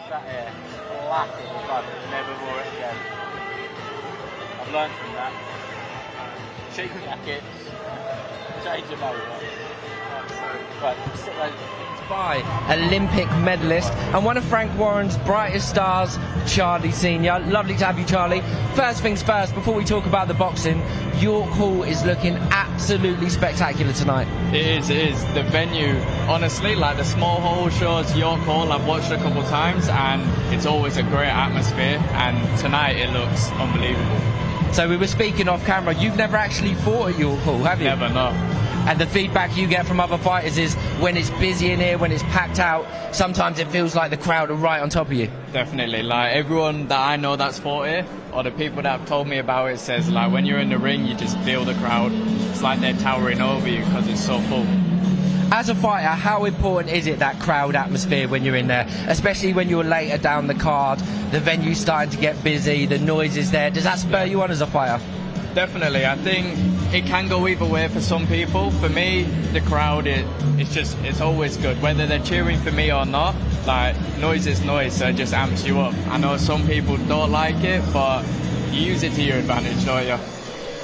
sat here laughing if I've never wore it again. I've learned from that. Cheap jackets, change them over. Right, sit there. By Olympic medalist and one of Frank Warren's brightest stars, Charlie Senior. Lovely to have you, Charlie. First things first, before we talk about the boxing, York Hall is looking absolutely spectacular tonight. It is. The venue, honestly, like the small hall shows, York Hall, I've watched a couple of times and it's always a great atmosphere, and tonight it looks unbelievable. So we were speaking off camera, you've never actually fought at York Hall, have you? Never, no. And the feedback you get from other fighters is when it's busy in here, when it's packed out, sometimes it feels like the crowd are right on top of you. Definitely. Like everyone that I know that's fought here, or the people that have told me about it, says like when you're in the ring, you just feel the crowd. It's like they're towering over you because it's so full. As a fighter, how important is it, that crowd atmosphere, when you're in there? Especially when you're later down the card, the venue's starting to get busy, the noise is there. Does that spur you on as a fighter? Definitely. I think it can go either way for some people. For me, the crowd, it's always good. Whether they're cheering for me or not, like, noise is noise, so it just amps you up. I know some people don't like it, but you use it to your advantage, don't you?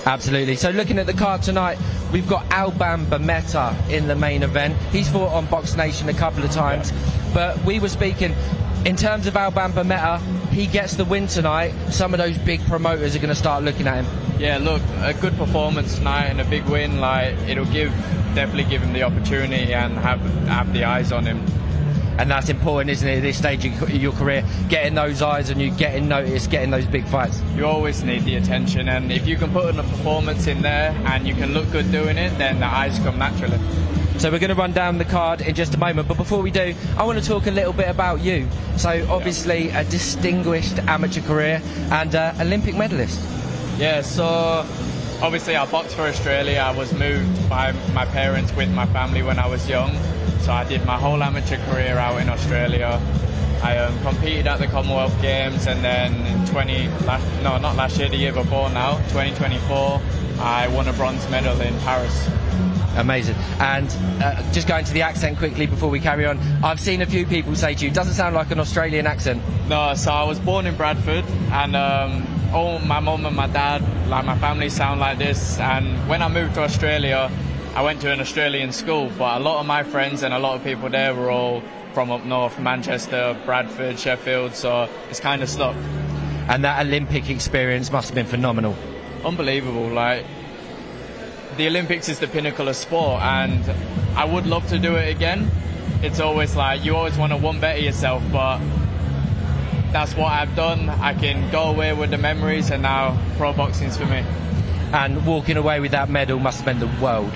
Absolutely. So looking at the card tonight, we've got Alban Bermeta in the main event. He's fought on Box Nation a couple of times, but we were speaking, in terms of Alban Bermeta, he gets the win tonight, some of those big promoters are going to start looking at him. Yeah, look, a good performance tonight and a big win, like, it'll definitely give him the opportunity and have the eyes on him. And that's important, isn't it, at this stage of your career, getting those eyes on you, getting noticed, getting those big fights. You always need the attention, and if you can put in a performance in there and you can look good doing it, then the eyes come naturally. So we're going to run down the card in just a moment, but before we do, I want to talk a little bit about you. So obviously a distinguished amateur career and Olympic medalist. Yeah, so obviously I boxed for Australia. I was moved by my parents with my family when I was young, so I did my whole amateur career out in Australia. I competed at the Commonwealth Games, and then in the year before now, 2024, I won a bronze medal in Paris. Amazing. And just going to the accent quickly before we carry on, I've seen a few people say to you, doesn't sound like an Australian accent. No, so I was born in Bradford, and my mum and my dad, like my family, sound like this. And when I moved to Australia, I went to an Australian school, but a lot of my friends and a lot of people there were all from up north, Manchester, Bradford, Sheffield, so it's kind of stuck. And that Olympic experience must have been phenomenal. Unbelievable. Like, the Olympics is the pinnacle of sport, and I would love to do it again. It's always like, you always want to one better yourself, but that's what I've done. I can go away with the memories, and now pro boxing's for me. And walking away with that medal must have meant the world.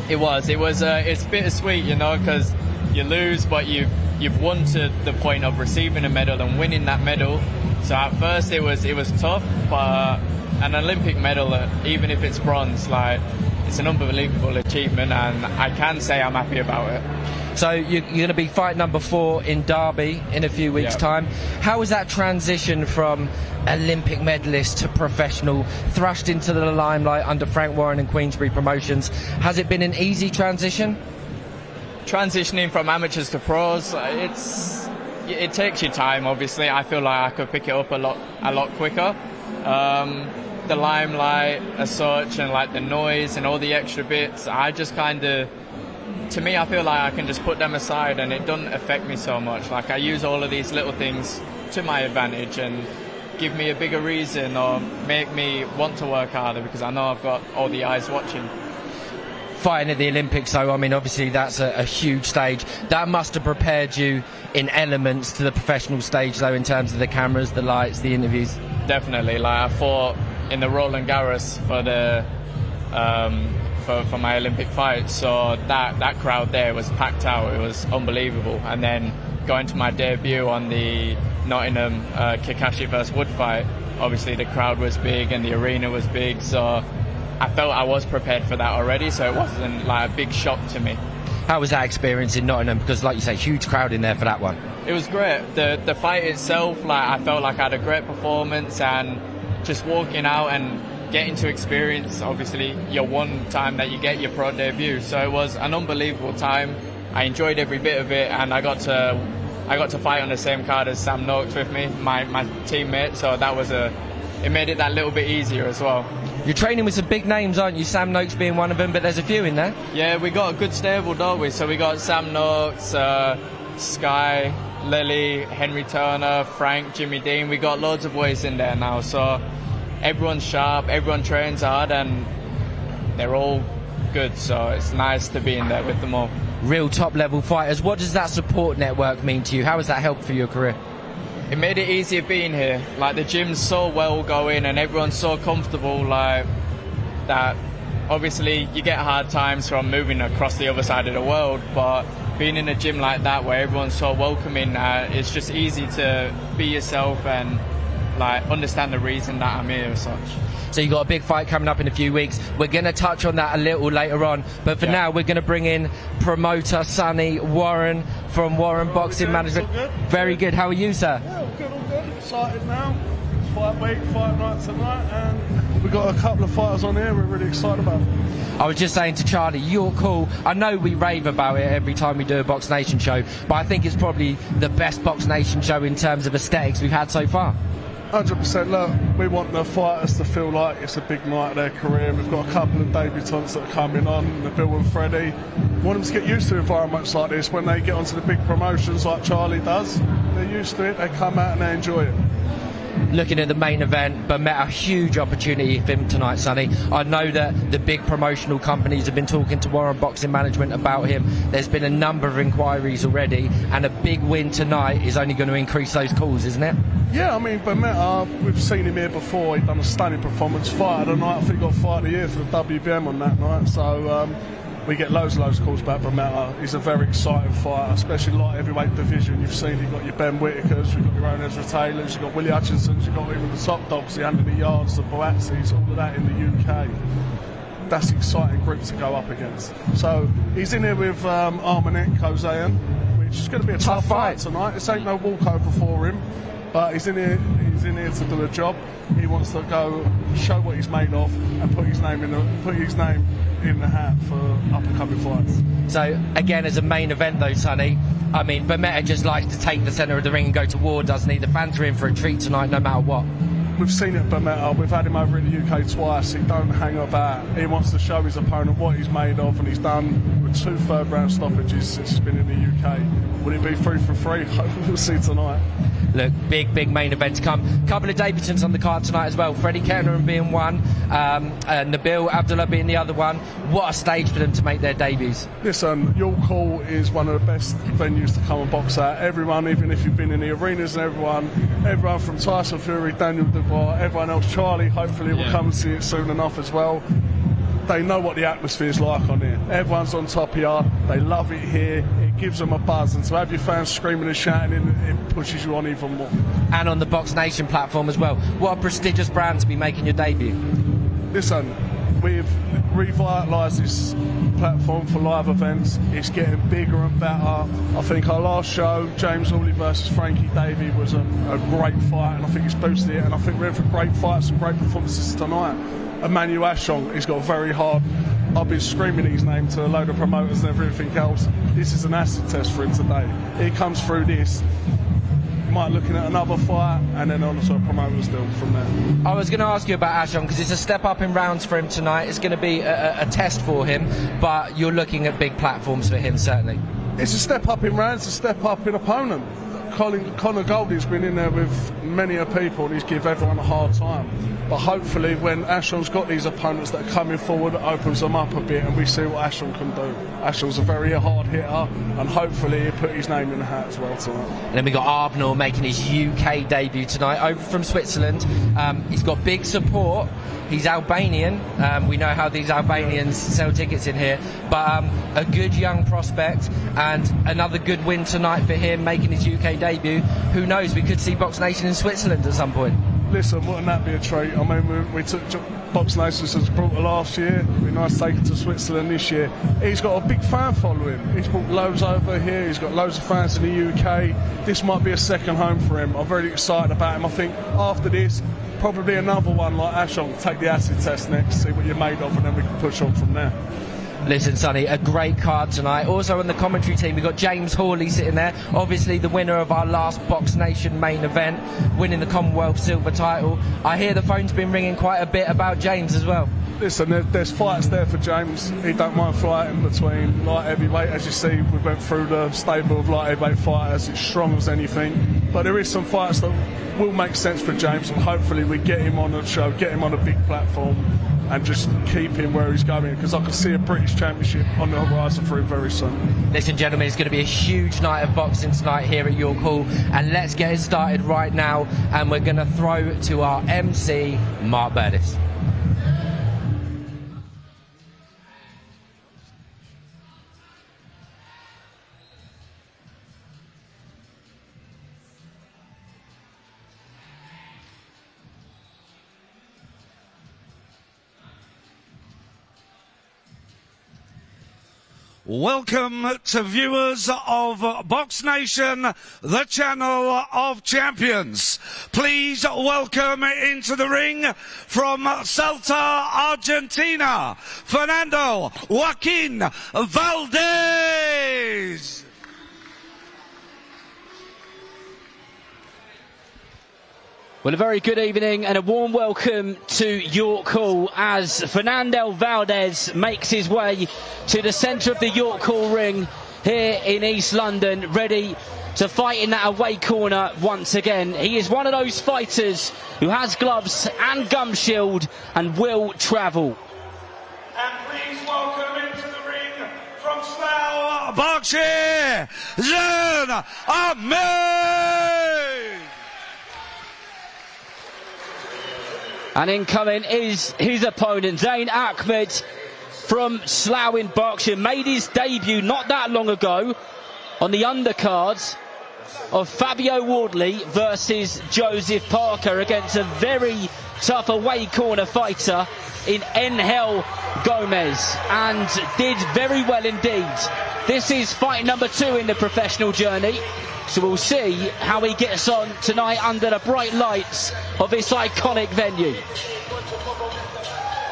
It was. It's bittersweet, you know, because you lose, but you've won to the point of receiving a medal and winning that medal. So at first it was tough, but an Olympic medal, even if it's bronze, like, it's an unbelievable achievement, and I can say I'm happy about it. So you're going to be fight number 4 in Derby in a few weeks' time. How was that transition from Olympic medalist to professional, thrust into the limelight under Frank Warren and Queensberry Promotions? Has it been an easy transition? Transitioning from amateurs to pros, it takes you time, obviously. I feel like I could pick it up a lot quicker. The limelight as such, and like the noise and all the extra bits, I just kind of, to me, I feel like I can just put them aside and it doesn't affect me so much. Like, I use all of these little things to my advantage and give me a bigger reason or make me want to work harder, because I know I've got all the eyes watching. Fighting at the Olympics, though, I mean, obviously that's a huge stage. That must have prepared you in elements to the professional stage, though, in terms of the cameras, the lights, the interviews. Definitely. Like, I fought in the Roland Garros for the for my Olympic fight, so that crowd there was packed out. It was unbelievable. And then going to my debut on the Nottingham Kakashi vs Wood fight, obviously the crowd was big and the arena was big, so I felt I was prepared for that already, so it wasn't like a big shock to me. How was that experience in Nottingham? Because, like you say, huge crowd in there for that one. It was great. The fight itself, like, I felt like I had a great performance, and just walking out and getting to experience, obviously, your one time that you get your pro debut. So it was an unbelievable time. I enjoyed every bit of it, and I got to I got to fight on the same card as Sam Noakes with me, my teammate. So that was it made it that little bit easier as well. You're training with some big names, aren't you? Sam Noakes being one of them, but there's a few in there. Yeah, we got a good stable, don't we? So we got Sam Noakes, Sky, Lily, Henry Turner, Frank, Jimmy Dean. We got loads of boys in there now. So everyone's sharp, everyone trains hard, and they're all good. So it's nice to be in there with them all. Real top level fighters. What does that support network mean to you? How has that helped for your career? It made it easier being here. Like, the gym's so well going and everyone's so comfortable, like, that obviously you get hard times from moving across the other side of the world, but being in a gym like that where everyone's so welcoming, it's just easy to be yourself and like understand the reason that I'm here as such. So you've got a big fight coming up in a few weeks. We're going to touch on that a little later on. But for now, we're going to bring in promoter Sonny Warren from Warren Boxing Management. Very good. How are you, sir? Yeah, all good. Excited now. Fight week, fight night tonight, and we've got a couple of fighters on here we're really excited about. I was just saying to Charlie, you're cool. I know we rave about it every time we do a Box Nation show, but I think it's probably the best Box Nation show in terms of aesthetics we've had so far. 100%. Look, we want the fighters to feel like it's a big night of their career. We've got a couple of debutants that are coming on, Bill and Freddie. We want them to get used to environments like this. When they get onto the big promotions like Charlie does, they're used to it, they come out and they enjoy it. Looking at the main event, Bermeta, a huge opportunity for him tonight, Sonny. I know that the big promotional companies have been talking to Warren Boxing Management about him. There's been a number of inquiries already, and a big win tonight is only going to increase those calls, isn't it? Yeah, I mean, Bermeta, we've seen him here before. He's done a stunning performance. Fight of the night, I think he got fight of the year for the WBM on that night. So we get loads of calls about Bermeta. He's a very exciting fighter, especially light heavyweight division. You've seen you've got your Ben Whitakers, you've got your own Ezra Taylors, you've got Willie Hutchinsons, you've got even the top dogs, the Anthony Yards, the Boatzis, all of that in the UK. That's an exciting group to go up against. So he's in here with Armenak, Kozayan, which is going to be a tough fight tonight. This ain't no walkover for him, but he's in here to do a job. He wants to go show what he's made of and put his name in the hat for up-and-coming fights. So, again, as a main event though, Sonny, I mean, Bermeta just likes to take the centre of the ring and go to war, doesn't he? The fans are in for a treat tonight, no matter what. We've seen it, Bermeta. We've had him over in the UK twice. He don't hang about. He wants to show his opponent what he's made of, and he's done with 2 third-round stoppages since he's been in the UK. Will it be 3 for 3? We'll see tonight. Look, big main event to come. Couple of debutants on the card tonight as well. Freddie Keringham being one, Nabil Abdullah being the other one. What a stage for them to make their debuts. Listen, York Hall is one of the best venues to come and box at. Everyone, even if you've been in the arenas, and everyone from Tyson Fury, Daniel Dubois, everyone else, Charlie, hopefully will come and see it soon enough as well. They know what the atmosphere is like on here. Everyone's on top here. They love it here. It gives them a buzz, and to have your fans screaming and shouting, it pushes you on even more. And on the Box Nation platform as well. What a prestigious brand to be making your debut. Listen, we've revitalised this platform for live events. It's getting bigger and better. I think our last show, James Hawley versus Frankie Davey, was a great fight, and I think it's boosted it. And I think we're in for great fights and great performances tonight. Emmanuel Ashong, he's got very hard. I've been screaming his name to a load of promoters and everything else. This is an acid test for him today. He comes through this. Might looking at another fight, and then also a promoter's deal from there. I was going to ask you about Ashong because it's a step up in rounds for him tonight. It's going to be a test for him, but you're looking at big platforms for him, certainly. It's a step up in rounds, a step up in opponent. Conor Goldie's been in there with many a people, and he's give everyone a hard time. But hopefully when Ashong's got these opponents that are coming forward, it opens them up a bit and we see what Ashong can do. Ashong's a very hard hitter, and hopefully he'll put his name in the hat as well tonight. And then we got Arbnor making his UK debut tonight, over from Switzerland. He's got big support. He's Albanian. We know how these Albanians sell tickets in here. But a good young prospect, and another good win tonight for him, making his UK debut. Who knows, we could see Box Nation in Switzerland at some point. Listen, wouldn't that be a treat? I mean, we took Box Nation to Gibraltar last year. It'd be nice to take it to Switzerland this year. He's got a big fan following. He's brought loads over here. He's got loads of fans in the UK. This might be a second home for him. I'm very excited about him. I think after this, probably another one like Ashong. Take the acid test next, see what you're made of, and then we can push on from there. Listen, Sonny, a great card tonight. Also on the commentary team, we've got James Hawley sitting there, obviously the winner of our last Box Nation main event, winning the Commonwealth silver title. I hear the phone's been ringing quite a bit about James as well. Listen, there's fights there for James. He don't mind fighting between light heavyweight. As you see, we went through the stable of light heavyweight fighters. It's strong as anything. But there is some fights that will make sense for James, and hopefully we get him on a show, get him on a big platform, and just keep him where he's going, because I can see a British Championship on the horizon for him very soon. Listen, gentlemen, it's going to be a huge night of boxing tonight here at York Hall, and let's get it started right now, and we're going to throw to our MC, Mark Bertis. Welcome to viewers of Box Nation, the channel of champions. Please welcome into the ring from Salta, Argentina, Fernando Joaquin Valdez. Well, a very good evening and a warm welcome to York Hall as Fernando Valdez makes his way to the centre of the York Hall ring here in East London, ready to fight in that away corner once again. He is one of those fighters who has gloves and gum shield and will travel. And please welcome into the ring from Slough, Berkshire, Zain Ahmed. And incoming is his opponent, Zain Ahmed from Slough in Berkshire. Made his debut not that long ago on the undercards of Fabio Wardley versus Joseph Parker against a very tough away corner fighter in Angel Gomez, and did very well indeed. This is fight number 2 in the professional journey. So we'll see how he gets on tonight under the bright lights of this iconic venue.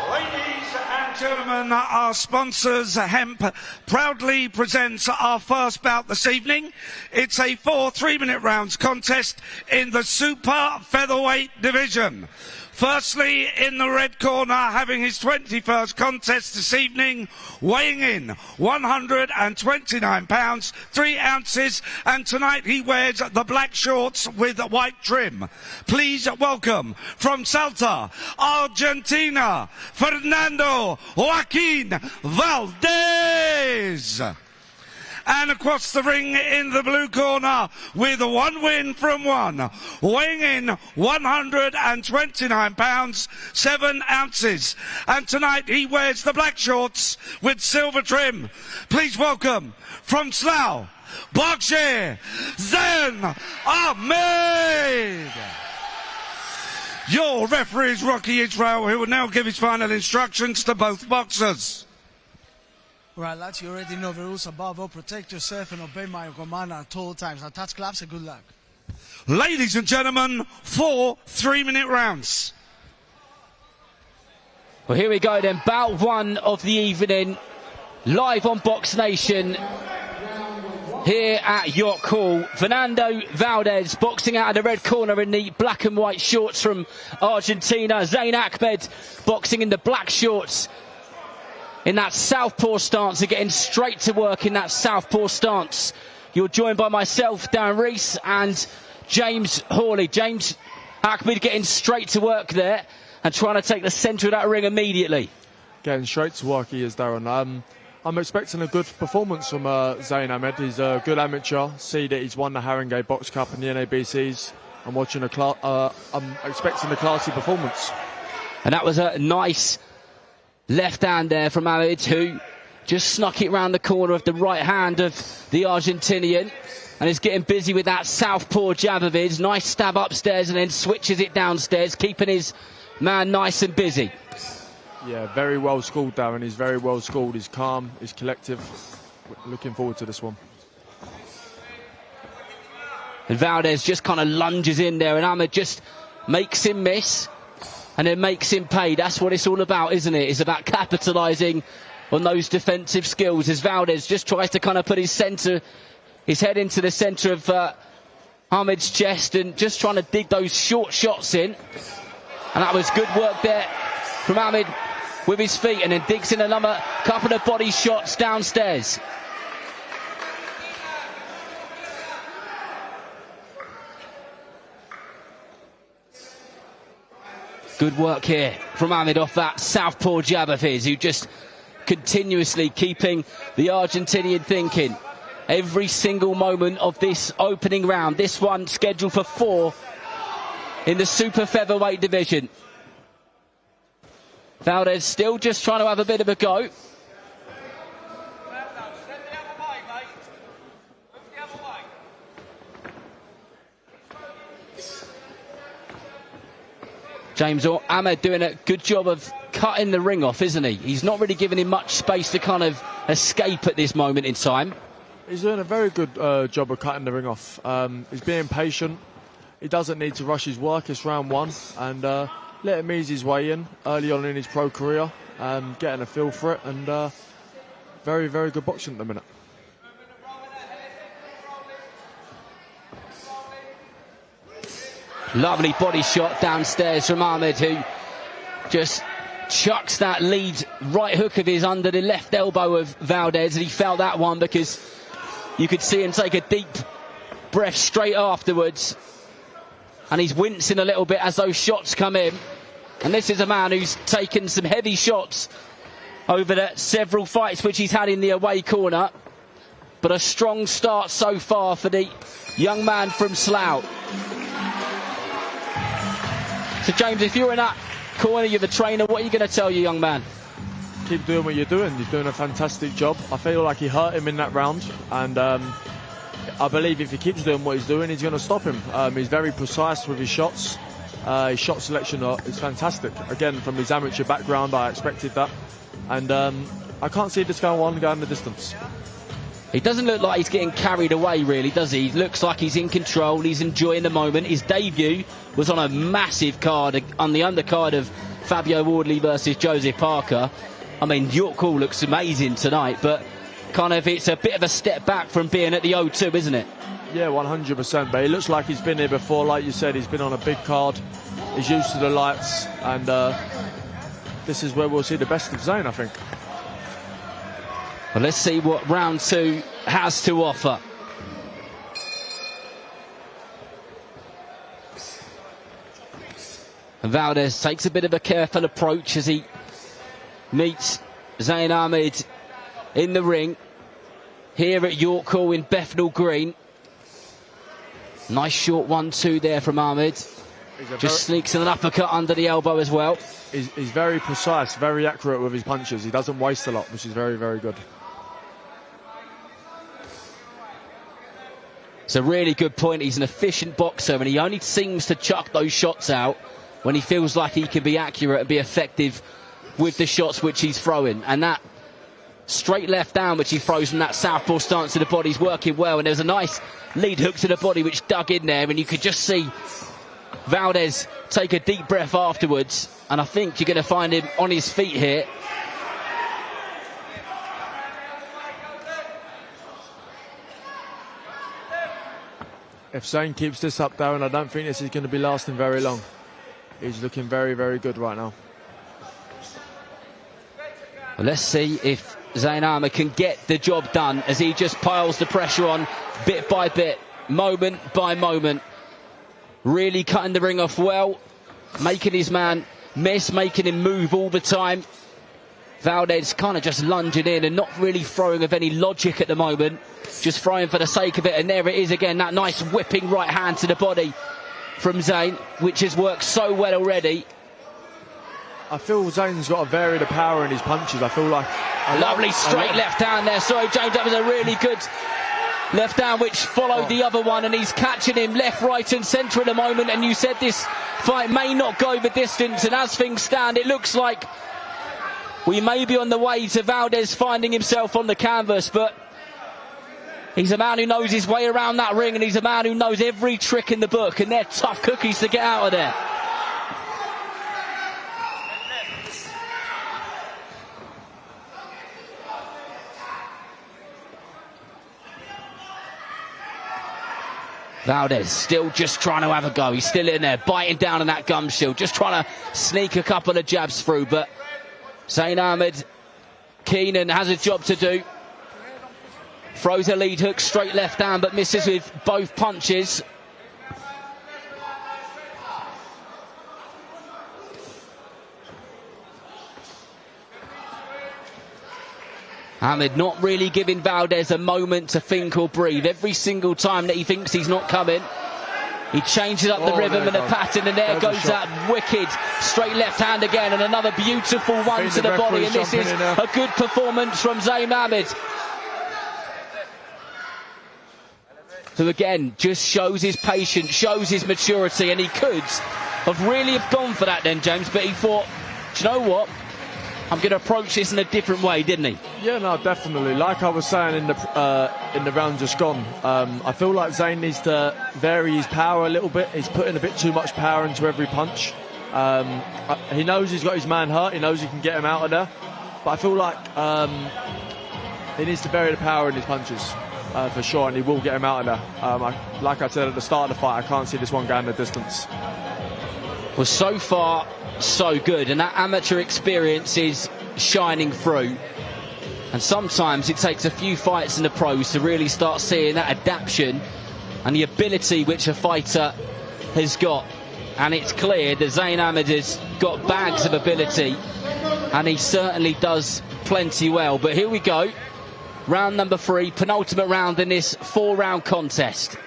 Ladies and gentlemen, our sponsors, Hemp, proudly presents our first bout this evening. It's a 4 3-minute rounds contest in the super featherweight division. Firstly, in the red corner, having his 21st contest this evening, weighing in 129 pounds, 3 ounces, and tonight he wears the black shorts with white trim. Please welcome, from Salta, Argentina, Fernando Joaquin Valdez. And across the ring in the blue corner with 1 win from 1, weighing in 129 pounds, 7 ounces. And tonight he wears the black shorts with silver trim. Please welcome, from Slough, Berkshire, Zain Ahmed. Your referee is Rocky Israel, who will now give his final instructions to both boxers. Right, lads, you already know the rules above all. Protect yourself and obey my command at all times. Now touch gloves and good luck. Ladies and gentlemen, 4 3-minute rounds. Well, here we go then. Bout 1 of the evening, live on Box Nation here at York Hall. Fernando Valdez boxing out of the red corner in the black and white shorts from Argentina. Zain Ahmed boxing in the black shorts in that southpaw stance, and getting straight to work in that southpaw stance. You're joined by myself, Darren Rees, and James Hawley. James Ahmed getting straight to work there and trying to take the centre of that ring immediately. Getting straight to work, he is, Darren. I'm expecting a good performance from Zain Ahmed. He's a good amateur. See that he's won the Haringey Box Cup and the NABCs. I'm expecting a classy performance. And that was a nice left hand there from Ahmed, who just snuck it round the corner of the right hand of the Argentinian and is getting busy with that southpaw jab of his. Nice stab upstairs and then switches it downstairs, keeping his man nice and busy. Yeah, very well schooled, Darren. He's very well schooled. He's calm, he's collective. Looking forward to this one. And Valdez just kind of lunges in there, and Ahmed just makes him miss and then makes him pay. That's what it's all about, isn't it? It's about capitalising on those defensive skills as Valdez just tries to kind of put his head into the centre of Ahmed's chest and just trying to dig those short shots in. And that was good work there from Ahmed with his feet, and then digs in another couple of body shots downstairs. Good work here from Ahmed off that southpaw jab of his, who just continuously keeping the Argentinian thinking. Every single moment of this opening round, this one scheduled for 4 in the super featherweight division. Valdez still just trying to have a bit of a go. James Ahmed doing a good job of cutting the ring off, isn't he? He's not really giving him much space to kind of escape at this moment in time. He's doing a very good job of cutting the ring off. He's being patient. He doesn't need to rush his work. It's round 1, and let him ease his way in early on in his pro career, getting a feel for it, and very, very good boxing at the minute. Lovely body shot downstairs from Ahmed, who just chucks that lead right hook of his under the left elbow of Valdez, and he felt that one because you could see him take a deep breath straight afterwards, and he's wincing a little bit as those shots come in. And this is a man who's taken some heavy shots over the several fights which he's had in the away corner, but a strong start so far for the young man from Slough. So James, if you're in that corner, you're the trainer, what are you going to tell your young man? Keep doing what you're doing. He's doing a fantastic job. I feel like he hurt him in that round, and I believe if he keeps doing what he's doing, he's going to stop him. He's very precise with his shots. His shot selection is fantastic. Again, from his amateur background, I expected that, and I can't see this going the distance. He doesn't look like he's getting carried away, really, does he? He looks like he's in control, he's enjoying the moment. His debut was on a massive card, on the undercard of Fabio Wardley versus Joseph Parker. I mean, York Hall looks amazing tonight, but kind of it's a bit of a step back from being at the O2, isn't it? Yeah, 100%, but he looks like he's been here before. Like you said, he's been on a big card, he's used to the lights, and this is where we'll see the best of Zain, I think. Well, let's see what round 2 has to offer. And Valdez takes a bit of a careful approach as he meets Zain Ahmed in the ring here at York Hall in Bethnal Green. Nice short 1-2 there from Ahmed. Just sneaks in an uppercut under the elbow as well. He's very precise, very accurate with his punches. He doesn't waste a lot, which is very, very good. It's a really good point. He's an efficient boxer, and he only seems to chuck those shots out when he feels like he can be accurate and be effective with the shots which he's throwing. And that straight left down which he throws from that southpaw stance to the body is working well, and there's a nice lead hook to the body which dug in there, and you could just see Valdez take a deep breath afterwards, and I think you're going to find him on his feet here. If Zain keeps this up, Darren, I don't think this is going to be lasting very long. He's looking very, very good right now. Well, let's see if Zain Ahmed can get the job done as he just piles the pressure on bit by bit, moment by moment. Really cutting the ring off well, making his man miss, making him move all the time. Valdez kind of just lunging in and not really throwing of any logic at the moment, just throwing for the sake of it, and there it is again, that nice whipping right hand to the body from Zain, which has worked so well already. I feel Zain's got a varied of power in his punches. I feel like... Lovely straight left hand there. Sorry, James, that was a really good left hand which followed the other one, and he's catching him left, right and centre at the moment, and you said this fight may not go the distance, and as things stand, it looks like we may be on the way to Valdez finding himself on the canvas, but he's a man who knows his way around that ring, and he's a man who knows every trick in the book, and they're tough cookies to get out of there. Valdez still just trying to have a go. He's still in there, biting down on that gum shield, just trying to sneak a couple of jabs through. But Zain Ahmed, Keenan has a job to do. Throws a lead hook, straight left hand, but misses with both punches. Ahmed not really giving Valdez a moment to think or breathe. Every single time that he thinks he's not coming, he changes up the rhythm and the pattern, and there goes that wicked straight left hand again, and another beautiful one to the body, and this is a good performance from Zain Ahmed, who again just shows his patience, shows his maturity, and he could have really have gone for that then, James, but he thought, do you know what, I'm going to approach this in a different way, didn't he? Yeah, no, definitely. Like I was saying in the round just gone, I feel like Zain needs to vary his power a little bit. He's putting a bit too much power into every punch. He knows he's got his man hurt. He knows he can get him out of there. But I feel like he needs to vary the power in his punches for sure, and he will get him out of there. Like I said at the start of the fight, I can't see this one going the distance. Well, so far, so good, and that amateur experience is shining through. And sometimes it takes a few fights in the pros to really start seeing that adaptation and the ability which a fighter has got. And it's clear that Zain Ahmed has got bags of ability, and he certainly does plenty well. But here we go, round number 3, penultimate round in this 4-round contest.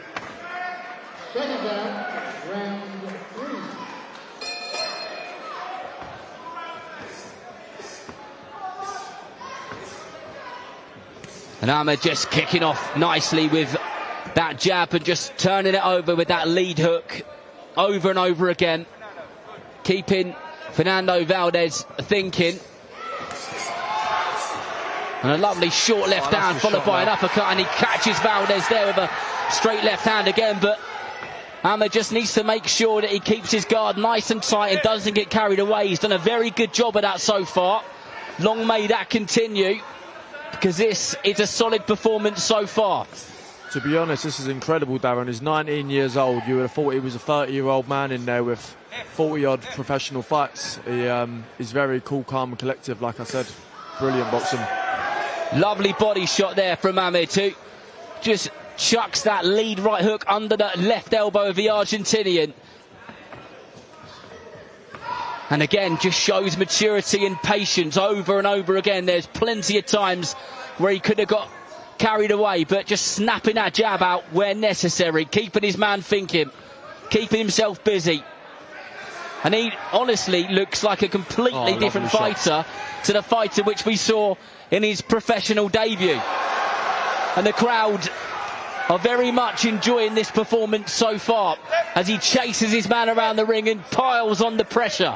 And Ahmed just kicking off nicely with that jab and just turning it over with that lead hook over and over again, keeping Valdez thinking. And a lovely short left hand followed by an uppercut, and he catches Valdez there with a straight left hand again. But Ahmed just needs to make sure that he keeps his guard nice and tight and doesn't get carried away. He's done a very good job of that so far. Long may that continue, because this is a solid performance so far. To be honest, this is incredible, Darren. He's 19 years old. You would have thought he was a 30-year-old man in there with 40-odd professional fights. He's very cool, calm and collective, like I said. Brilliant boxing. Lovely body shot there from Ahmed, who just chucks that lead right hook under the left elbow of the Argentinian. And again, just shows maturity and patience over and over again. There's plenty of times where he could have got carried away, but just snapping that jab out where necessary, keeping his man thinking, keeping himself busy. And he honestly looks like a completely different fighter to the fighter which we saw in his professional debut. And the crowd are very much enjoying this performance so far as he chases his man around the ring and piles on the pressure.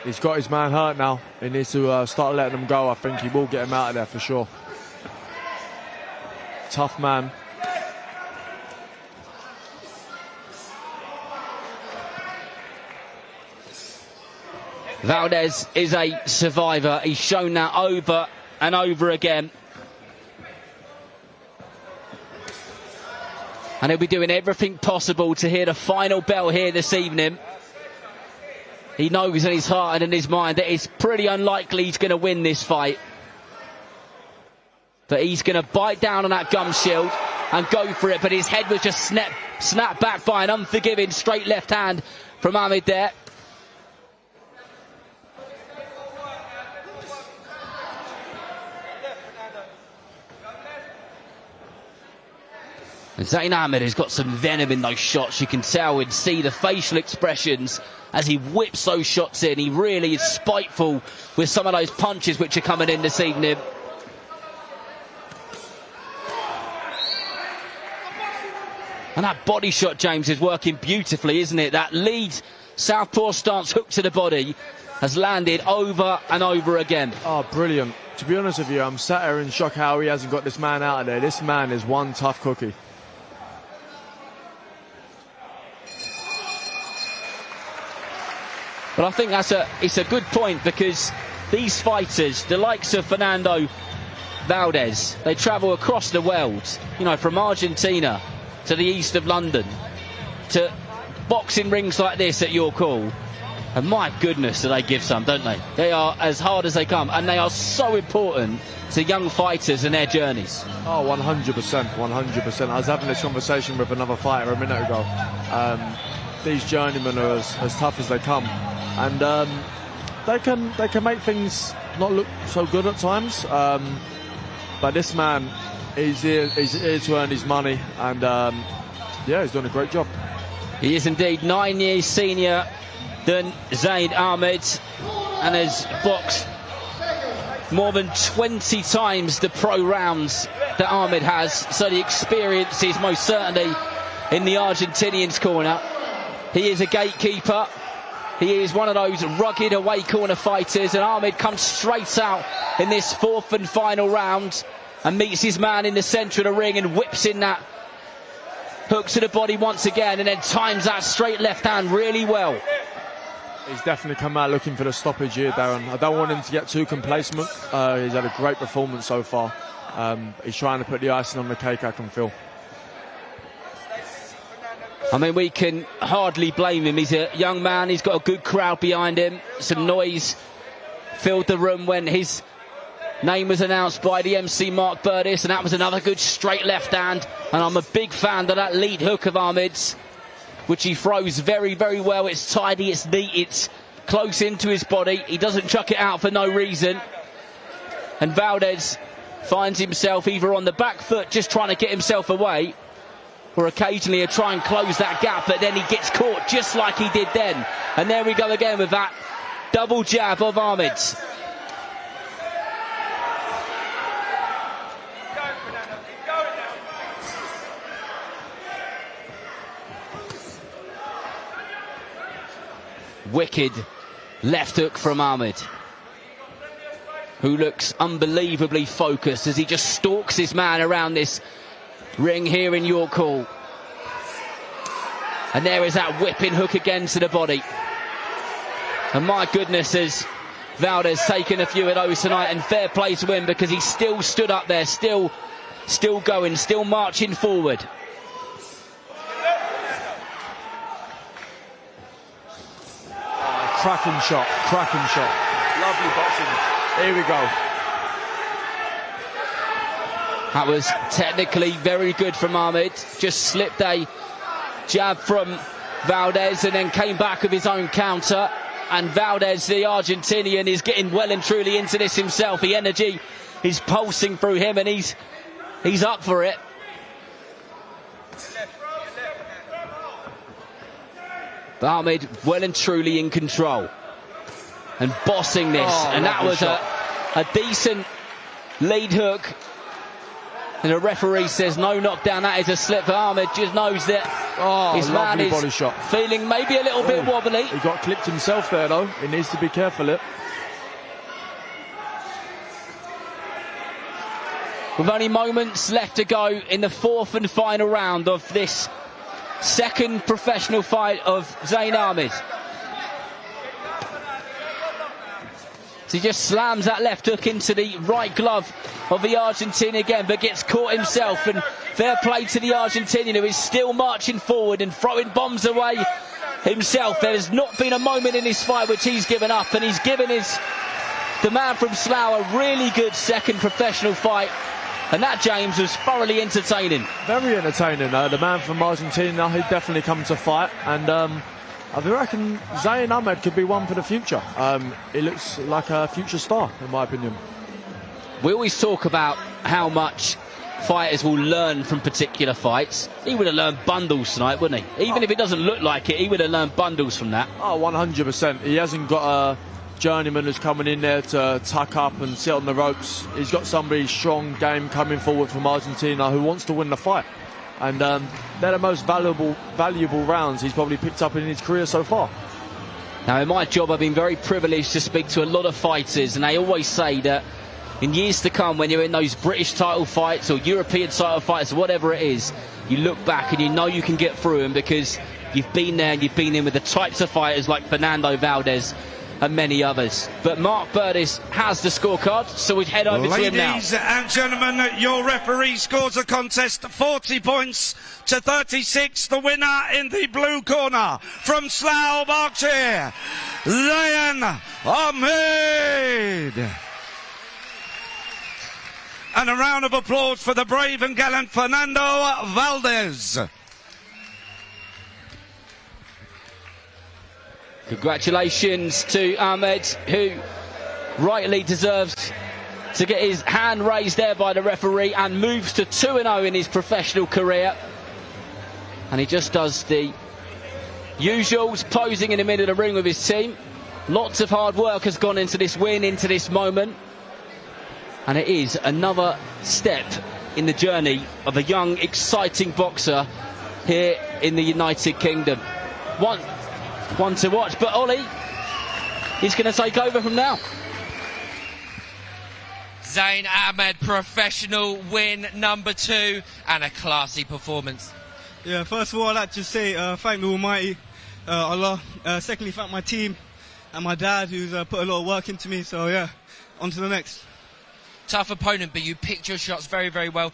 He's got his man hurt now. He needs to start letting him go. I think he will get him out of there for sure. Tough man. Valdez is a survivor. He's shown that over and over again. And he'll be doing everything possible to hear the final bell here this evening. He knows in his heart and in his mind that it's pretty unlikely he's going to win this fight. But he's going to bite down on that gum shield and go for it. But his head was just snapped back by an unforgiving straight left hand from Ahmed there. And Zain Ahmed has got some venom in those shots. You can tell and see the facial expressions as he whips those shots in. He really is spiteful with some of those punches which are coming in this evening. And that body shot, James, is working beautifully, isn't it? That lead southpaw stance hook to the body has landed over and over again. Oh, brilliant. To be honest with you, I'm sat here in shock how he hasn't got this man out of there. This man is one tough cookie. But I think it's a good point, because these fighters, the likes of Valdez. They travel across the world, you know, from Argentina to the east of London to boxing rings like this at your call. And my goodness, do they give some, don't they? They are as hard as they come, and they are so important to young fighters and their journeys. Oh, 100%, 100%. I was having this conversation with another fighter a minute ago. These journeymen are as tough as they come, and they can make things not look so good at times. But this man, he's here to earn his money, and yeah, he's doing a great job. He is indeed 9 years senior than Zain Ahmed, and has boxed more than 20 times the pro rounds that Ahmed has, so the experience is most certainly in the Argentinian's corner. He is a gatekeeper. He is one of those rugged away corner fighters, and Ahmed comes straight out in this fourth and final round and meets his man in the centre of the ring and whips in that hook to the body once again, and then times that straight left hand really well. He's definitely come out looking for the stoppage here, Darren. I don't want him to get too complacent. He's had a great performance so far. He's trying to put the icing on the cake, I can feel. I mean, we can hardly blame him. He's a young man. He's got a good crowd behind him. Some noise filled the room when his name was announced by the MC Mark Burtis, and that was another good straight left hand. And I'm a big fan of that lead hook of Ahmed's, which he throws very, very well. It's tidy, it's neat, it's close into his body. He doesn't chuck it out for no reason. And Valdez finds himself either on the back foot, just trying to get himself away, or occasionally he'll try and close that gap, but then he gets caught just like he did then. And there we go again with that double jab of Ahmed's. Wicked left hook from Ahmed, who looks unbelievably focused as he just stalks his man around this ring here in York Hall. And there is that whipping hook again to the body. And my goodness, has Valdez taken a few of those tonight, and fair play to him, because he still stood up there, still going, still marching forward. Cracking shot, cracking shot. Lovely boxing. Here we go. That was technically very good from Ahmed. Just slipped a jab from Valdez and then came back with his own counter. And Valdez, the Argentinian, is getting well and truly into this himself. The energy is pulsing through him, and he's up for it. But Ahmed well and truly in control and bossing this, and that was a decent lead hook, and the referee says no knockdown. That is a slip. But Ahmed just knows that his man is body shot. Feeling maybe a little bit wobbly. He got clipped himself there though. He needs to be careful it. With only moments left to go in the fourth and final round of this second professional fight of Zain Ahmed. So he just slams that left hook into the right glove of the Argentinian again, but gets caught himself. And fair play to the Argentinian, who is still marching forward and throwing bombs away himself. There has not been a moment in this fight which he's given up, and he's given the man from Slough a really good second professional fight. And that, James, was thoroughly entertaining. Very entertaining. The man from Argentina, he'd definitely come to fight. And I reckon Zain Ahmed could be one for the future. He looks like a future star, in my opinion. We always talk about how much fighters will learn from particular fights. He would have learned bundles tonight, wouldn't he? Even if it doesn't look like it, he would have learned bundles from that. Oh, 100%. He hasn't got a journeyman who's coming in there to tuck up and sit on the ropes. He's got somebody strong game coming forward from Argentina who wants to win the fight, and they're the most valuable rounds he's probably picked up in his career so far. Now, in my job, I've been very privileged to speak to a lot of fighters, and they always say that in years to come, when you're in those British title fights or European title fights, whatever it is, you look back and you know you can get through them because you've been there and you've been in with the types of fighters like Fernando Valdez and many others. But Mark Burtis has the scorecard, so we'd head over to him now. Ladies and gentlemen, your referee scores a contest 40 points to 36. The winner in the blue corner from Slough, Berkshire, Ahmed. And a round of applause for the brave and gallant Fernando Valdez. Congratulations to Ahmed, who rightly deserves to get his hand raised there by the referee and moves to 2-0 in his professional career. And he just does the usuals, posing in the middle of the ring with his team. Lots of hard work has gone into this win, into this moment. And it is another step in the journey of a young, exciting boxer here in the United Kingdom. One to watch, but Ollie, he's going to take over from now. Zain Ahmed, professional win number 2 and a classy performance. Yeah, first of all, I'd like to say thank the Almighty, Allah. Secondly, thank my team and my dad, who's put a lot of work into me. So yeah, on to the next. Tough opponent, but you picked your shots very, very well.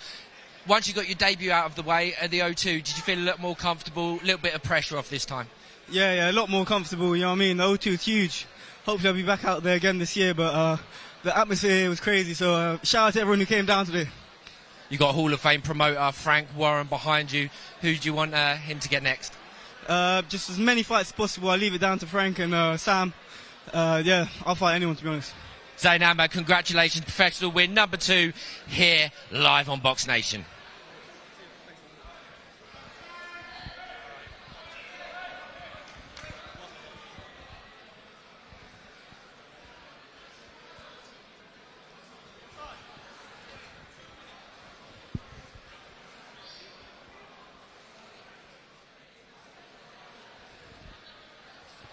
Once you got your debut out of the way at the O2, did you feel a little more comfortable, a little bit of pressure off this time? Yeah, a lot more comfortable, you know what I mean? The O2 is huge. Hopefully I'll be back out there again this year, but the atmosphere here was crazy, so shout out to everyone who came down today. You got Hall of Fame promoter Frank Warren behind you. Who do you want him to get next? Just as many fights as possible. I'll leave it down to Frank and Sam. Yeah, I'll fight anyone, to be honest. Zain Ahmed, congratulations, professional win number 2 here live on Box Nation.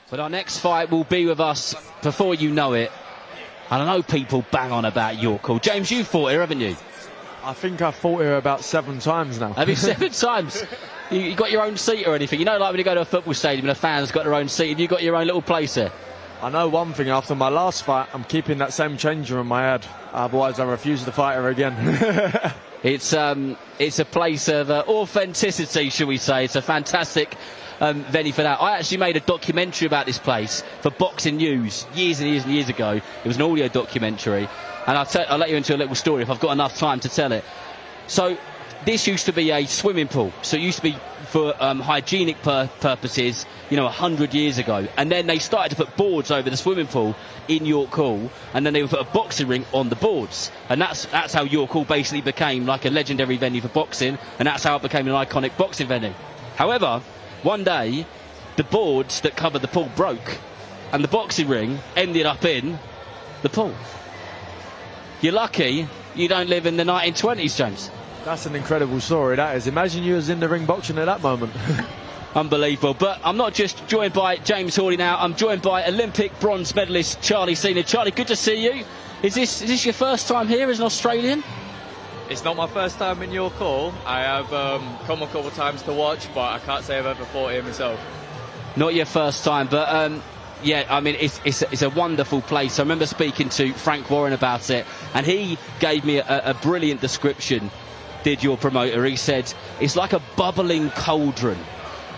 But our next fight will be with us before you know it. And I know people bang on about your call. James, you've fought here, haven't you? I think I've fought here about 7 times now. Have you 7 times? You got your own seat or anything? You know, like when you go to a football stadium and the fans got their own seat, have you got your own little place there? I know one thing, after my last fight, I'm keeping that same changer in my head. Otherwise, I refuse to fight her again. It's a place of authenticity, shall we say. It's a fantastic venue for that. I actually made a documentary about this place for Boxing News years and years and years ago. It was an audio documentary, and I'll let you into a little story if I've got enough time to tell it. So this used to be a swimming pool, so it used to be for hygienic purposes, you know, 100 years ago, and then they started to put boards over the swimming pool in York Hall, and then they would put a boxing ring on the boards, and that's how York Hall basically became like a legendary venue for boxing, and that's how it became an iconic boxing venue. However, one day, the boards that covered the pool broke, and the boxing ring ended up in the pool. You're lucky you don't live in the 1920s, James. That's an incredible story, that is. Imagine you was in the ring boxing at that moment. Unbelievable. But I'm not just joined by James Hawley now, I'm joined by Olympic bronze medalist Charlie Senior. Charlie, good to see you. Is this your first time here as an Australian? It's not my first time in York Hall. I have come a couple of times to watch, but I can't say I've ever fought here myself. Not your first time, but yeah, I mean, it's a wonderful place. I remember speaking to Frank Warren about it, and he gave me a brilliant description, did your promoter. He said, it's like a bubbling cauldron,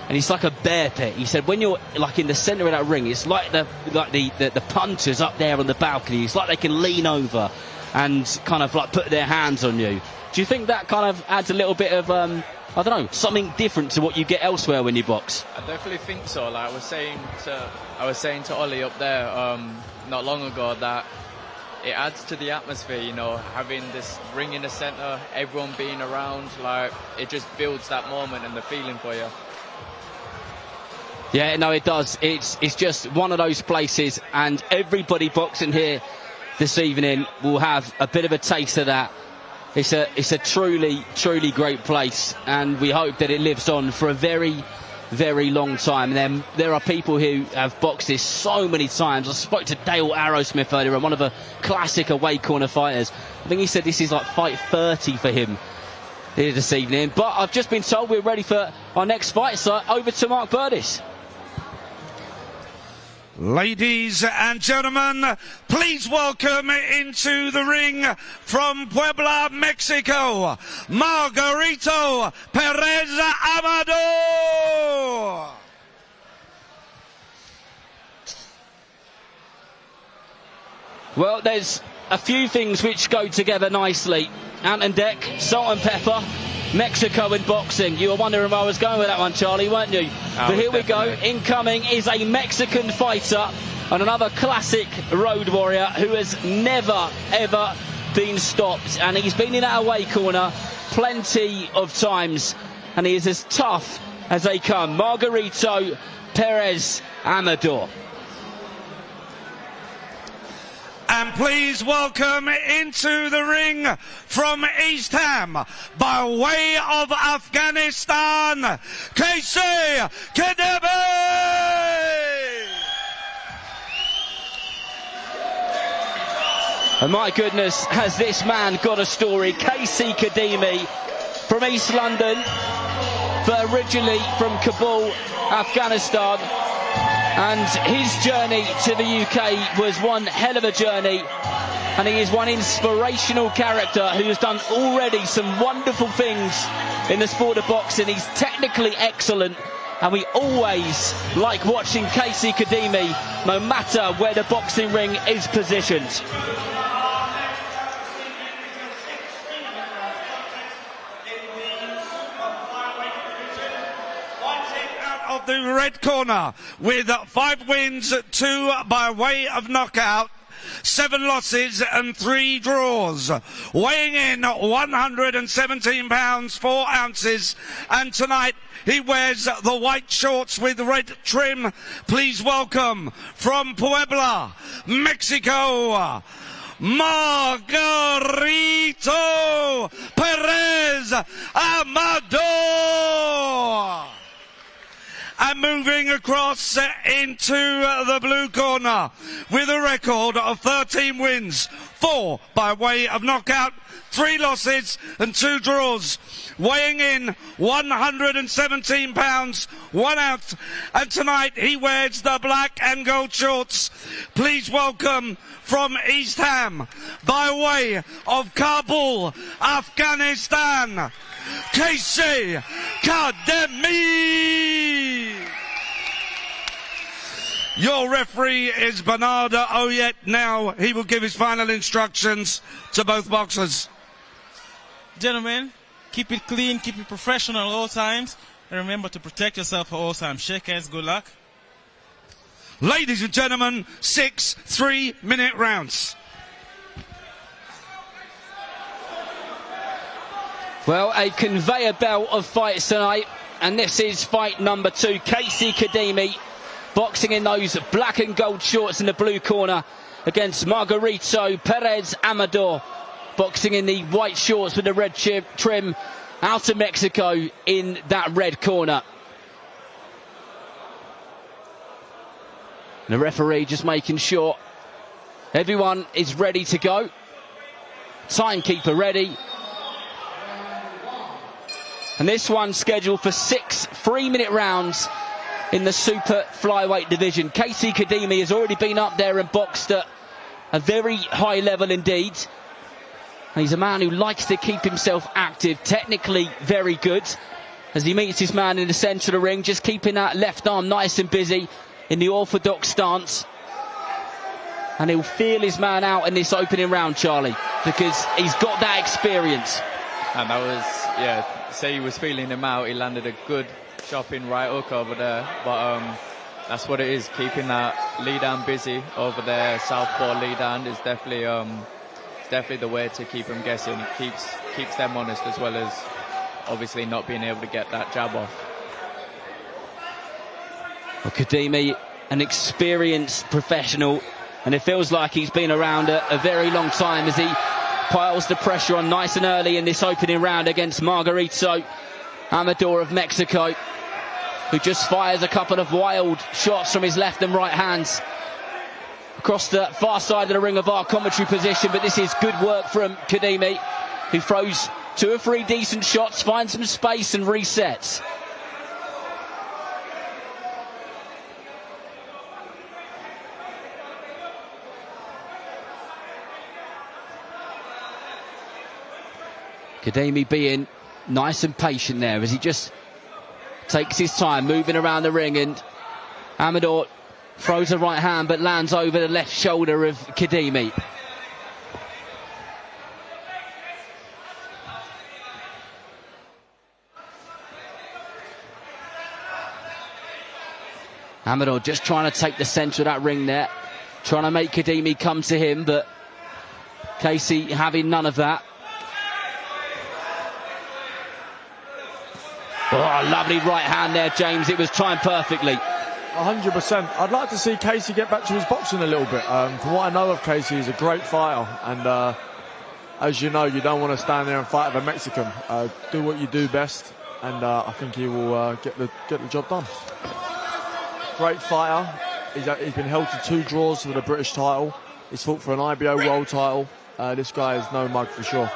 and it's like a bear pit. He said, when you're like in the centre of that ring, it's like the punters up there on the balcony. It's like they can lean over and kind of like put their hands on you. Do you think that kind of adds a little bit of, I don't know, something different to what you get elsewhere when you box? I definitely think so. Like I was saying to Ollie up there not long ago, that it adds to the atmosphere, you know, having this ring in the centre, everyone being around, like it just builds that moment and the feeling for you. Yeah, no, it does. It's just one of those places, and everybody boxing here this evening will have a bit of a taste of that. It's a truly great place, and we hope that it lives on for a very, very long time. And there are people who have boxed this so many times. I spoke to Dale Aerosmith earlier, one of the classic away corner fighters. I think he said this is like fight 30 for him here this evening. But I've just been told we're ready for our next fight, so over to Mark Burtis. Ladies and gentlemen, please welcome into the ring from Puebla, Mexico, Margarito Perez Amador. Well, there's a few things which go together nicely. Ant and Deck, salt and pepper, Mexico and boxing. You were wondering where I was going with that one, Charlie, weren't you? But here we go. Incoming is a Mexican fighter and another classic road warrior who has never, ever been stopped. And he's been in our away corner plenty of times. And he is as tough as they come. Margarito Perez Amador. And please welcome into the ring from East Ham, by way of Afghanistan, Khademi! And my goodness, has this man got a story. Khademi from East London, but originally from Kabul, Afghanistan. And his journey to the UK was one hell of a journey. And he is one inspirational character who has done already some wonderful things in the sport of boxing. He's technically excellent. And we always like watching Khademi, no matter where the boxing ring is positioned. Of the red corner with 5 wins, 2 by way of knockout, 7 losses and 3 draws, weighing in 117 pounds 4 ounces, and tonight he wears the white shorts with red trim. Please welcome from Puebla, Mexico, Margarito Perez Amador. And moving across into the blue corner with a record of 13 wins, 4 by way of knockout, 3 losses and 2 draws, weighing in 117 pounds 1 ounce, and tonight he wears the black and gold shorts. Please welcome from East Ham, by way of Kabul, Afghanistan, Khademi. Your referee is Bernardo Oyet. Now he will give his final instructions to both boxers. Gentlemen, keep it clean, keep it professional at all times, and remember to protect yourself at all times. Shake hands, good luck. Ladies and gentlemen, 6 3-minute rounds. Well, a conveyor belt of fights tonight, and this is fight number 2. Khademi boxing in those black and gold shorts in the blue corner against Margarito Perez Amador boxing in the white shorts with the red trim out of Mexico in that red corner. The referee just making sure everyone is ready to go. Timekeeper ready. And this one's scheduled for 6 3-minute rounds in the super flyweight division. Khademi has already been up there and boxed at a very high level indeed. And he's a man who likes to keep himself active, technically very good. As he meets his man in the centre of the ring, just keeping that left arm nice and busy in the orthodox stance. And he'll feel his man out in this opening round, Charlie, because he's got that experience. And that was, yeah, say he was feeling him out. He landed a good chopping right hook over there, but that's what it is, keeping that lead hand busy over there. Southpaw lead hand is definitely the way to keep him guessing. It keeps them honest, as well as obviously not being able to get that jab off. Well, Khademi, an experienced professional, and it feels like he's been around a very long time as he piles the pressure on nice and early in this opening round against Margarito Amador of Mexico, who just fires a couple of wild shots from his left and right hands across the far side of the ring of our commentary position. But this is good work from Khademi, who throws 2 or 3 decent shots, finds some space and resets. Khademi being nice and patient there as he just takes his time moving around the ring, and Amador throws a right hand but lands over the left shoulder of Khademi. Amador just trying to take the centre of that ring there, trying to make Khademi come to him, but Casey having none of that. Oh, lovely right hand there, James. It was timed perfectly. 100%. I'd like to see Casey get back to his boxing a little bit. From what I know of Casey, he's a great fighter, and as you know, you don't want to stand there and fight with a Mexican. Do what you do best, and I think he will get the job done. Great fighter. He's been held to 2 draws for the British title. He's fought for an IBO world title. This guy is no mug for sure.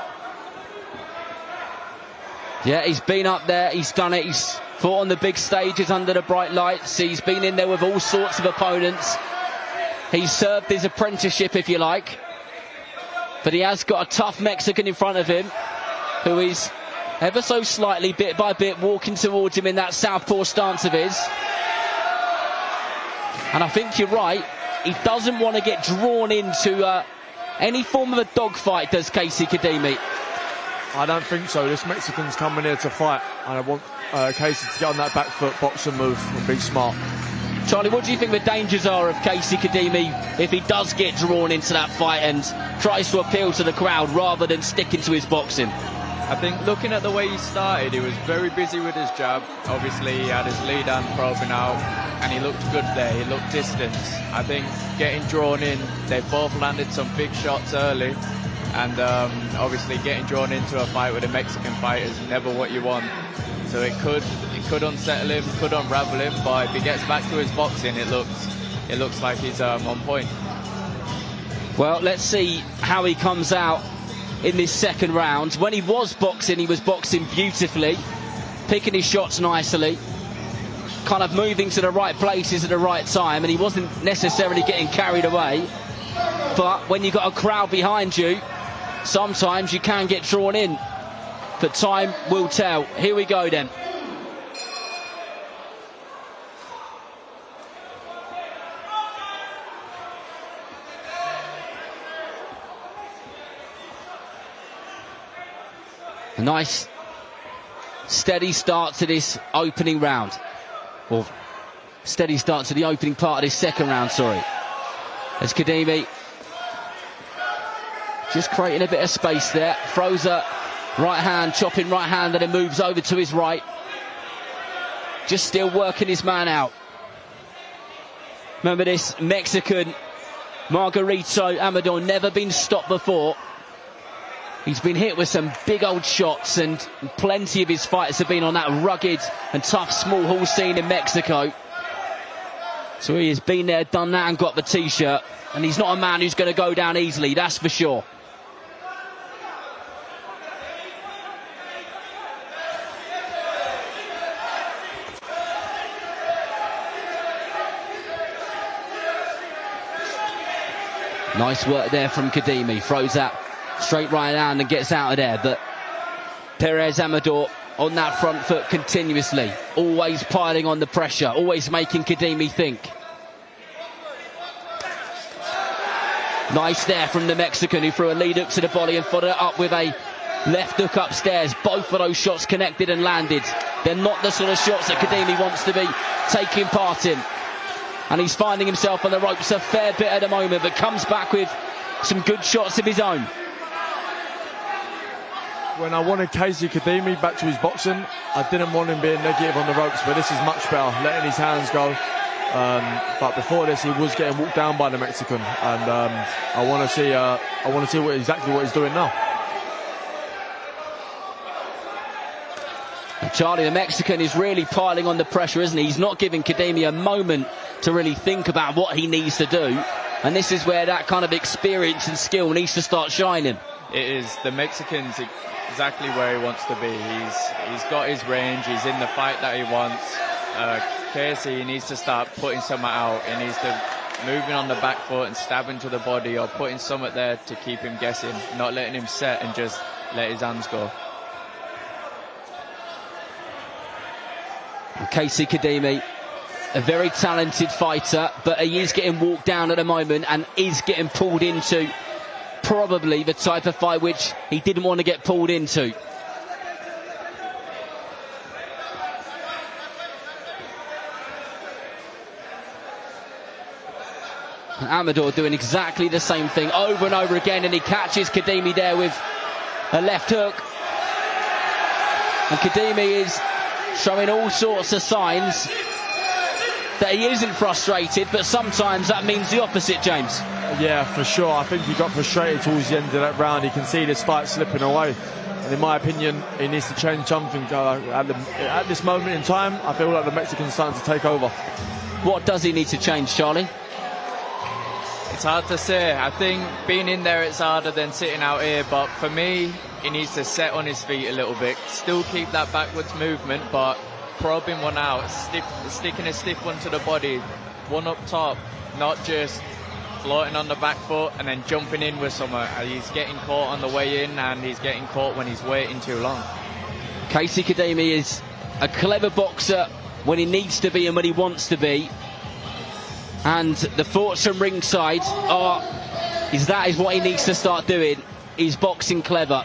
Yeah, he's been up there, he's done it, he's fought on the big stages under the bright lights, he's been in there with all sorts of opponents. He's served his apprenticeship, if you like, but he has got a tough Mexican in front of him, who is ever so slightly, bit by bit, walking towards him in that southpaw stance of his. And I think you're right, he doesn't want to get drawn into any form of a dogfight, does Casey Khademi? I don't think so. This Mexican's coming here to fight, and I want Casey to get on that back foot, box and move, and be smart. Charlie, what do you think the dangers are of Casey Khademi if he does get drawn into that fight and tries to appeal to the crowd rather than sticking to his boxing? I think looking at the way he started, he was very busy with his jab. Obviously, he had his lead hand probing out, and he looked good there. He looked distance. I think getting drawn in, they both landed some big shots early. And obviously getting drawn into a fight with a Mexican fighter is never what you want. So it could unsettle him, could unravel him, but if he gets back to his boxing, it looks like he's on point. Well, let's see how he comes out in this second round. When he was boxing beautifully, picking his shots nicely, kind of moving to the right places at the right time, and he wasn't necessarily getting carried away. But when you've got a crowd behind you, sometimes you can get drawn in, but time will tell. Here we go then. A nice steady start to this opening round, or steady start to the opening part of this second round, sorry, as Khademi just creating a bit of space there, throws a right hand, chopping right hand, and then moves over to his right. Just still working his man out. Remember, this Mexican, Margarito Amador, never been stopped before. He's been hit with some big old shots, and plenty of his fights have been on that rugged and tough small hall scene in Mexico. So he has been there, done that, and got the t-shirt. And he's not a man who's going to go down easily, that's for sure. Nice work there from Khademi. Throws that straight right hand and gets out of there. But Perez Amador on that front foot continuously. Always piling on the pressure. Always making Khademi think. Nice there from the Mexican, who threw a lead hook to the body and followed it up with a left hook upstairs. Both of those shots connected and landed. They're not the sort of shots that Khademi wants to be taking part in. And he's finding himself on the ropes a fair bit at the moment, but comes back with some good shots of his own. When I wanted Casey Khademi back to his boxing, I didn't want him being negative on the ropes, but this is much better, letting his hands go. But before this, he was getting walked down by the Mexican, and I want to see exactly what he's doing now. Charlie, the Mexican is really piling on the pressure, isn't he? He's not giving Khademi a moment to really think about what he needs to do, and this is where that kind of experience and skill needs to start shining. It is. The Mexican's exactly where he wants to be. He's got his range, he's in the fight that he wants. Casey needs to start putting something out. He needs to moving on the back foot and stabbing to the body, or putting something there to keep him guessing, not letting him set and just let his hands go. Casey Khademi, a very talented fighter, but he is getting walked down at the moment and is getting pulled into probably the type of fight which he didn't want to get pulled into. Ahmed doing exactly the same thing over and over again, and he catches Khademi there with a left hook. And Khademi is showing all sorts of signs that he isn't frustrated, but sometimes that means the opposite, James. Yeah, for sure. I think he got frustrated towards the end of that round. He can see this fight slipping away. And in my opinion, he needs to change something. At this moment in time, I feel like the Mexican's starting to take over. What does he need to change, Charlie? It's hard to say. I think being in there, it's harder than sitting out here. But for me, he needs to set on his feet a little bit. Still keep that backwards movement, but probing one out, sticking a stiff one to the body, one up top, not just floating on the back foot and then jumping in with someone. He's getting caught on the way in, and he's getting caught when he's waiting too long. Casey Khademi is a clever boxer when he needs to be and when he wants to be. And the thoughts from ringside are, that is what he needs to start doing. He's boxing clever.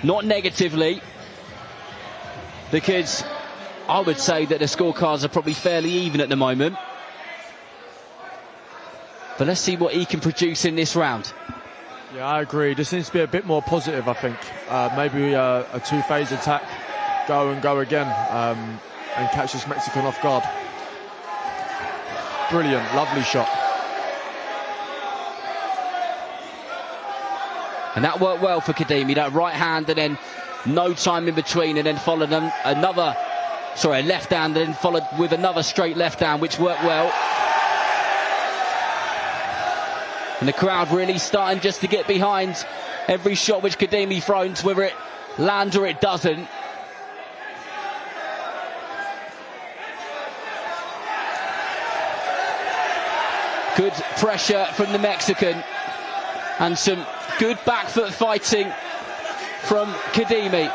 Not negatively, because I would say that the scorecards are probably fairly even at the moment. But let's see what he can produce in this round. Yeah, I agree. This needs to be a bit more positive, I think. Maybe a two-phase attack, go and go again, and catch this Mexican off guard. Brilliant, lovely shot. And that worked well for Khademi, that right hand, and then no time in between, and then followed a left hand, and then followed with another straight left hand, which worked well. And the crowd really starting just to get behind every shot which Khademi throws, whether it lands or it doesn't. Good pressure from the Mexican, and some good back foot fighting from Khademi.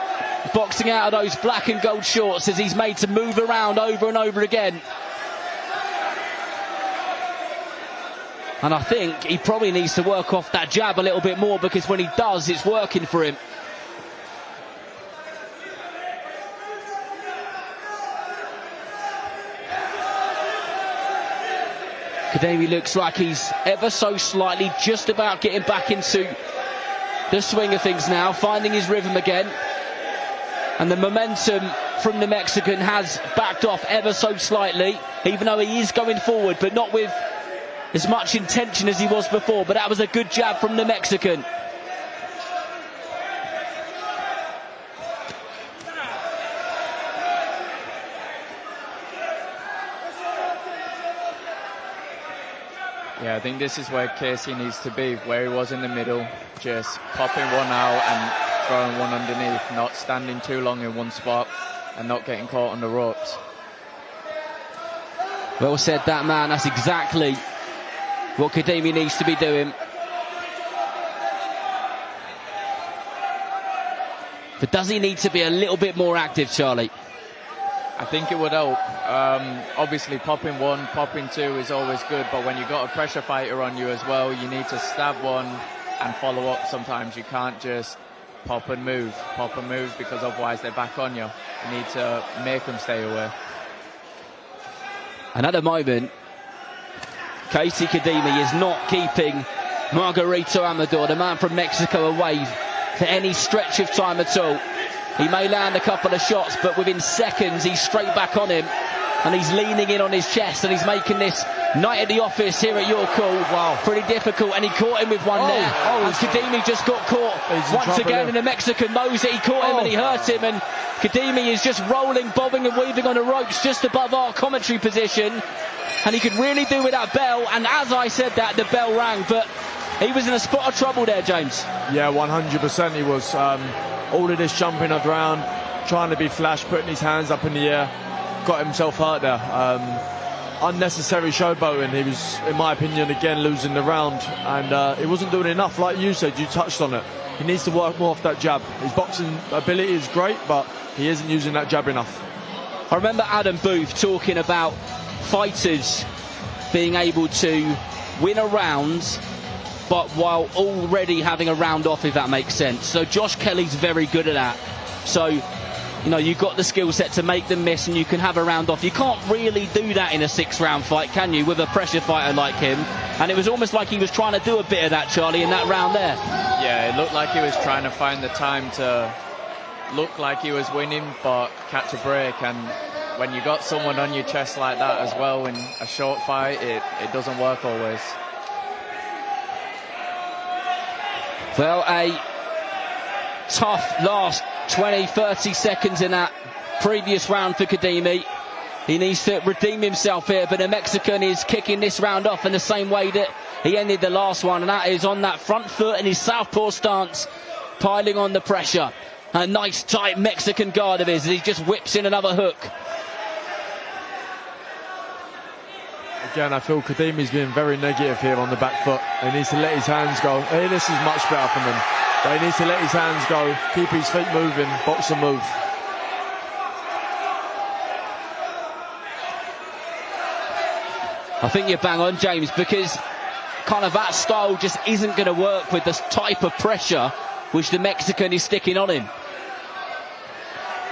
Boxing out of those black and gold shorts as he's made to move around over and over again. And I think he probably needs to work off that jab a little bit more, because when he does, it's working for him. Khademi looks like he's ever so slightly just about getting back into the swing of things now, finding his rhythm again. And the momentum from the Mexican has backed off ever so slightly, even though he is going forward, but not with as much intention as he was before. But that was a good jab from the Mexican. Yeah, I think this is where Casey needs to be, where he was in the middle, just popping one out and throwing one underneath, not standing too long in one spot and not getting caught on the ropes. Well said, that man. That's exactly what Khademi needs to be doing. But does he need to be a little bit more active, Charlie? I think it would help. Obviously, popping one, popping two is always good, but when you've got a pressure fighter on you as well, you need to stab one and follow up. Sometimes you can't just pop and move, because otherwise they're back on you. You need to make them stay away. And at the moment, Casey Khademi is not keeping Margarito Amador, the man from Mexico, away for any stretch of time at all. He may land a couple of shots, but within seconds he's straight back on him, and he's leaning in on his chest, and he's making this night at the office here at Your Call pretty difficult. And he caught him with one there, and Khademi just got caught once again, and the Mexican knows that he caught him and he hurt him, and Khademi is just rolling, bobbing and weaving on the ropes just above our commentary position, and he could really do with that bell. And as I said that, the bell rang, but he was in a spot of trouble there, James. Yeah, 100% he was. All of this jumping around, trying to be flash, putting his hands up in the air, got himself hurt there. Unnecessary showboating. He was, in my opinion, again losing the round, and he wasn't doing enough. Like you said, you touched on it. He needs to work more off that jab. His boxing ability is great, but he isn't using that jab enough. I remember Adam Booth talking about fighters being able to win a round, but while already having a round off, if that makes sense. So Josh Kelly's very good at that. So, you know, you've got the skill set to make them miss and you can have a round off. You can't really do that in a 6-round fight, can you, with a pressure fighter like him? And it was almost like he was trying to do a bit of that, Charlie, in that round there. Yeah, it looked like he was trying to find the time to look like he was winning, but catch a break. And when you got someone on your chest like that as well in a short fight, it doesn't work always. Well, a tough last 20-30 seconds in that previous round for Khademi. He needs to redeem himself here, but the Mexican is kicking this round off in the same way that he ended the last one, and that is on that front foot in his southpaw stance, piling on the pressure. A nice tight Mexican guard of his, he just whips in another hook. Again, I feel Khademi's being very negative here on the back foot. He needs to let his hands go. Hey, this is much better from him. But he needs to let his hands go, keep his feet moving, box and move. I think you're bang on, James, because kind of that style just isn't going to work with this type of pressure which the Mexican is sticking on him.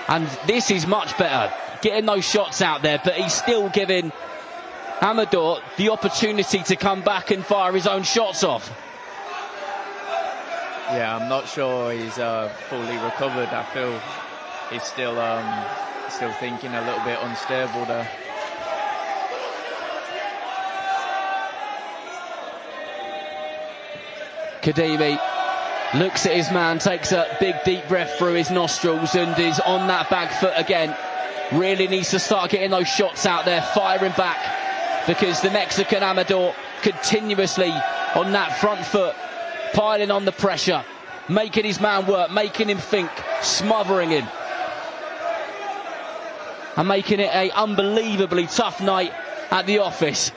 And this is much better, getting those shots out there, but he's still giving Amador the opportunity to come back and fire his own shots off. Yeah, I'm not sure he's fully recovered. I feel he's still thinking a little bit unstable there. Khademi looks at his man, takes a big deep breath through his nostrils and is on that back foot again. Really needs to start getting those shots out there, firing back, because the Mexican Amador continuously on that front foot, piling on the pressure, making his man work, making him think, smothering him, and making it an unbelievably tough night at the office.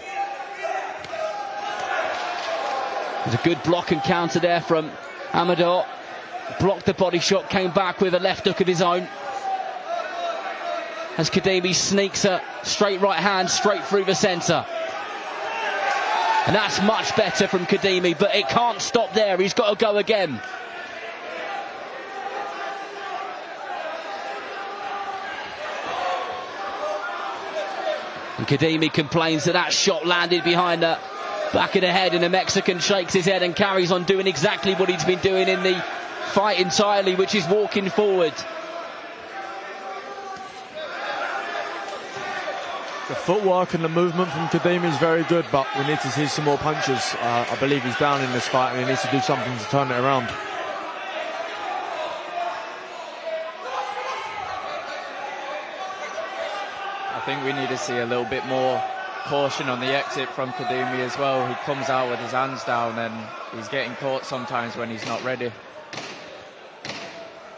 There's a good block and counter there from Amador. Blocked the body shot, came back with a left hook of his own. As Khademi sneaks a straight right hand straight through the centre. And that's much better from Khademi, but it can't stop there. He's got to go again. And Khademi complains that shot landed behind the back of the head, and the Mexican shakes his head and carries on doing exactly what he's been doing in the fight entirely, which is walking forward. The footwork and the movement from Khademi is very good, but we need to see some more punches. I believe he's down in this fight and he needs to do something to turn it around. I think we need to see a little bit more caution on the exit from Khademi as well. He comes out with his hands down and he's getting caught sometimes when he's not ready.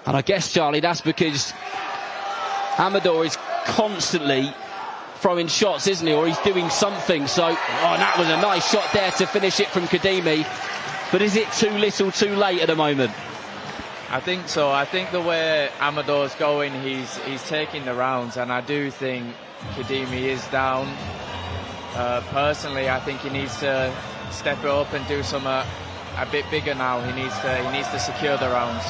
And I guess, Charlie, that's because Amador is constantly throwing shots, isn't he? Or he's doing something. So, that was a nice shot there to finish it from Khademi. But is it too little too late at the moment? I think so. I think the way Amador's going, he's taking the rounds, and I do think Khademi is down. Personally, I think he needs to step it up and do some a bit bigger now. He needs to secure the rounds.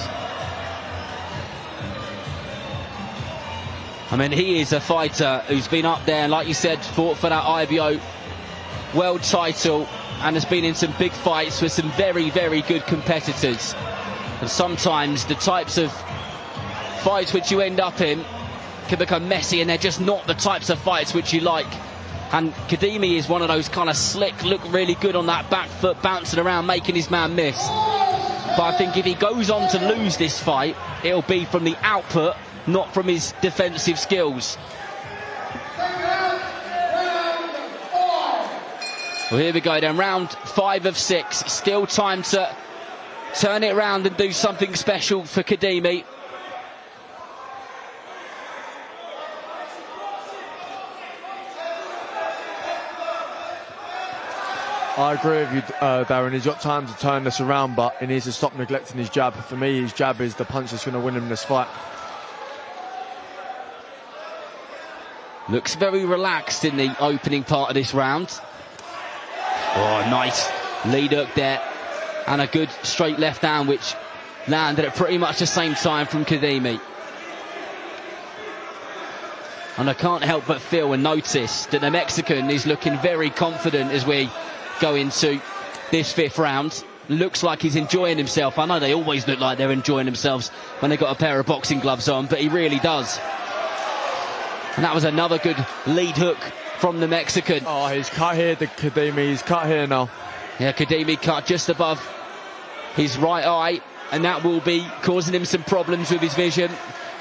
I mean, he is a fighter who's been up there and, like you said, fought for that IBO world title and has been in some big fights with some very, very good competitors. And sometimes the types of fights which you end up in can become messy, and they're just not the types of fights which you like. And Khademi is one of those kind of slick, look really good on that back foot, bouncing around, making his man miss. But I think if he goes on to lose this fight, it'll be from the output, not from his defensive skills. Well, here we go then, round 5 of 6. Still time to turn it around and do something special for Khademi. I agree with you, Darren. He's got time to turn this around, but he needs to stop neglecting his jab. For me, his jab is the punch that's going to win him this fight. Looks very relaxed in the opening part of this round. Oh, nice lead hook there. And a good straight left hand, which landed at pretty much the same time from Khademi. And I can't help but feel and notice that the Mexican is looking very confident as we go into this 5th round. Looks like he's enjoying himself. I know they always look like they're enjoying themselves when they've got a pair of boxing gloves on, but he really does. And that was another good lead hook from the Mexican. Oh, he's cut here, the Khademi. He's cut here now. Yeah, Khademi cut just above his right eye, and that will be causing him some problems with his vision,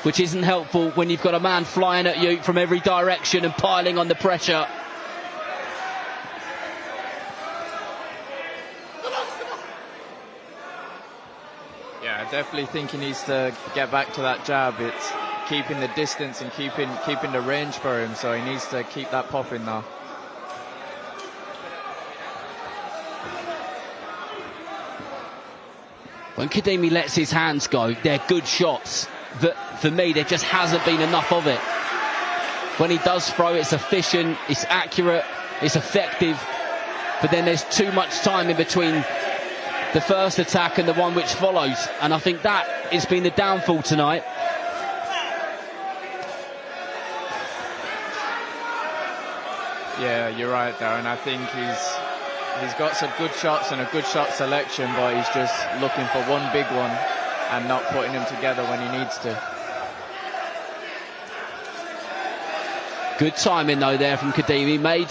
which isn't helpful when you've got a man flying at you from every direction and piling on the pressure. Yeah, I definitely think he needs to get back to that jab. It's keeping the distance and keeping the range for him, so he needs to keep that popping now. When Khademi lets his hands go, they're good shots, but for me there just hasn't been enough of it. When he does throw, it's efficient, it's accurate, it's effective, but then there's too much time in between the first attack and the one which follows, and I think that has been the downfall tonight. Yeah, you're right, Darren. I think he's got some good shots and a good shot selection, but he's just looking for one big one and not putting them together when he needs to. Good timing though there from Khademi. Made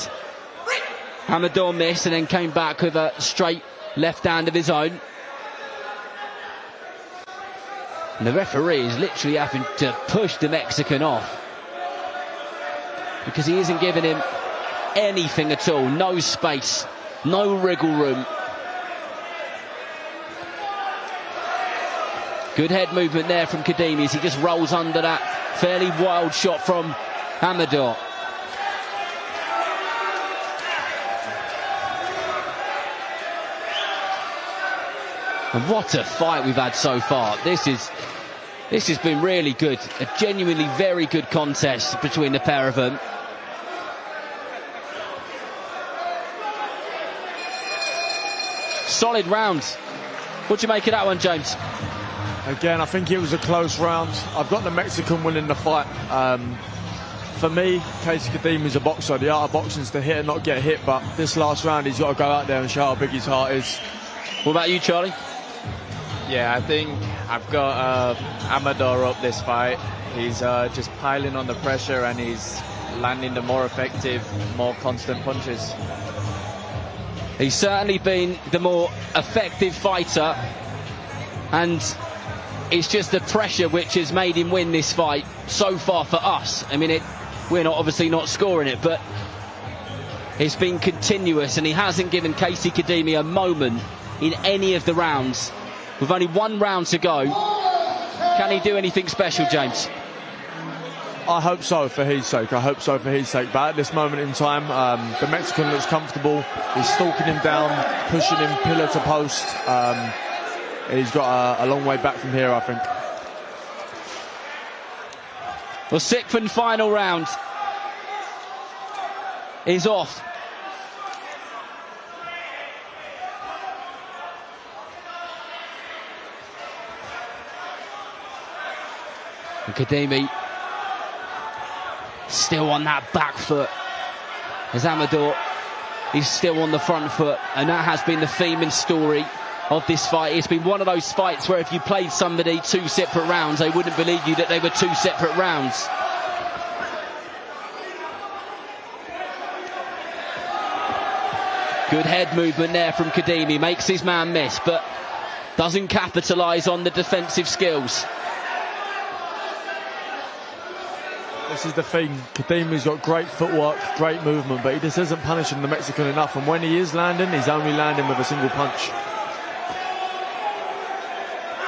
Amador miss and then came back with a straight left hand of his own. And the referee is literally having to push the Mexican off because he isn't giving him anything at all. No space, no wriggle room. Good head movement there from Khademi as he just rolls under that fairly wild shot from Amador. And what a fight we've had so far. This has been really good. A genuinely very good contest between the pair of them. Solid round. What do you make of that one, James? Again, I think it was a close round. I've got the Mexican winning the fight. For me, Casey Khademi's a boxer. The art of boxing is to hit and not get hit, but this last round he's got to go out there and show how big his heart is. What about you, Charlie? Yeah, I think I've got Amador up this fight. He's just piling on the pressure and he's landing the more effective, more constant punches. He's certainly been the more effective fighter, and it's just the pressure which has made him win this fight so far for us. I mean, we're obviously not scoring it, but it's been continuous, and he hasn't given Casey Khademi a moment in any of the rounds. With only one round to go, can he do anything special, James? I hope so for his sake. I hope so for his sake. But at this moment in time, the Mexican looks comfortable. He's stalking him down, pushing him pillar to post. He's got a long way back from here, I think. Well, 6th and final round is off. And Khademi still on that back foot, as Amador is still on the front foot, and that has been the theme and story of this fight. It's been one of those fights where if you played somebody 2 separate rounds, they wouldn't believe you that they were 2 separate rounds. Good head movement there from Khademi, makes his man miss, but doesn't capitalise on the defensive skills. This is the thing. Khademi's got great footwork, great movement, but he just isn't punishing the Mexican enough. And when he is landing, he's only landing with a single punch.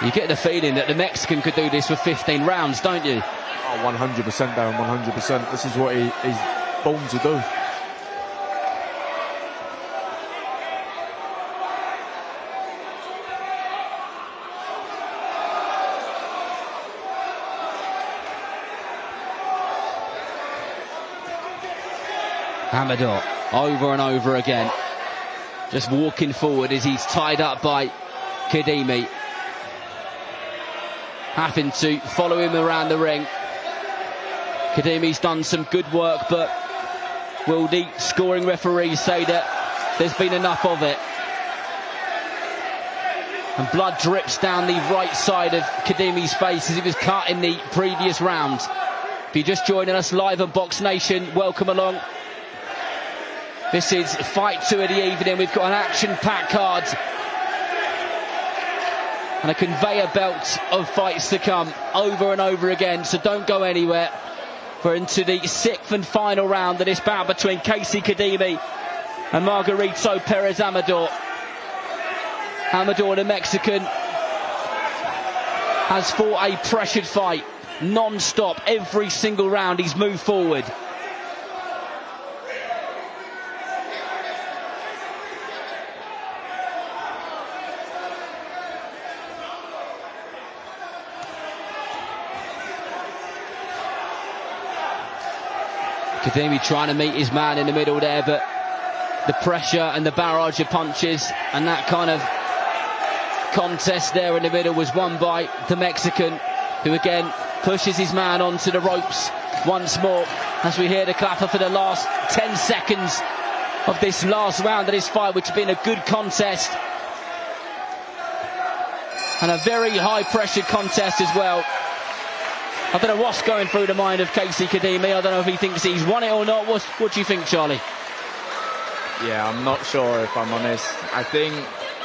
You get the feeling that the Mexican could do this for 15 rounds, don't you? Oh, 100%, Darren, 100%. This is what he's born to do. Amador over and over again, just walking forward as he's tied up by Khademi, having to follow him around the ring. Khademi's done some good work, but will the scoring referees say that there's been enough of it? And blood drips down the right side of Khademi's face as he was cut in the previous round. If you're just joining us live on Box Nation, welcome along. This is fight 2 of the evening. We've got an action-packed card and a conveyor belt of fights to come over and over again, so don't go anywhere. We're into the 6th and final round of this bout between Casey Khademi and Margarito Perez Amador. Amador, the Mexican, has fought a pressured fight non-stop every single round he's moved forward. Khademi trying to meet his man in the middle there, but the pressure and the barrage of punches and that kind of contest there in the middle was won by the Mexican, who again pushes his man onto the ropes once more as we hear the clapper for the last 10 seconds of this last round of this fight, which has been a good contest and a very high pressure contest as well. I don't know what's going through the mind of Casey Khademi. I don't know if he thinks he's won it or not. What do you think, Charlie? Yeah, I'm not sure, if I'm honest. I think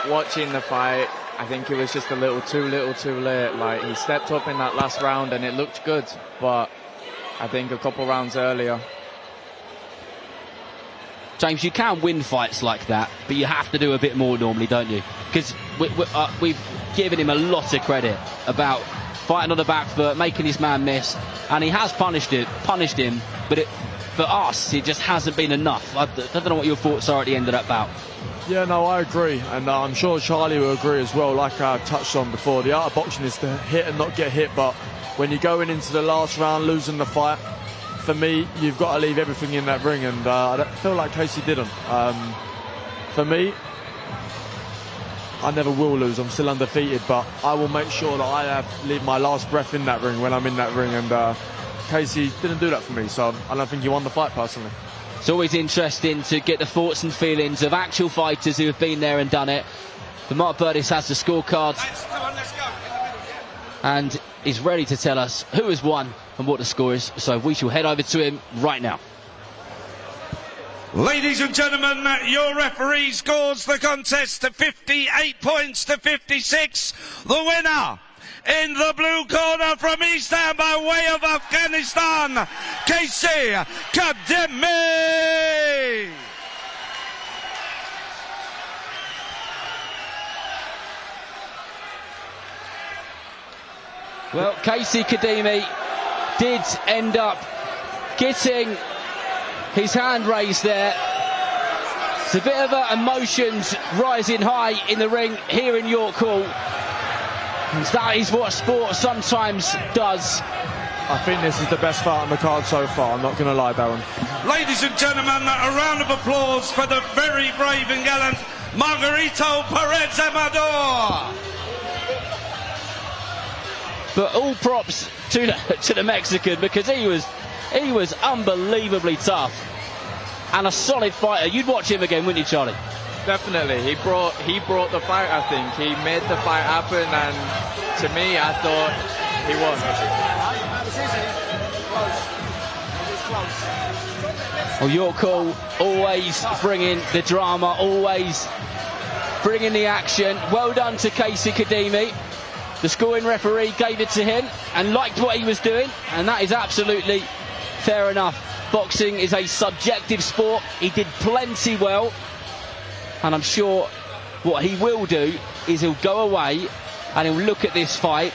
watching the fight, I think it was just a little too late. Like, he stepped up in that last round and it looked good, but I think a couple rounds earlier. James, you can win fights like that, but you have to do a bit more normally, don't you? Because we've given him a lot of credit about fighting on the back foot, making his man miss, and he has punished him, but for us, it just hasn't been enough. I don't know what your thoughts are at the end of that bout. Yeah, no, I agree, and I'm sure Charlie will agree as well. Like I touched on before, the art of boxing is to hit and not get hit, but when you're going into the last round losing the fight, for me, you've got to leave everything in that ring, and I don't feel like Casey didn't. For me, I never will lose. I'm still undefeated, but I will make sure that I leave my last breath in that ring when I'm in that ring, and Casey didn't do that for me, so I don't think he won the fight personally. It's always interesting to get the thoughts and feelings of actual fighters who have been there and done it. But Mark Burtis has the scorecard and is ready to tell us who has won and what the score is, so we shall head over to him right now. Ladies and gentlemen, your referee scores the contest to 58 points to 56. The winner in the blue corner from Eastern by way of Afghanistan, Casey Khademi. Well, Casey Khademi did end up getting his hand raised there. It's a bit of emotions rising high in the ring here in York Hall. And that is what sport sometimes does. I think this is the best fight on the card so far, I'm not going to lie, Darren. Ladies and gentlemen, a round of applause for the very brave and gallant Margarito Perez Amador. But all props to the Mexican, because he was unbelievably tough and a solid fighter. You'd watch him again, wouldn't you, Charlie? Definitely. He brought the fight, I think. He made the fight happen, and to me, I thought he won. Well, York Hall always bringing the drama, always bringing the action. Well done to Casey Khademi. The scoring referee gave it to him and liked what he was doing, and that is absolutely fair enough. Boxing is a subjective sport. He did plenty well, and I'm sure what he will do is he'll go away and he'll look at this fight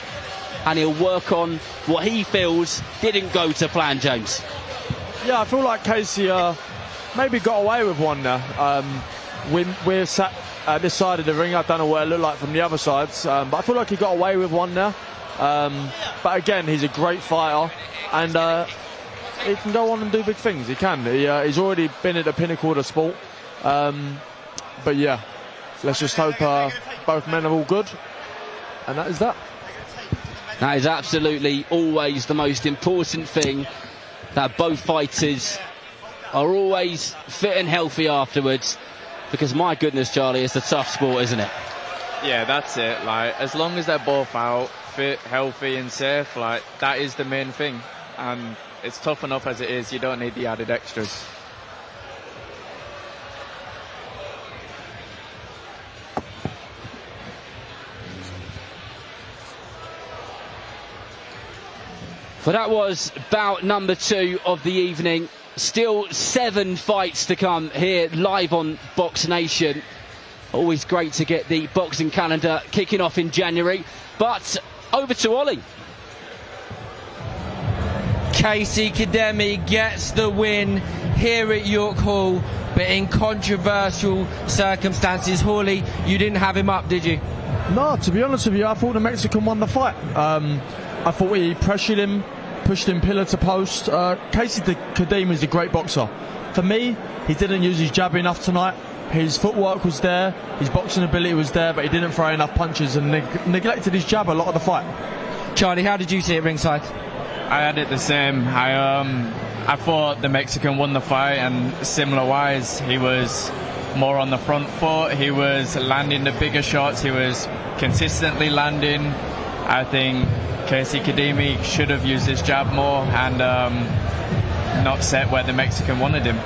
and he'll work on what he feels didn't go to plan, James. Yeah, I feel like Casey maybe got away with one there. We're sat at this side of the ring. I don't know what it looked like from the other sides, but I feel like he got away with one there. But again, he's a great fighter, and he can go on and do big things. He can. He's already been at the pinnacle of the sport. But yeah, let's just hope both men are all good, and that is that. That is absolutely always the most important thing, that both fighters are always fit and healthy afterwards, because my goodness, Charlie, it's a tough sport, isn't it? Yeah, that's it. Like, as long as they're both out, fit, healthy and safe, like, that is the main thing. And it's tough enough as it is. You don't need the added extras. But that was bout number 2 of the evening. Still 7 fights to come here live on Box Nation. Always great to get the boxing calendar kicking off in January. But over to Ollie. Khademi gets the win here at York Hall, but in controversial circumstances. Hawley, you didn't have him up, did you? No, to be honest with you, I thought the Mexican won the fight. I thought he pressured him, pushed him pillar to post. Khademi is a great boxer. For me, he didn't use his jab enough tonight. His footwork was there, his boxing ability was there, but he didn't throw enough punches and neglected his jab a lot of the fight. Charlie, how did you see it ringside? I had it the same. I thought the Mexican won the fight, and similar-wise, he was more on the front foot. He was landing the bigger shots. He was consistently landing. I think Khademi should have used his jab more and not set where the Mexican wanted him.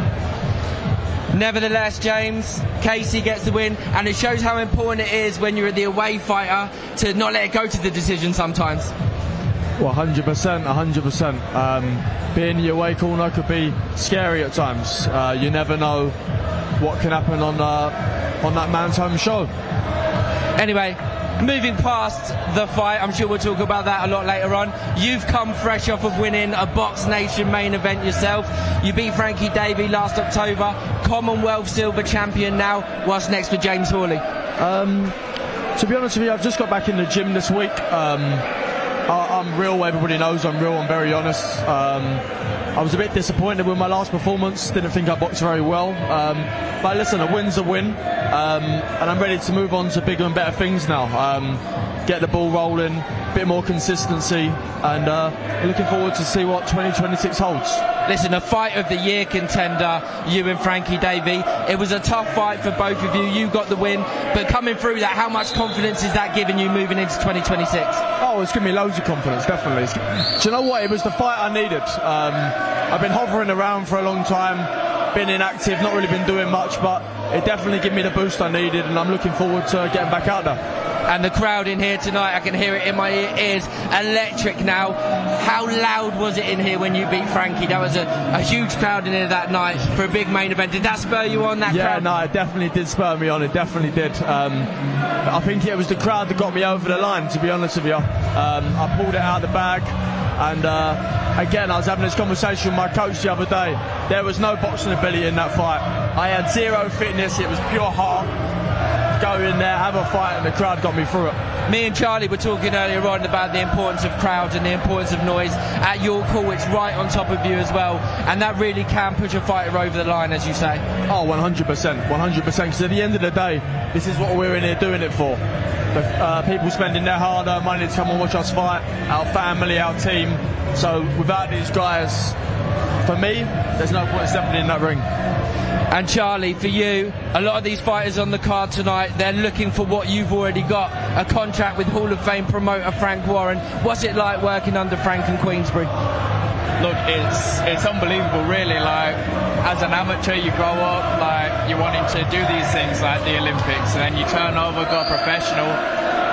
Nevertheless, James, Casey gets the win, and it shows how important it is when you're the away fighter to not let it go to the decision sometimes. Well, 100%, 100%. Being the away corner could be scary at times. You never know what can happen on that man's home show. Anyway, moving past the fight, I'm sure we'll talk about that a lot later on. You've come fresh off of winning a Box Nation main event yourself. You beat Frankie Davey last October, Commonwealth silver champion now. What's next for James Hawley? To be honest with you, I've just got back in the gym this week. I'm real, everybody knows I'm real, I'm very honest. I was a bit disappointed with my last performance, didn't think I boxed very well. But listen, a win's a win, and I'm ready to move on to bigger and better things now. Get the ball rolling, a bit more consistency, and looking forward to see what 2026 holds. Listen, a fight of the year contender, you and Frankie Davey. It was a tough fight for both of you. You got the win, but coming through that, how much confidence is that giving you moving into 2026? Oh, it's giving me loads of confidence, definitely. Do you know what? It was the fight I needed. I've been hovering around for a long time, been inactive, not really been doing much, but it definitely gave me the boost I needed, and I'm looking forward to getting back out there. And the crowd in here tonight, I can hear it in my ears, electric now. How loud was it in here when you beat Frankie? That was a huge crowd in here that night for a big main event. Did that spur you on, that crowd? Yeah, no, it definitely did spur me on. It definitely did. I think it was the crowd that got me over the line, to be honest with you. I pulled it out of the bag, and again, I was having this conversation with my coach the other day. There was no boxing ability in that fight. I had zero fitness. It was pure heart. Go in there, have a fight, and the crowd got me through it. Me and Charlie were talking earlier on about the importance of crowds and the importance of noise. At York Hall, it's right on top of you as well, and that really can push a fighter over the line, as you say. Oh, 100%, 100%, because at the end of the day, this is what we're in here doing it for. The people spending their hard-earned money to come and watch us fight, our family, our team. So without these guys, for me, there's no point stepping in that ring. And Charlie, for you, a lot of these fighters on the card tonight, they're looking for what you've already got, a contract with Hall of Fame promoter Frank Warren. What's it like working under Frank in Queensbury? Look, it's unbelievable, really. Like, as an amateur, you grow up, like, you're wanting to do these things like the Olympics, and then you turn over, go professional,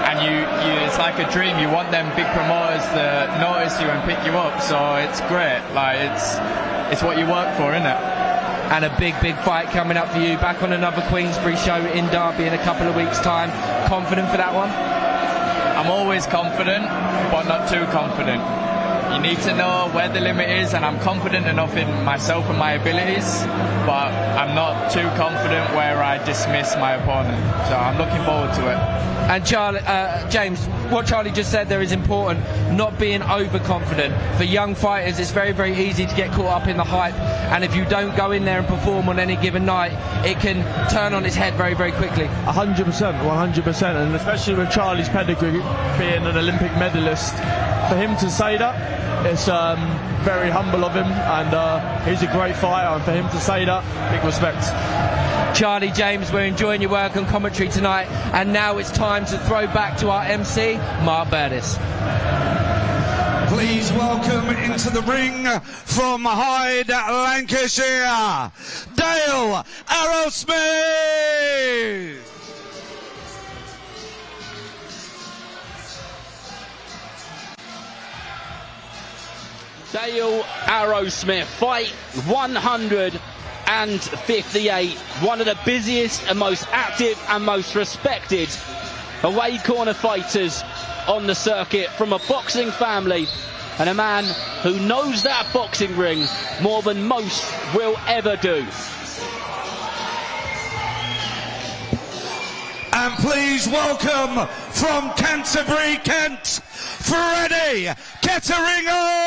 and you it's like a dream. You want them big promoters to notice you and pick you up, so it's great. Like, it's what you work for, isn't it? And a big fight coming up for you, back on another Queensbury show in Derby in a couple of weeks' time. Confident for that one? I'm always confident, but not too confident. You need to know where the limit is, and I'm confident enough in myself and my abilities, but I'm not too confident where I dismiss my opponent. So I'm looking forward to it. And Charlie, James, what Charlie just said there is important, not being overconfident. For young fighters, it's very, very easy to get caught up in the hype, and if you don't go in there and perform on any given night, it can turn on its head very, very quickly. 100%, 100%, and especially with Charlie's pedigree, being an Olympic medalist, for him to say that, it's very humble of him, and he's a great fighter, and for him to say that, big respect. Charlie, James, we're enjoying your work on commentary tonight, and now it's time to throw back to our MC, Mark Valdez. Please welcome into the ring from Hyde, Lancashire, Dale Aerosmith. Dale Aerosmith, fight 158, one of the busiest and most active and most respected away corner fighters on the circuit, from a boxing family, and a man who knows that boxing ring more than most will ever do. And please welcome from Canterbury, Kent, Freddie Keringham.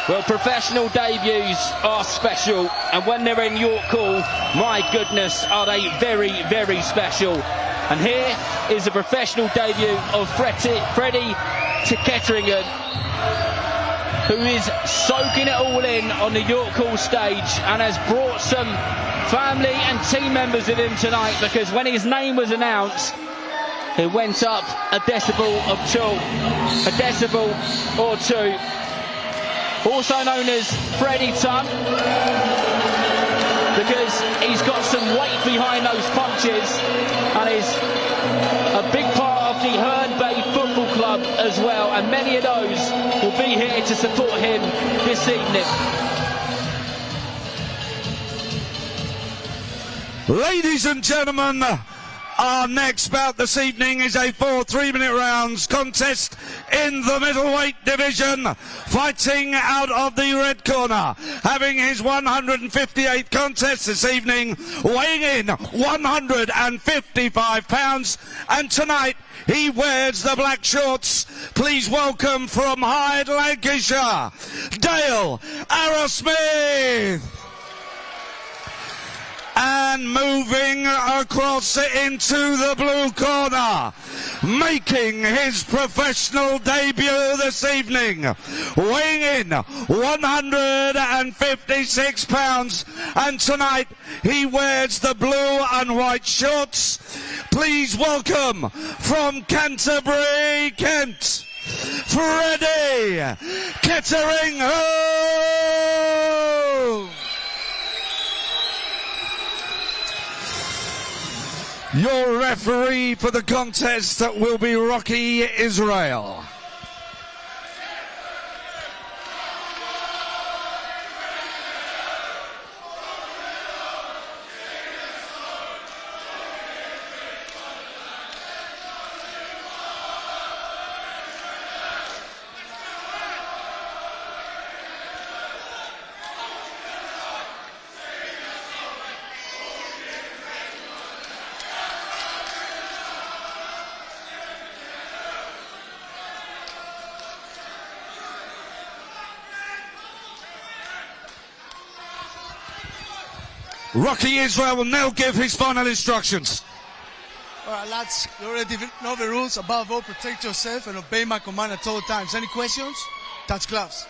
Well, professional debuts are special, and when they're in York Hall, my goodness, are they very, very special. And here is a professional debut of Freddie Keringham, who is soaking it all in on the York Hall stage, and has brought some family and team members with him tonight, because when his name was announced, it went up a decibel or two. Also known as Freddie Ton, because he's got some weight behind those punches, and is a big part of the Herne Bay Football Club as well, and many of those will be here to support him this evening. Ladies and gentlemen, our next bout this evening is a 4 3-minute rounds contest in the middleweight division. Fighting out of the red corner, having his 158th contest this evening, weighing in 155 pounds, and tonight he wears the black shorts. Please welcome from Hyde, Lancashire, Dale Aerosmith. And moving across into the blue corner, making his professional debut this evening, weighing in 156 pounds, and tonight he wears the blue and white shorts. Please welcome from Canterbury, Kent, Freddie Keringham. Your referee for the contest will be Rocky Israel. Rocky Israel will now give his final instructions. Alright lads, you already know the rules. Above all, protect yourself and obey my command at all times. Any questions? Touch gloves.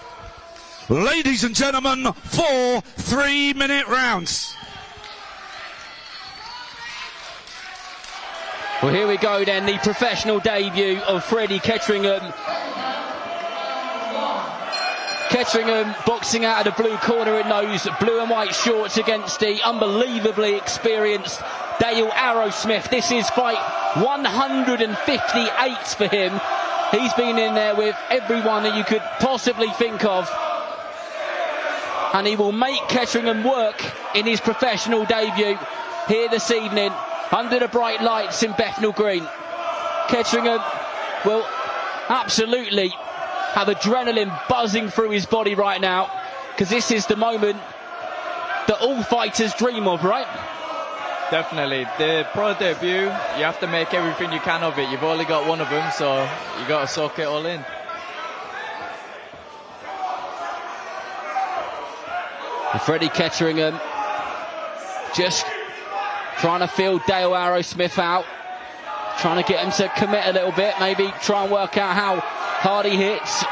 Ladies and gentlemen, 4 3-minute rounds. Well, here we go then, the professional debut of Freddie Keringham. Keringham boxing out of the blue corner in those blue and white shorts against the unbelievably experienced Dale Aerosmith. This is fight 158 for him. He's been in there with everyone that you could possibly think of, and he will make Keringham work in his professional debut here this evening under the bright lights in Bethnal Green. Keringham will absolutely have adrenaline buzzing through his body right now, because this is the moment that all fighters dream of, right? Definitely. The pro debut, you have to make everything you can of it. You've only got one of them, so you got to soak it all in. And Freddie Keringham just trying to feel Dale Aerosmith out, trying to get him to commit a little bit, maybe try and work out how hard he hits,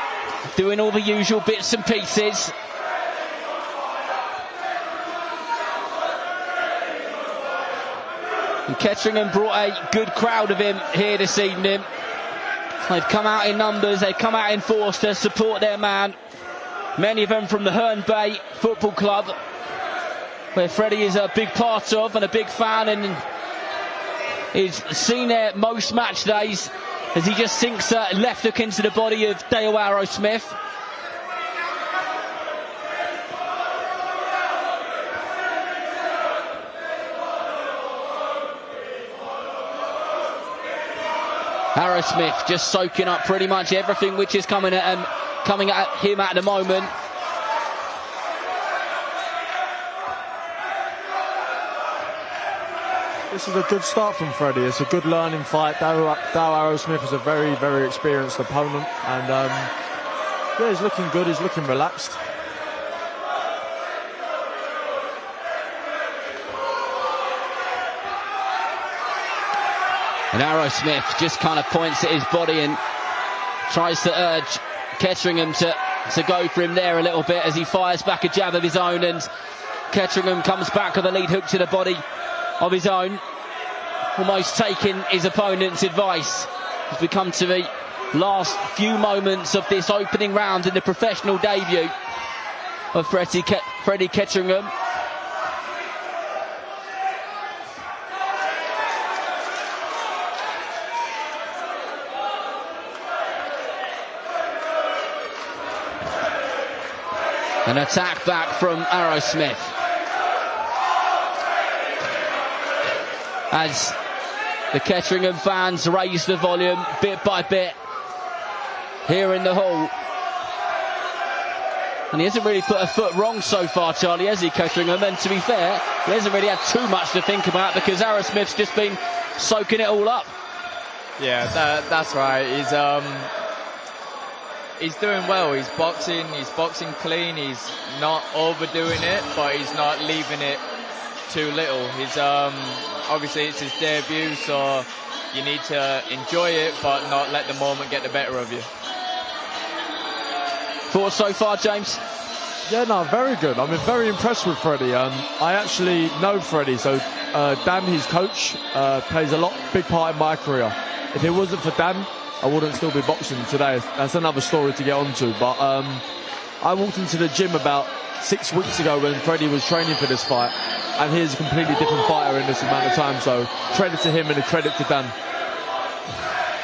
doing all the usual bits and pieces. And Keringham brought a good crowd of him here this evening. They've come out in numbers, they've come out in force to support their man. Many of them from the Herne Bay Football Club, where Freddie is a big part of and a big fan, and is seen there most match days as he just sinks a left hook into the body of Dale Aerosmith. Aerosmith just soaking up pretty much everything which is coming at him at the moment. This is a good start from Freddie. It's a good learning fight. Dale Aerosmith is a very, very experienced opponent, and yeah, he's looking good. He's looking relaxed. And Aerosmith just kind of points at his body and tries to urge Keringham to go for him there a little bit as he fires back a jab of his own, and Keringham comes back with a lead hook to the body of his own, almost taking his opponent's advice as we come to the last few moments of this opening round in the professional debut of Freddie Keringham. An attack back from Aerosmith as the Keringham fans raise the volume bit by bit here in the hall. And he hasn't really put a foot wrong so far, Charlie, has he, Keringham? And to be fair, he hasn't really had too much to think about because Aerosmith's just been soaking it all up. Yeah, that's right. He's doing well. He's boxing clean. He's not overdoing it, but he's not leaving it too little. He's obviously it's his debut, so you need to enjoy it, but not let the moment get the better of you. Thoughts so far, James? Yeah, no, very good. I'm very impressed with Freddie. I actually know Freddie, so Dan, his coach, plays a big part in my career. If it wasn't for Dan, I wouldn't still be boxing today. That's another story to get onto. But I walked into the gym about 6 weeks ago when Freddie was training for this fight, and he's a completely different fighter in this amount of time. So credit to him and a credit to Dan.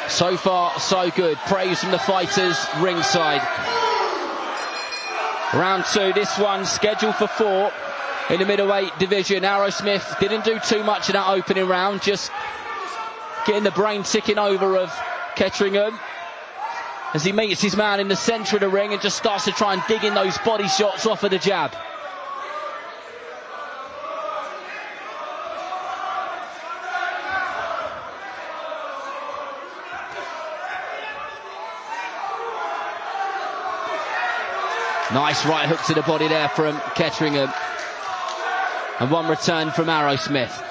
So far, so good. Praise from the fighters ringside. Round 2, this one scheduled for 4 in the middleweight division. Aerosmith didn't do too much in that opening round, just getting the brain ticking over of Keringham as he meets his man in the centre of the ring and just starts to try and dig in those body shots off of the jab. Nice right hook to the body there from Keringham, and one return from Aerosmith.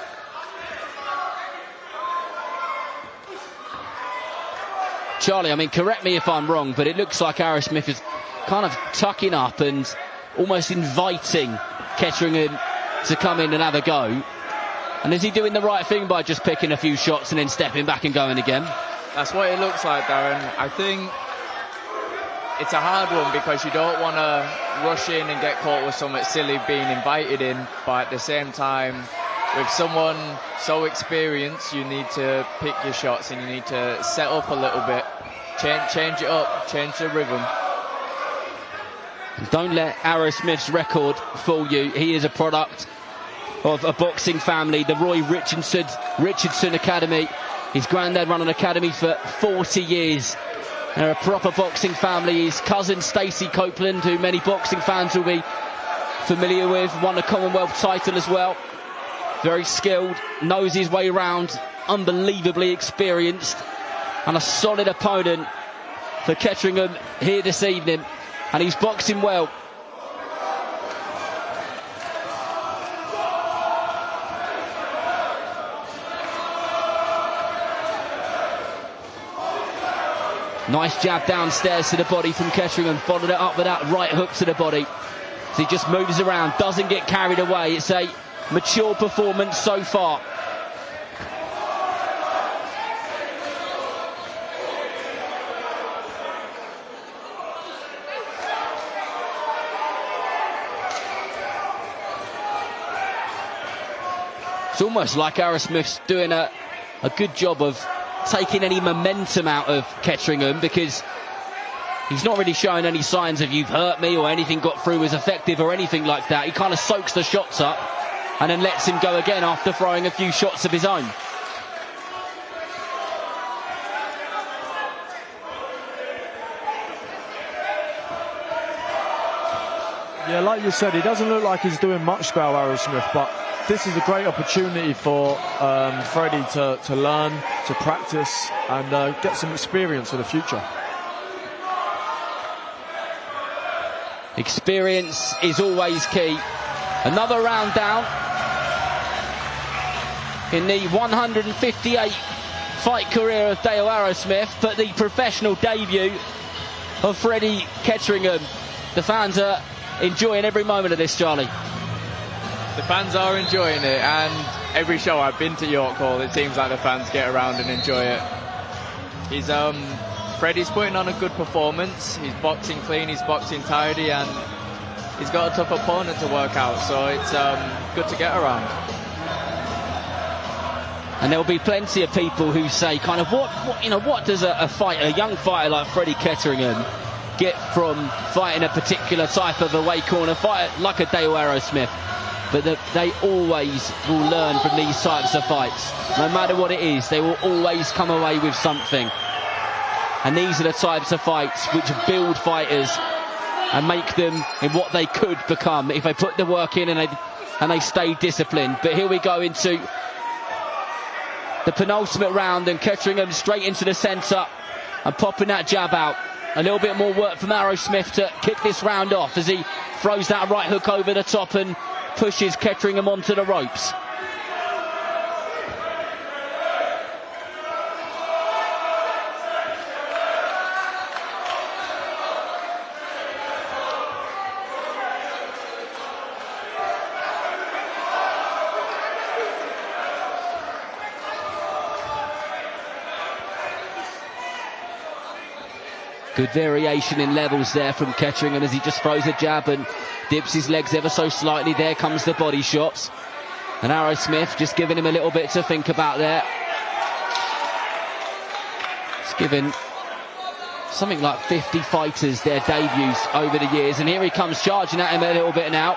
Charlie, I mean, correct me if I'm wrong, but it looks like Aerosmith is kind of tucking up and almost inviting Keringham to come in and have a go. And is he doing the right thing by just picking a few shots and then stepping back and going again? That's what it looks like, Darren. I think it's a hard one because you don't want to rush in and get caught with something silly being invited in, but at the same time, with someone so experienced, you need to pick your shots and you need to set up a little bit, change it up, change the rhythm. Don't let Aerosmith's record fool you. He is a product of a boxing family, the Roy Richardson Academy. His granddad ran an academy for 40 years. They're a proper boxing family. His cousin Stacey Copeland, who many boxing fans will be familiar with, won a Commonwealth title as well. Very skilled, knows his way round, unbelievably experienced, and a solid opponent for Keringham here this evening, and he's boxing well. Nice jab downstairs to the body from Keringham, followed it up with that right hook to the body. So he just moves around, doesn't get carried away. It's a mature performance so far. It's almost like Aerosmith's doing a good job of taking any momentum out of Keringham, because he's not really showing any signs of "you've hurt me" or anything got through as effective or anything like that. He kind of soaks the shots up and then lets him go again after throwing a few shots of his own. Yeah, like you said, he doesn't look like he's doing much scale, Aerosmith, but this is a great opportunity for Freddie to learn, to practice, and get some experience for the future. Experience is always key. Another round down in the 158 fight career of Dale Aerosmith, but the professional debut of Freddie Keringham. The fans are enjoying every moment of this, Charlie. The fans are enjoying it, and every show I've been to York Hall, it seems like the fans get around and enjoy it. Freddie's putting on a good performance. He's boxing clean, he's boxing tidy, and he's got a tough opponent to work out, so it's good to get around. And there'll be plenty of people who say, kind of, what does a young fighter like Freddie Keringham get from fighting a particular type of away corner fight like a Dale Aerosmith? But they always will learn from these types of fights. No matter what it is, they will always come away with something. And these are the types of fights which build fighters and make them in what they could become if they put the work in and they stay disciplined. But here we go into the penultimate round, and Keringham straight into the centre and popping that jab out. A little bit more work from Aerosmith to kick this round off as he throws that right hook over the top and pushes Keringham onto the ropes. Good variation in levels there from Keringham as he just throws a jab and dips his legs ever so slightly. There comes the body shots. And Aerosmith just giving him a little bit to think about there. It's given something like 50 fighters their debuts over the years. And here he comes charging at him a little bit now.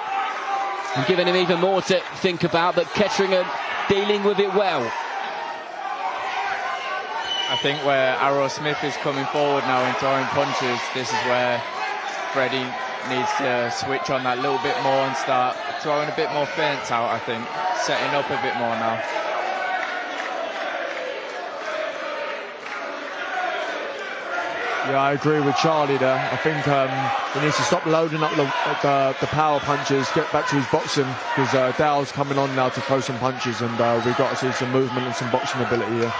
And giving him even more to think about. But Keringham dealing with it well. I think where Aerosmith is coming forward now and throwing punches, this is where Freddie needs to switch on that little bit more and start throwing a bit more feints out, I think. Setting up a bit more now. Yeah, I agree with Charlie there. I think he needs to stop loading up the power punches, get back to his boxing, because Dale's coming on now to throw some punches, and we've got to see some movement and some boxing ability here.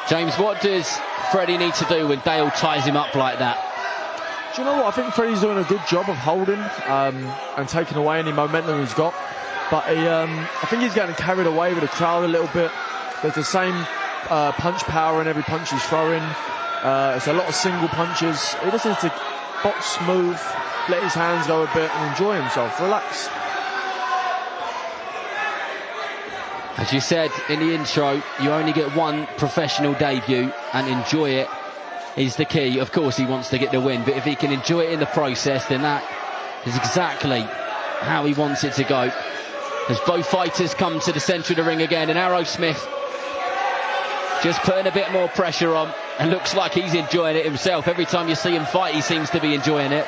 James, what does Freddie need to do when Dale ties him up like that? Do you know what? I think Freddie's doing a good job of holding and taking away any momentum he's got. But I think he's getting carried away with the crowd a little bit. There's the same punch power in every punch he's throwing. It's a lot of single punches. He just needs to box smooth, let his hands go a bit and enjoy himself. Relax. As you said in the intro, you only get one professional debut, and enjoy it is the key. Of course, he wants to get the win, but if he can enjoy it in the process, then that is exactly how he wants it to go. As both fighters come to the centre of the ring again, and Aerosmith just putting a bit more pressure on, and looks like he's enjoying it himself. Every time you see him fight, he seems to be enjoying it.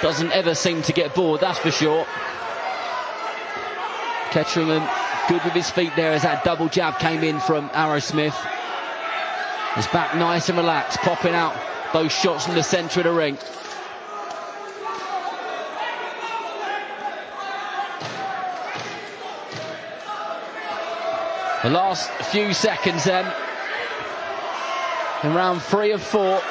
Doesn't ever seem to get bored, that's for sure. Keringham good with his feet there as that double jab came in from Aerosmith. His back nice and relaxed, popping out those shots from the centre of the ring. The last few seconds then, in round 3 of 4.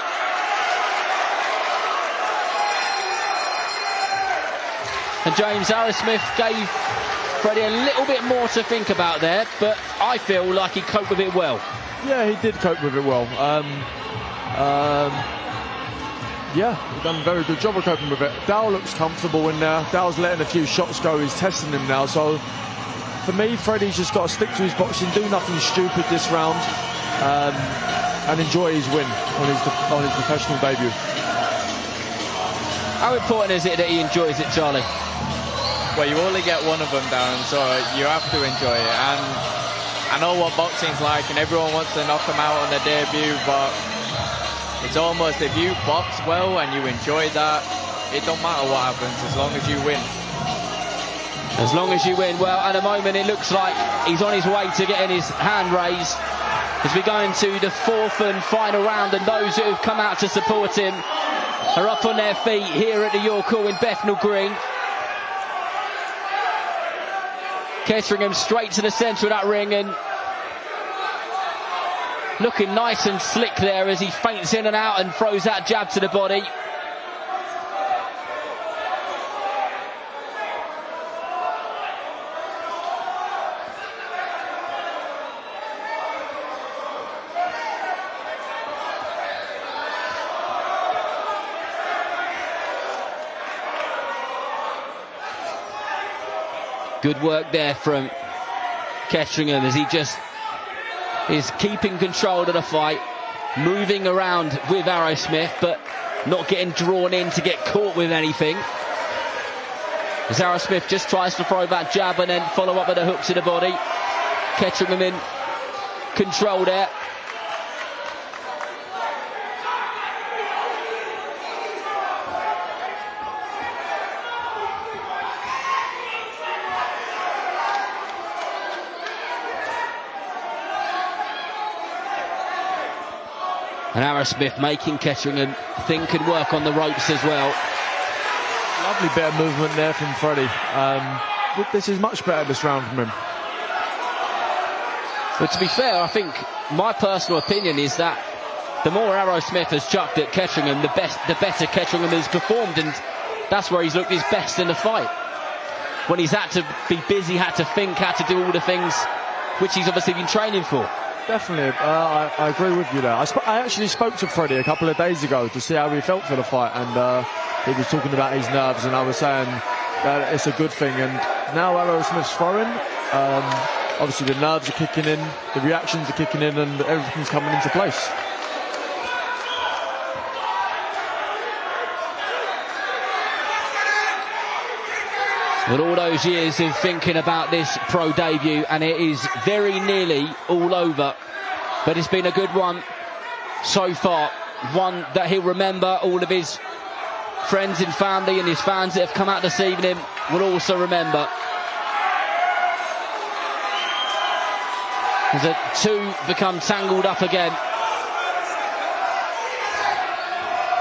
And James, Aerosmith gave Freddie a little bit more to think about there, but I feel like he coped with it well. Yeah, he did cope with it well. Yeah, he's done a very good job of coping with it. Dow looks comfortable in there. Dow's letting a few shots go. He's testing him now, so for me, Freddie's just got to stick to his boxing, do nothing stupid this round, and enjoy his win on his professional debut. How important is it that he enjoys it, Charlie? Well, you only get one of them down, so you have to enjoy it. And I know what boxing's like, and everyone wants to knock them out on their debut, but it's almost, if you box well and you enjoy that, it don't matter what happens as long as you win. As long as you win. Well, at the moment it looks like he's on his way to getting his hand raised as we go into the 4th and final round, and those who have come out to support him are up on their feet here at the York Hall in Bethnal Green. Keringham straight to the centre of that ring and looking nice and slick there as he feints in and out and throws that jab to the body. Good work there from Keringham as he just is keeping control of the fight, moving around with Aerosmith, but not getting drawn in to get caught with anything. As Aerosmith just tries to throw that jab and then follow up with a hook to the body. Keringham in control there. And Aerosmith making Keringham think and work on the ropes as well. Lovely bit of movement there from Freddie. This is much better this round from him. But to be fair, I think my personal opinion is that the more Aerosmith has chucked at Keringham, the better Keringham has performed, and that's where he's looked his best in the fight. When he's had to be busy, had to think, had to do all the things which he's obviously been training for. Definitely, I agree with you there. I actually spoke to Freddie a couple of days ago to see how he felt for the fight, and he was talking about his nerves, and I was saying that it's a good thing. And now Aerosmith's throwing, obviously the nerves are kicking in, the reactions are kicking in, and everything's coming into place. With all those years of thinking about this pro debut, and it is very nearly all over, but it's been a good one so far, one that he'll remember. All of his friends and family and his fans that have come out this evening will also remember. As the two become tangled up again.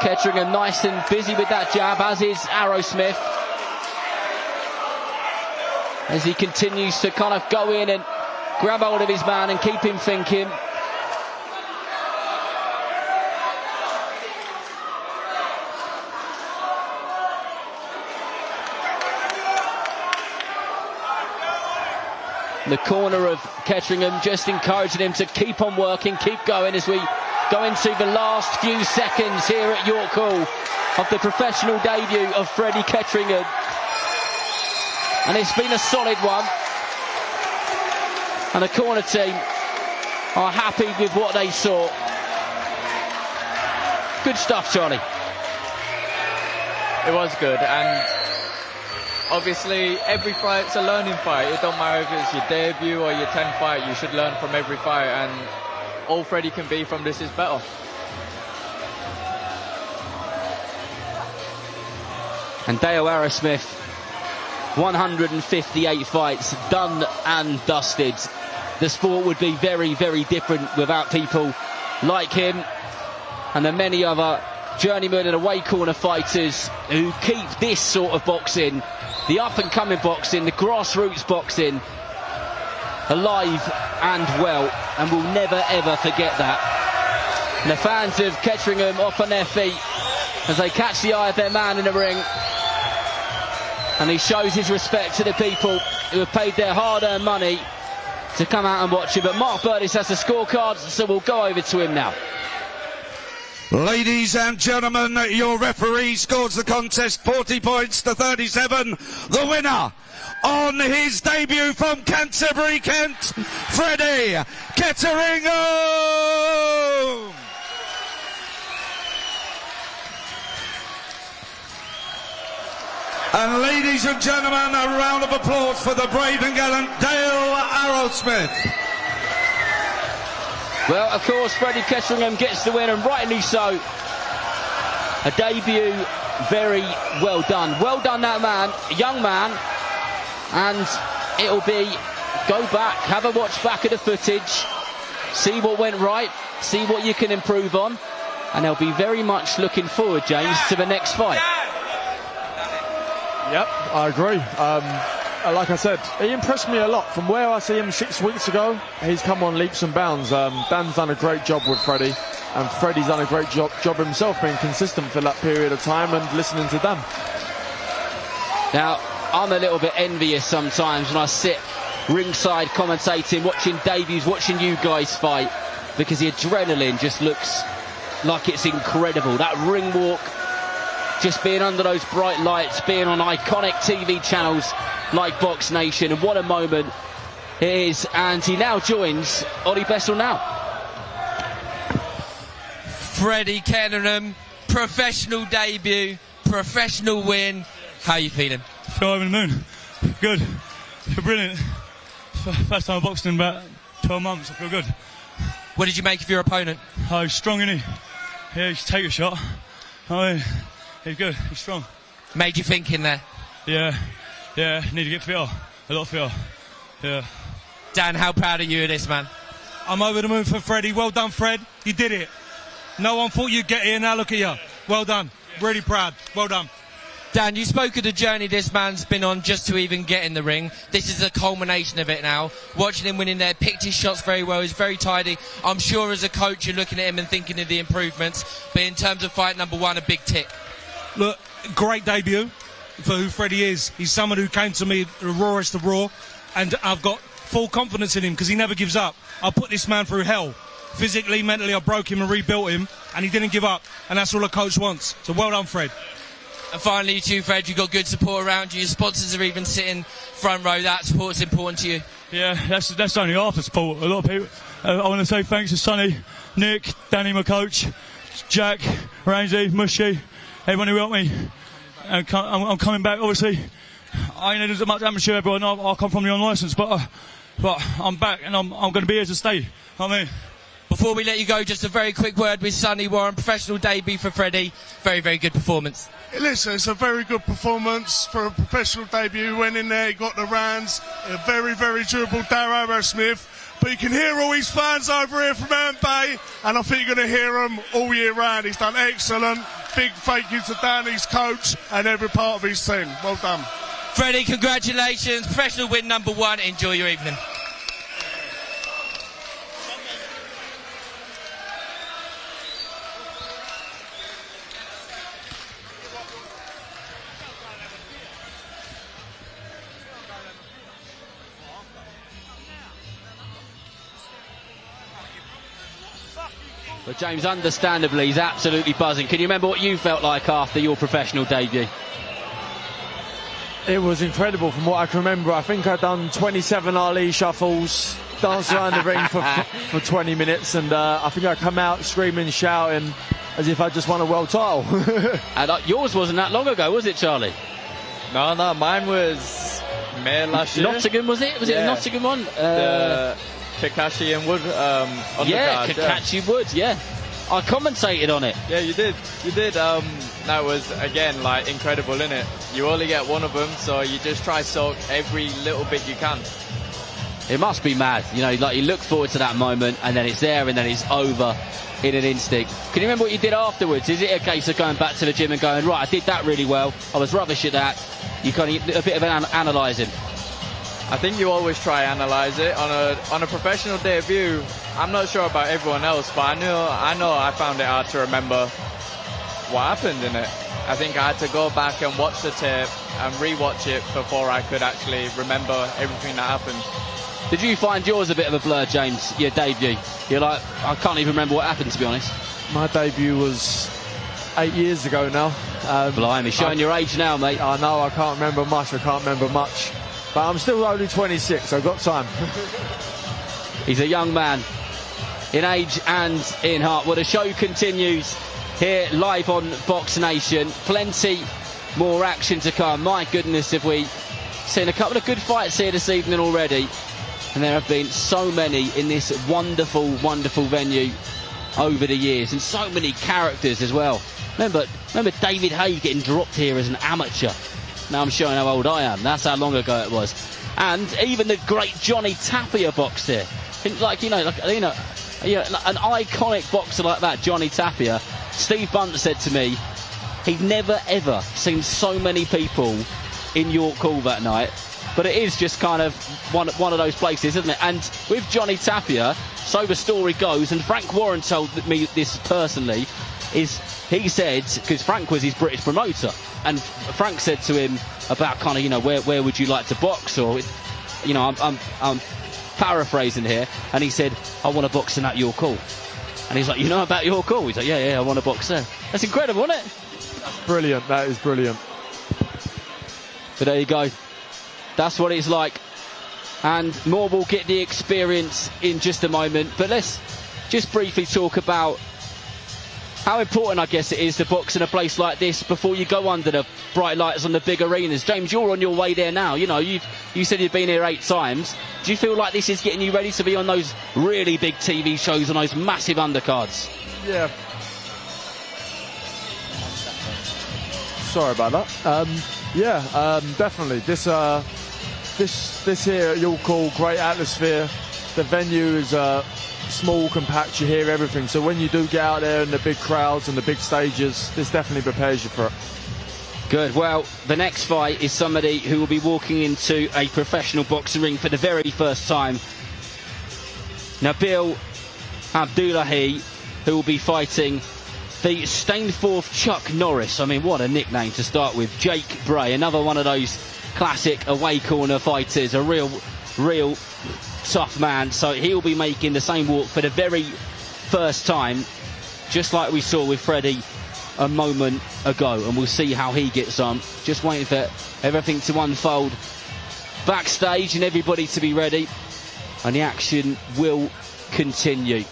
Keringham nice and busy with that jab, as is Aerosmith, as he continues to kind of go in and grab hold of his man and keep him thinking. The corner of Keringham just encouraging him to keep on working, keep going, as we go into the last few seconds here at York Hall of the professional debut of Freddie Keringham. And it's been a solid one. And the corner team are happy with what they saw. Good stuff, Charlie. It was good, and obviously every fight's a learning fight. It don't matter if it's your debut or your 10th fight, you should learn from every fight, and all Freddie can be from this is better. And Dale Aerosmith 158 fights, done and dusted. The sport would be very, very different without people like him and the many other journeyman and away corner fighters who keep this sort of boxing, the up-and-coming boxing, the grassroots boxing, alive and well, and we'll never ever forget that. And the fans of Keringham up on their feet as they catch the eye of their man in the ring, and he shows his respect to the people who have paid their hard-earned money to come out and watch it. But Mark Burtis has the scorecards, so we'll go over to him now. Ladies and gentlemen, your referee scores the contest 40 points to 37. The winner on his debut from Canterbury, Kent, Freddie Keringham. And ladies and gentlemen, a round of applause for the brave and gallant Dale Aerosmith. Well, of course, Freddie Keringham gets the win, and rightly so. A debut very well done. Well done, that man, young man. And it'll be, go back, have a watch back of the footage, see what went right, see what you can improve on. And they'll be very much looking forward, James, to the next fight. Yep, I agree. Like I said, he impressed me a lot. From where I see him 6 weeks ago, he's come on leaps and bounds. Dan's done a great job with Freddie, and Freddie's done a great job himself, being consistent for that period of time and listening to Dan. Now, I'm a little bit envious sometimes when I sit ringside commentating, watching debuts, watching you guys fight, because the adrenaline just looks like it's incredible. That ring walk, just being under those bright lights, being on iconic TV channels like Box Nation, and what a moment it is. And he now joins Ollie Bessel now. Freddie Keringham, professional debut, professional win. How are you feeling? Feel over the moon. Good. Feel brilliant. First time boxing in about 12 months. I feel good. What did you make of your opponent? Oh, he's strong, isn't he? Yeah, he's take a shot. Oh, he's good. He's strong. Made you think in there? Yeah. Need to get fitter. A lot fitter. Yeah. Dan, how proud are you of this, man? I'm over the moon for Freddie. Well done, Fred. You did it. No one thought you'd get here. Now look at you. Well done. Really proud. Well done. Dan, you spoke of the journey this man's been on just to even get in the ring. This is a culmination of it now. Watching him winning there, picked his shots very well, he's very tidy. I'm sure as a coach you're looking at him and thinking of the improvements, but in terms of fight number one, a big tick. Look, great debut for who Freddie is. He's someone who came to me the rawest of raw, and I've got full confidence in him because he never gives up. I put this man through hell. Physically, mentally, I broke him and rebuilt him, and he didn't give up, and that's all a coach wants. So well done, Fred. And finally, you too, Fred, you've got good support around you. Your sponsors are even sitting front row. That support's important to you. Yeah, that's only half the support. A lot of people. I want to say thanks to Sonny, Nick, Danny, my coach, Jack, Ramsey, Mushy, everyone who helped me. And I'm coming back, obviously. I ain't as much amateur, everyone. I come from the unlicensed, but I'm back and I'm going to be here to stay. I mean. Before we let you go, just a very quick word with Sonny Warren. Professional debut for Freddie. Very, very good performance. Listen, it's a very good performance for a professional debut. Went in there, he got the rounds. A very, very durable Dale Aerosmith. But you can hear all his fans over here from Mount Bay, and I think you're going to hear them all year round. He's done excellent. Big thank you to Dan, his coach, and every part of his team. Well done. Freddie, congratulations. Professional win number one. Enjoy your evening. But James, understandably, he's absolutely buzzing. Can you remember what you felt like after your professional debut? It was incredible from what I can remember. I think I'd done 27 Ali shuffles, danced around the ring for 20 minutes, and I think I come out screaming, shouting, as if I just won a world title. And yours wasn't that long ago, was it, Charlie? No, mine was May last year. Nottingham, was it? Was it a Nottingham one? The Kakashi and Wood Undercard. Yeah, Kakashi Wood, yeah. I commentated on it. Yeah, you did. that was again like incredible, innit? You only get one of them, so you just try to soak every little bit you can. It must be mad, you know, like you look forward to that moment and then it's there and then it's over in an instant. Can you remember what you did afterwards? Is it a case of going back to the gym and going, right, I did that really well, I was rubbish at that? You kind of a bit of analysing. I think you always try to analyse it. On a professional debut, I'm not sure about everyone else, but I know I found it hard to remember what happened in it. I think I had to go back and watch the tape and re-watch it before I could actually remember everything that happened. Did you find yours a bit of a blur, James, your debut? You're like, I can't even remember what happened, to be honest. My debut was 8 years ago now. Blimey, showing your age now, mate. I know, I can't remember much. But I'm still only 26, I've got time. He's a young man in age and in heart. Well, the show continues here live on Box Nation. Plenty more action to come. My goodness, have we seen a couple of good fights here this evening already. And there have been so many in this wonderful, wonderful venue over the years. And so many characters as well. Remember David Hay getting dropped here as an amateur. Now I'm showing how old I am. That's how long ago it was. And even the great Johnny Tapia boxed here. Like an iconic boxer like that, Johnny Tapia. Steve Bunt said to me, he'd never ever seen so many people in York Hall that night. But it is just kind of one of those places, isn't it? And with Johnny Tapia, so the story goes, and Frank Warren told me this personally, is he said, because Frank was his British promoter, and Frank said to him about kind of, you know, where would you like to box, or, you know, I'm paraphrasing here, and he said, I want to box in that York Hall. And he's like, you know about York Hall? He's like, yeah, I want to box there. That's incredible, isn't it? That's brilliant, that is brilliant. But there you go. That's what it's like. And more will get the experience in just a moment. But let's just briefly talk about how important, I guess, it is to box in a place like this before you go under the bright lights on the big arenas. James, you're on your way there now. You know, you said you've been here 8 times. Do you feel like this is getting you ready to be on those really big TV shows, on those massive undercards? Yeah. Sorry about that. Definitely. This here at York Hall, great atmosphere. The venue is small, compact, you hear everything. So when you do get out there in the big crowds and the big stages, this definitely prepares you for it. Good. Well, the next fight is somebody who will be walking into a professional boxing ring for the very first time. Nabil Abdullahi, who will be fighting the Stainforth Chuck Norris. I mean, what a nickname to start with. Jake Bray, another one of those classic away corner fighters, a real tough man. So he'll be making the same walk for the very first time, just like we saw with Freddie a moment ago, and we'll see how he gets on. Just waiting for everything to unfold backstage and everybody to be ready, and the action will continue.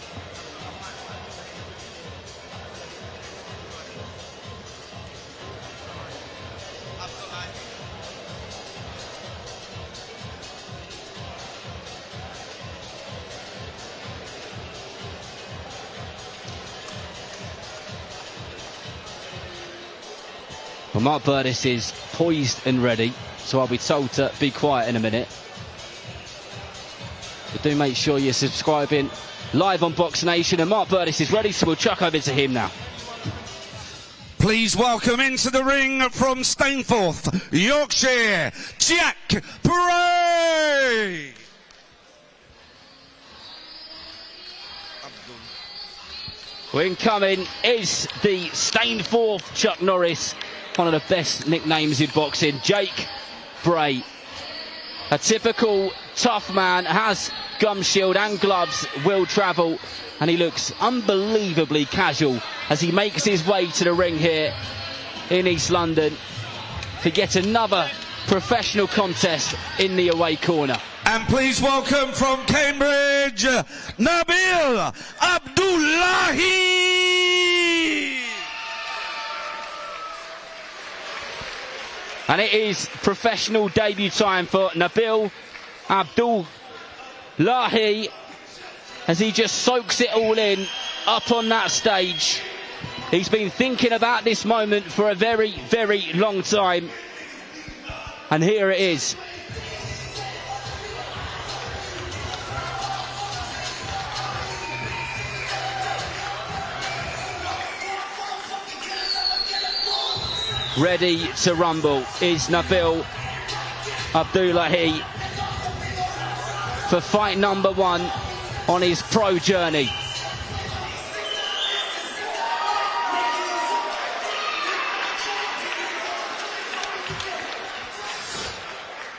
Well, Mark Burtis is poised and ready, so I'll be told to be quiet in a minute. But do make sure you're subscribing live on Box Nation, and Mark Burtis is ready, so we'll chuck over to him now. Please welcome into the ring from Stainforth, Yorkshire, Jack Bray. Incoming is the Stainforth Chuck Norris, one of the best nicknames in boxing, Jake Bray. A typical tough man, has gum shield and gloves, will travel, and he looks unbelievably casual as he makes his way to the ring here in East London for yet another professional contest in the away corner. And please welcome from Cambridge, Nabil Abdullahi. And it is professional debut time for Nabil Abdullahi as he just soaks it all in up on that stage. He's been thinking about this moment for a very, very long time. And here it is. Ready to rumble is Nabil Abdullah for fight number 1 on his pro journey.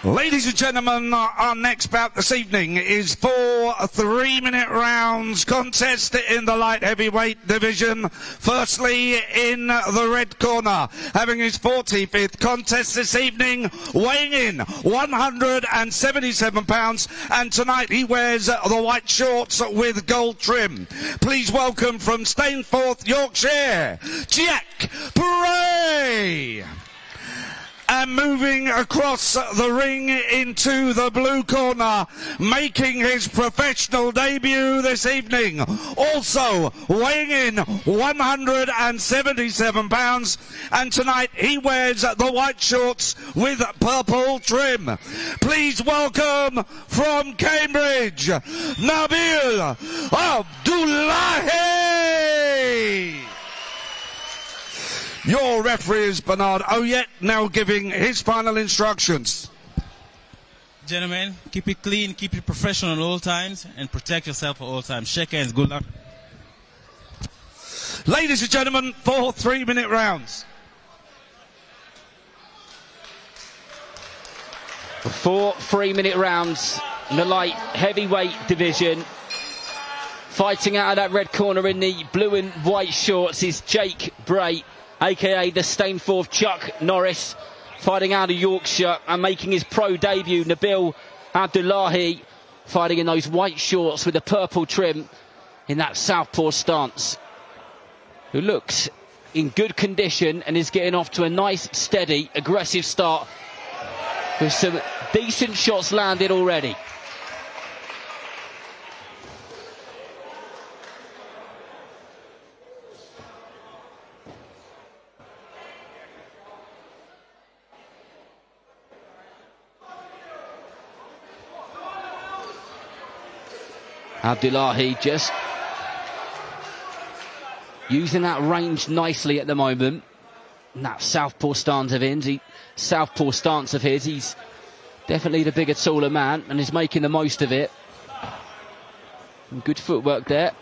Ladies and gentlemen, our next bout this evening is 4 3-minute rounds contest in the light heavyweight division. Firstly, in the red corner, having his 45th contest this evening, weighing in 177 pounds, and tonight he wears the white shorts with gold trim. Please welcome from Stainforth, Yorkshire, Jack Bray. And moving across the ring into the blue corner, making his professional debut this evening, also weighing in 177 pounds, and tonight he wears the white shorts with purple trim. Please welcome from Cambridge, Nabil Abdullah. Your referee is Bernard Oyet, now giving his final instructions. Gentlemen, keep it clean, keep it professional at all times, and protect yourself at all times. Shake hands, good luck. Ladies and gentlemen, 4 3-minute rounds. 4 3-minute rounds in the light heavyweight division. Fighting out of that red corner in the blue and white shorts is Jake Bray, aka the Stainforth Chuck Norris, fighting out of Yorkshire, and making his pro debut, Nabil Abdullahi, fighting in those white shorts with the purple trim in that southpaw stance, who looks in good condition and is getting off to a nice, steady, aggressive start with some decent shots landed already. Abdullahi just using that range nicely at the moment. And that southpaw stance of his, he's definitely the bigger, taller man, and is making the most of it. And good footwork there.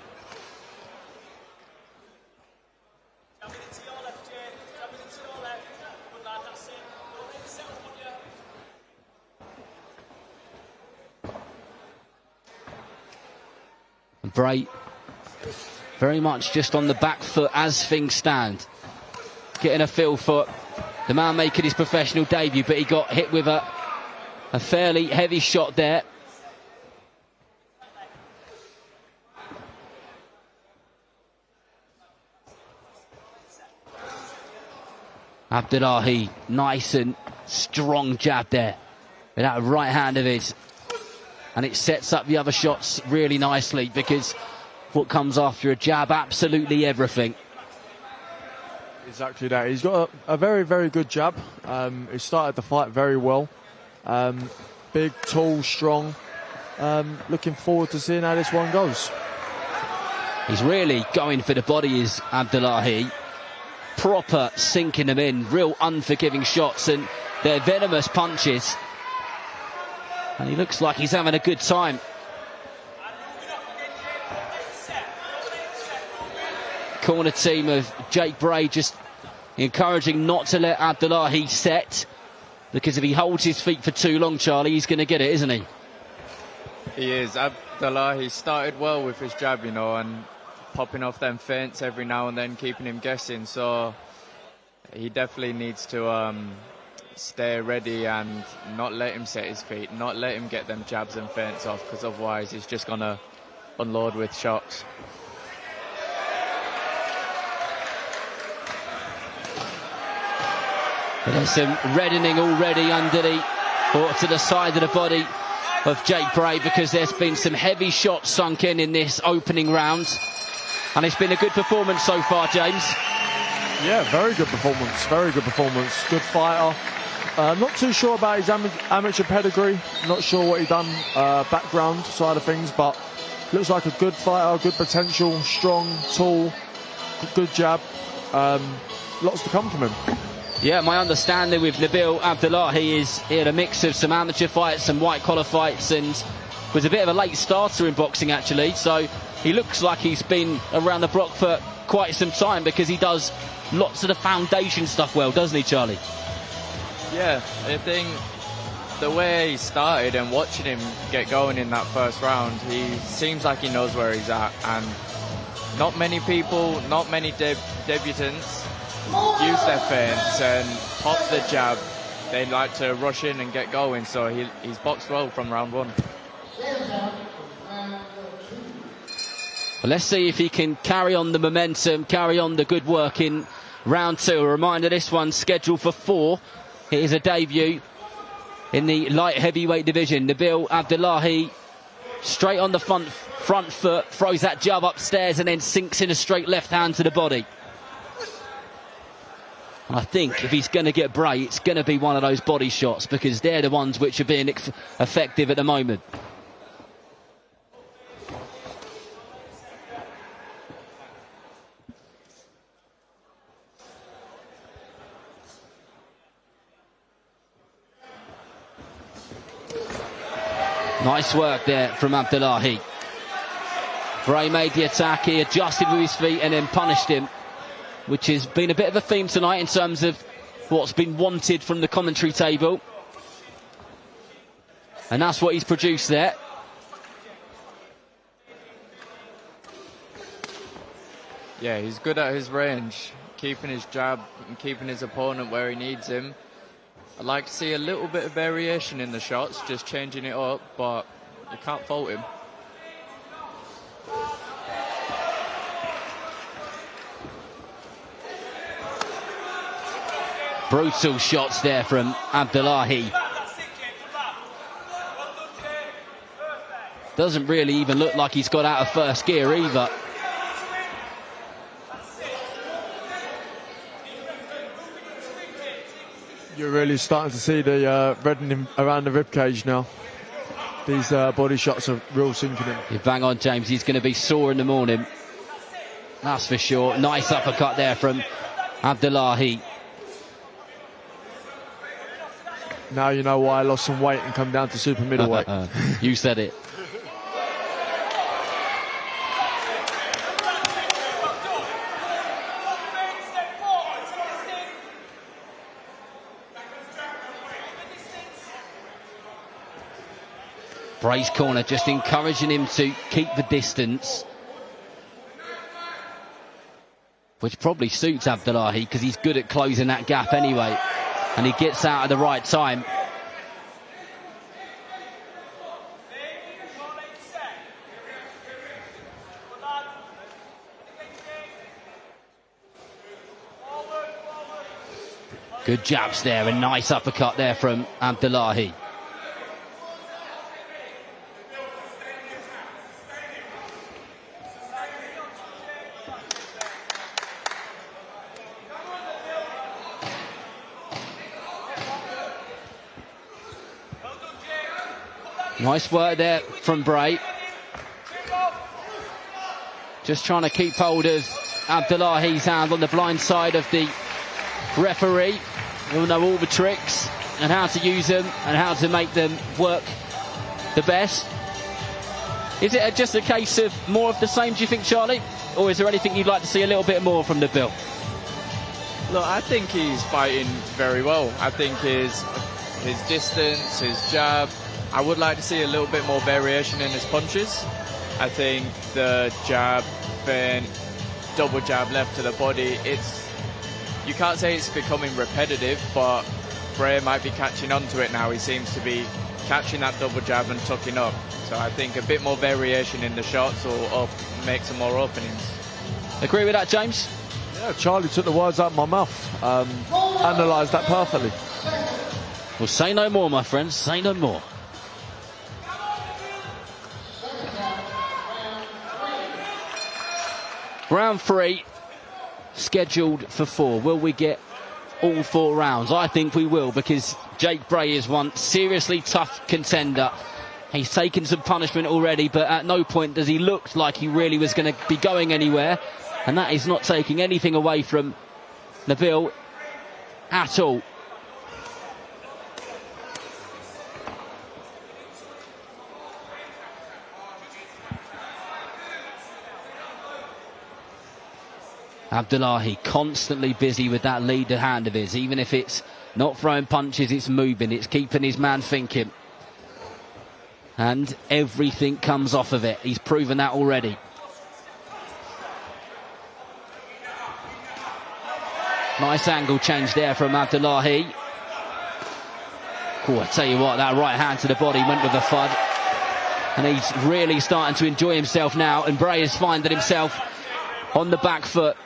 Bray very much just on the back foot as things stand, getting a feel for the man making his professional debut, but he got hit with a fairly heavy shot there. Abdullahi, nice and strong jab there with that right hand of his. And it sets up the other shots really nicely, because what comes after a jab, absolutely everything. Exactly that. He's got a very, very good jab. He started the fight very well. Big, tall, strong. Looking forward to seeing how this one goes. He's really going for the body, is Abdullahi. Proper sinking them in. Real unforgiving shots, and they're venomous punches. And he looks like he's having a good time. Corner team of Jake Bray just encouraging not to let Abdullahi set, because if he holds his feet for too long, Charlie, he's going to get it, isn't he? He is. Abdullahi started well with his jab, you know, and popping off them feints every now and then, keeping him guessing. So he definitely needs to stay ready and not let him set his feet, not let him get them jabs and feints off, because otherwise he's just going to unload with shots. There's some reddening already underneath, or to the side of the body of Jake Bray, because there's been some heavy shots sunk in this opening round, and it's been a good performance so far, James. Yeah, very good performance. Very good performance. Good fighter. Not too sure about his amateur pedigree. Not sure what he done background side of things, but looks like a good fighter, good potential, strong, tall, good jab. Lots to come from him. Yeah, my understanding with Nabil Abdullahi is he had a mix of some amateur fights, some white collar fights, and was a bit of a late starter in boxing actually. So he looks like he's been around the block for quite some time because he does lots of the foundation stuff well, doesn't he, Charlie? Yeah, I think the way he started and watching him get going in that first round, he seems like he knows where he's at, and not many people, not many debutants use their feints and pop the jab. They like to rush in and get going, so he's boxed well from round one. Well, let's see if he can carry on the momentum, carry on the good work in round two. A reminder, this one's scheduled for 4. It is a debut in the light heavyweight division. Nabil Abdullahi straight on the front foot, throws that jab upstairs and then sinks in a straight left hand to the body. And I think if he's going to get Bray, it's going to be one of those body shots because they're the ones which are being effective at the moment. Nice work there from Abdullahi. Bray made the attack, he adjusted with his feet and then punished him, which has been a bit of a theme tonight in terms of what's been wanted from the commentary table. And that's what he's produced there. Yeah, he's good at his range, keeping his jab and keeping his opponent where he needs him. I'd like to see a little bit of variation in the shots, just changing it up, but you can't fault him. Brutal shots there from Abdullahi. Doesn't really even look like he's got out of first gear either. You're really starting to see the reddening around the ribcage now. These body shots are real sinking him. You bang on, James. He's going to be sore in the morning. That's for sure. Nice uppercut there from Abdullahi. Now you know why I lost some weight and come down to super middleweight. You said it. Bray's corner just encouraging him to keep the distance, which probably suits Abdullahi because he's good at closing that gap anyway, and he gets out at the right time. Good jabs there, a nice uppercut there from Abdullahi. Nice work there from Bray. Just trying to keep hold of Abdullahi's hand on the blind side of the referee. He'll know all the tricks and how to use them and how to make them work the best. Is it just a case of more of the same, do you think, Charlie? Or is there anything you'd like to see a little bit more from Nabil? Look, I think he's fighting very well. I think his distance, his jab, I would like to see a little bit more variation in his punches. I think the jab, feint, double jab left to the body, you can't say it's becoming repetitive, but Bray might be catching on to it now. He seems to be catching that double jab and tucking up. So I think a bit more variation in the shots will make some more openings. Agree with that, James? Yeah, Charlie took the words out of my mouth. Analysed that perfectly. Well, say no more, my friends, say no more. Round 3, scheduled for 4. Will we get all 4 rounds? I think we will, because Jake Bray is one seriously tough contender. He's taken some punishment already, but at no point does he look like he really was going to be going anywhere. And that is not taking anything away from Nabil at all. Abdullahi constantly busy with that leader hand of his. Even if it's not throwing punches, it's moving, it's keeping his man thinking. And everything comes off of it. He's proven that already. Nice angle change there from Abdullahi. Oh, I tell you what, that right hand to the body went with a thud. And he's really starting to enjoy himself now. And Bray is finding himself on the back foot.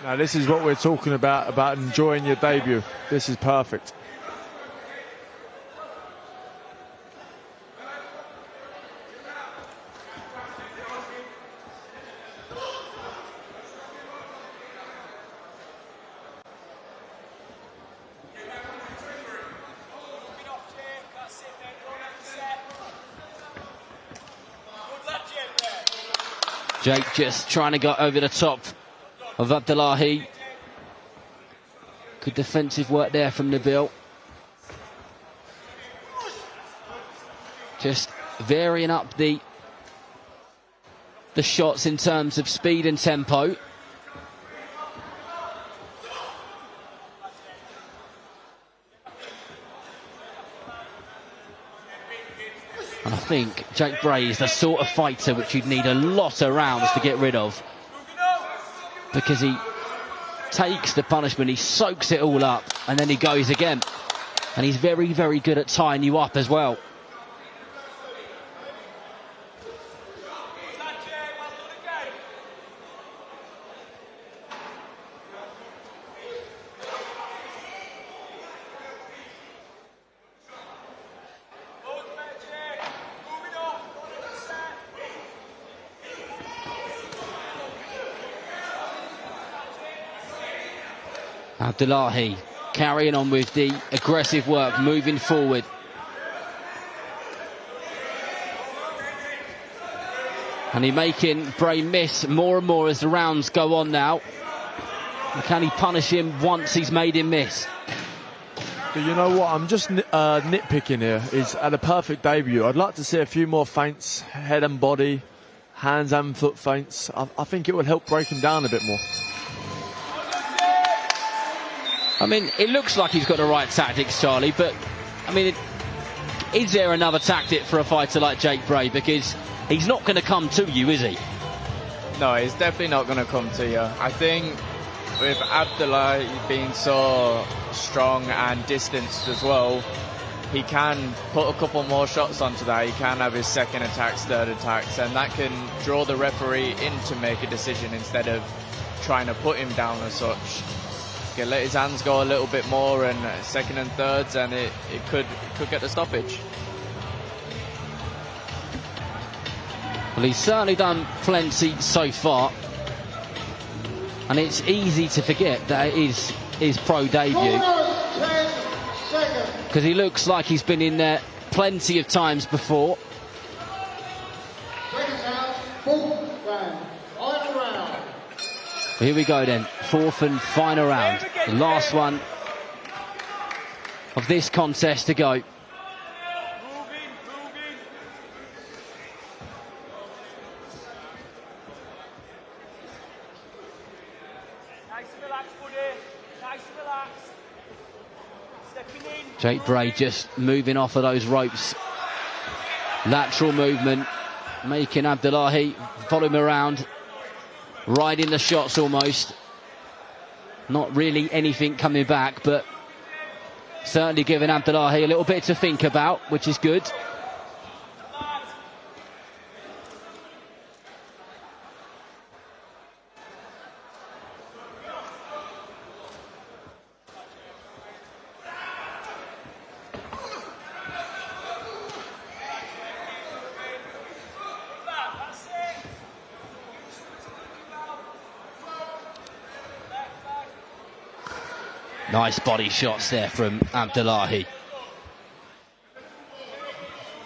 Now this is what we're talking about enjoying your debut. This is perfect. Jake just trying to go over the top of Abdullahi. Good defensive work there from Nabil. Just varying up the shots in terms of speed and tempo. And I think Jake Bray is the sort of fighter which you'd need a lot of rounds to get rid of, because he takes the punishment, he soaks it all up, and then he goes again. And he's very, very good at tying you up as well. Abdullahi carrying on with the aggressive work, moving forward. And he's making Bray miss more and more as the rounds go on now. And can he punish him once he's made him miss? But you know what, I'm just nitpicking here. He's had a perfect debut. I'd like to see a few more feints, head and body, hands and foot feints. I think it would help break him down a bit more. I mean, it looks like he's got the right tactics, Charlie, but, I mean, is there another tactic for a fighter like Jake Bray? Because he's not going to come to you, is he? No, he's definitely not going to come to you. I think with Abdullah being so strong and distanced as well, he can put a couple more shots onto that. He can have his second attacks, third attacks, and that can draw the referee in to make a decision instead of trying to put him down as such. Can let his hands go a little bit more, and second and thirds, and it could get the stoppage. Well, he's certainly done plenty so far, and it's easy to forget that it is his pro debut, because he looks like he's been in there plenty of times before. Here we go then, fourth and final round, the last one of this contest to go. Jake Bray just moving off of those ropes. Lateral movement, making Abdullahi follow him around. Riding the shots almost. Not really anything coming back, but certainly giving Abdullahi a little bit to think about, which is good. Nice body shots there from Abdullahi.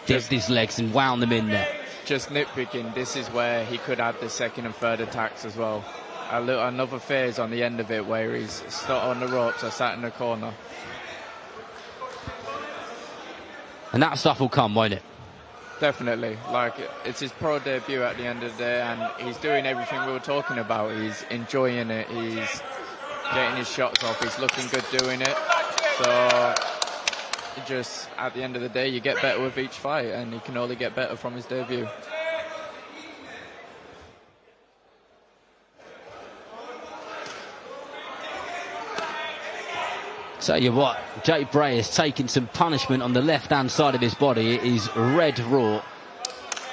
Dipped his legs and wound them in there. Just nitpicking, this is where he could add the second and third attacks as well. Another phase on the end of it where he's stuck on the ropes or sat in the corner. And that stuff will come, won't it? Definitely. Like, it's his pro debut at the end of the day, and he's doing everything we were talking about. He's enjoying it. He's getting his shots off. He's looking good doing it. So, just at the end of the day, you get better with each fight, and he can only get better from his debut. Tell you what, Jay Bray is taking some punishment on the left-hand side of his body. It is red raw,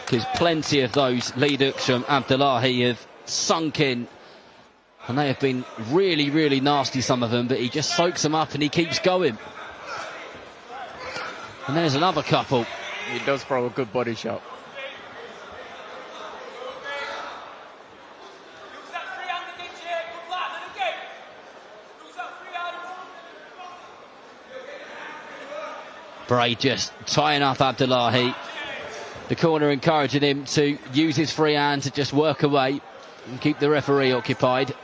because plenty of those lead hooks from Abdullahi have sunk in, and they have been really, really nasty, some of them, but he just soaks them up and he keeps going. And there's another couple. He does throw a good body shot. Bray just tying up Abdullahi. The corner encouraging him to use his free hand to just work away and keep the referee occupied.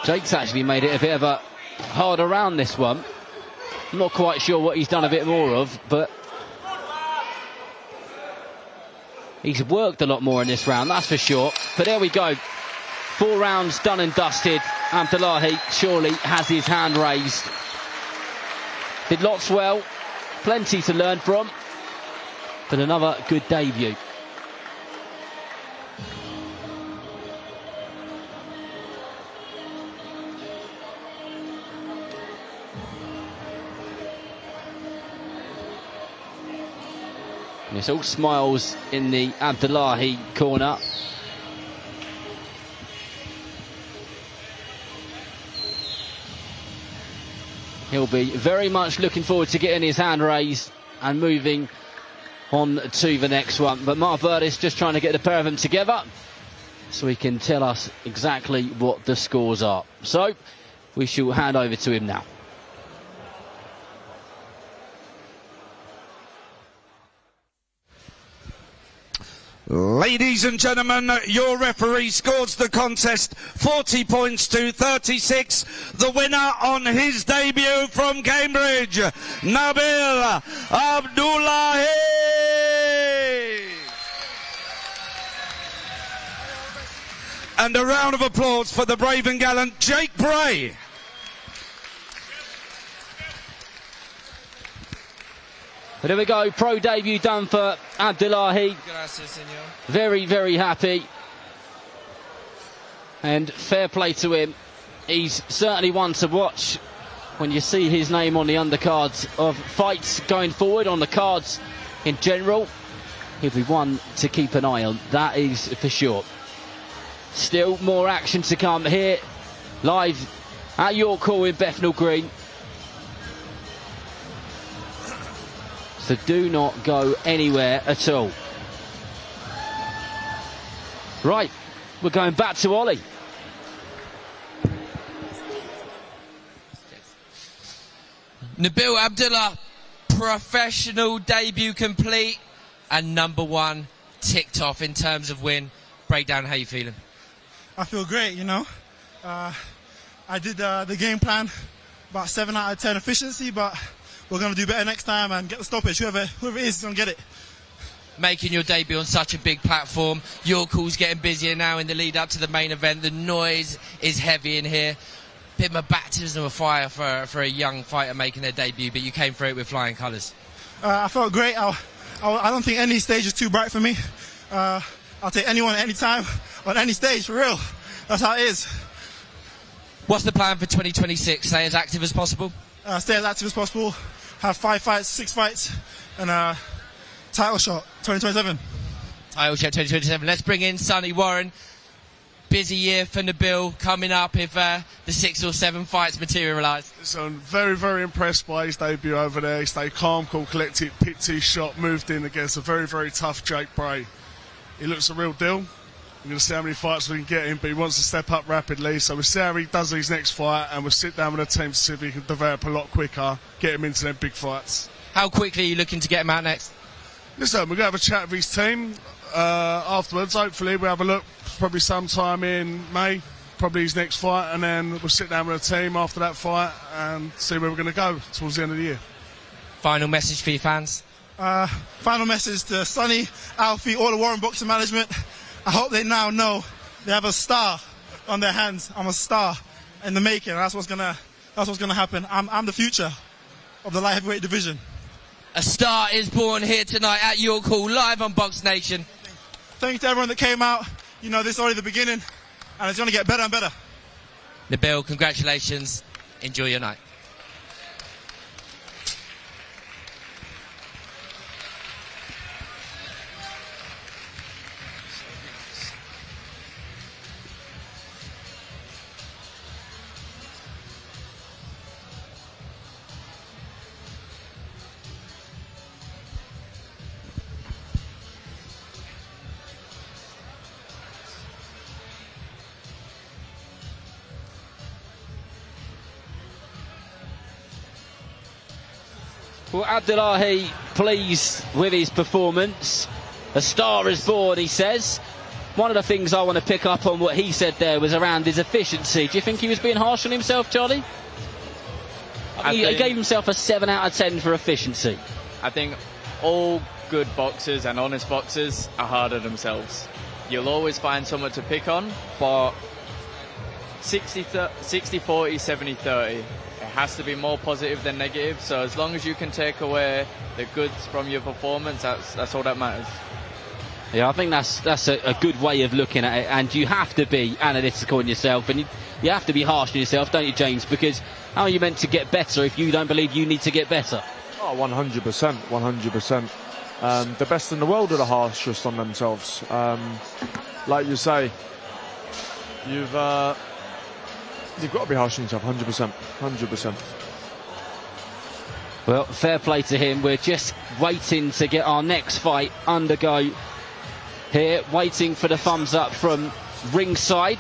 Jake's actually made it a bit of a harder round, this one. I'm not quite sure what he's done a bit more of, but he's worked a lot more in this round, that's for sure. But there we go. 4 rounds done and dusted. Abdullahi surely has his hand raised. Did lots well. Plenty to learn from. But another good debut. And it's all smiles in the Abdullahi corner. He'll be very much looking forward to getting his hand raised and moving on to the next one. But Mark Valdez just trying to get the pair of them together so he can tell us exactly what the scores are. So we shall hand over to him now. Ladies and gentlemen, your referee scores the contest 40 points to 36. The winner on his debut from Cambridge, Nabil Abdullah. And a round of applause for the brave and gallant Jake Bray. There we go, pro debut done for Abdullahi. Very, very happy. And fair play to him. He's certainly one to watch when you see his name on the undercards of fights going forward, on the cards in general. He'll be one to keep an eye on, that is for sure. Still more action to come here, live at York Hall in Bethnal Green. So do not go anywhere at all. Right, we're going back to Ollie. Nabil Abdullah, professional debut complete and #1 ticked off in terms of win. Breakdown, how you feeling? I feel great, you know. I did the game plan, about 7 out of 10 efficiency, but we're going to do better next time and get the stoppage. Whoever it is going to get it. Making your debut on such a big platform. Your call's getting busier now in the lead up to the main event. The noise is heavy in here. Bit of a baptism of fire for a young fighter making their debut, but you came through it with flying colours. I felt great. I don't think any stage is too bright for me. I'll take anyone at any time on any stage, for real. That's how it is. What's the plan for 2026? Stay as active as possible? Stay as active as possible. Have 5 fights, 6 fights, and title shot 2027. Title shot 2027. Let's bring in Sonny Warren. busy year for Nabil coming up if the 6 or 7 fights materialise. So I'm very, very impressed by his debut over there. He stayed calm, cool, collected, picked his shot, moved in against a very, very tough Jake Bray. He looks a real deal. We're going to see how many fights we can get him, but he wants to step up rapidly. So we'll see how he does his next fight, and we'll sit down with the team to see if he can develop a lot quicker, get him into them big fights. How quickly are you looking to get him out next? Listen, we're going to have a chat with his team afterwards. Hopefully we'll have a look probably sometime in May, probably his next fight, and then we'll sit down with the team after that fight and see where we're going to go towards the end of the year. Final message for your fans? Final message to Sonny, Alfie, all the Warren Boxing management. I hope they now know they have a star on their hands. I'm a star in the making. That's what's gonna happen. I'm the future of the light heavyweight division. A star is born here tonight at York Hall, live on Box Nation. Thanks to everyone that came out. You know, this is only the beginning, and it's going to get better and better. Nabil, congratulations. Enjoy your night. Well, Abdullah pleased with his performance. A star is born, he says. One of the things I want to pick up on what he said there was around his efficiency. Do you think he was being harsh on himself, Charlie? He gave himself a 7 out of 10 for efficiency. I think all good boxers and honest boxers are hard on themselves. You'll always find someone to pick on, but 60-40, 70-30. It has to be more positive than negative, so as long as you can take away the goods from your performance, that's all that matters. Yeah, I think that's a good way of looking at it, and you have to be analytical in yourself, and you have to be harsh on yourself, don't you, James? Because how are you meant to get better if you don't believe you need to get better? Oh, 100%, 100%. The best in the world are the harshest on themselves. Like you say, you've got to be harsh on yourself, 100%, 100%. Well, fair play to him. We're just waiting to get our next fight undergo here, waiting for the thumbs up from ringside.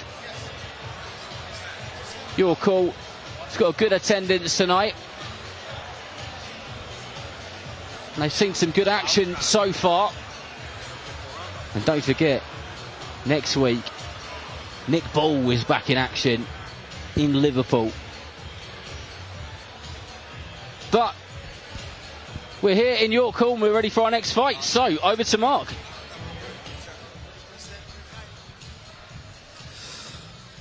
Your call. It's got a good attendance tonight. And they've seen some good action so far. And don't forget, next week, Nick Ball is back in action in Liverpool. But we're here in York Hall and we're ready for our next fight. So, over to Mark.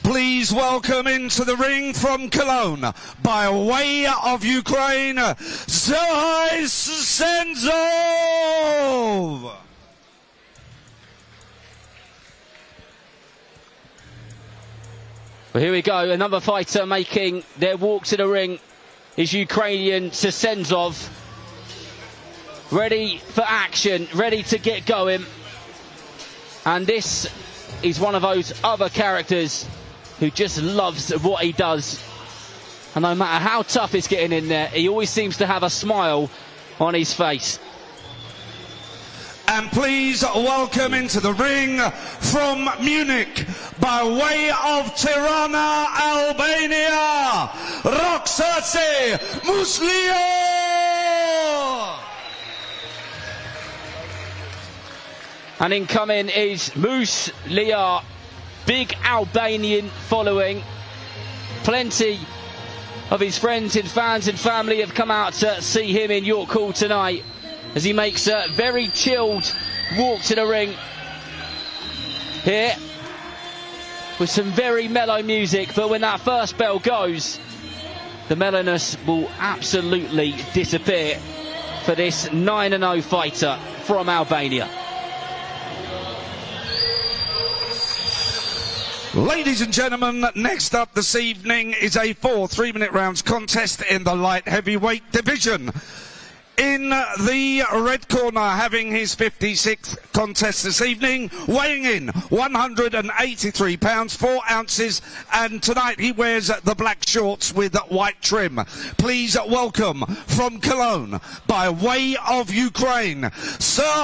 Please welcome into the ring from Cologne, by way of Ukraine, Cassenov. Well, here we go. Another fighter making their walk to the ring is Ukrainian Cassenov. Ready for action, ready to get going. And this is one of those other characters who just loves what he does. And no matter how tough it's getting in there, he always seems to have a smile on his face. And please welcome into the ring from Munich, by way of Tirana, Albania, Roxase Muslija! And incoming is Muslija, big Albanian following. Plenty of his friends and fans and family have come out to see him in York Hall tonight as he makes a very chilled walk to the ring here with some very mellow music. But when that first bell goes, the mellowness will absolutely disappear for this 9-0 fighter from Albania. Ladies and gentlemen, next up this evening is a 4 3-minute rounds contest in the light heavyweight division. In the red corner, having his 56th contest this evening, weighing in 183 pounds 4 ounces, and tonight he wears the black shorts with white trim. Please welcome from Cologne, by way of Ukraine, Cassenov.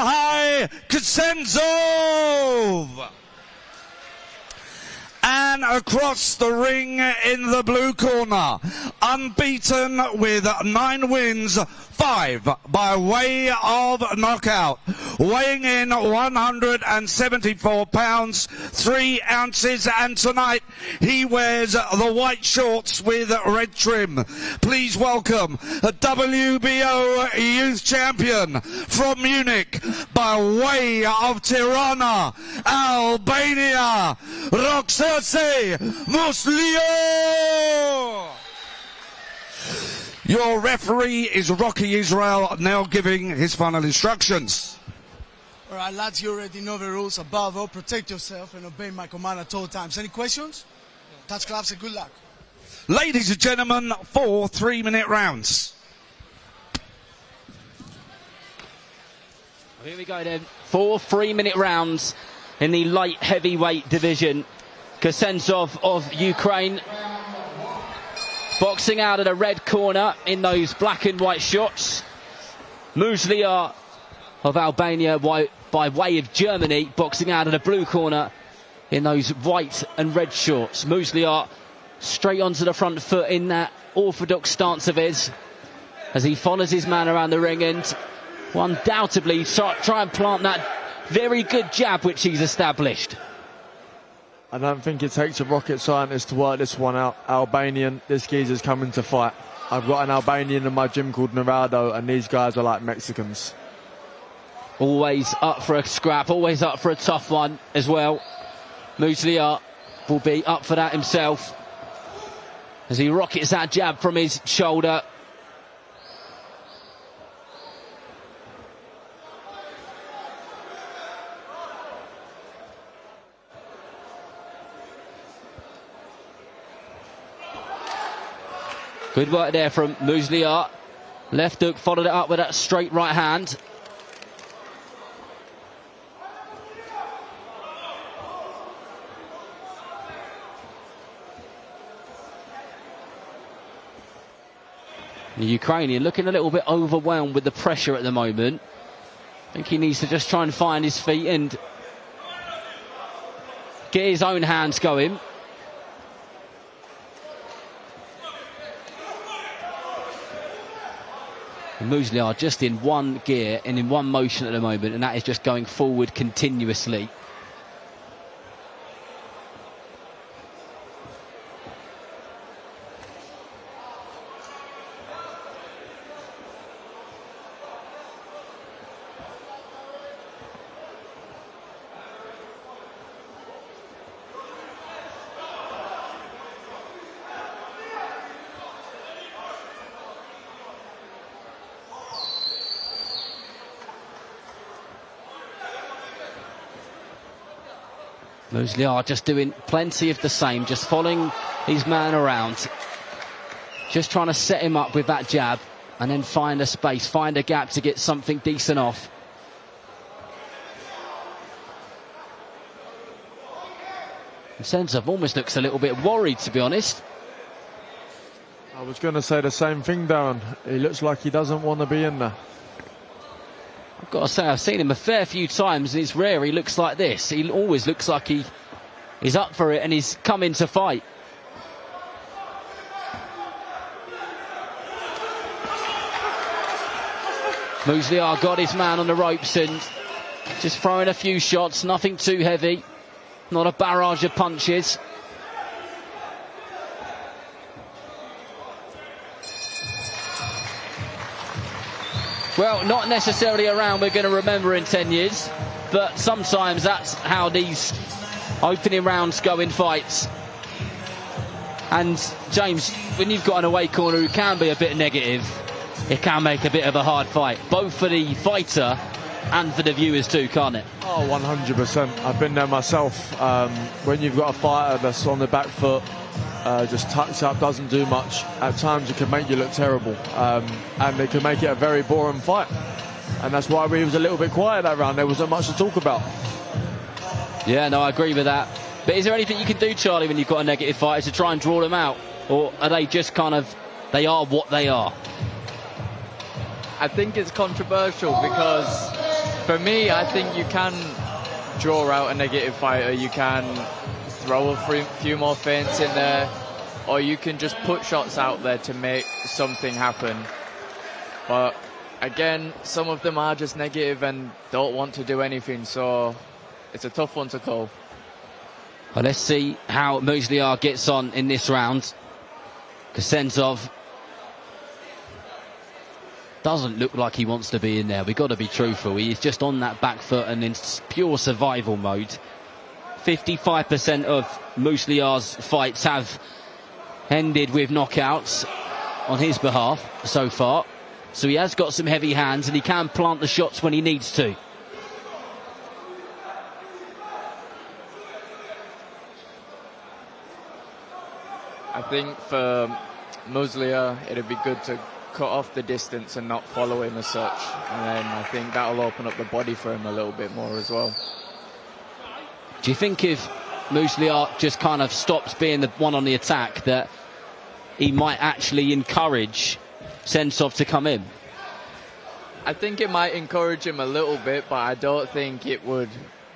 And across the ring in the blue corner, unbeaten with 9 wins, 5 by way of knockout, weighing in 174 pounds 3 ounces, and tonight he wears the white shorts with red trim. Please welcome a WBO youth champion from Munich, by way of Tirana, Albania, Muslija. Your referee is Rocky Israel, now giving his final instructions. All right, lads, you already know the rules. Above all, protect yourself and obey my command at all times. Any questions? Touch gloves and good luck. Ladies and gentlemen, 4 3-minute rounds. Here we go then. 4 3-minute rounds in the light heavyweight division. Cassenov of Ukraine boxing out of the red corner in those black and white shorts. Muslija of Albania by way of Germany boxing out of the blue corner in those white and red shorts. Muslija straight onto the front foot in that orthodox stance of his as he follows his man around the ring and will undoubtedly try and plant that very good jab which he's established. I don't think it takes a rocket scientist to work this one out. Albanian, this geezer's coming to fight. I've got an Albanian in my gym called Narado, and these guys are like Mexicans. Always up for a scrap, always up for a tough one as well. Muslija will be up for that himself as he rockets that jab from his shoulder. Good work there from Muslija. Left hook, followed it up with that straight right hand. The Ukrainian looking a little bit overwhelmed with the pressure at the moment. I think he needs to just try and find his feet and get his own hands going. Muslija just in one gear and in one motion at the moment, and that is just going forward continuously. Muslija just doing plenty of the same, just following his man around, just trying to set him up with that jab and then find a space, find a gap to get something decent off. Cassenov almost looks a little bit worried, to be honest. I was going to say the same thing, Darren. He looks like he doesn't want to be in there. I've got to say, I've seen him a fair few times, and it's rare he looks like this. He always looks like he's up for it and he's coming to fight. Muslija got his man on the ropes and just throwing a few shots, nothing too heavy, not a barrage of punches. Well, not necessarily a round we're going to remember in 10 years, but sometimes that's how these opening rounds go in fights. And, James, when you've got an away corner who can be a bit negative, it can make a bit of a hard fight, both for the fighter and for the viewers too, can't it? Oh, 100%. I've been there myself. When you've got a fighter that's on the back foot, just tucks up, doesn't do much. At times it can make you look terrible, and it can make it a very boring fight. And that's why we was a little bit quiet that round. There wasn't much to talk about. Yeah, no, I agree with that. But is there anything you can do, Charlie, when you've got a negative fighter to try and draw them out? Or are they just kind of, they are what they are? I think it's controversial because, for me, I think you can draw out a negative fighter. You can throw a few more feints in there, or you can just put shots out there to make something happen. But again, some of them are just negative and don't want to do anything, so it's a tough one to call. Well, let's see how Muslija gets on in this round. Cassenov doesn't look like he wants to be in there. We've got to be truthful. He is just on that back foot and in pure survival mode. 55% of Muslija's fights have ended with knockouts on his behalf so far. So he has got some heavy hands and he can plant the shots when he needs to. I think for Muslija, it'd be good to cut off the distance and not follow him as such. And then I think that'll open up the body for him a little bit more as well. Do you think if Muslija just kind of stops being the one on the attack, that he might actually encourage Cassenov to come in? I think it might encourage him a little bit, but I don't think it would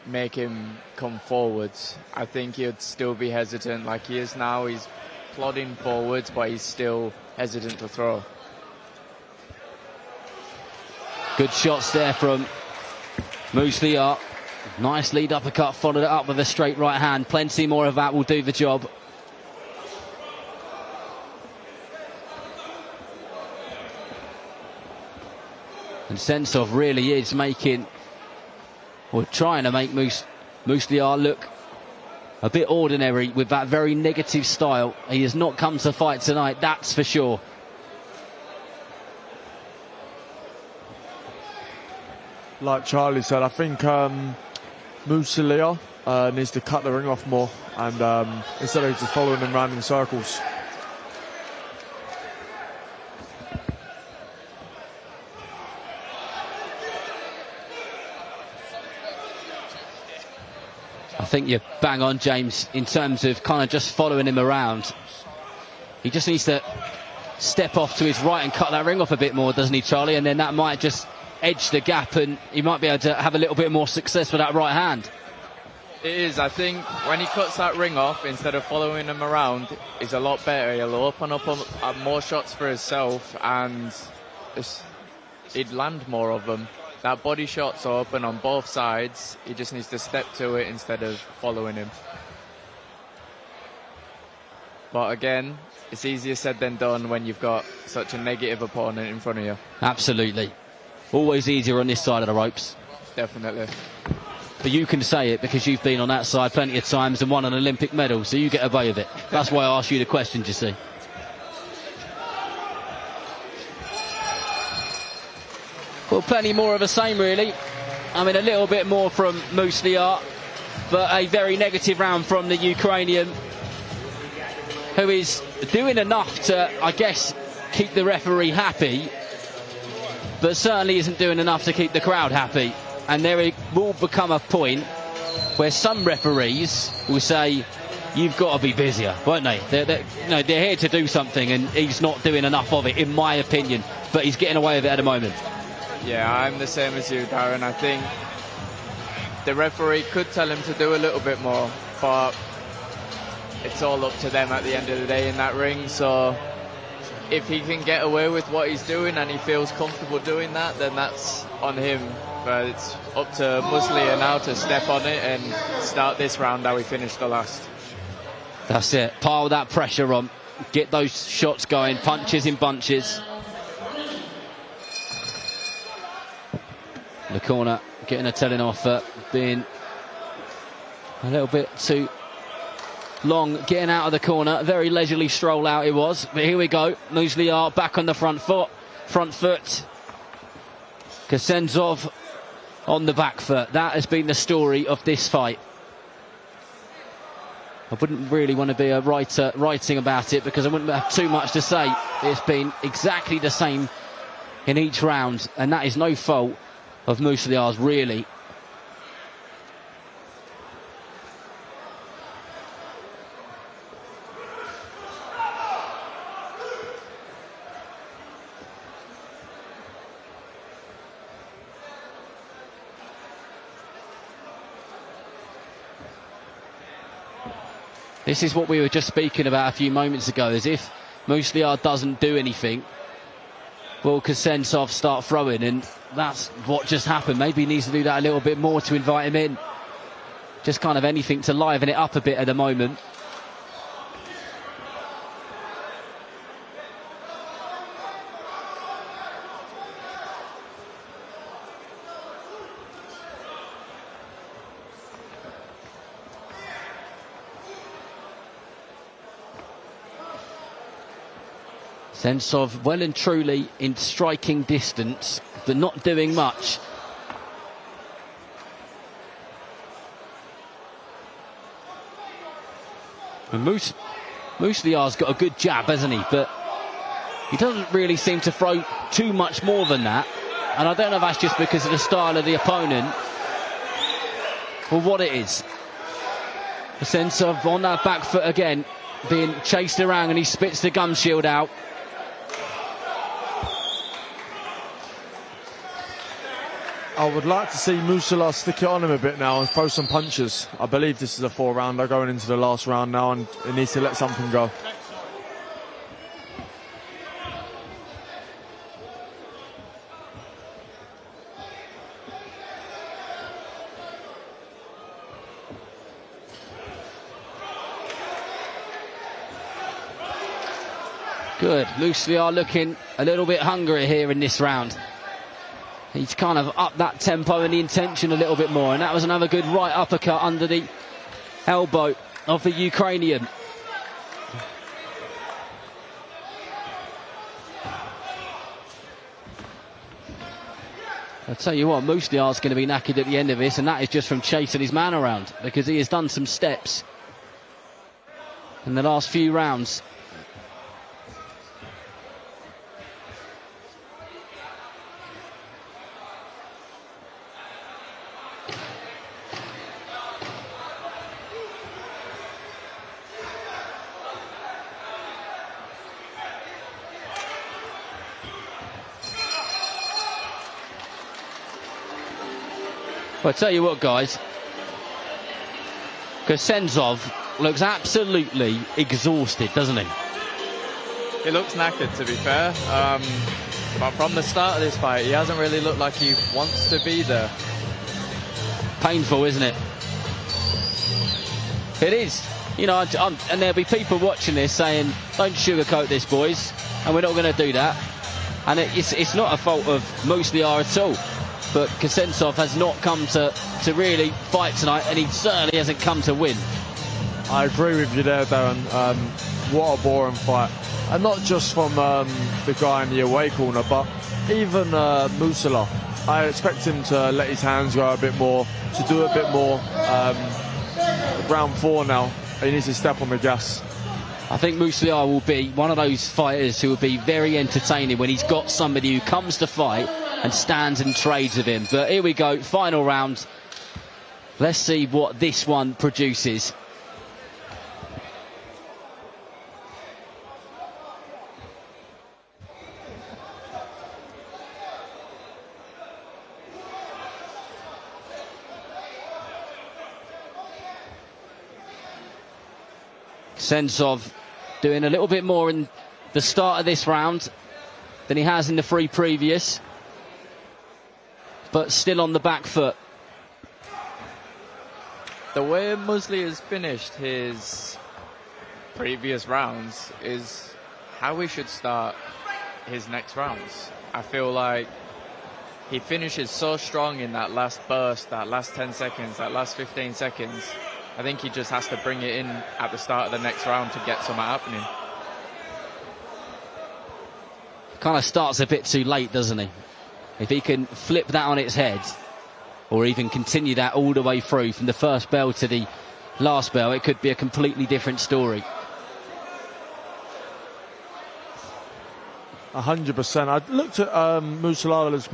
make him come forwards. I think he'd still be hesitant like he is now. He's plodding forwards, but he's still hesitant to throw. Good shots there from Muslija. Nice lead uppercut, followed it up with a straight right hand. Plenty more of that will do the job. And Cassenov really is making, or trying to make Muslija look a bit ordinary with that very negative style. He has not come to fight tonight, that's for sure. Like Charlie said, I think Muslija needs to cut the ring off more, and instead of just following him around in circles. I think you're bang on, James, in terms of kind of just following him around. He just needs to step off to his right and cut that ring off a bit more, doesn't he, Charlie? And then that might just edge the gap and he might be able to have a little bit more success with that right hand. It is. I think when he cuts that ring off, instead of following him around, it's a lot better. He'll open up more shots for himself and he'd land more of them. That body shot's open on both sides. He just needs to step to it instead of following him. But again, it's easier said than done when you've got such a negative opponent in front of you. Absolutely. Always easier on this side of the ropes. Definitely. But you can say it because you've been on that side plenty of times and won an Olympic medal, so you get away with it. That's why I asked you the question, you see. Well, plenty more of the same, really. I mean, a little bit more from Muslija, but a very negative round from the Ukrainian, who is doing enough to, I guess, keep the referee happy, but certainly isn't doing enough to keep the crowd happy. And there will become a point where some referees will say, you've got to be busier, won't they? They're here to do something, and he's not doing enough of it, in my opinion, but he's getting away with it at the moment. Yeah, I'm the same as you, Darren. I think the referee could tell him to do a little bit more, but it's all up to them at the end of the day in that ring. So if he can get away with what he's doing and he feels comfortable doing that, then that's on him. But it's up to Muslija now to step on it and start this round how he finished the last. That's it. Pile that pressure on. Get those shots going. Punches in bunches. The corner getting a telling off being a little bit too long getting out of the corner. A very leisurely stroll out it was, but here we go. Muslija back on the front foot. Cassenov on the back foot. That has been the story of this fight. I wouldn't really want to be a writer writing about it because I wouldn't have too much to say. It's been exactly the same in each round, and that is no fault of Muslija's, really. This is what we were just speaking about a few moments ago, as if Muslija doesn't do anything, will Cassenov start throwing, and that's what just happened. Maybe he needs to do that a little bit more to invite him in. Just kind of anything to liven it up a bit at the moment. Cassenov well and truly in striking distance, but not doing much. And Muslija's got a good jab, hasn't he? But he doesn't really seem to throw too much more than that. And I don't know if that's just because of the style of the opponent or what it is. Cassenov on that back foot again, being chased around, and he spits the gum shield out. I would like to see Muslija stick it on him a bit now and throw some punches. I believe this is a 4-rounder going into the last round now, and he needs to let something go. Good. Muslija looking a little bit hungry here in this round. He's kind of upped that tempo and the intention a little bit more, and that was another good right uppercut under the elbow of the Ukrainian. I'll tell you what, Muslija's going to be knackered at the end of this, and that is just from chasing his man around, because he has done some steps in the last few rounds. Well, I tell you what, guys, Cassenov looks absolutely exhausted, doesn't he? He looks knackered, to be fair. But from the start of this fight, he hasn't really looked like he wants to be there. Painful, isn't it? It is. You know, and there'll be people watching this saying, don't sugarcoat this, boys, and we're not going to do that. And it's not a fault of Muslija at all. But Cassenov has not come to really fight tonight, and he certainly hasn't come to win. I agree with you there, Darren. What a boring fight. And not just from the guy in the away corner, but even Muslija. I expect him to let his hands go a bit more, to do a bit more. Round 4 now, he needs to step on the gas. I think Muslija will be one of those fighters who will be very entertaining when he's got somebody who comes to fight and stands and trades with him. But here we go, final round. Let's see what this one produces. Cassenov doing a little bit more in the start of this round than he has in the 3 previous, but still on the back foot. The way Muslija has finished his previous rounds is how he should start his next rounds. I feel like he finishes so strong in that last burst, that last 10 seconds, that last 15 seconds. I think he just has to bring it in at the start of the next round to get something happening. Kind of starts a bit too late, doesn't he? If he can flip that on its head, or even continue that all the way through from the first bell to the last bell, it could be a completely different story. 100%. I looked at Muslija's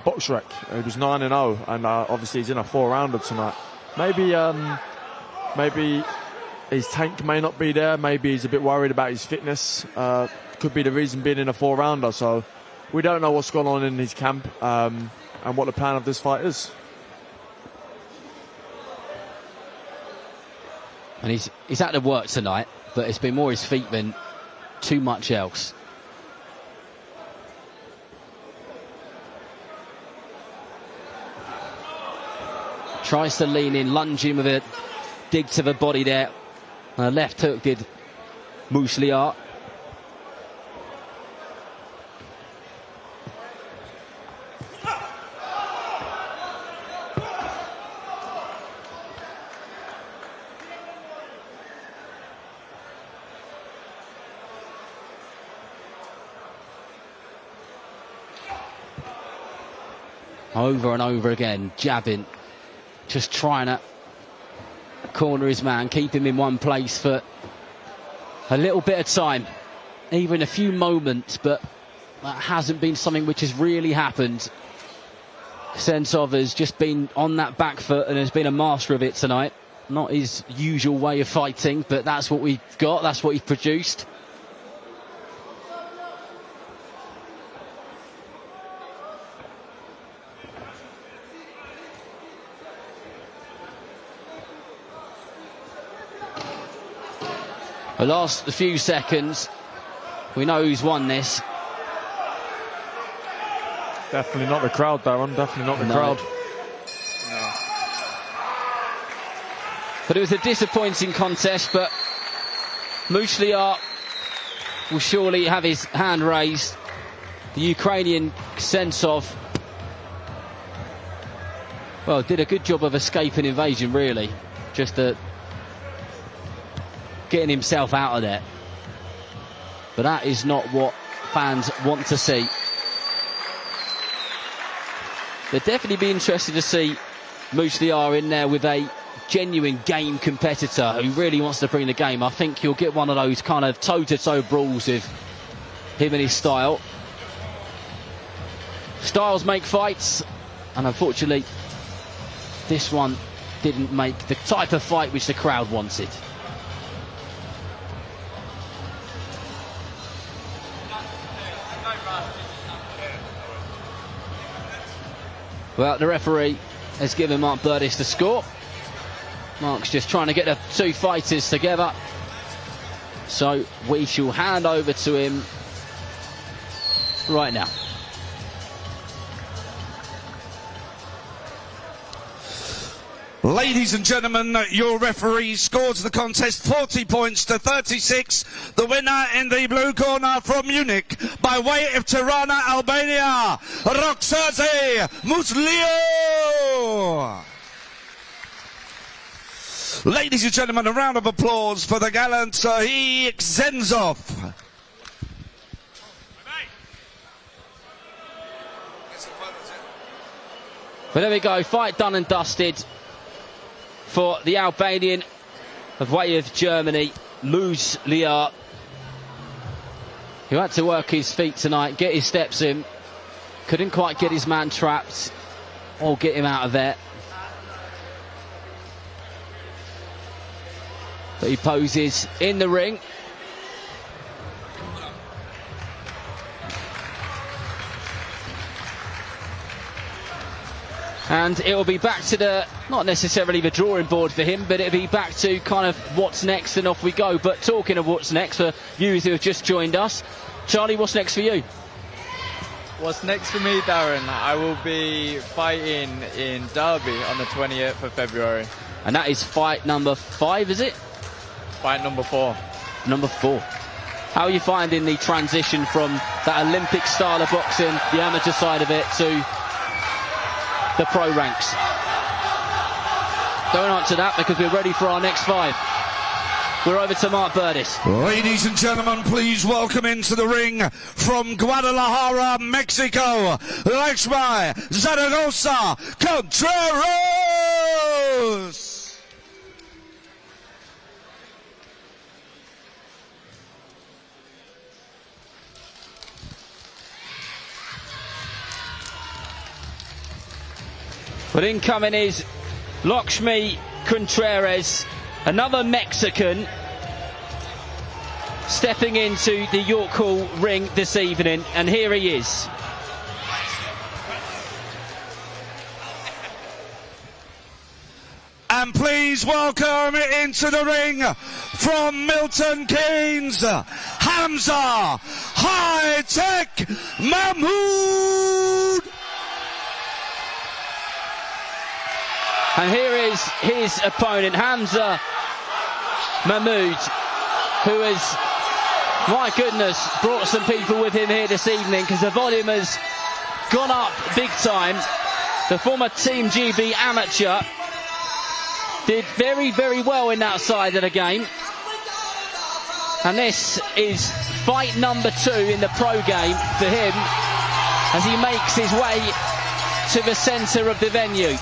box rec. He was 9-0, and obviously he's in a 4-rounder tonight. Maybe his tank may not be there. Maybe he's a bit worried about his fitness. Could be the reason being in a 4-rounder. So we don't know what's going on in his camp and what the plan of this fight is. And he's had to work tonight, but it's been more his feet than too much else. Tries to lean in, lunging with a dig to the body there. Left hook did Muslija. Over and over again, jabbing. Just trying to corner his man, keep him in one place for a little bit of time, even a few moments, but that hasn't been something which has really happened. Cassenov has just been on that back foot and has been a master of it tonight. Not his usual way of fighting, but that's what we've got, that's what he's produced. The last few seconds, we know who's won this. Definitely not the crowd, Darren. Definitely not the crowd. No. But it was a disappointing contest, but Muslija will surely have his hand raised. The Ukrainian Cassenov, well, did a good job of escaping invasion, really. Just getting himself out of there. But that is not what fans want to see. They'd definitely be interested to see Muslija in there with a genuine game competitor who really wants to bring the game. I think you'll get one of those kind of toe-to-toe brawls with him and his style. Styles make fights, and unfortunately this one didn't make the type of fight which the crowd wanted. Well, the referee has given Mark Bertis the score. Mark's just trying to get the two fighters together. So we shall hand over to him right now. Ladies and gentlemen, your referee scores the contest 40 points to 36. The winner in the blue corner from Munich, by way of Tirana, Albania, Roxaze Muslija. Ladies and gentlemen, a round of applause for the gallant Zenzov. But there we go, fight done and dusted for the Albanian of way of Germany, Muslija, who had to work his feet tonight, get his steps in, couldn't quite get his man trapped or get him out of there. But he poses in the ring. And it will be back to the, not necessarily the drawing board for him, but it'll be back to kind of what's next and off we go. But talking of what's next, for viewers who have just joined us, Charlie, what's next for you? What's next for me, Darren? I will be fighting in Derby on the 28th of February. And that is fight number 5, is it? Fight number 4. Number 4. How are you finding the transition from that Olympic style of boxing, the amateur side of it, to the pro ranks? Don't answer that, because we're ready for our next fight. We're over to Mark Bertis. Ladies and gentlemen, please welcome into the ring from Guadalajara, Mexico, Lexby Zaragoza, Contreras. But incoming is Lakshmi Contreras, another Mexican, stepping into the York Hall ring this evening, and here he is. And please welcome into the ring from Milton Keynes, Hamza High-Tech Mehmood. And here is his opponent, Hamza Mehmood, who has, my goodness, brought some people with him here this evening, because the volume has gone up big time. The former Team GB amateur did very, very well in that side of the game. And this is fight number 2 in the pro game for him as he makes his way to the centre of the venue.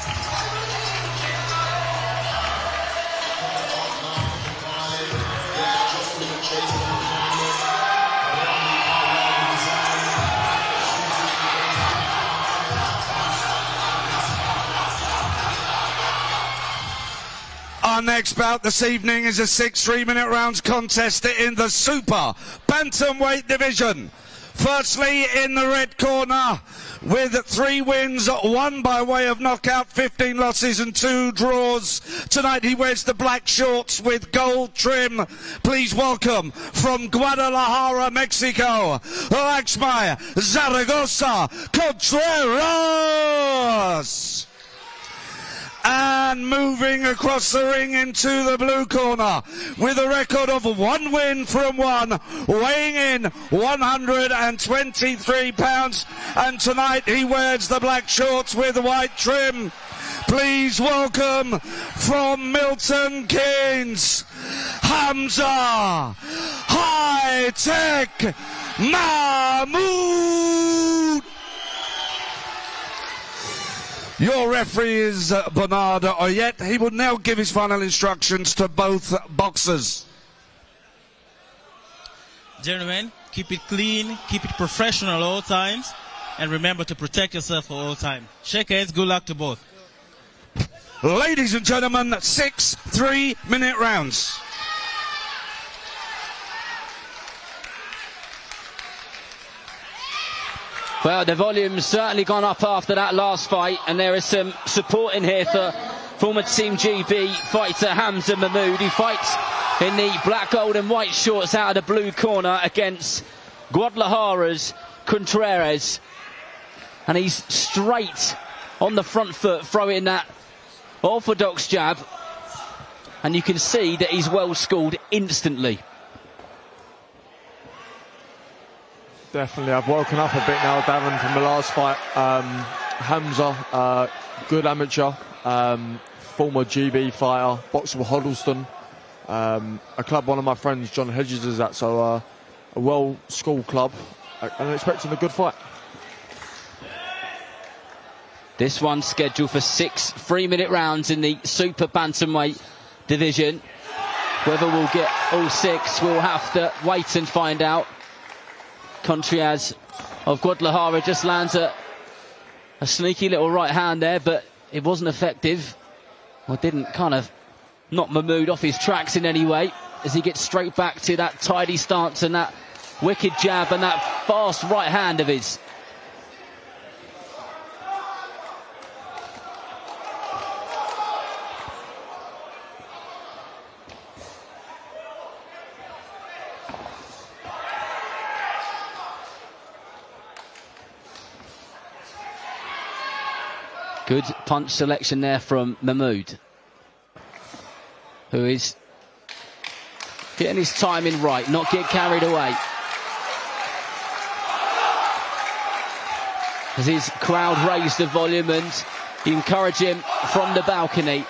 Our next bout this evening is a 6 3-minute rounds contest in the super bantamweight division. Firstly, in the red corner, with 3 wins, 1 by way of knockout, 15 losses and 2 draws. Tonight he wears the black shorts with gold trim. Please welcome from Guadalajara, Mexico, Lakshmi Zaragoza Contreras. And moving across the ring into the blue corner with a record of 1 win from 1, weighing in 123 pounds, and tonight he wears the black shorts with white trim. Please welcome from Milton Keynes, Hamza High-Tech Mehmood. Your referee is Bernard Oyet. He will now give his final instructions to both boxers. Gentlemen, keep it clean, keep it professional at all times, and remember to protect yourself at all times. Shake hands, good luck to both. Ladies and gentlemen, 6 3-minute rounds. Well, the volume's certainly gone up after that last fight, and there is some support in here for former Team GB fighter Hamza Mehmood, who fights in the black, gold and white shorts out of the blue corner against Guadalajara's Contreras. And he's straight on the front foot, throwing that orthodox jab, and you can see that he's well schooled instantly. Definitely, I've woken up a bit now, Darren, from the last fight. Hamza, good amateur, former GB fighter, boxer with Hoddleston, a club one of my friends, John Hedges, is at, so a well-schooled club, and I'm expecting a good fight. This one's scheduled for 6 3-minute rounds in the super bantamweight division. Whether we'll get all 6, we'll have to wait and find out. Contreras of Guadalajara just lands a sneaky little right hand there, but it wasn't effective. Well, didn't kind of knock Mehmood off his tracks in any way, as he gets straight back to that tidy stance and that wicked jab and that fast right hand of his. Good punch selection there from Mehmood, who is getting his timing right, not get carried away. As his crowd raise the volume and encourage him from the balcony.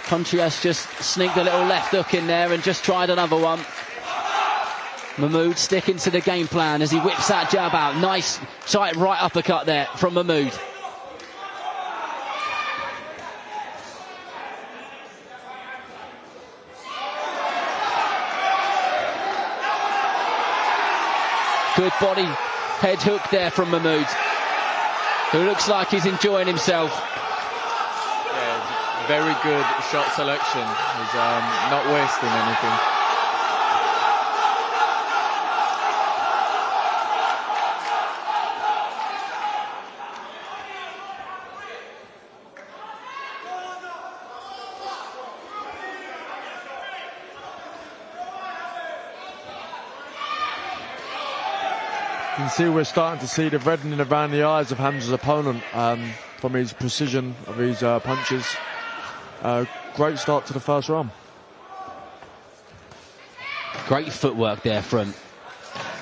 Contreras just sneaked a little left hook in there and just tried another one. Mehmood sticking to the game plan as he whips that jab out. Nice tight right uppercut there from Mehmood. Good body head hook there from Mehmood. who looks like he's enjoying himself. Yeah, very good shot selection. He's not wasting anything. You can see we're starting to see the reddening around the eyes of Hamza's opponent from his precision of his punches. Great start to the first round. Great footwork there from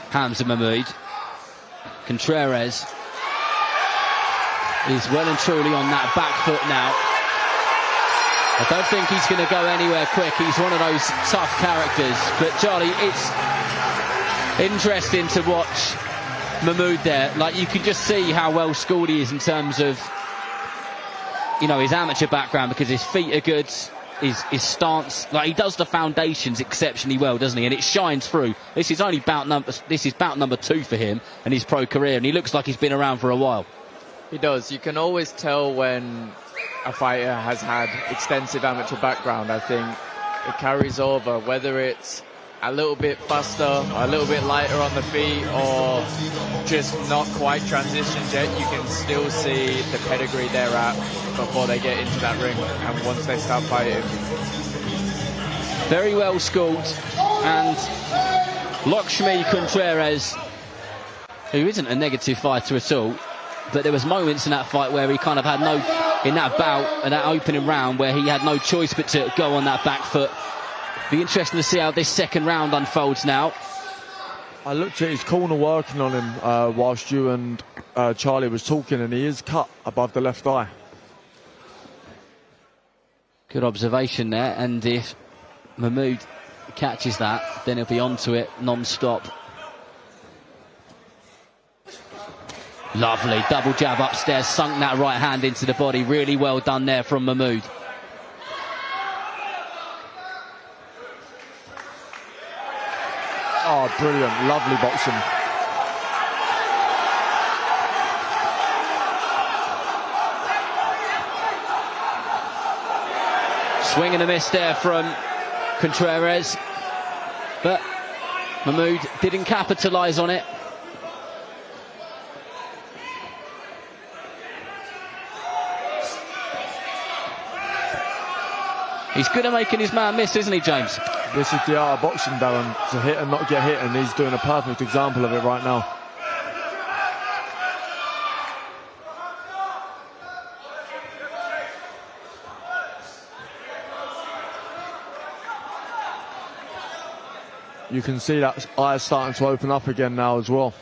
Hamza Mehmood. Contreras is well and truly on that back foot now. I don't think he's going to go anywhere quick. He's one of those tough characters. But Charlie, it's interesting to watch Mehmood there. Like, you can just see how well schooled he is in terms of, you know, his amateur background, because his feet are good, his stance, like, he does the foundations exceptionally well, doesn't he? And it shines through. This is bout number 2 for him in his pro career, and he looks like he's been around for a while. He does. You can always tell when a fighter has had extensive amateur background. I think it carries over, whether it's a little bit faster, a little bit lighter on the feet, or just not quite transitioned yet. You can still see the pedigree they're at before they get into that ring, and once they start fighting. Very well schooled, and Lakshmi Contreras, who isn't a negative fighter at all, but there was moments in that fight where he kind of had in that bout and that opening round, where he had no choice but to go on that back foot. Be interesting to see how this second round unfolds now. I looked at his corner working on him whilst you and Charlie was talking, and he is cut above the left eye. Good observation there, and if Mehmood catches that, then he'll be onto it non-stop. Lovely double jab upstairs, sunk that right hand into the body. Really well done there from Mehmood. Oh, brilliant. Lovely boxing. Swing and a miss there from Contreras, but Mehmood didn't capitalise on it. He's good at making his man miss, isn't he, James? This is the art of boxing, Darren, to hit and not get hit, and he's doing a perfect example of it right now. You can see that eye starting to open up again now as well.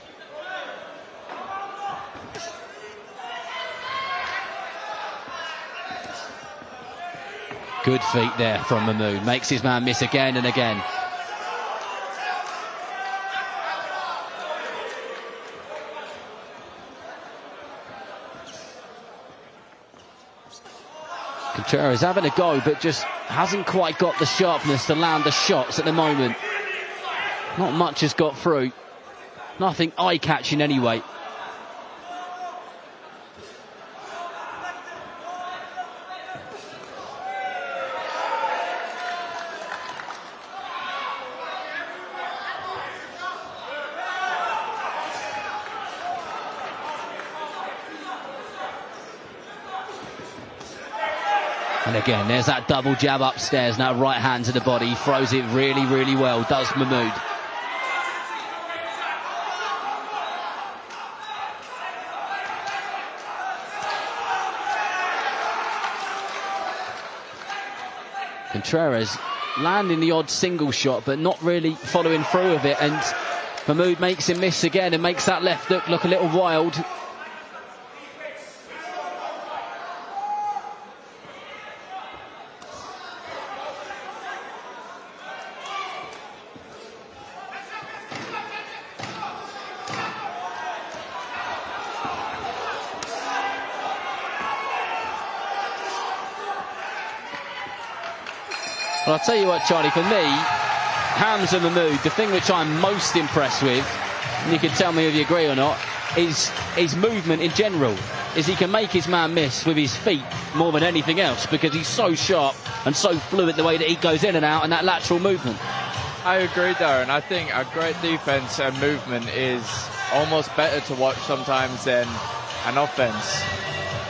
Good feet there from Mehmood. Makes his man miss again and again. Contreras having a go, but just hasn't quite got the sharpness to land the shots at the moment. Not much has got through. Nothing eye-catching anyway. And again, there's that double jab upstairs, now right hand to the body, throws it really, really well, does Mehmood. Contreras landing the odd single shot, but not really following through with it, and Mehmood makes him miss again and makes that left hook look a little wild. Well, I'll tell you what, Charlie, for me, Hamza Mehmood, the thing which I'm most impressed with, and you can tell me if you agree or not, is his movement in general. Is he can make his man miss with his feet more than anything else, because he's so sharp and so fluid the way that he goes in and out and that lateral movement. I agree, Darren. I think a great defense and movement is almost better to watch sometimes than an offense.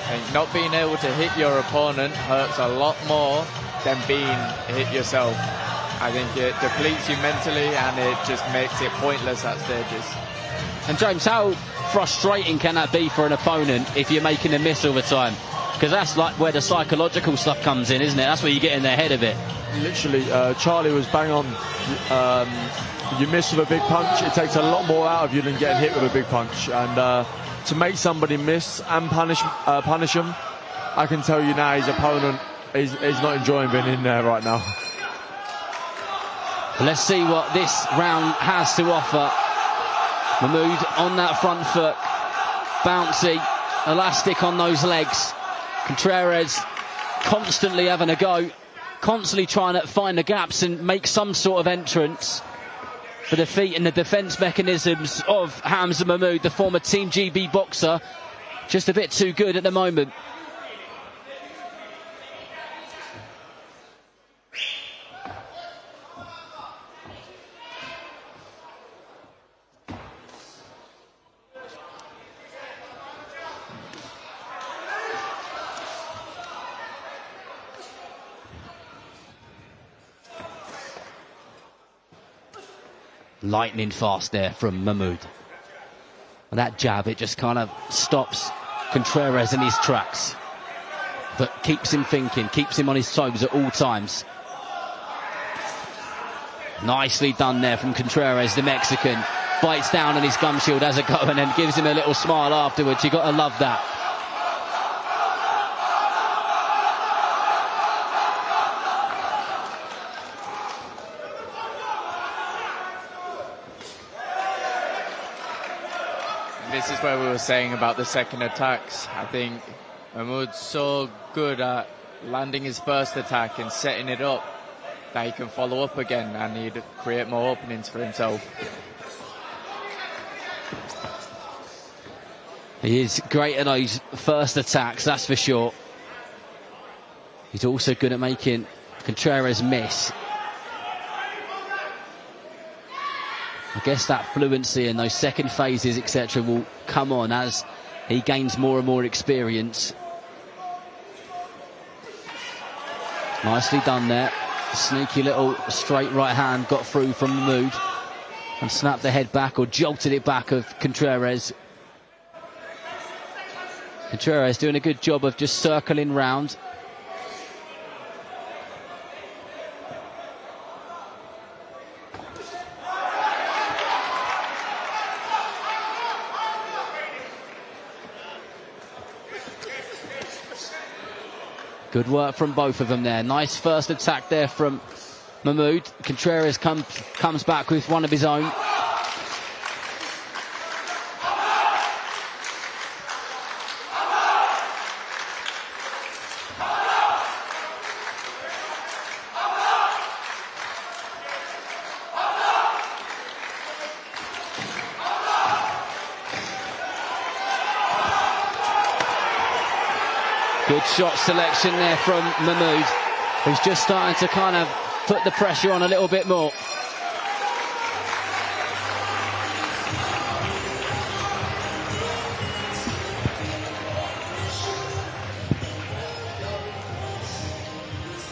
And not being able to hit your opponent hurts a lot more than being hit yourself. I think it depletes you mentally and it just makes it pointless at stages. And James, how frustrating can that be for an opponent if you're making a miss all the time? Because that's like where the psychological stuff comes in, isn't it? That's where you get in their head a bit. Literally, Charlie was bang on. You miss with a big punch, it takes a lot more out of you than getting hit with a big punch. And to make somebody miss and punish him, I can tell you now his opponent is not enjoying being in there right now. Let's see what this round has to offer. Mehmood on that front foot, bouncy, elastic on those legs. Contreras constantly having a go, constantly trying to find the gaps and make some sort of entrance. For the feet and the defence mechanisms of Hamza Mehmood, the former Team GB boxer, just a bit too good at the moment. Lightning fast there from Mehmood. And that jab, it just kind of stops Contreras in his tracks. But keeps him thinking, keeps him on his toes at all times. Nicely done there from Contreras, the Mexican. Bites down on his gum shield as a go and then gives him a little smile afterwards. You've got to love that. This is where we were saying about the second attacks. I think Mehmood's so good at landing his first attack and setting it up that he can follow up again and he'd create more openings for himself. He is great at those first attacks, that's for sure. He's also good at making Contreras miss. I guess that fluency and those second phases, etc., will come on as he gains more and more experience. Nicely done there. Sneaky little straight right hand got through from Mehmood and snapped the head back or jolted it back of Contreras. Contreras doing a good job of just circling round. Good work from both of them there. Nice first attack there from Mehmood. Contreras comes back with one of his own. Good shot selection there from Mehmood, who's just starting to kind of put the pressure on a little bit more.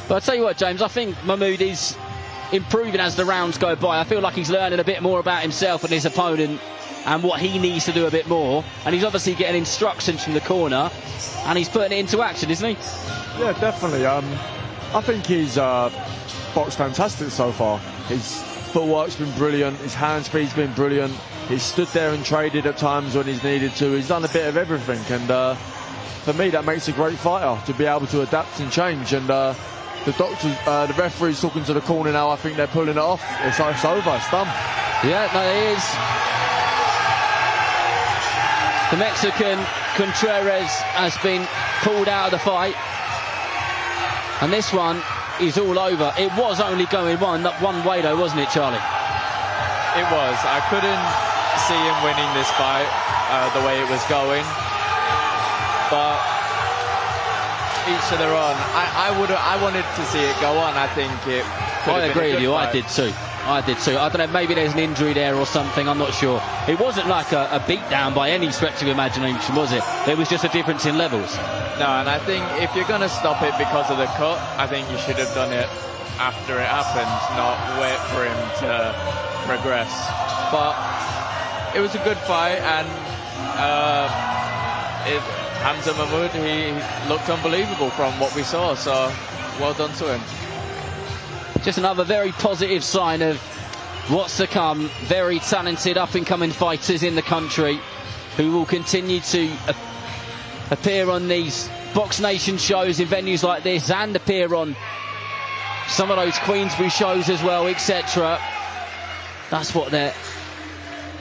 But I'll tell you what, James, I think Mehmood is improving as the rounds go by. I feel like he's learning a bit more about himself and his opponent and what he needs to do a bit more. And he's obviously getting instructions from the corner and he's putting it into action, isn't he? Yeah, definitely. I think he's boxed fantastic so far. His footwork's been brilliant, his hand speed's been brilliant. He's stood there and traded at times when he's needed to. He's done a bit of everything, and for me that makes a great fighter, to be able to adapt and change. And the doctors, the referee's talking to the corner now. I think they're pulling it off. It's over, it's done. Yeah, no, it is. The Mexican Contreras has been pulled out of the fight, and this one is all over. It was only going one way though, wasn't it, Charlie? It was. I couldn't see him winning this fight the way it was going, but each to their own. I wanted to see it go on. I think it could have been a good agree with you. fight. I did too. I don't know, maybe there's an injury there or something, I'm not sure. It wasn't like a beatdown by any stretch of imagination, was it? There was just a difference in levels. No, and I think if you're going to stop it because of the cut, I think you should have done it after it happened, not wait for him to progress. But it was a good fight, and Hamza Mehmood, he looked unbelievable from what we saw, so well done to him. Just another very positive sign of what's to come. Very talented up-and-coming fighters in the country who will continue to appear on these Box Nation shows in venues like this, and appear on some of those Queensbury shows as well, etc. That's what they're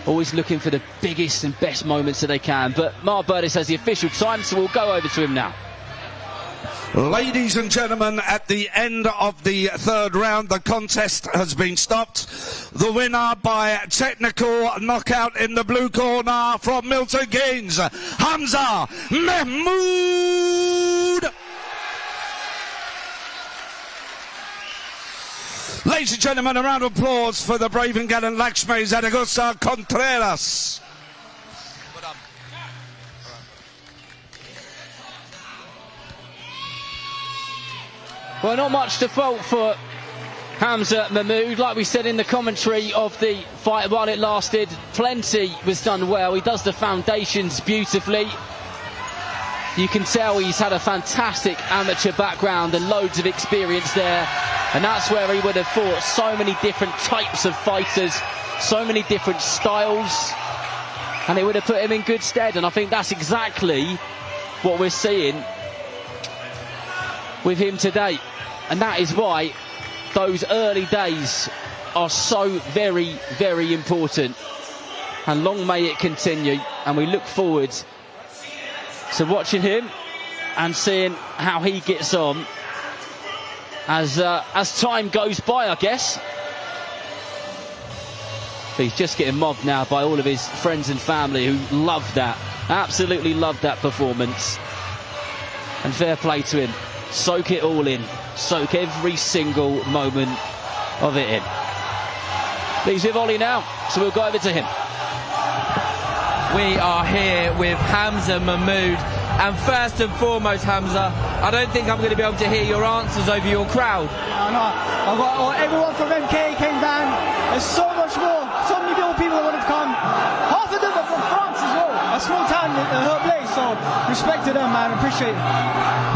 always looking for, the biggest and best moments that they can. But Mark Bertis has the official time, so we'll go over to him now. Ladies and gentlemen, at the end of the third round, the contest has been stopped. The winner by technical knockout in the blue corner from Milton Keynes, Hamza Mehmood. Ladies and gentlemen, a round of applause for the brave and gallant Lakshmi Zaragoza Contreras. Well, not much to fault for Hamza Mehmood. Like we said in the commentary of the fight while it lasted, plenty was done well. He does the foundations beautifully. You can tell he's had a fantastic amateur background and loads of experience there. And that's where he would have fought so many different types of fighters, so many different styles. And it would have put him in good stead. And I think that's exactly what we're seeing with him today, and that is why those early days are so very, very important, and long may it continue. And we look forward to watching him and seeing how he gets on as time goes by, I guess. But he's just getting mobbed now by all of his friends and family who loved that, absolutely loved that performance, and fair play to him. Soak it all in. Soak every single moment of it in. He's with Ollie now, so we'll go over to him. We are here with Hamza Mehmood, and first and foremost, Hamza, I don't think I'm going to be able to hear your answers over your crowd. No, I've got everyone from MK came down. There's so much more, so many people that would have come. Half of them are from France as well, a small town in Herblay, so respect to them, man, appreciate it.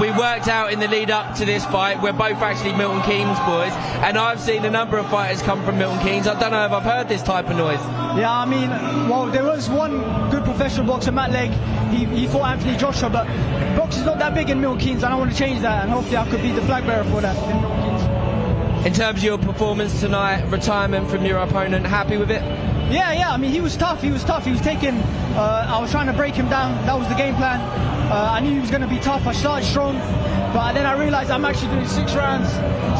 We worked out in the lead up to this fight, we're both actually Milton Keynes boys, and I've seen a number of fighters come from Milton Keynes. I don't know if I've heard this type of noise. Yeah, I mean, well, there was one good professional boxer, Matt Legg. He fought Anthony Joshua, but boxing's not that big in Milton Keynes, and I want to change that, and hopefully I could be the flag bearer for that in Milton Keynes. In terms of your performance tonight, retirement from your opponent, happy with it? Yeah, I mean, he was tough. He was taking, I was trying to break him down. That was the game plan. I knew he was going to be tough. I started strong, but then I realised I'm actually doing 6 rounds.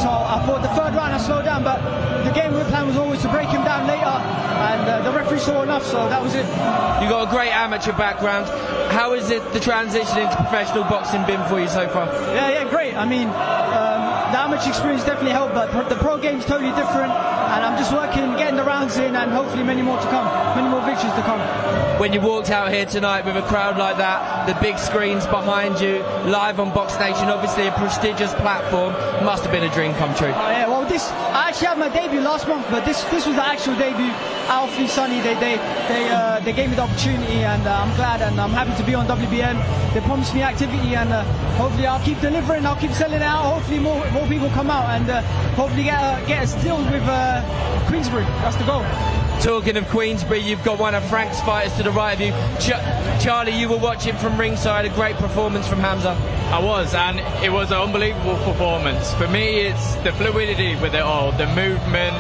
So I thought the third round I slowed down, but the game plan was always to break him down later, and the referee saw enough, so that was it. You got a great amateur background. How has the transition into professional boxing been for you so far? Yeah, great. I mean, the amateur experience definitely helped, but the pro game's totally different, and I'm just working, getting the rounds in, and hopefully many more to come, many more victories to come. When you walked out here tonight with a crowd like that, the big screens behind you, live on Box Nation, obviously a prestigious platform, must have been a dream come true. Oh yeah, well I actually had my debut last month, but this was the actual debut. Alfie, Sonny, they gave me the opportunity, and I'm glad, and I'm happy to be on WBN. They promised me activity, and hopefully I'll keep delivering, I'll keep selling it out. Hopefully more people come out, and hopefully get a deal with Queensbury. That's the goal. Talking of Queensbury, you've got one of Frank's fighters to the right of you. Charlie, you were watching from ringside, a great performance from Hamza. I was, and it was an unbelievable performance. For me, it's the fluidity with it all, the movement,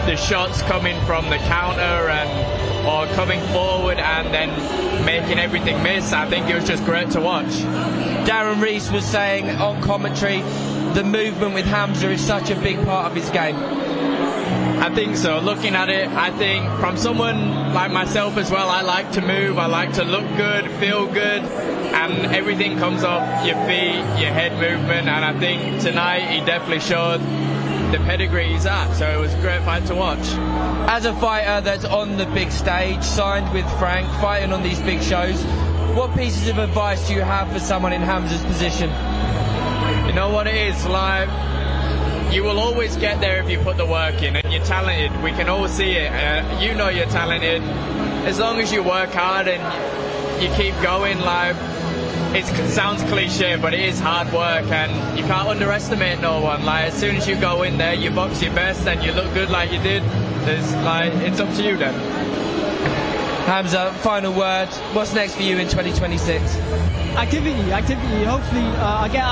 the shots coming from the counter or coming forward and then making everything miss. I think it was just great to watch. Darren Rees was saying on commentary, the movement with Hamza is such a big part of his game. I think so. Looking at it, I think from someone like myself as well, I like to move, I like to look good, feel good, and everything comes off your feet, your head movement, and I think tonight he definitely showed the pedigree he's at, so it was a great fight to watch. As a fighter that's on the big stage, signed with Frank, fighting on these big shows, what pieces of advice do you have for someone in Hamza's position? You know what it is, like, you will always get there if you put the work in, and you're talented. We can all see it. You know you're talented. As long as you work hard and you keep going, like, it sounds cliche, but it is hard work, and you can't underestimate no one. Like, as soon as you go in there, you box your best and you look good like you did, it's up to you then. Hamza, final word. What's next for you in 2026? Activity. Hopefully, I get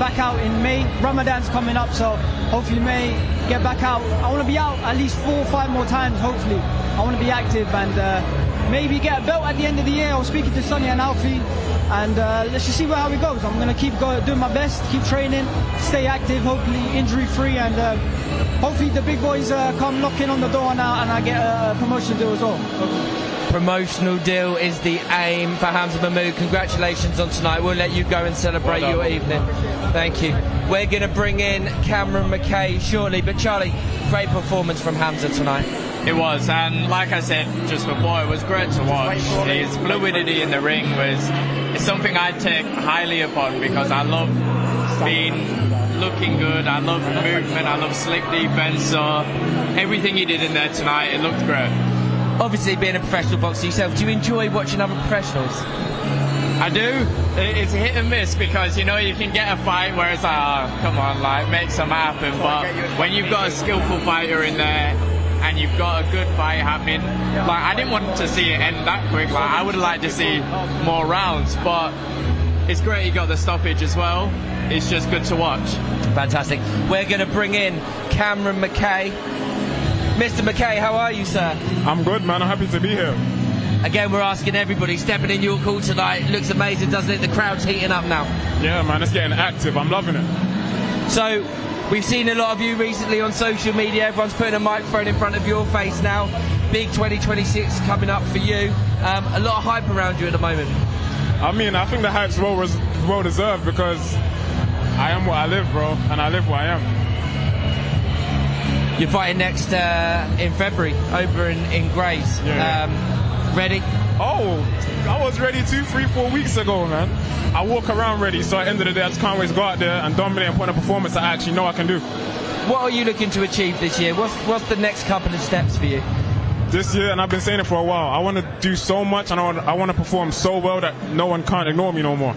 back out in May. Ramadan's coming up, so hopefully May, get back out. I want to be out at least 4 or 5 more times, hopefully. I want to be active and maybe get a belt at the end of the year. I was speaking to Sonny and Alfie, and let's just see how it goes. I'm going to keep doing my best, keep training, stay active, hopefully injury-free, and hopefully the big boys come knocking on the door now and I get a promotion deal as well. Hopefully. Promotional deal is the aim for Hamza Mehmood. Congratulations on tonight. We'll let you go and celebrate your evening. Thank you. We're going to bring in Cameron McKay shortly, but Charlie, great performance from Hamza tonight. It was, and like I said just before, it was great to watch. His fluidity in the ring is something I take highly upon, because I love looking good, I love movement, I love slick defense, so everything he did in there tonight, it looked great. Obviously, being a professional boxer yourself, do you enjoy watching other professionals? I do. It's hit and miss, because you know you can get a fight where it's like, oh, come on, like, make something happen. But when you've got a skillful fighter in there and you've got a good fight happening, like, I didn't want to see it end that quick. Like, I would like to see more rounds, but it's great he got the stoppage as well. It's just good to watch. Fantastic. We're going to bring in Cameron McKay. Mr. McKay, how are you, sir? I'm good, man. I'm happy to be here. Again, we're asking everybody, stepping in your call tonight. Looks amazing, doesn't it? The crowd's heating up now. Yeah, man, it's getting active. I'm loving it. So, we've seen a lot of you recently on social media. Everyone's putting a microphone in front of your face now. Big 2026 coming up for you. A lot of hype around you at the moment. I mean, I think the hype's well deserved, because I am what I live, bro, and I live what I am. You're fighting next in February over in Grays. Yeah. Ready? Oh, I was ready 2, 3, 4 weeks ago, man. I walk around ready, so at the end of the day, I just can't wait to go out there and dominate and put in a performance that I actually know I can do. What are you looking to achieve this year? What's the next couple of steps for you? This year, and I've been saying it for a while, I want to do so much, and I want to perform so well that no one can't ignore me no more.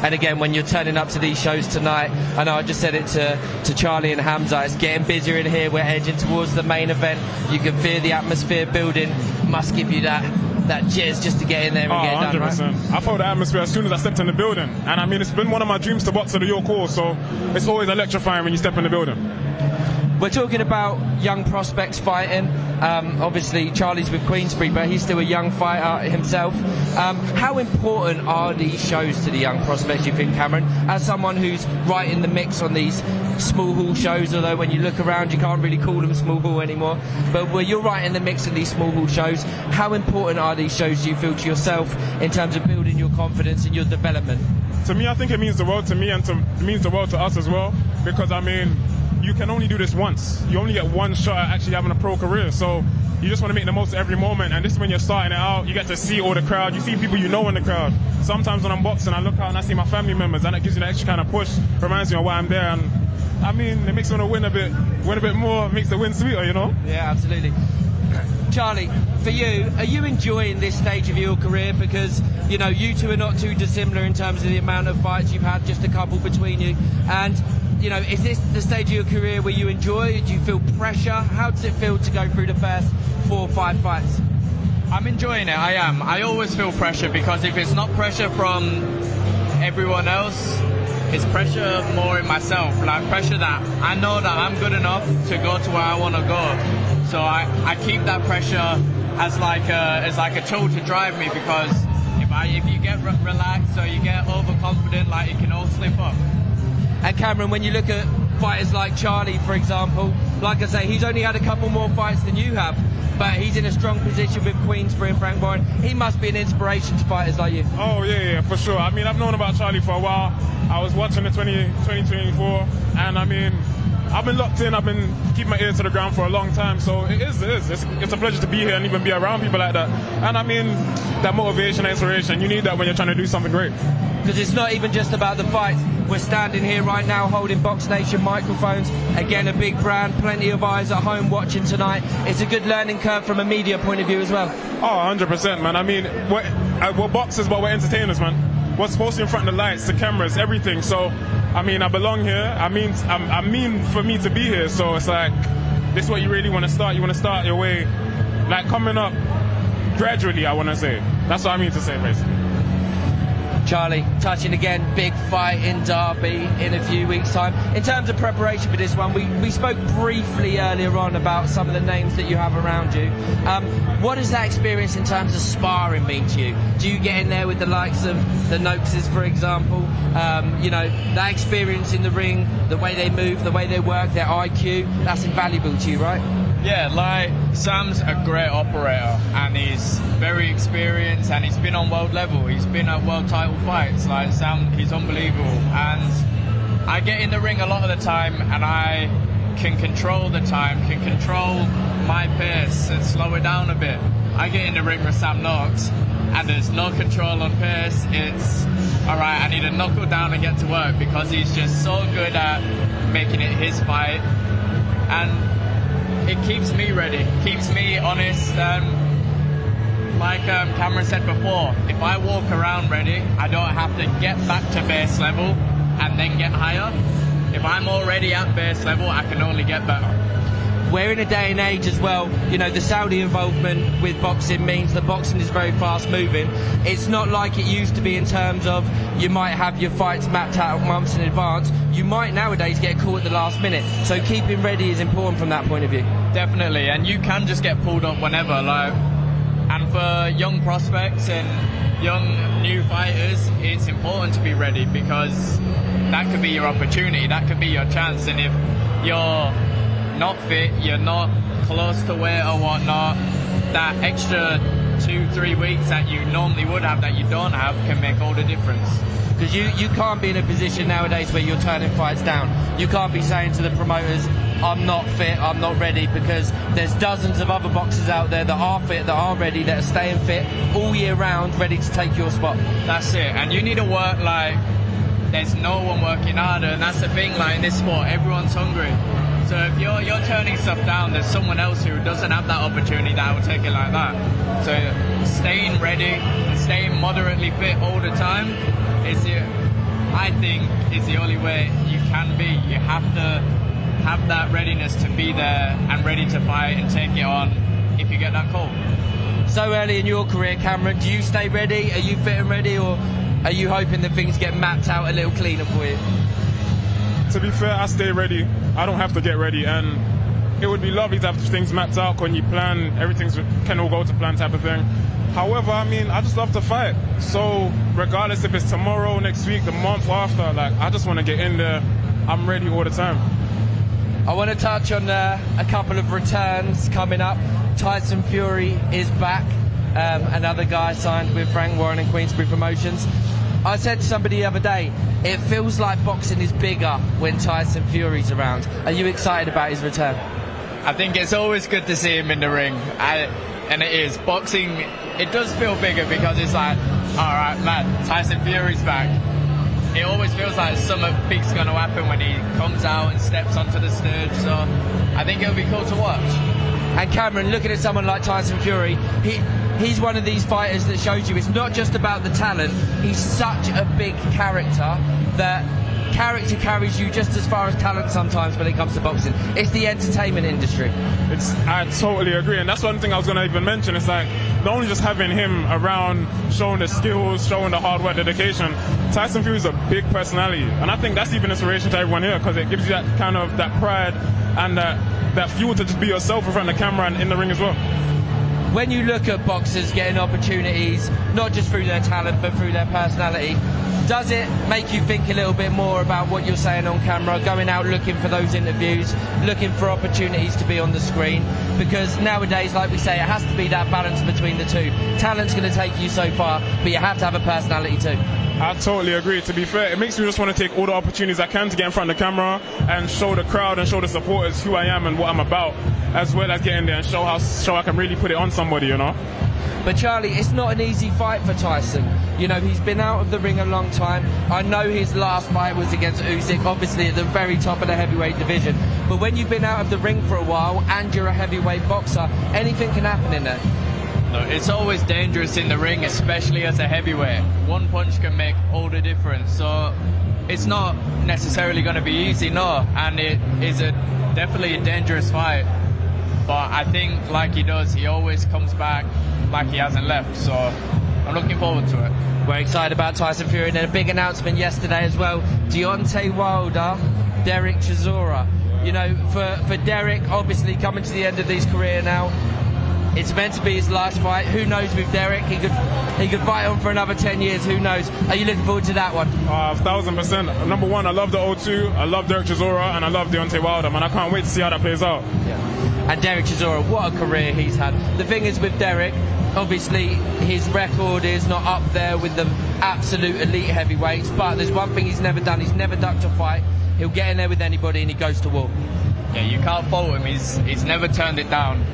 And again, when you're turning up to these shows tonight, I know I just said it to Charlie and Hamza, it's getting busier in here. We're edging towards the main event. You can feel the atmosphere building. Must give you that jizz just to get in there and get it done, 100%. right? I felt the atmosphere as soon as I stepped in the building. And I mean, it's been one of my dreams to box at the York Hall, so it's always electrifying when you step in the building. We're talking about young prospects fighting. Obviously, Charlie's with Queensbury, but he's still a young fighter himself. How important are these shows to the young prospects, you think, Cameron? As someone who's right in the mix on these small hall shows, although when you look around, you can't really call them small hall anymore. But where you're right in the mix of these small hall shows, how important are these shows, do you feel, to yourself in terms of building your confidence and your development? To me, I think it means the world to me, and it means the world to us as well, because, I mean, you can only do this once. You only get one shot at actually having a pro career, so you just want to make the most of every moment. And this is when you're starting it out, you get to see all the crowd, you see people you know in the crowd. Sometimes when I'm boxing, I look out and I see my family members, and it gives you that extra kind of push, reminds me of why I'm there. And I mean, it makes me want to win a bit more, makes the win sweeter, you know? Yeah, absolutely. Charlie, for you, are you enjoying this stage of your career? Because, you know, you two are not too dissimilar in terms of the amount of fights you've had, just a couple between you. And, you know, is this the stage of your career where you enjoy? Do you feel pressure? How does it feel to go through the first 4 or 5 fights? I'm enjoying it, I am. I always feel pressure, because if it's not pressure from everyone else, it's pressure more in myself. Like, pressure that I know that I'm good enough to go to where I want to go. So I keep that pressure as like a tool to drive me, because if you get relaxed or you get overconfident, like, it can all slip up. And Cameron, when you look at fighters like Charlie, for example. Like I say, he's only had a couple more fights than you have, but he's in a strong position with Queensbury and Frank Warren. He must be an inspiration to fighters like you. Oh, yeah, for sure. I mean, I've known about Charlie for a while. I was watching the 2024, and I mean, I've been locked in. I've been keeping my ear to the ground for a long time. So it's a pleasure to be here and even be around people like that. And I mean, that motivation, inspiration, you need that when you're trying to do something great. Because it's not even just about the fights. We're standing here right now holding Box Nation microphones. Again, a big brand, plenty of eyes at home watching tonight. It's a good learning curve from a media point of view as well. Oh, 100%, man. I mean, we're boxers, but we're entertainers, man. We're supposed to be in front of the lights, the cameras, everything. So, I mean, I belong here. I mean for me to be here. So it's like, this is what you really want to start. You want to start your way, like coming up gradually, I want to say. That's what I mean to say, basically. Charlie, touching again, big fight in Derby in a few weeks' time. In terms of preparation for this one, we spoke briefly earlier on about some of the names that you have around you. What has that experience in terms of sparring mean to you? Do you get in there with the likes of the Noakses, for example? That experience in the ring, the way they move, the way they work, their IQ, that's invaluable to you, right? Yeah, like Sam's a great operator and he's very experienced and he's been on world level. He's been at world title fights. Like Sam, he's unbelievable. And I get in the ring a lot of the time and I can control the time, can control my pace and slow it down a bit. I get in the ring with Sam Knox and there's no control on pace. It's alright, I need to knuckle down and get to work because he's just so good at making it his fight. And it keeps me ready, keeps me honest. Like Cameron said before, if I walk around ready, I don't have to get back to base level and then get higher. If I'm already at base level, I can only get better. We're in a day and age as well, the Saudi involvement with boxing means that boxing is very fast moving. It's not like it used to be in terms of you might have your fights mapped out months in advance. You might nowadays get caught at the last minute. So keeping ready is important from that point of view. Definitely, and you can just get pulled up whenever. And for young prospects and young new fighters, it's important to be ready because that could be your opportunity, that could be your chance. And if you're not fit, you're not close to weight or whatnot, that extra 2-3 weeks that you normally would have that you don't have can make all the difference. Because you can't be in a position nowadays where you're turning fights down. You can't be saying to the promoters, I'm not fit, I'm not ready, because there's dozens of other boxers out there that are fit, that are ready, that are staying fit all year round, ready to take your spot. That's it, and you need to work like there's no one working harder, and that's the thing, like in this sport, everyone's hungry. So if you're turning stuff down, there's someone else who doesn't have that opportunity that will take it like that. So staying ready and staying moderately fit all the time I think is the only way you can be. You have to have that readiness to be there and ready to fight and take it on if you get that call. So early in your career, Cameron, do you stay ready? Are you fit and ready, or are you hoping that things get mapped out a little cleaner for you? To be fair, I stay ready. I don't have to get ready, and it would be lovely to have things mapped out when you plan, everything can all go to plan type of thing. However, I mean, I just love to fight. So regardless if it's tomorrow, next week, the month after, I just want to get in there. I'm ready all the time. I want to touch on a couple of returns coming up. Tyson Fury is back. Another guy signed with Frank Warren and Queensbury Promotions. I said to somebody the other day, it feels like boxing is bigger when Tyson Fury's around. Are you excited about his return? I think it's always good to see him in the ring. And it is. Boxing, it does feel bigger because it's like, all right, man, Tyson Fury's back. It always feels like something big's going to happen when he comes out and steps onto the stage. So I think it'll be cool to watch. And Cameron, looking at someone like Tyson Fury, he's one of these fighters that shows you it's not just about the talent. He's such a big character that character carries you just as far as talent sometimes when it comes to boxing. It's the entertainment industry. I totally agree, and that's one thing I was going to even mention. It's like not only just having him around, showing the skills, showing the hard work, dedication. Tyson Fury is a big personality, and I think that's even inspiration to everyone here because it gives you that kind of that pride and that fuel to just be yourself in front of the camera and in the ring as well. When you look at boxers getting opportunities, not just through their talent but through their personality, Does it make you think a little bit more about what you're saying on camera, going out looking for those interviews, looking for opportunities to be on the screen? Because nowadays, like we say, it has to be that balance between the two. Talent's going to take you so far, but you have to have a personality too. I totally agree. To be fair, it makes me just want to take all the opportunities I can to get in front of the camera and show the crowd and show the supporters who I am and what I'm about, as well as get in there and show I can really put it on somebody, you know. But Charlie, it's not an easy fight for Tyson. You know, he's been out of the ring a long time. I know his last fight was against Usyk, obviously at the very top of the heavyweight division. But when you've been out of the ring for a while and you're a heavyweight boxer, anything can happen in there. No, it's always dangerous in the ring, especially as a heavyweight. One punch can make all the difference. So it's not necessarily going to be easy, no. And it is definitely a dangerous fight. But I think, like he does, he always comes back like he hasn't left. So I'm looking forward to it. We're excited about Tyson Fury. And then a big announcement yesterday as well. Deontay Wilder, Derek Chisora. You know, for Derek, obviously coming to the end of his career now, it's meant to be his last fight. Who knows with Derek? He could fight on for another 10 years. Who knows? Are you looking forward to that one? 1,000%. Number one, I love the O2. I love Derek Chisora, and I love Deontay Wilder. Man, I can't wait to see how that plays out. Yeah. And Derek Chisora, what a career he's had. The thing is with Derek, obviously his record is not up there with the absolute elite heavyweights, but there's one thing he's never done. He's never ducked a fight. He'll get in there with anybody and he goes to war. Yeah, you can't fault him. He's never turned it down.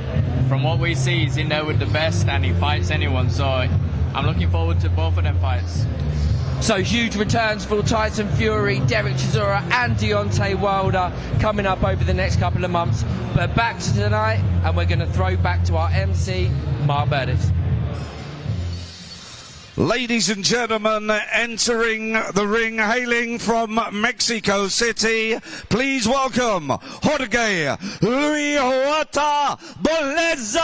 From what we see, he's in there with the best and he fights anyone. So I'm looking forward to both of them fights. So huge returns for Tyson Fury, Derek Chisora and Deontay Wilder coming up over the next couple of months. But back to tonight, and we're going to throw back to our MC, Mark Bertis. Ladies and gentlemen, entering the ring, hailing from Mexico City, please welcome Jorge Luis Huerta Boleza!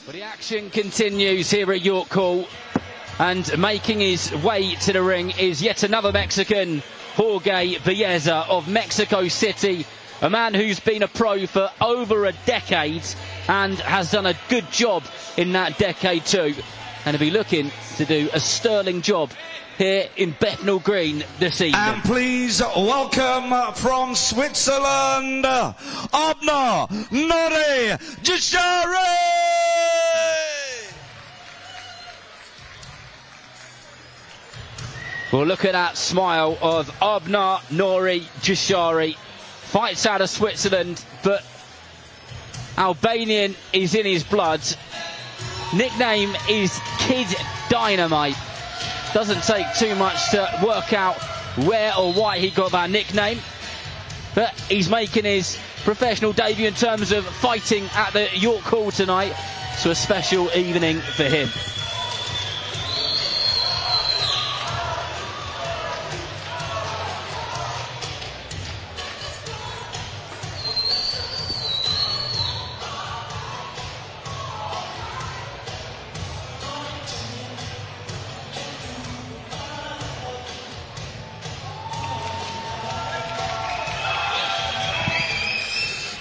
Well, the action continues here at York Hall, and making his way to the ring is yet another Mexican, Jorge Valleza of Mexico City, a man who's been a pro for over a decade and has done a good job in that decade too, and he'll be looking to do a sterling job here in Bethnal Green this evening. And please welcome from Switzerland, Abner Nore Jashari! Well, look at that smile of Abner Nori Jashari. Fights out of Switzerland, but Albanian is in his blood. Nickname is Kid Dynamite. Doesn't take too much to work out where or why he got that nickname, but he's making his professional debut in terms of fighting at the York Hall tonight, so a special evening for him.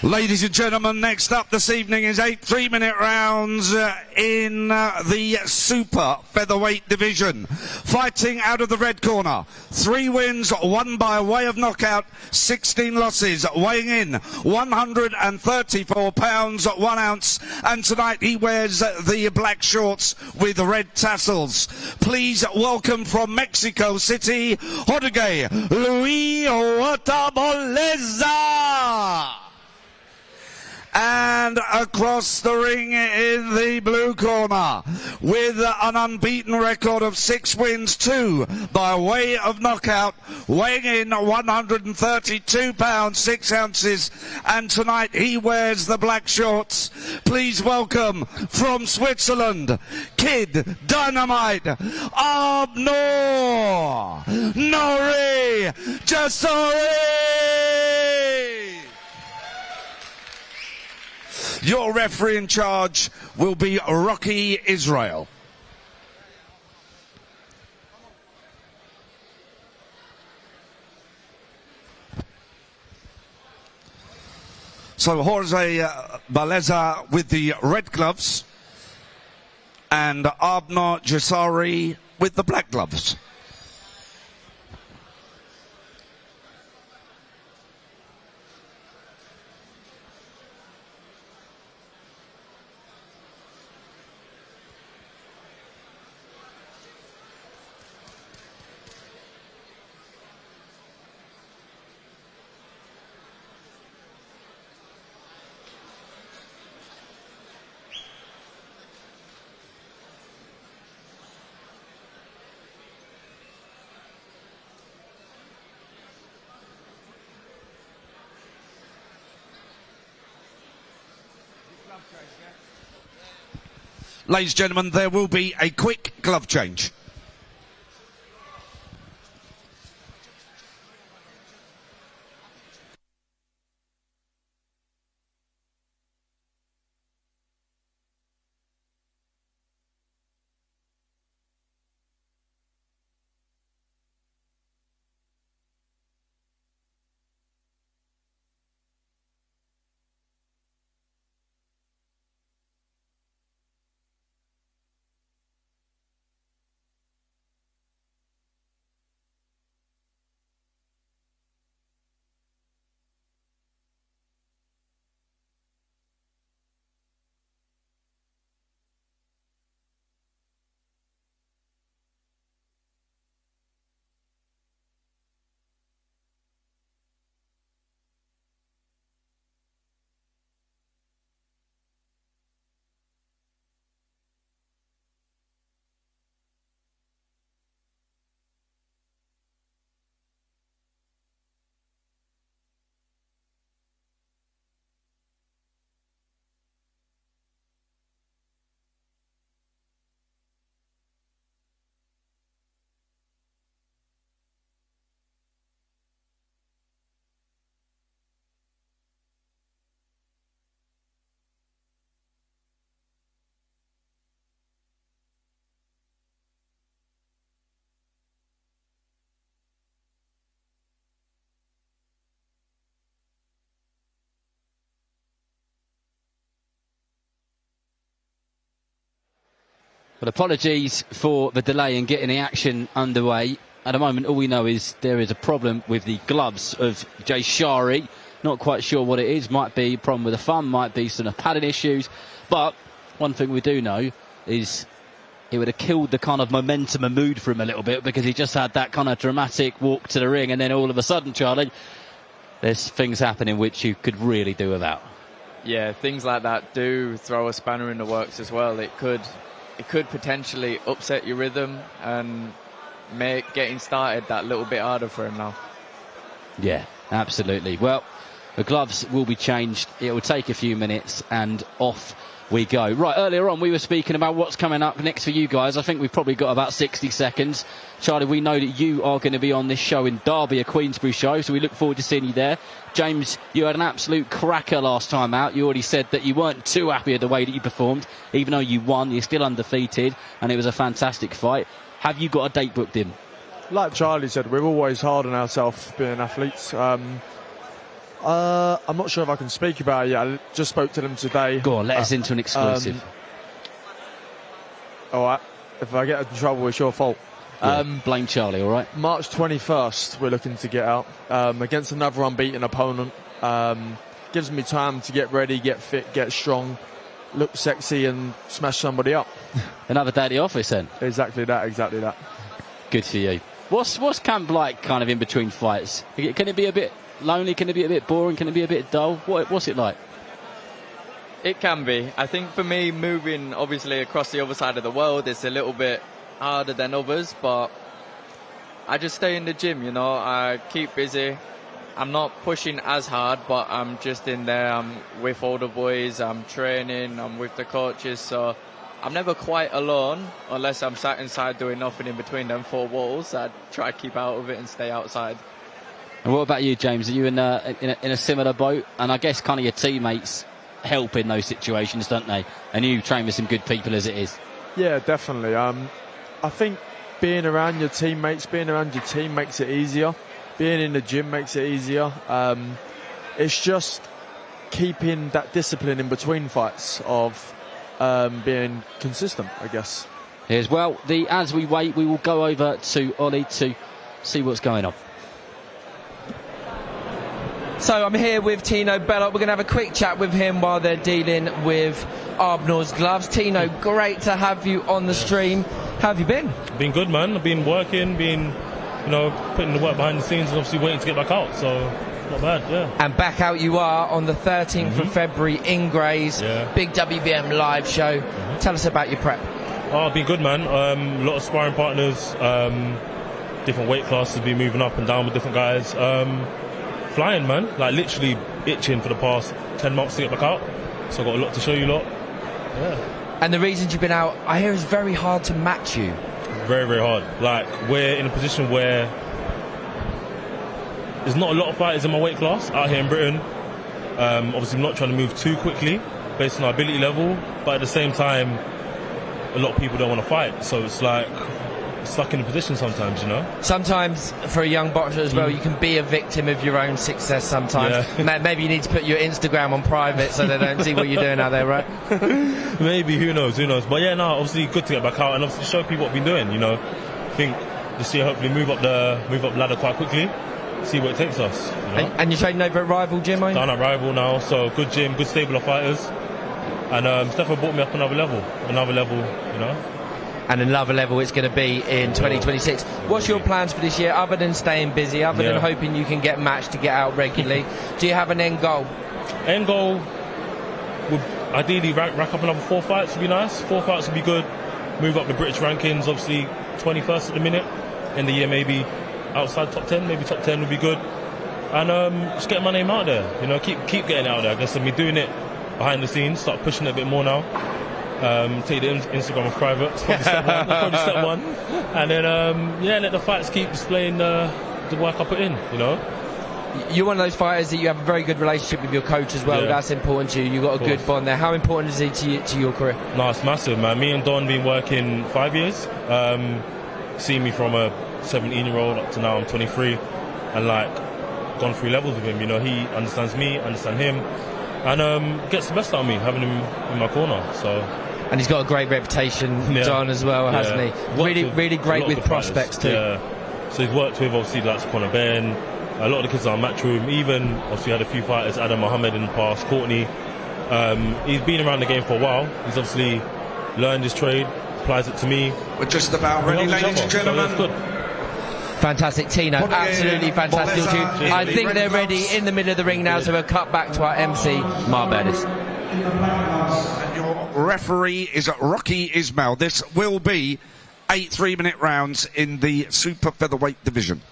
Ladies and gentlemen, next up this evening is 8 3-minute rounds in the super featherweight division. Fighting out of the red corner, 3 wins, 1 by way of knockout, 16 losses, weighing in 134 pounds 1 ounce, and tonight he wears the black shorts with red tassels. Please welcome from Mexico City, Jorge Luis Huerta Boleza! And across the ring in the blue corner, with an unbeaten record of 6 wins, 2 by way of knockout, weighing in 132 pounds 6 ounces, and tonight he wears the black shorts. Please welcome from Switzerland, Kid Dynamite, Abner Nori Jashari! Your referee in charge will be Rocky Israel. So Jorge Valdez with the red gloves and Abna Jasari with the black gloves. Ladies and gentlemen, there will be a quick glove change. But apologies for the delay in getting the action underway. At the moment, all we know is there is a problem with the gloves of Jay Shari. Not quite sure what it is. Might be a problem with the thumb, might be some padding issues. But one thing we do know is it would have killed the kind of momentum and mood for him a little bit, because he just had that kind of dramatic walk to the ring, and then all of a sudden, Charlie, there's things happening which you could really do without. Yeah, things like that do throw a spanner in the works as well. It could potentially upset your rhythm and make getting started that little bit harder for him now. Yeah, absolutely. Well, the gloves will be changed. It will take a few minutes and off we go. Right, earlier on we were speaking about what's coming up next for you guys. I think we've probably got about 60 seconds. Charlie, we know that you are going to be on this show in Derby, a Queensbury show, so we look forward to seeing you there. James, you had an absolute cracker last time out. You already said that you weren't too happy with the way that you performed. Even though you won, you're still undefeated, and it was a fantastic fight. Have you got a date booked in? Like Charlie said, we're always hard on ourselves being athletes. I'm not sure if I can speak about it yet. I just spoke to them today. Go on, let us into an exclusive. All right. If I get in trouble, it's your fault. Yeah, blame Charlie, all right? March 21st, we're looking to get out against another unbeaten opponent. Gives me time to get ready, get fit, get strong, look sexy, and smash somebody up. Another day at the office, then? Exactly that. Good for you. What's camp like, kind of in between fights? Can it be a bit lonely? Can it be a bit boring? Can it be a bit dull? What's it like? It can be. I think for me, moving obviously across the other side of the world, it's a little bit harder than others, but I just stay in the gym, you know. I keep busy. I'm not pushing as hard, but I'm just in there. I'm with all the boys. I'm training. I'm with the coaches. So I'm never quite alone unless I'm sat inside doing nothing in between them four walls. I try to keep out of it and stay outside. And what about you, James? Are you in a similar boat? And I guess kind of your teammates help in those situations, don't they? And you train with some good people as it is. Yeah, definitely. I think being around your teammates, being around your team makes it easier. Being in the gym makes it easier. It's just keeping that discipline in between fights of being consistent, I guess. As well, as we wait, we will go over to Ollie to see what's going on. So I'm here with Tino Bellot. We're going to have a quick chat with him while they're dealing with Arbnor's gloves. Tino, great to have you on the stream. How have you been? Been good, man. I've been working, putting the work behind the scenes and obviously waiting to get back out. So not bad, yeah. And back out you are on the 13th of February in Grays. Yeah. Big WBM live show. Tell us about your prep. Oh, been good, man. A lot of sparring partners, different weight classes, been moving up and down with different guys. Flying, man. Like literally itching for the past 10 months to get back out. So I've got a lot to show you lot. Yeah. And the reasons you've been out, I hear it's very hard to match you. Very, very hard. Like, we're in a position where there's not a lot of fighters in my weight class out here in Britain. Obviously, I'm not trying to move too quickly based on our ability level, but at the same time, a lot of people don't want to fight. So it's like stuck in a position sometimes, you know. Sometimes, for a young boxer as well, you can be a victim of your own success sometimes. Yeah. Maybe you need to put your Instagram on private so they don't see what you're doing out there, right? Maybe, who knows. But yeah, no, obviously good to get back out and obviously show people what we've been doing, you know. I think this year hopefully move up the ladder quite quickly, see where it takes us, you know? And you're training over at Rival Gym, are you? Down at Rival now, so good gym, good stable of fighters. And Stefan brought me up another level, you know. And another level it's going to be in 2026. What's your plans for this year, other than staying busy, other than hoping you can get matched to get out regularly? Do you have an end goal? End goal would ideally rack up another 4 fights would be nice. 4 fights would be good. Move up the British rankings, obviously 21st at the minute. In the year maybe outside top 10, maybe top 10 would be good. And just get my name out there, you know, keep getting out there. I guess I've been doing it behind the scenes, start pushing it a bit more now. Take the Instagram off private. It's probably step one. And then, let the fights keep displaying the work I put in, you know. You're one of those fighters that you have a very good relationship with your coach as well. Yeah. That's important to you. You've got a good bond there. How important is he to your career? No, it's massive, man. Me and Don been working 5 years. Seen me from a 17-year-old up to now I'm 23. And, gone through levels with him. You know, he understands me, understand him. And gets the best out of me, having him in my corner. So... And he's got a great reputation, Don, as well, hasn't he? Really great with prospects too. Yeah. So he's worked with, obviously, Conor Ben, a lot of the kids are on Matchroom, even, obviously, had a few fighters, Adam Mohammed in the past, Courtney. He's been around the game for a while. He's obviously learned his trade, applies it to me. We're just about ready, ladies and gentlemen. So good. Fantastic, Tino. Absolutely fantastic. I think they're ready in the middle of the ring now, so we'll cut back to our MC, Mark Bermeta. And your referee is Rocky Ismail. This will be 8 3-minute rounds in the super featherweight division.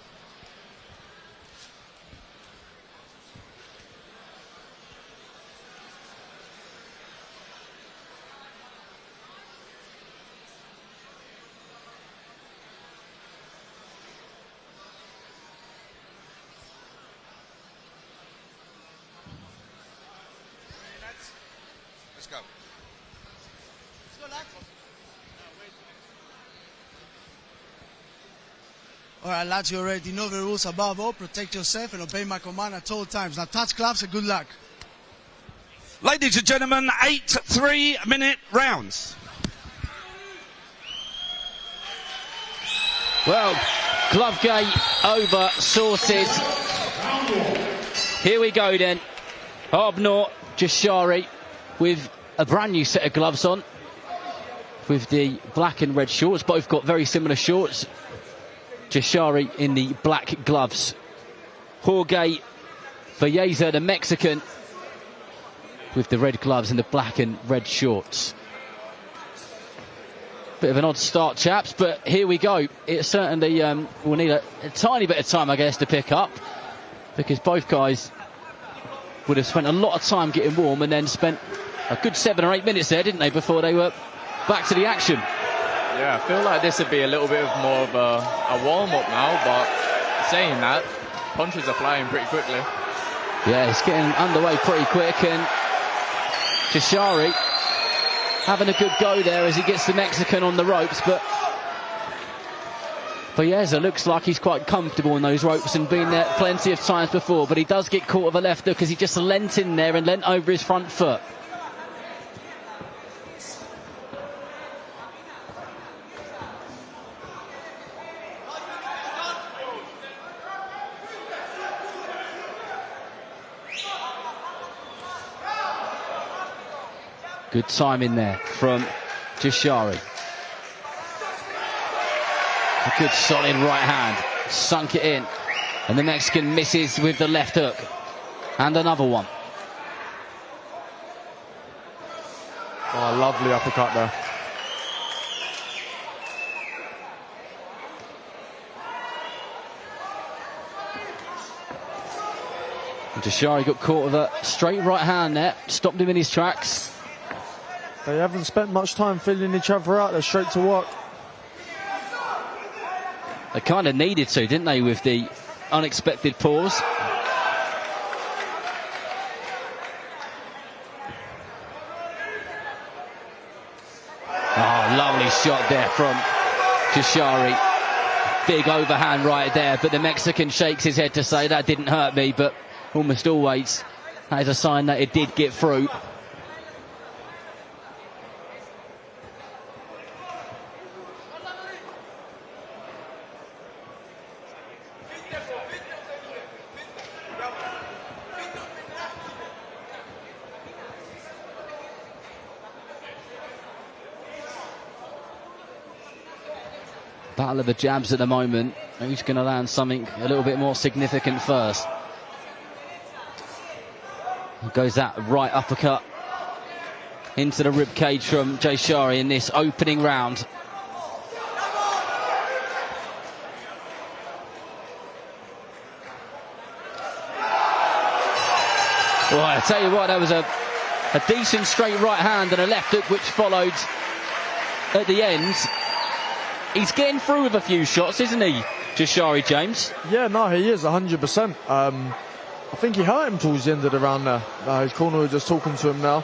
Alright lads, you already know the rules. Above all, protect yourself and obey my command at all times. Now touch gloves and good luck. Ladies and gentlemen, 8 3-minute rounds. Well, glove gate over, sorted. Here we go then. Arbnor Jashari with a brand new set of gloves on, with the black and red shorts. Both got very similar shorts. Jashari in the black gloves. Jorge Valdez, the Mexican, with the red gloves and the black and red shorts. Bit of an odd start, chaps, but here we go. It certainly will need a tiny bit of time, I guess, to pick up, because both guys would have spent a lot of time getting warm and then spent a good 7 or 8 minutes there, didn't they, before they were back to the action. Yeah, I feel like this would be a little bit of more of a warm-up now, but saying that, punches are flying pretty quickly. Yeah, it's getting underway pretty quick, and Jashari having a good go there as he gets the Mexican on the ropes, but Valdez looks like he's quite comfortable in those ropes and been there plenty of times before, but he does get caught with a left hook because he just leant in there and leant over his front foot. Good timing there from Jashari. A good solid right hand, sunk it in, and the Mexican misses with the left hook, and another one. Oh, lovely uppercut there. Jashari got caught with a straight right hand there, stopped him in his tracks. They haven't spent much time filling each other out, they're straight to work. They kind of needed to, didn't they, with the unexpected pause. Oh, lovely shot there from Jashari. Big overhand right there, but the Mexican shakes his head to say that didn't hurt me, but almost always that is a sign that it did get through. Battle of the jabs at the moment. Who's going to land something a little bit more significant first? Goes that right uppercut into the rib cage from Jashari in this opening round. Well, I tell you what, that was a decent straight right hand and a left hook which followed at the end. He's getting through with a few shots, isn't he, Jashari, James? Yeah, no, he is, 100%. I think he hurt him towards the end of the round there. His corner was just talking to him now.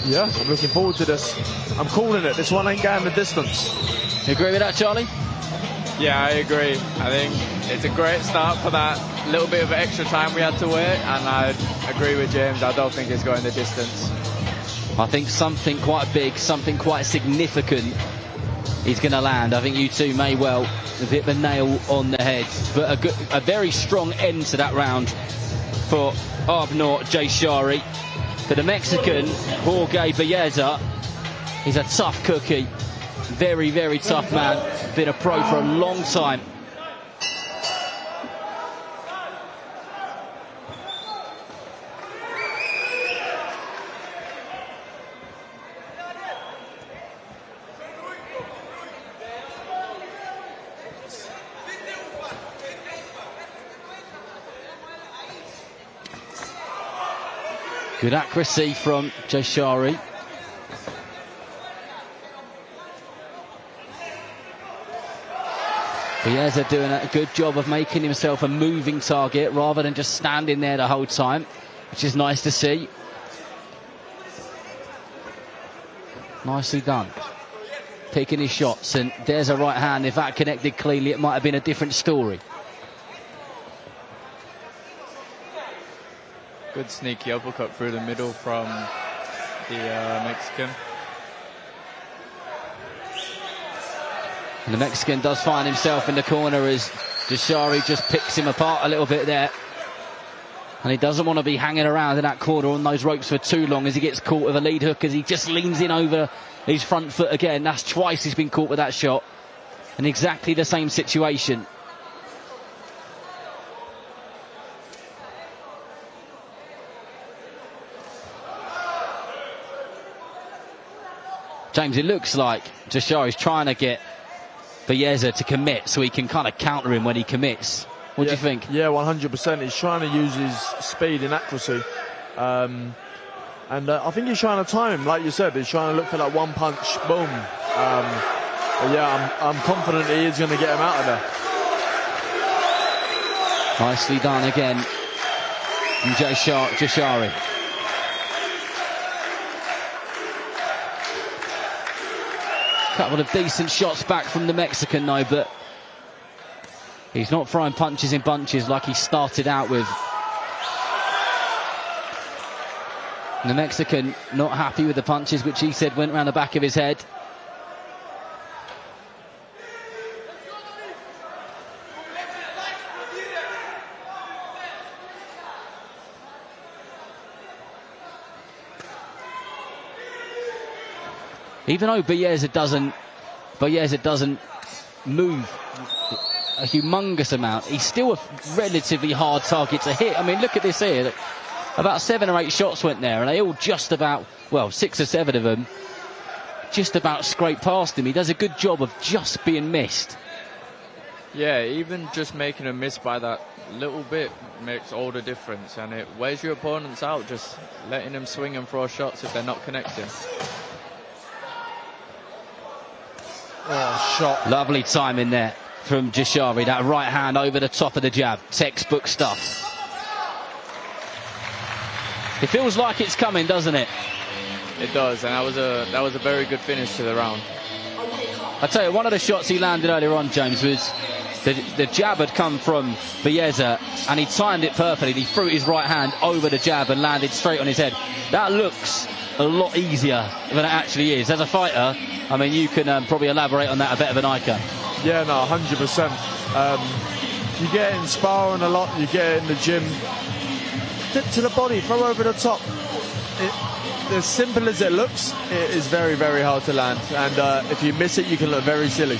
Yeah, I'm looking forward to this. I'm calling it. This one ain't going the distance. You agree with that, Charlie? Yeah, I agree. I think it's a great start for that little bit of extra time we had to wait, and I agree with James. I don't think it's going the distance. I think something quite big, something quite significant is going to land. I think you two may well have hit the nail on the head. But a very strong end to that round for Armenak Jashari. But the Mexican, Jorge Belleza, he's a tough cookie. Very, very tough man. Been a pro for a long time. Good accuracy from Jashari. Valdez doing a good job of making himself a moving target rather than just standing there the whole time, which is nice to see. Nicely done. Picking his shots, and there's a right hand. If that connected cleanly, it might have been a different story. Good sneaky uppercut through the middle from the Mexican. And the Mexican does find himself in the corner as Jashari just picks him apart a little bit there. And he doesn't want to be hanging around in that corner on those ropes for too long as he gets caught with a lead hook, as he just leans in over his front foot again. That's twice he's been caught with that shot. And exactly the same situation. James, it looks like Jashari's trying to get Valdez to commit so he can kind of counter him when he commits. What do you think? Yeah, 100%. He's trying to use his speed and accuracy. And I think he's trying to time him, like you said. He's trying to look for that one punch, boom. But yeah, I'm confident he is going to get him out of there. Nicely done again from Jashari. Couple of decent shots back from the Mexican, though, but he's not throwing punches in bunches like he started out with. And the Mexican not happy with the punches, which he said went around the back of his head. Even though Belleza doesn't move a humongous amount, he's still a relatively hard target to hit. I mean, look at this here. About 7 or 8 shots went there, and they all just about, well, 6 or 7 of them just about scrape past him. He does a good job of just being missed. Yeah, even just making a miss by that little bit makes all the difference, and it wears your opponents out, just letting them swing and throw shots if they're not connecting. Oh, shot. Lovely time in there from Jashari. That right hand over the top of the jab. Textbook stuff. It feels like it's coming, doesn't it? It does, and that was a very good finish to the round. I tell you, one of the shots he landed earlier on, James, was the jab had come from Belleza, and he timed it perfectly. He threw his right hand over the jab and landed straight on his head. That looks a lot easier than it actually is. As a fighter, I mean, you can probably elaborate on that a better than I can. Yeah, no, 100%. You get it in sparring a lot, you get it in the gym. Dip to the body, throw over the top. As simple as it looks, it is very, very hard to land. And if you miss it, you can look very silly.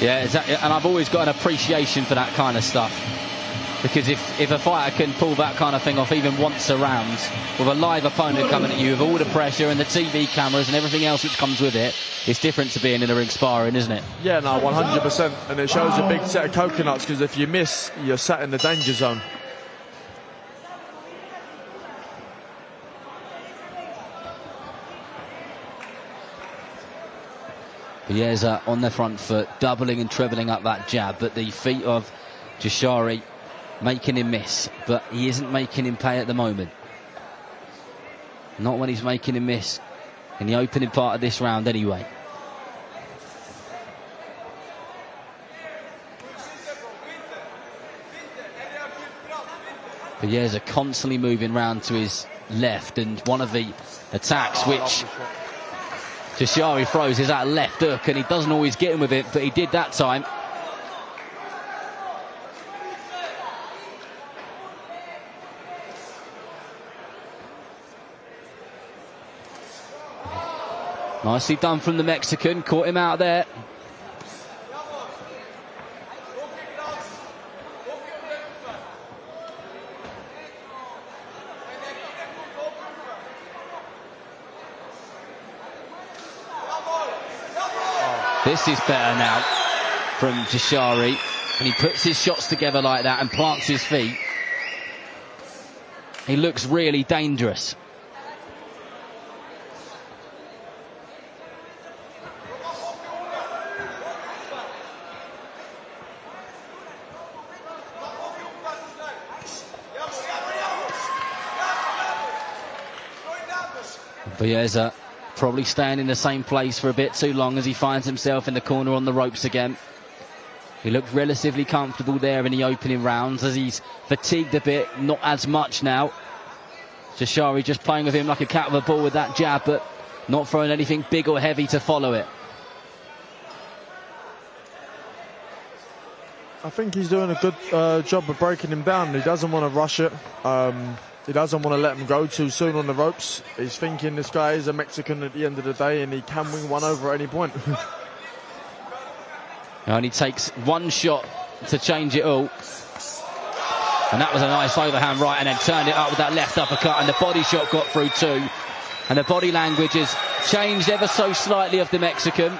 Yeah, exactly. And I've always got an appreciation for that kind of stuff. Because if a fighter can pull that kind of thing off even once a round, with a live opponent coming at you, with all the pressure and the TV cameras and everything else which comes with it, it's different to being in a ring sparring, isn't it? Yeah, no, 100%. And it shows a big set of coconuts, because if you miss, you're sat in the danger zone. Belleza on the front foot, doubling and trebling up that jab, but the feet of Jashari making him miss, but he isn't making him pay at the moment. Not when he's making him miss in the opening part of this round anyway. Belleza constantly moving round to his left, and one of the attacks which Jashari throws is that left hook, and he doesn't always get him with it, but he did that time. Nicely done from the Mexican, caught him out there. This is better now from Jashari, and he puts his shots together like that and plants his feet. He looks really dangerous. Belleza probably staying in the same place for a bit too long as he finds himself in the corner on the ropes again. He looked relatively comfortable there in the opening rounds. As he's fatigued a bit, not as much now. Jashari just playing with him like a cat with a ball with that jab, but not throwing anything big or heavy to follow it. I think he's doing a good job of breaking him down. He doesn't want to rush it. He doesn't want to let him go too soon on the ropes. He's thinking this guy is a Mexican at the end of the day, and he can win one over at any point. It only takes one shot to change it all. And that was a nice overhand right, and then turned it up with that left uppercut, and the body shot got through too. And the body language has changed ever so slightly of the Mexican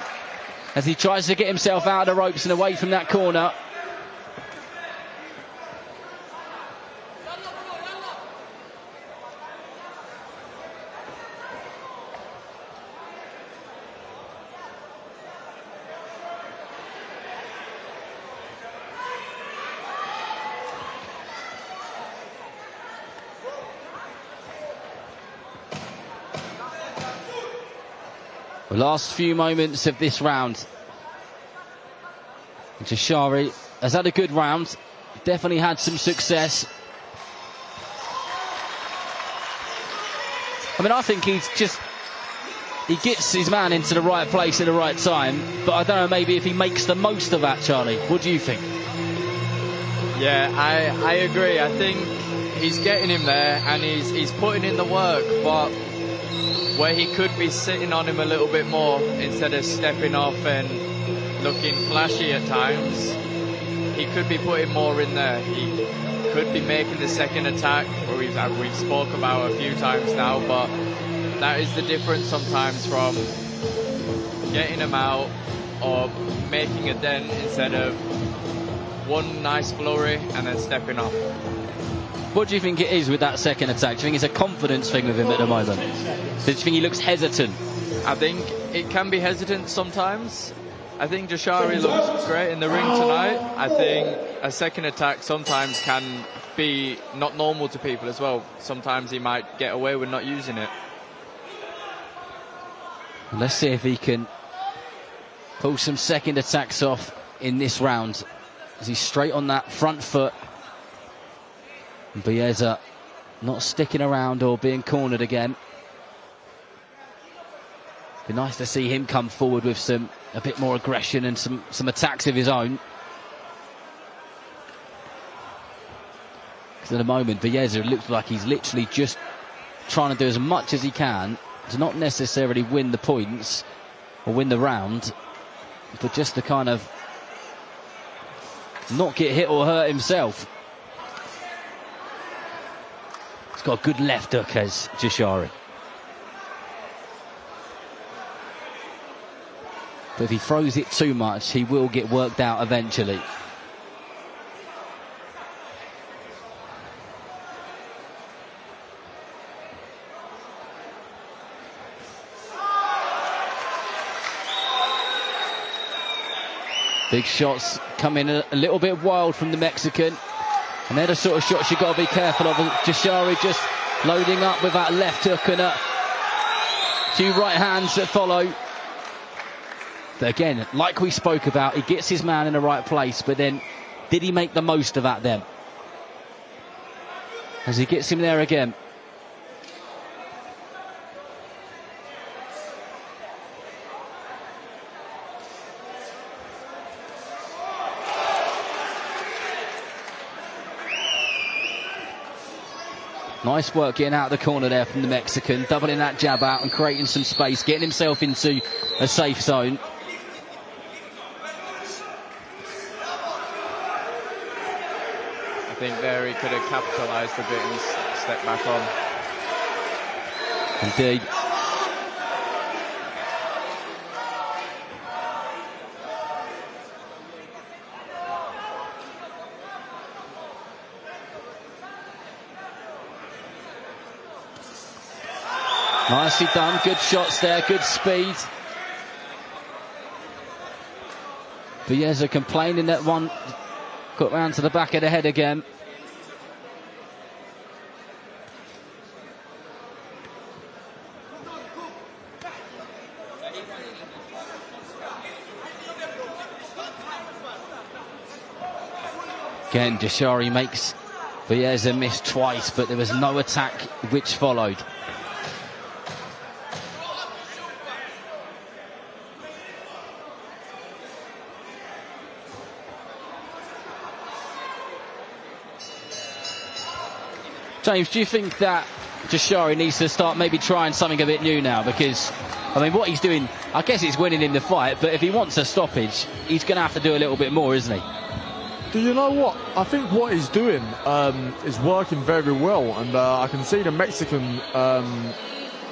as he tries to get himself out of the ropes and away from that corner. The last few moments of this round. Jashari has had a good round. Definitely had some success. I mean, I think he gets his man into the right place at the right time, but I don't know, maybe if he makes the most of that, Charlie. What do you think? Yeah, I agree. I think he's getting him there and he's putting in the work, but where he could be sitting on him a little bit more instead of stepping off and looking flashy at times, he could be putting more in there. He could be making the second attack, where we've spoke about a few times now, but that is the difference sometimes from getting him out or making a dent instead of one nice flurry and then stepping off. What do you think it is with that second attack? Do you think it's a confidence thing with him at the moment? Do you think he looks hesitant? I think it can be hesitant sometimes. I think Jashari looks great in the ring tonight. I think a second attack sometimes can be not normal to people as well. Sometimes he might get away with not using it. Let's see if he can pull some second attacks off in this round. As he's straight on that front foot. And Bieza not sticking around or being cornered again. Be nice to see him come forward with a bit more aggression and some attacks of his own. Because at the moment, Bieza looks like he's literally just trying to do as much as he can to not necessarily win the points or win the round, but just to kind of not get hit or hurt himself. He's got a good left hook as Jashari. But if he throws it too much, he will get worked out eventually. Big shots coming a little bit wild from the Mexican. And they're the sort of shots you've got to be careful of. Jashari just loading up with that left hook and a few right hands that follow. But again, like we spoke about, he gets his man in the right place, but then did he make the most of that then? As he gets him there again. Nice work getting out of the corner there from the Mexican, doubling that jab out and creating some space, getting himself into a safe zone. I think there he could have capitalised a bit and stepped back on. Indeed. Nicely done, good shots there, good speed. Bieza complaining that one got round to the back of the head again. Again, Jashari makes Bieza miss twice, but there was no attack which followed. James, do you think that Jashari needs to start maybe trying something a bit new now? Because, I mean, what he's doing, I guess it's winning him the fight, but if he wants a stoppage, he's going to have to do a little bit more, isn't he? Do you know what? I think what he's doing is working very well, and I can see the Mexican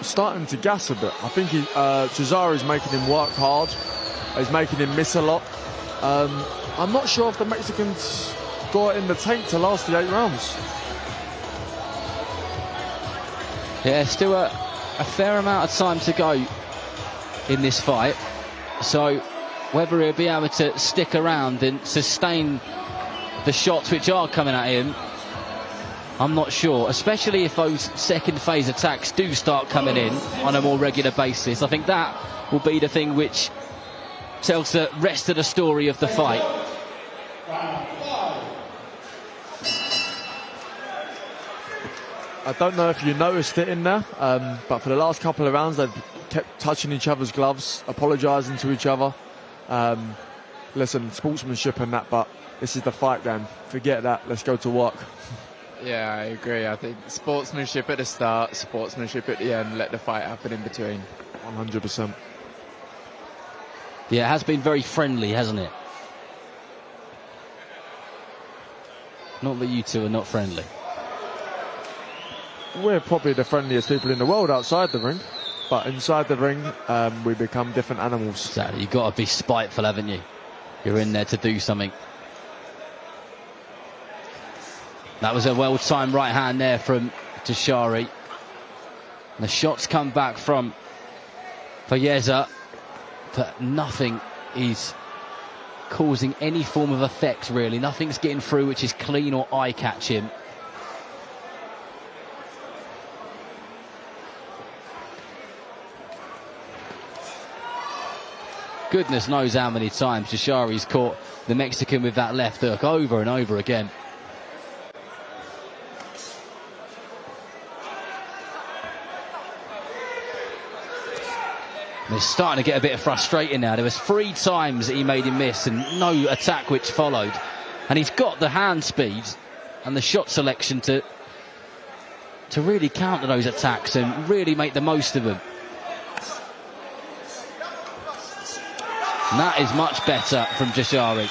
starting to gas a bit. I think Jashari's making him work hard. He's making him miss a lot. I'm not sure if the Mexicans got it in the tank to last the 8 rounds. Yeah, still a fair amount of time to go in this fight. So whether he'll be able to stick around and sustain the shots which are coming at him, I'm not sure. Especially if those second phase attacks do start coming in on a more regular basis. I think that will be the thing which tells the rest of the story of the fight. I don't know if you noticed it in there, but for the last couple of rounds they've kept touching each other's gloves, apologising to each other. Listen, sportsmanship and that, but this is the fight game. Forget that, let's go to work. Yeah, I agree. I think sportsmanship at the start, sportsmanship at the end, let the fight happen in between. 100%. Yeah, it has been very friendly, hasn't it? Not that you two are not friendly. We're probably the friendliest people in the world outside the ring, but inside the ring, we become different animals. Exactly, you've got to be spiteful, haven't you? You're in there to do something. That was a well-timed right hand there from Tashari. The shots come back from Valdez, but nothing is causing any form of effect, really. Nothing's getting through which is clean or eye-catching. Goodness knows how many times Tashari's caught the Mexican with that left hook over and over again. It's starting to get a bit frustrating now. There was 3 times that he made him miss and no attack which followed. And he's got the hand speed and the shot selection to really counter those attacks and really make the most of them. And that is much better from Tashari.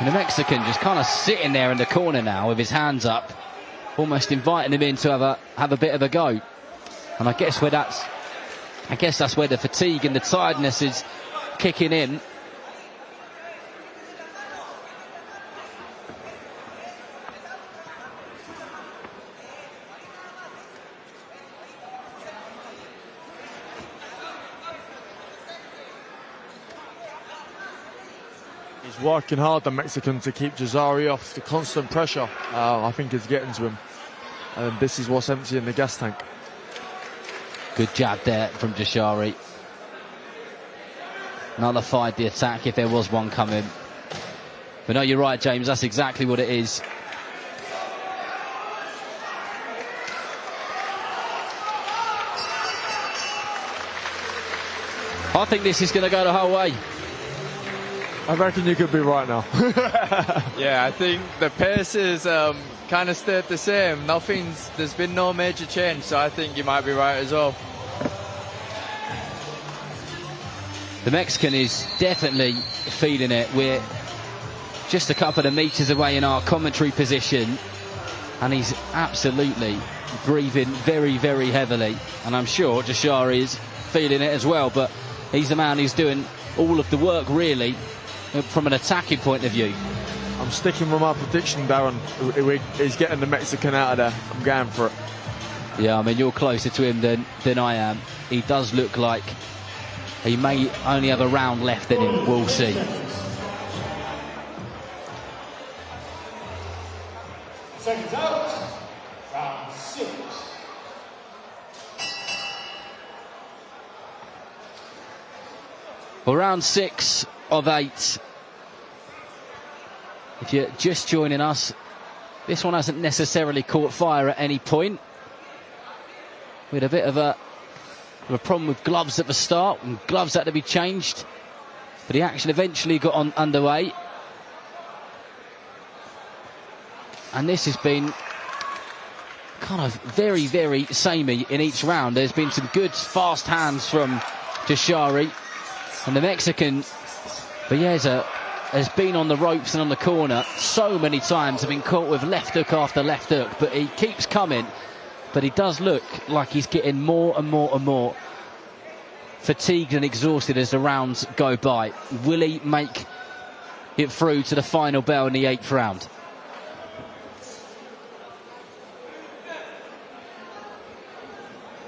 And the Mexican just kind of sitting there in the corner now with his hands up, almost inviting him in to have a bit of a go. And I guess that's where the fatigue and the tiredness is kicking in. He's working hard, the Mexican, to keep Jazari off. The constant pressure, I think, is getting to him. And this is what's emptying the gas tank. Good jab there from Jashari. Nullified the attack if there was one coming. But no, you're right, James. That's exactly what it is. I think this is going to go the whole way. I reckon you could be right now. Yeah, I think the pace is kind of stayed the same. There's been no major change, so I think you might be right as well. The Mexican is definitely feeling it. We're just a couple of meters away in our commentary position, and he's absolutely breathing very, very heavily. And I'm sure Jashari is feeling it as well, but he's the man who's doing all of the work, really, from an attacking point of view. I'm sticking with my prediction, Darren. He's getting the Mexican out of there. I'm going for it. Yeah, I mean, you're closer to him than I am. He does look like he may only have a round left in him. We'll see. Seconds out. Round 6. Well, round 6 of 8. If you're just joining us, this one hasn't necessarily caught fire at any point. We had a bit of a problem with gloves at the start, and gloves had to be changed, but the action eventually got underway. And this has been kind of very, very samey in each round. There's been some good fast hands from Tashari, and the Mexican Valdez has been on the ropes and on the corner so many times, have been caught with left hook after left hook, but he keeps coming. But he does look like he's getting more and more and more fatigued and exhausted as the rounds go by. Will he make it through to the final bell in the 8th round.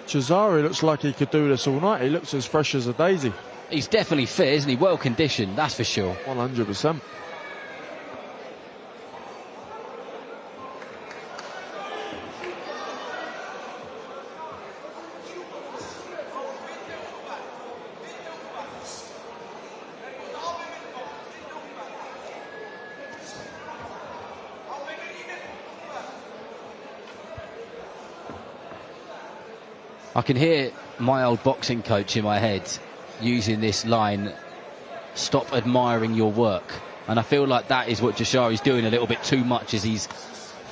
Cesare looks like he could do this all night. He looks as fresh as a daisy. He's definitely fit, isn't he? Well conditioned, that's for sure. 100%. I can hear my old boxing coach in my head using this line, stop admiring your work. And I feel like that is what Jashari's doing a little bit too much, as he's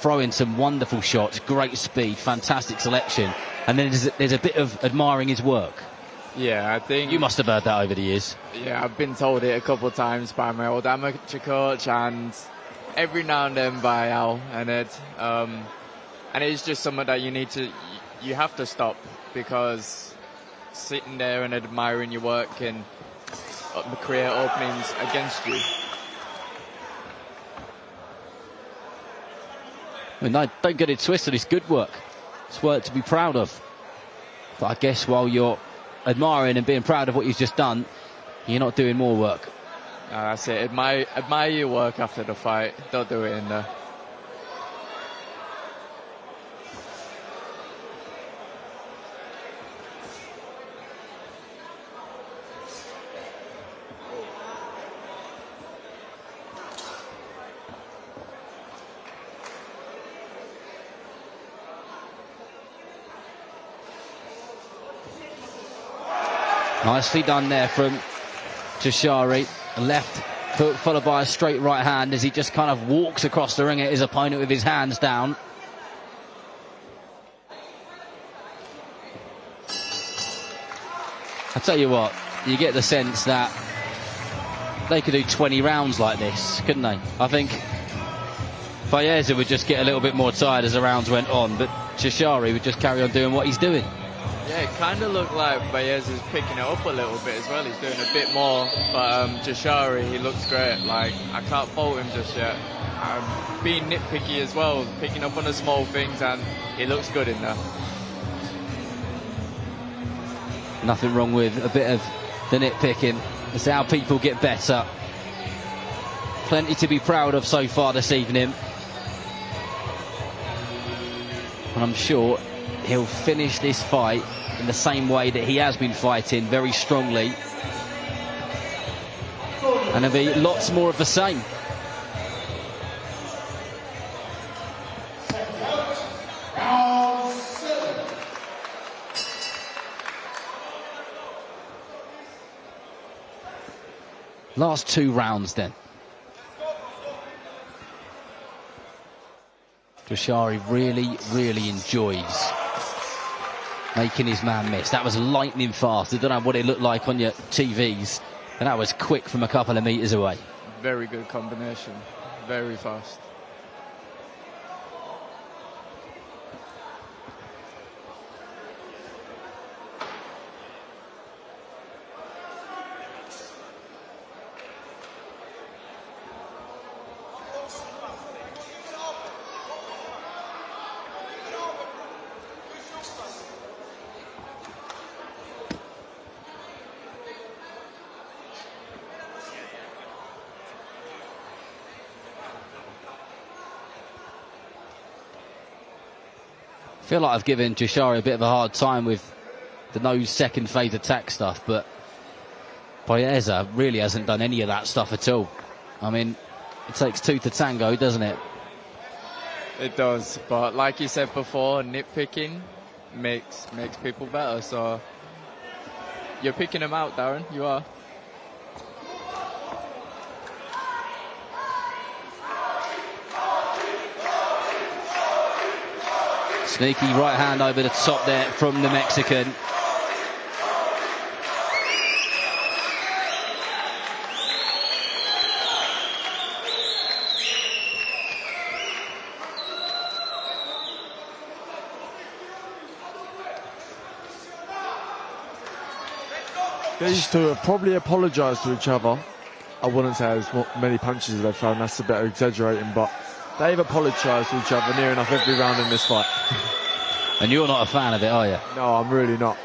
throwing some wonderful shots, great speed, fantastic selection, and then there's a bit of admiring his work. Yeah, I think... You must have heard that over the years. Yeah, I've been told it a couple of times by my old amateur coach, and every now and then by Al and Ed. And it's just something that you have to stop, because sitting there and admiring your work can create openings against you. I mean, no, don't get it twisted, it's good work. It's work to be proud of. But I guess while you're admiring and being proud of what you've just done, you're not doing more work. That's it. Admire your work after the fight. Don't do it in there. Nicely done there from Jashari. Left hook followed by a straight right hand as he just kind of walks across the ring at his opponent with his hands down. I tell you what, you get the sense that they could do 20 rounds like this, couldn't they? I think Valdez would just get a little bit more tired as the rounds went on, but Jashari would just carry on doing what he's doing. Yeah, it kind of looked like Valdez is picking it up a little bit as well. He's doing a bit more, but Jashari, he looks great. Like, I can't fault him just yet. Being nitpicky as well, picking up on the small things, and he looks good in there. Nothing wrong with a bit of the nitpicking. It's how people get better. Plenty to be proud of so far this evening. And I'm sure he'll finish this fight in the same way that he has been fighting, very strongly. And there'll be lots more of the same. Last 2 rounds then. Jashari really enjoys making his man miss. That was lightning fast. I don't know what it looked like on your TVs, and that was quick from a couple of meters away. Very good combination. Very fast. I feel like I've given Jashari a bit of a hard time with the no second phase attack stuff, but Valdez really hasn't done any of that stuff at all. I mean, it takes 2 to tango, doesn't it? It does, but like you said before, nitpicking makes people better, so you're picking them out, Darren, you are. Sneaky right hand over the top there from the Mexican. These two have probably apologised to each other I wouldn't say as many punches as they've thrown, that's a bit exaggerating, but they've apologised to each other near enough every round in this fight. And you're not a fan of it, are you? No, I'm really not.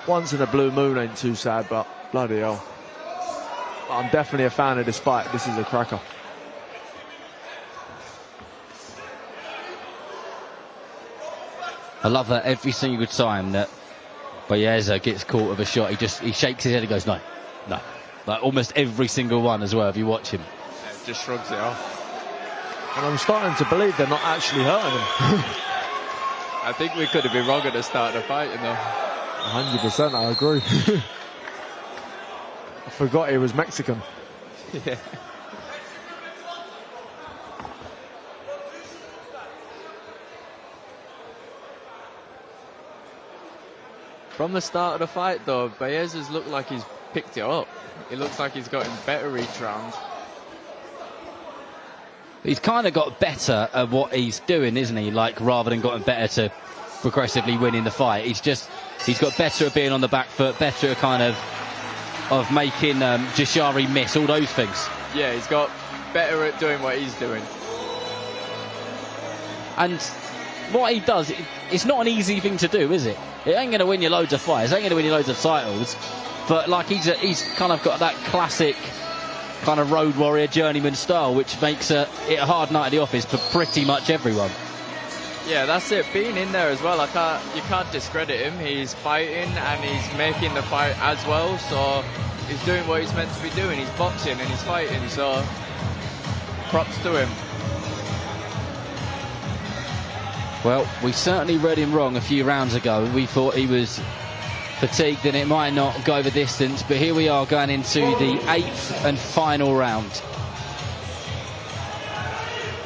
Once in a blue moon ain't too sad, but bloody hell. I'm definitely a fan of this fight. This is a cracker. I love that every single time that Baeza gets caught with a shot, he shakes his head and goes, no. Like almost every single one as well, if you watch him. Yeah, just shrugs it off. And I'm starting to believe they're not actually hurting him. I think we could have been wrong at the start of the fight, you know. 100%, I agree. I forgot he was Mexican. Yeah. From the start of the fight, though, Baeza's looked like he's picked it up. It looks like he's gotten better each round. He's kind of got better at what he's doing, isn't he? Like, rather than gotten better to progressively winning the fight, he's got better at being on the back foot, better at kind of making Jashari miss, all those things. Yeah, he's got better at doing what he's doing. And what he does, it's not an easy thing to do, is it? It ain't going to win you loads of fights, it ain't going to win you loads of titles, but like he's kind of got that classic kind of road warrior journeyman style, which makes it a hard night at the office for pretty much everyone. Yeah, that's it. Being in there as well, you can't discredit him. He's fighting and he's making the fight as well, so he's doing what he's meant to be doing. He's boxing and he's fighting, so props to him. Well, we certainly read him wrong a few rounds ago. We thought he was fatigued and it might not go the distance, but here we are going into the 8th and final round.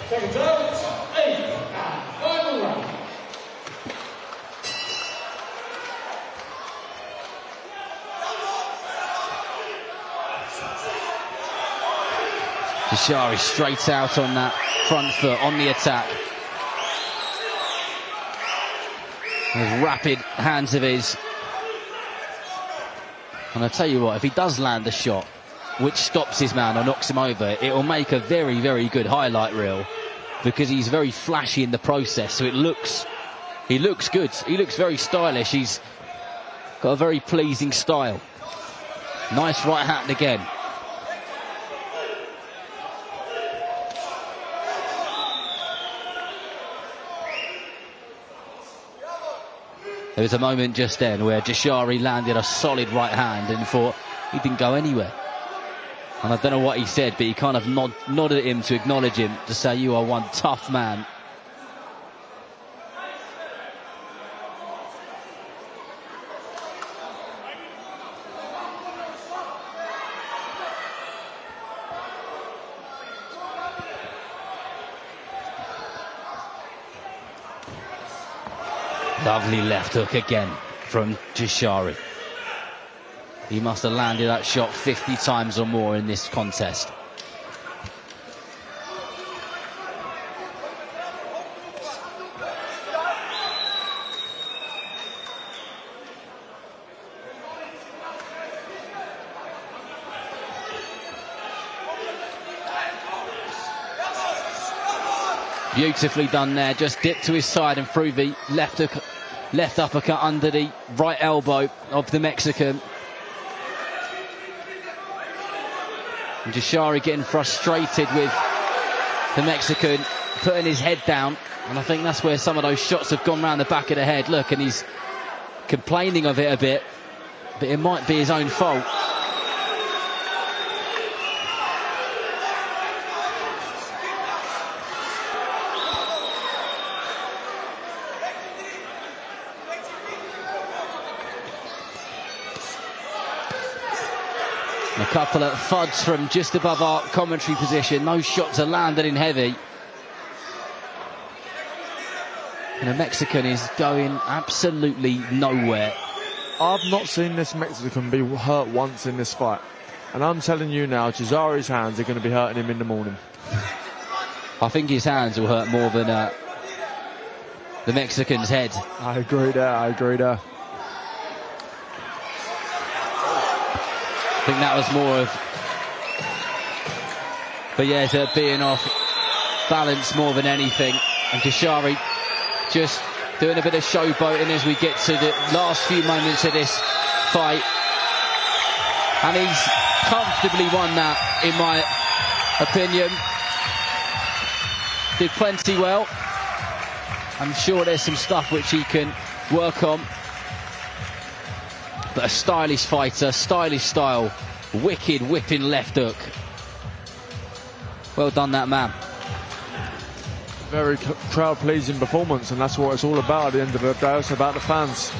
Seconds out, 8th and final round. Jashari straight out on that front foot, on the attack. Those rapid hands of his. And I tell you what, if he does land the shot, which stops his man or knocks him over, it will make a very, very good highlight reel, because he's very flashy in the process. So he looks good. He looks very stylish. He's got a very pleasing style. Nice right hand again. There was a moment just then where Jashari landed a solid right hand and thought he didn't go anywhere. And I don't know what he said, but he kind of nodded at him to acknowledge him, to say, you are one tough man. Lovely left hook again from Jashari. He must have landed that shot 50 times or more in this contest. Beautifully done there, just dipped to his side and through the left hook, left uppercut under the right elbow of the Mexican. And Jashari getting frustrated with the Mexican, putting his head down, and I think that's where some of those shots have gone round the back of the head. Look, and he's complaining of it a bit, but it might be his own fault. A couple of thuds from just above our commentary position. Those shots are landed in heavy. And the Mexican is going absolutely nowhere. I've not seen this Mexican be hurt once in this fight. And I'm telling you now, Jashari's hands are going to be hurting him in the morning. I think his hands will hurt more than the Mexican's head. I agree there. I think that was more of Valdez being off balance more than anything, and Jashari just doing a bit of showboating as we get to the last few moments of this fight, and he's comfortably won that, in my opinion. Did plenty well. I'm sure there's some stuff which he can work on, but a stylish fighter, stylish style, wicked whipping left hook. Well done, that man. Very crowd-pleasing performance, and that's what it's all about at the end of the day. It's about the fans.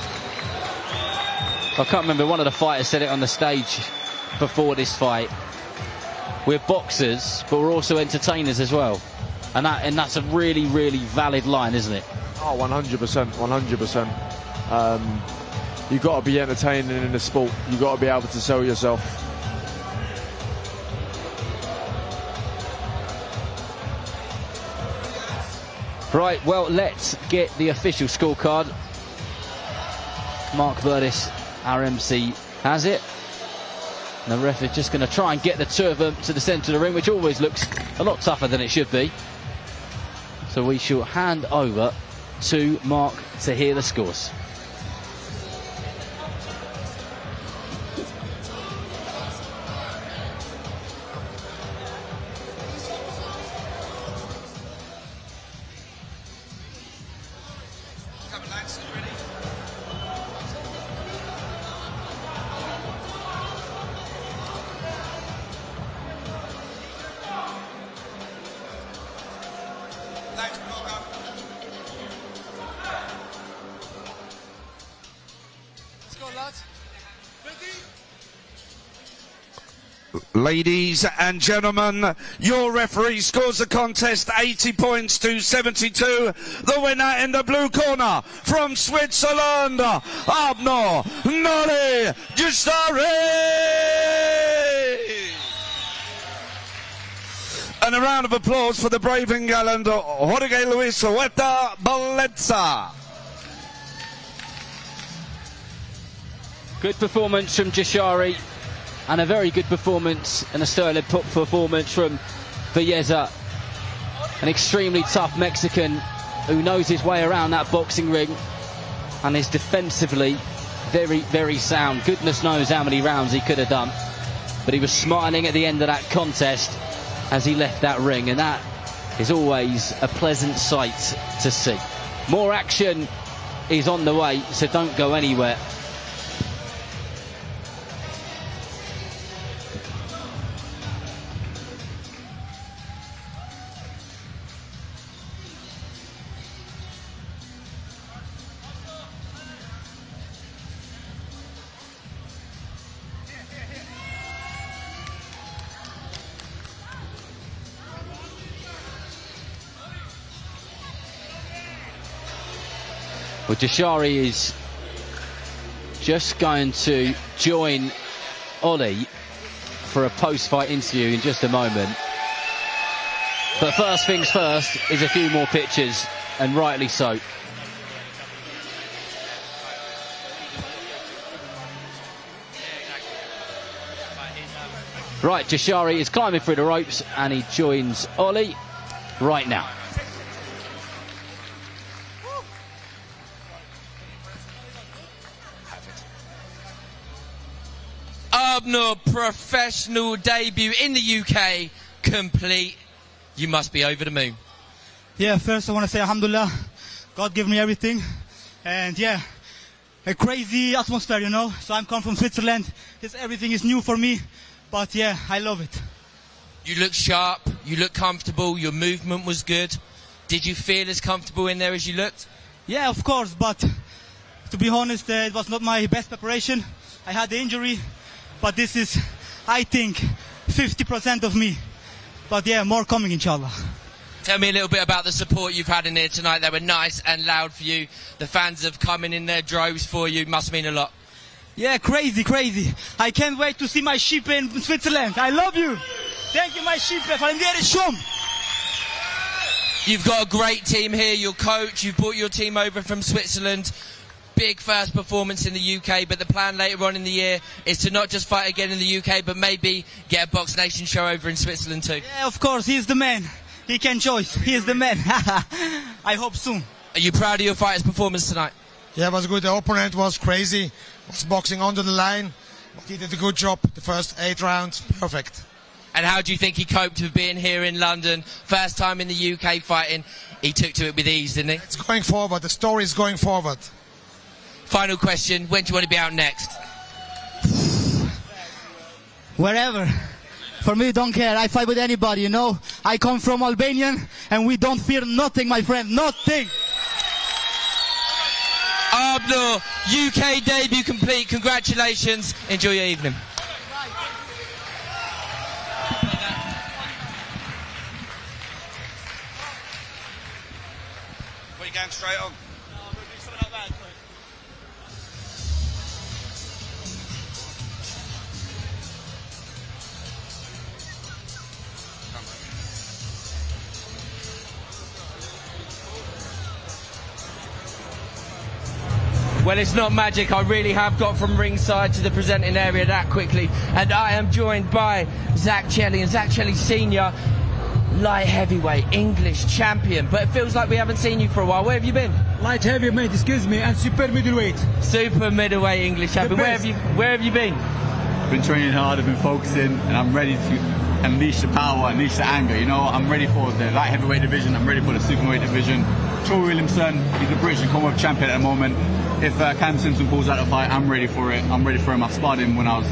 I can't remember, one of the fighters said it on the stage before this fight. We're boxers, but we're also entertainers as well. And that's a really, really valid line, isn't it? Oh, 100%, 100%. You've got to be entertaining in the sport. You've got to be able to sell yourself. Right, well, let's get the official scorecard. Mark Valdez, our MC, has it. And the ref is just going to try and get the two of them to the centre of the ring, which always looks a lot tougher than it should be. So we shall hand over to Mark to hear the scores. Ladies and gentlemen, your referee scores the contest 80 points to 72. The winner in the blue corner from Switzerland, Abno Noli Justari. And a round of applause for the brave and gallant Jorge Luis Huerta Beleza. Good performance from Jashari, and a very good performance and a sterling performance from Valdez, an extremely tough Mexican who knows his way around that boxing ring and is defensively very, very sound. Goodness knows how many rounds he could have done, but he was smiling at the end of that contest as he left that ring, and that is always a pleasant sight to see. More action is on the way, so don't go anywhere. Well, Jashari is just going to join Ollie for a post-fight interview in just a moment. But first things first is a few more pictures, and rightly so. Right, Jashari is climbing through the ropes and he joins Ollie right now. Abno professional debut in the UK complete. You must be over the moon. Yeah, first I want to say Alhamdulillah. God gave me everything. And yeah, a crazy atmosphere, you know. So I'm come from Switzerland. Everything is new for me. But yeah, I love it. You look sharp, you look comfortable, your movement was good. Did you feel as comfortable in there as you looked? Yeah, of course, but to be honest, it was not my best preparation. I had the injury, but this is, I think, 50% of me. But yeah, more coming, inshallah. Tell me a little bit about the support you've had in here tonight. They were nice and loud for you. The fans have come in their droves for you. Must mean a lot. Yeah, crazy, crazy. I can't wait to see my sheep in Switzerland. I love you. Thank you, my sheep. You've got a great team here. Your coach, you've brought your team over from Switzerland. big first performance in the UK, but the plan later on in the year is to not just fight again in the UK, but maybe get a Box Nation show over in Switzerland too. Yeah, of course, he's the man. He can choose. He is the man. I hope soon. Are you proud of your fighter's performance tonight? Yeah, it was good. The opponent was crazy. Was boxing under the line. He did a good job. The first 8 rounds, perfect. And how do you think he coped with being here in London? First time in the UK fighting. He took to it with ease, didn't he? It's going forward. The story is going forward. Final question. When do you want to be out next? Wherever. For me, don't care. I fight with anybody, you know. I come from Albanian, and we don't fear nothing, my friend. Nothing. Abdullah, UK debut complete. Congratulations. Enjoy your evening. Are you going straight on? Well, it's not magic. I really have got from ringside to the presenting area that quickly. And I am joined by Zach Chelli. And Zach Chelli Sr., light heavyweight, English champion. But it feels like we haven't seen you for a while. Where have you been? Light heavyweight, excuse me, and super middleweight. Super middleweight English champion. Where have you been? Been training hard, I've been focusing, and I'm ready to unleash the power, unleash the anger. You know, I'm ready for the light heavyweight division, I'm ready for the superweight division. Troy Williamson, he's a British and Commonwealth champion at the moment. If Cam Simpson pulls out the fight, I'm ready for it. I'm ready for him. I sparred him when I was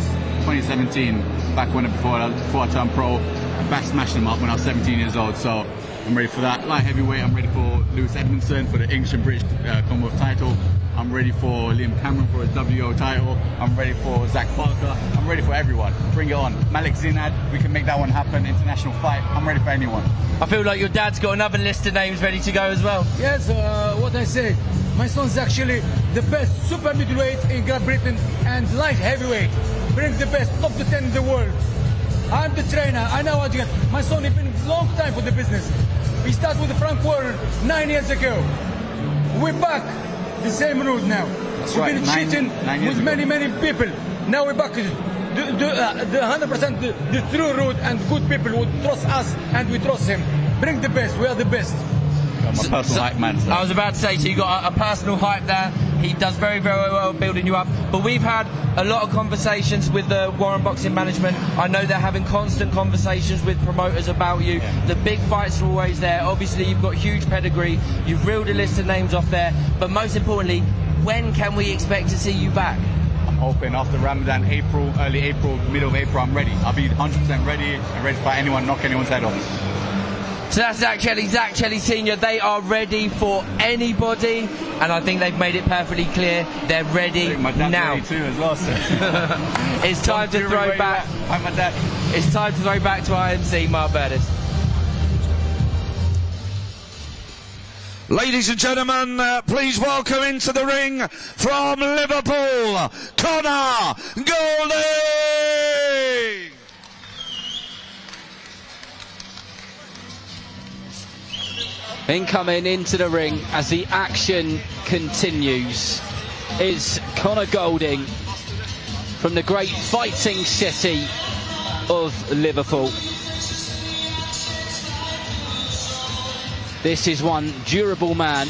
2017, back when before I turned pro. I back smashed him up when I was 17 years old, so I'm ready for that. Light heavyweight, I'm ready for Lewis Edmondson for the English and British Commonwealth title. I'm ready for Liam Cameron for his WO title. I'm ready for Zach Parker. I'm ready for everyone. Bring it on. Malik Zinad, we can make that one happen. International fight. I'm ready for anyone. I feel like your dad's got another list of names ready to go as well. Yes, what I say. My son's actually the best super middleweight in Great Britain and light heavyweight. Bring the best, top to 10 in the world. I'm the trainer. I know how to get. My son has been a long time for the business. We started with Frank Warren 9 years ago. We're back. The same route now. That's We've right. been cheating with many people. Now we're back to the 100% the true route, and good people would trust us and we trust him. Bring the best. We are the best. I'm a personal hype man. So. I was about to say, so you got a personal hype there. He does very well building you up. But we've had a lot of conversations with the Warren Boxing management. I know they're having constant conversations with promoters about you. Yeah. The big fights are always there. Obviously, you've got huge pedigree. You've reeled a list of names off there. But most importantly, when can we expect to see you back? I'm hoping after Ramadan, April, early April, middle of April, I'm ready. I'll be 100% ready and ready to fight anyone, knock anyone's head off. So that's Zach Chelli Sr. They are ready for anybody, and I think they've made it perfectly clear they're ready now. Ready too as well, so. It's time to throw back. My dad. It's time to throw back to IMC Mark Valdez. Ladies and gentlemen, please welcome into the ring from Liverpool, Conor Goulding. Incoming into the ring as the action continues is Conor Goulding from the great fighting city of Liverpool. This is one durable man.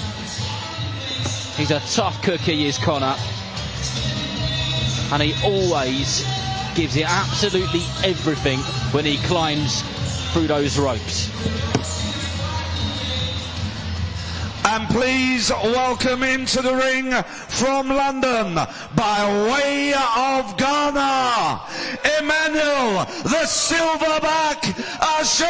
He's a tough cookie, is Conor. And he always gives it absolutely everything when he climbs through those ropes. And please welcome into the ring from London, by way of Ghana, Emmanuel the Silverback Ashow.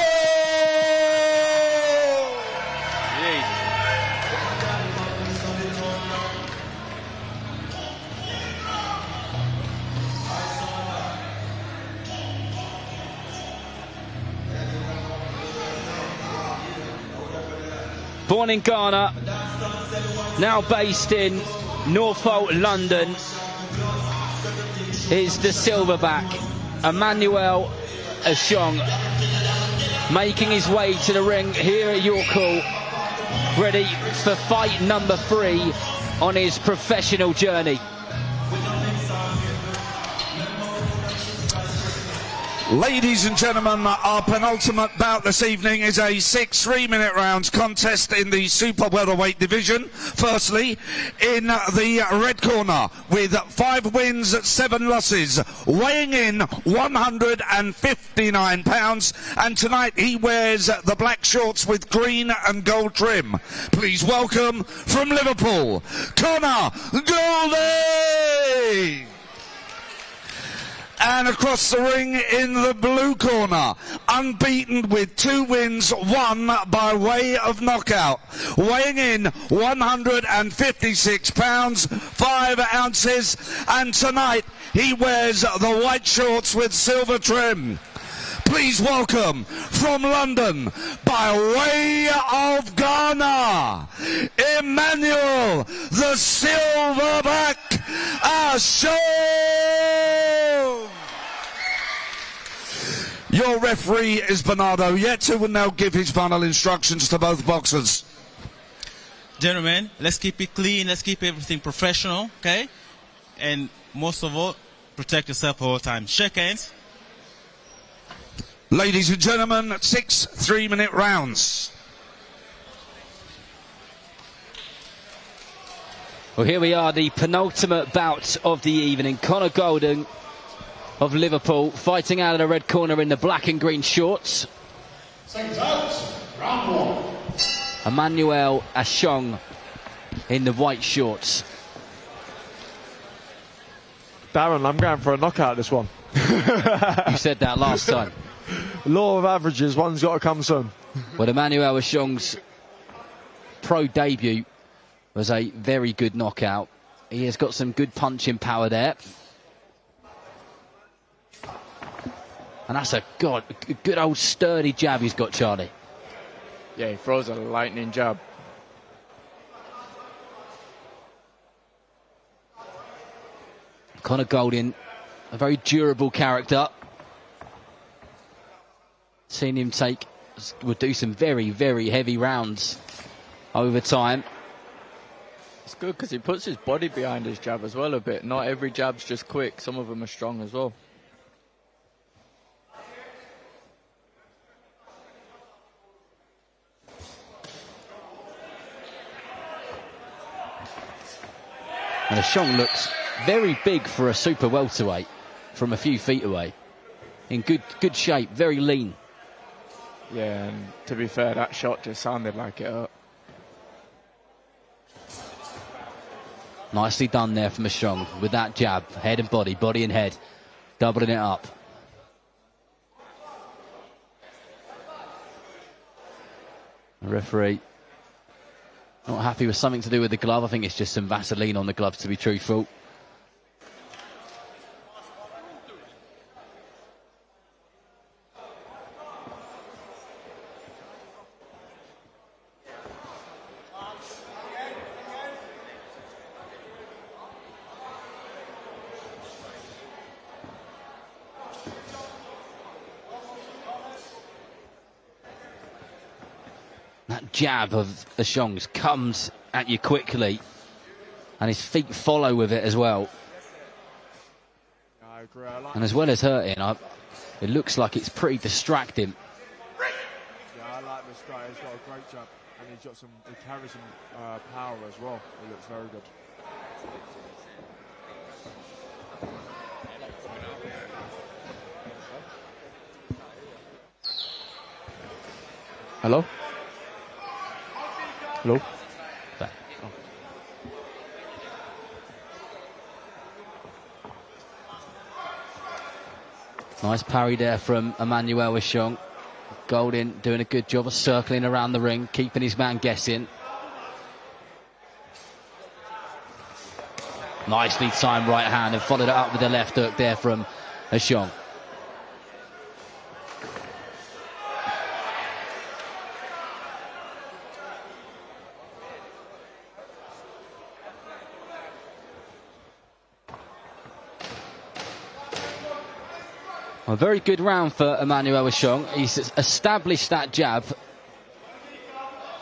Born in Ghana, now based in Norfolk, London, is the Silverback, Emmanuel Ashong, making his way to the ring here at York Hall, ready for fight number 3 on his professional journey. Ladies and gentlemen, our penultimate bout this evening is a 6 3-minute rounds contest in the super welterweight division. Firstly, in the red corner with 5 wins, 7 losses, weighing in 159 pounds, and tonight he wears the black shorts with green and gold trim. Please welcome from Liverpool, Conor Goldie! And across the ring in the blue corner, unbeaten with 2 wins, 1 by way of knockout, weighing in 156 pounds, 5 ounces, and tonight he wears the white shorts with silver trim. Please welcome from London, by way of Ghana, Emmanuel the Silverback Ashong. Your referee is Bernardo Yetz, who will now give his final instructions to both boxers. Gentlemen, let's keep it clean, let's keep everything professional, okay? And most of all, protect yourself all the time. Shake hands. Ladies and gentlemen, 6 3-minute rounds. Well, here we are, the penultimate bout of the evening. Conor Goldie of Liverpool fighting out of the red corner in the black and green shorts. Seconds out, round 1. Emmanuel Ashong in the white shorts. Darren, I'm going for a knockout this one. You said that last time. Law of averages, one's got to come soon. Well, Emmanuel Ashong's pro debut was a very good knockout. He has got some good punching power there. And that's a good old sturdy jab he's got, Charlie. Yeah, he throws a lightning jab. Conor Goldie, a very durable character. Seen him would do some very, very heavy rounds over time. It's good because he puts his body behind his jab as well a bit. Not every jab's just quick. Some of them are strong as well. And Ashong looks very big for a super welterweight from a few feet away. In good shape, very lean. Yeah, and to be fair, that shot just sounded like it hurt. Nicely done there from Ashong with that jab, head and body, body and head, doubling it up. The referee not happy with something to do with the glove. I think it's just some Vaseline on the gloves, to be truthful. That jab of Ashong's comes at you quickly, and his feet follow with it as well. I agree. And as well as hurting, it looks like it's pretty distracting. Yeah, I like this guy. He's got a great jab, and he carries some power as well. He looks very good. Hello? Hello? Nice parry there from Emmanuel Ashong. Goldie doing a good job of circling around the ring, keeping his man guessing. Nicely timed right hand, and followed it up with the left hook there from Ashong. A very good round for Emmanuel Ashong. He's established that jab.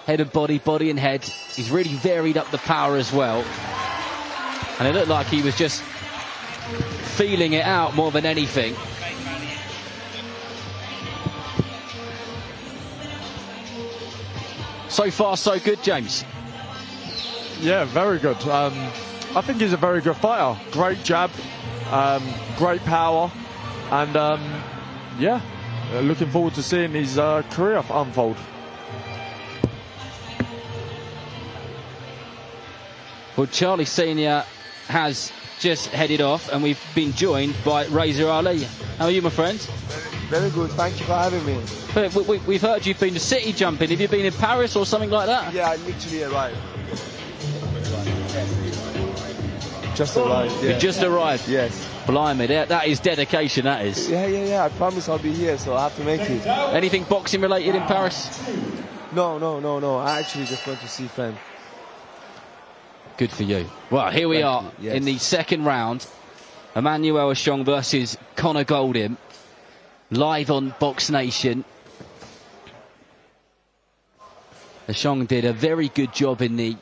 Head and body, body and head. He's really varied up the power as well. And it looked like he was just feeling it out more than anything. So far, so good, James. Yeah, very good. I think he's a very good fighter. Great jab, great power, and yeah, looking forward to seeing his career unfold. Well, Charlie Senior has just headed off, and we've been joined by Razor Ali. How are you, my friend? Very good, thank you for having me. We've heard you've been to city jumping. Have you been in Paris or something like that? Yeah, I literally arrived. Just arrived, yeah. You just arrived? Yes. Blimey, that is dedication, that is. Yeah, I promise I'll be here, so I have to make it. Anything boxing related in Paris? No. I actually just went to see friends. Good for you. Well, here we are in the second round. Emmanuel Ashong versus Conor Goldin. Live on Box Nation. Ashong did a very good job in the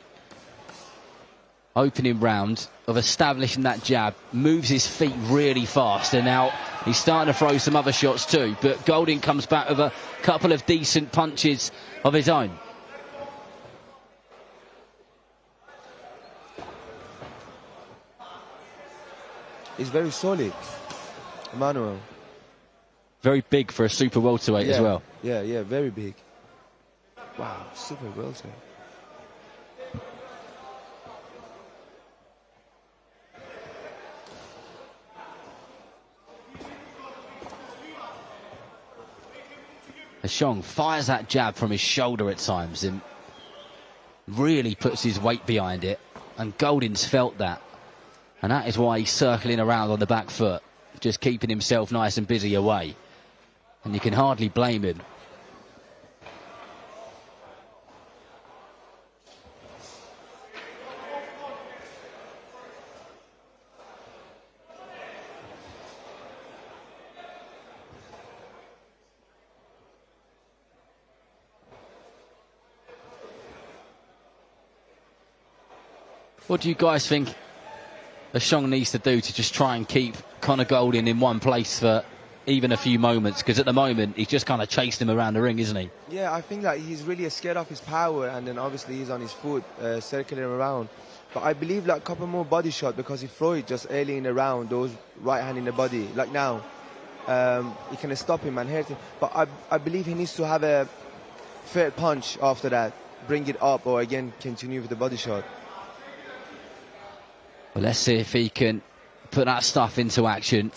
opening round of establishing that jab, moves his feet really fast, and now he's starting to throw some other shots too, but Goldin comes back with a couple of decent punches of his own. He's very solid, Emmanuel. Very big for a super welterweight as well. Yeah, very big. Wow, super welterweight. Ashong fires that jab from his shoulder at times and really puts his weight behind it, and Goldin's felt that, and that is why he's circling around on the back foot, just keeping himself nice and busy away, and you can hardly blame him. What do you guys think Ashong needs to do to just try and keep Conor Goldin in one place for even a few moments? Because at the moment, he's just kind of chased him around the ring, isn't he? Yeah, I think that he's really scared of his power, and then obviously he's on his foot, circling around. But I believe like a couple more body shots, because he throw it just early in the round, those right hand in the body, like now, he can stop him and hurt him. But I believe he needs to have a third punch after that, bring it up, or again continue with the body shot. Well, let's see if he can put that stuff into action.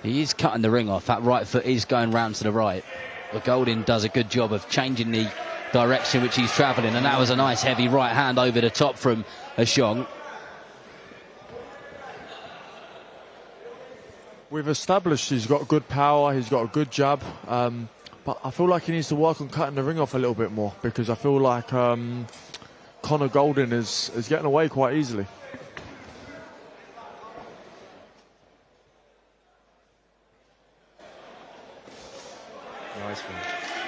He is cutting the ring off. That right foot is going round to the right. But Goldin does a good job of changing the direction which he's travelling. And that was a nice heavy right hand over the top from Ashong. We've established he's got good power, he's got a good jab. But I feel like he needs to work on cutting the ring off a little bit more, because I feel like Conor Goldin is getting away quite easily. Nice one.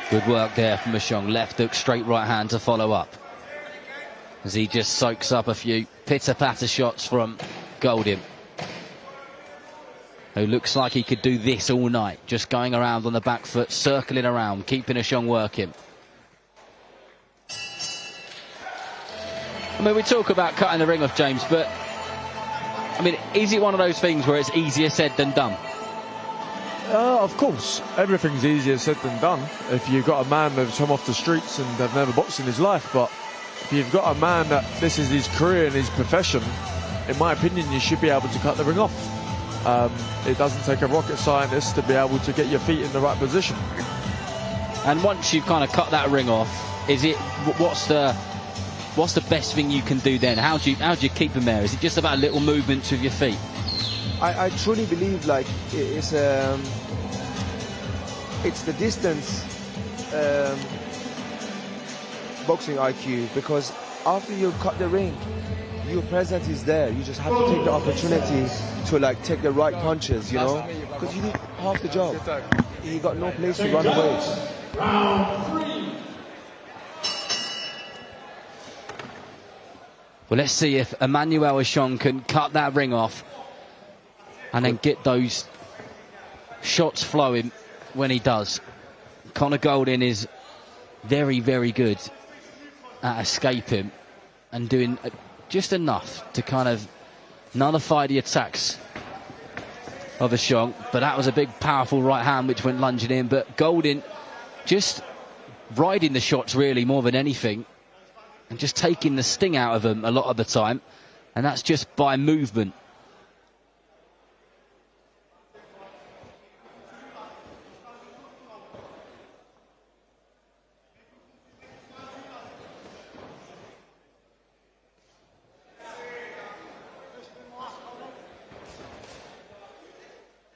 Good work there from Ashong. Left hook, straight right hand to follow up, as he just soaks up a few pitter-patter shots from Goldin, who looks like he could do this all night, just going around on the back foot, circling around, keeping Ashong working. I mean, we talk about cutting the ring off, James, but I mean, is it one of those things where it's easier said than done? Of course, everything's easier said than done. If you've got a man that's come off the streets and they've never boxed in his life, but if you've got a man that this is his career and his profession, in my opinion, you should be able to cut the ring off. It doesn't take a rocket scientist to be able to get your feet in the right position. And once you've kind of cut that ring off, is it what's the best thing you can do then? How do you keep him there? Is it just about little movements with your feet? I truly believe like it's the distance boxing IQ, because after you cut the ring, your presence is there. You just have to take the opportunity to like take the right punches, you know, because you did half the job. You got no place to run away. Round 3. Well, let's see if Emmanuel Ashong can cut that ring off and then get those shots flowing when he does. Connor Goldin is very, very good at escaping and doing just enough to kind of nullify the attacks of Ashong. But that was a big, powerful right hand which went lunging in. But Goldin just riding the shots really more than anything, and just taking the sting out of them a lot of the time, and that's just by movement.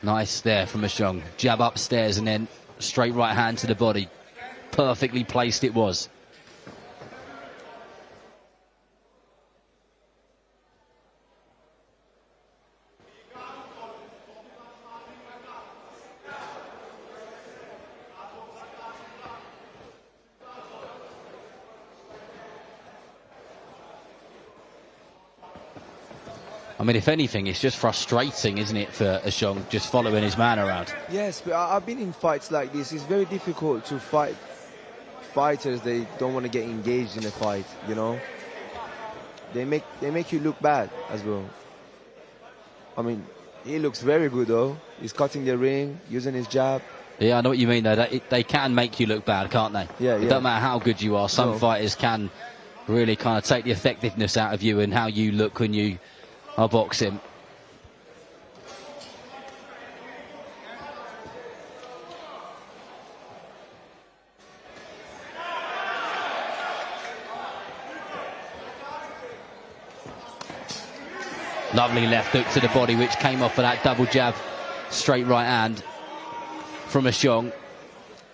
Nice there from Ashong. Jab upstairs and then straight right hand to the body. Perfectly placed it was. I mean, if anything, it's just frustrating, isn't it, for Ashong just following his man around? Yes, but I've been in fights like this. It's very difficult to fight fighters. They don't want to get engaged in a fight, you know. They make you look bad as well. I mean, he looks very good though. He's cutting the ring, using his jab. Yeah, I know what you mean though. They can make you look bad, can't they? Yeah, It doesn't matter how good you are. Some fighters can really kind of take the effectiveness out of you and how you look when you are boxing. Lovely left hook to the body, which came off of that double jab, straight right hand from Ashong.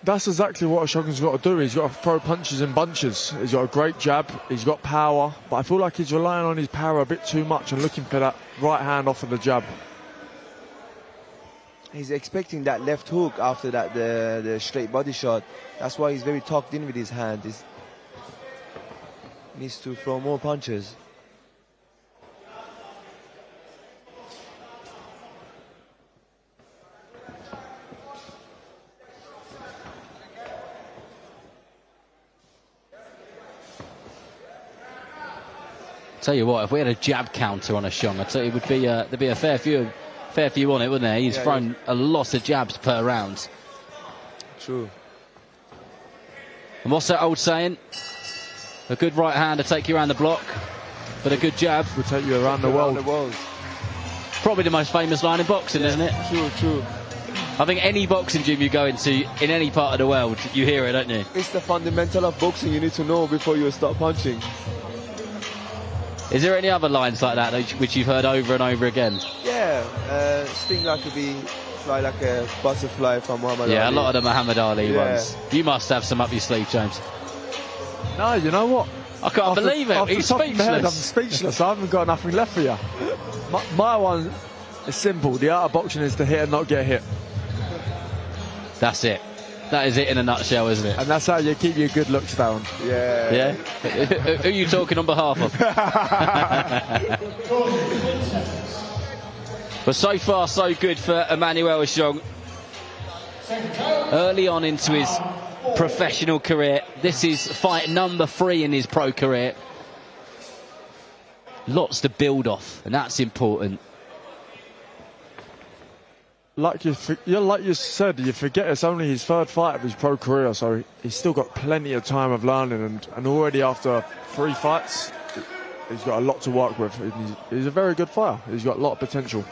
That's exactly what Ashong's got to do. He's got to throw punches in bunches. He's got a great jab, he's got power, but I feel like he's relying on his power a bit too much and looking for that right hand off of the jab. He's expecting that left hook after that, the straight body shot. That's why he's very tucked in with his hand. He needs to throw more punches. Tell you what, if we had a jab counter on Ashong, I'd tell you it would be there'd be a fair few on it, wouldn't there? He's thrown a lot of jabs per round. True. And what's that old saying? A good right hand to take you around the block, but a good jab will take you around the world. Probably the most famous line in boxing, isn't it? True. I think any boxing gym you go into in any part of the world, you hear it, don't you? It's the fundamental of boxing you need to know before you start punching. Is there any other lines like that which you've heard over and over again? Yeah, sting like to be fly like a butterfly from Muhammad Ali. Yeah, a lot of the Muhammad Ali ones. You must have some up your sleeve, James. No, you know what? I can't believe it. He's speechless. I'm speechless. I haven't got nothing left for you. My one is simple. The art of boxing is to hit and not get hit. That's it. That is it in a nutshell, isn't it? And that's how you keep your good looks down. Yeah. Who are you talking on behalf of? But so far, so good for Emmanuel Ashong. Early on into his professional career. This is fight number 3 in his pro career. Lots to build off, and that's important. Like you said, you forget it's only his 3rd fight of his pro career, so he's still got plenty of time of learning, and already after 3 fights, he's got a lot to work with. He's a very good fighter. He's got a lot of potential.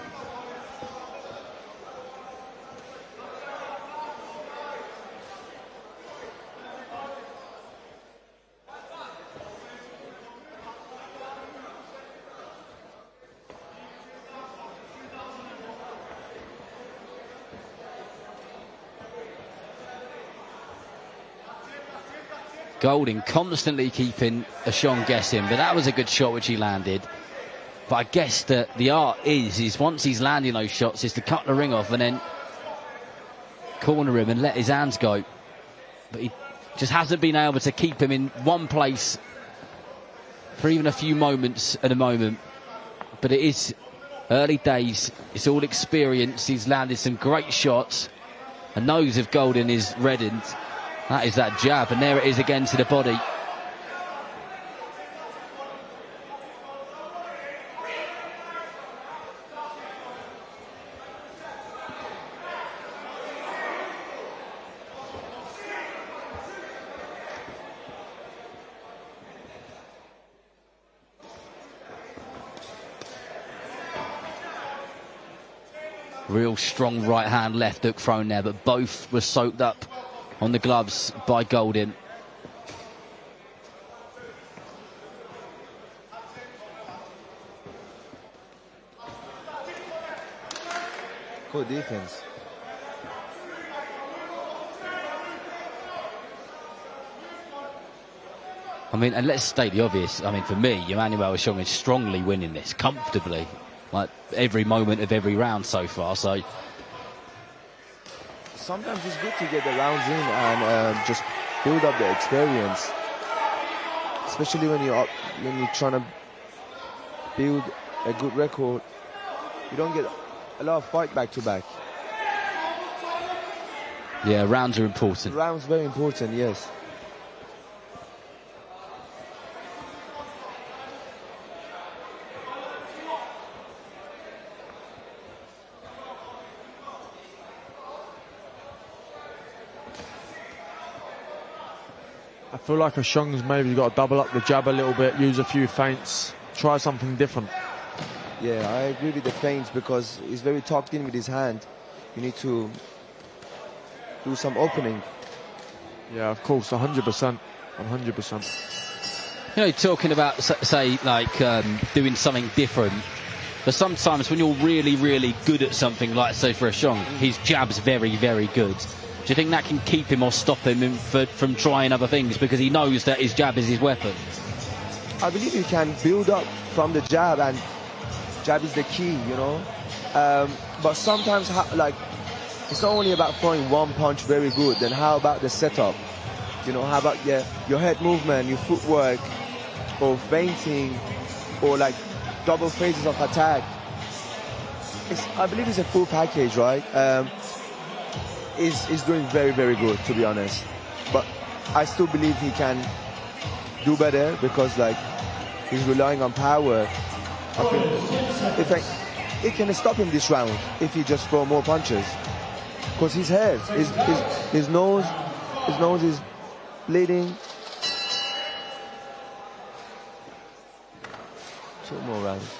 Goldin constantly keeping Ashong guessing, but that was a good shot which he landed. But I guess that the art is once he's landing those shots is to cut the ring off and then corner him and let his hands go. But he just hasn't been able to keep him in one place for even a few moments at the moment. But it is early days. It's all experience. He's landed some great shots. A nose of Golden is reddened. That is that jab, and there it is again to the body. Real strong right hand, left hook thrown there, but both were soaked up on the gloves by Golden. Good defense. I mean, and let's state the obvious. I mean, for me, Emmanuel Ashong is strongly winning this comfortably, like every moment of every round so far. So sometimes it's good to get the rounds in and just build up the experience, especially when you're trying to build a good record. You don't get a lot of fight back to back. Yeah, rounds are important. Rounds very important, yes. I feel like Ashong's maybe got to double up the jab a little bit, use a few feints, try something different. Yeah, I agree with the feints because he's very tucked in with his hand. You need to do some opening. Yeah, of course, 100%. 100%. You know, talking about, say, like doing something different, but sometimes when you're really, really good at something, like, say, for Ashong, his jab's very, very good. Do you think that can keep him or stop him from trying other things because he knows that his jab is his weapon? I believe you can build up from the jab, and jab is the key, you know. But sometimes, like, it's not only about throwing one punch very good, then how about the setup? You know, how about your head movement, your footwork, or feinting, or like double phases of attack? I believe it's a full package, right? Is doing very, very good, to be honest. But I still believe he can do better because, like, he's relying on power. I think it can stop him this round if he just throw more punches. Because his head, his nose is bleeding. 2 more rounds.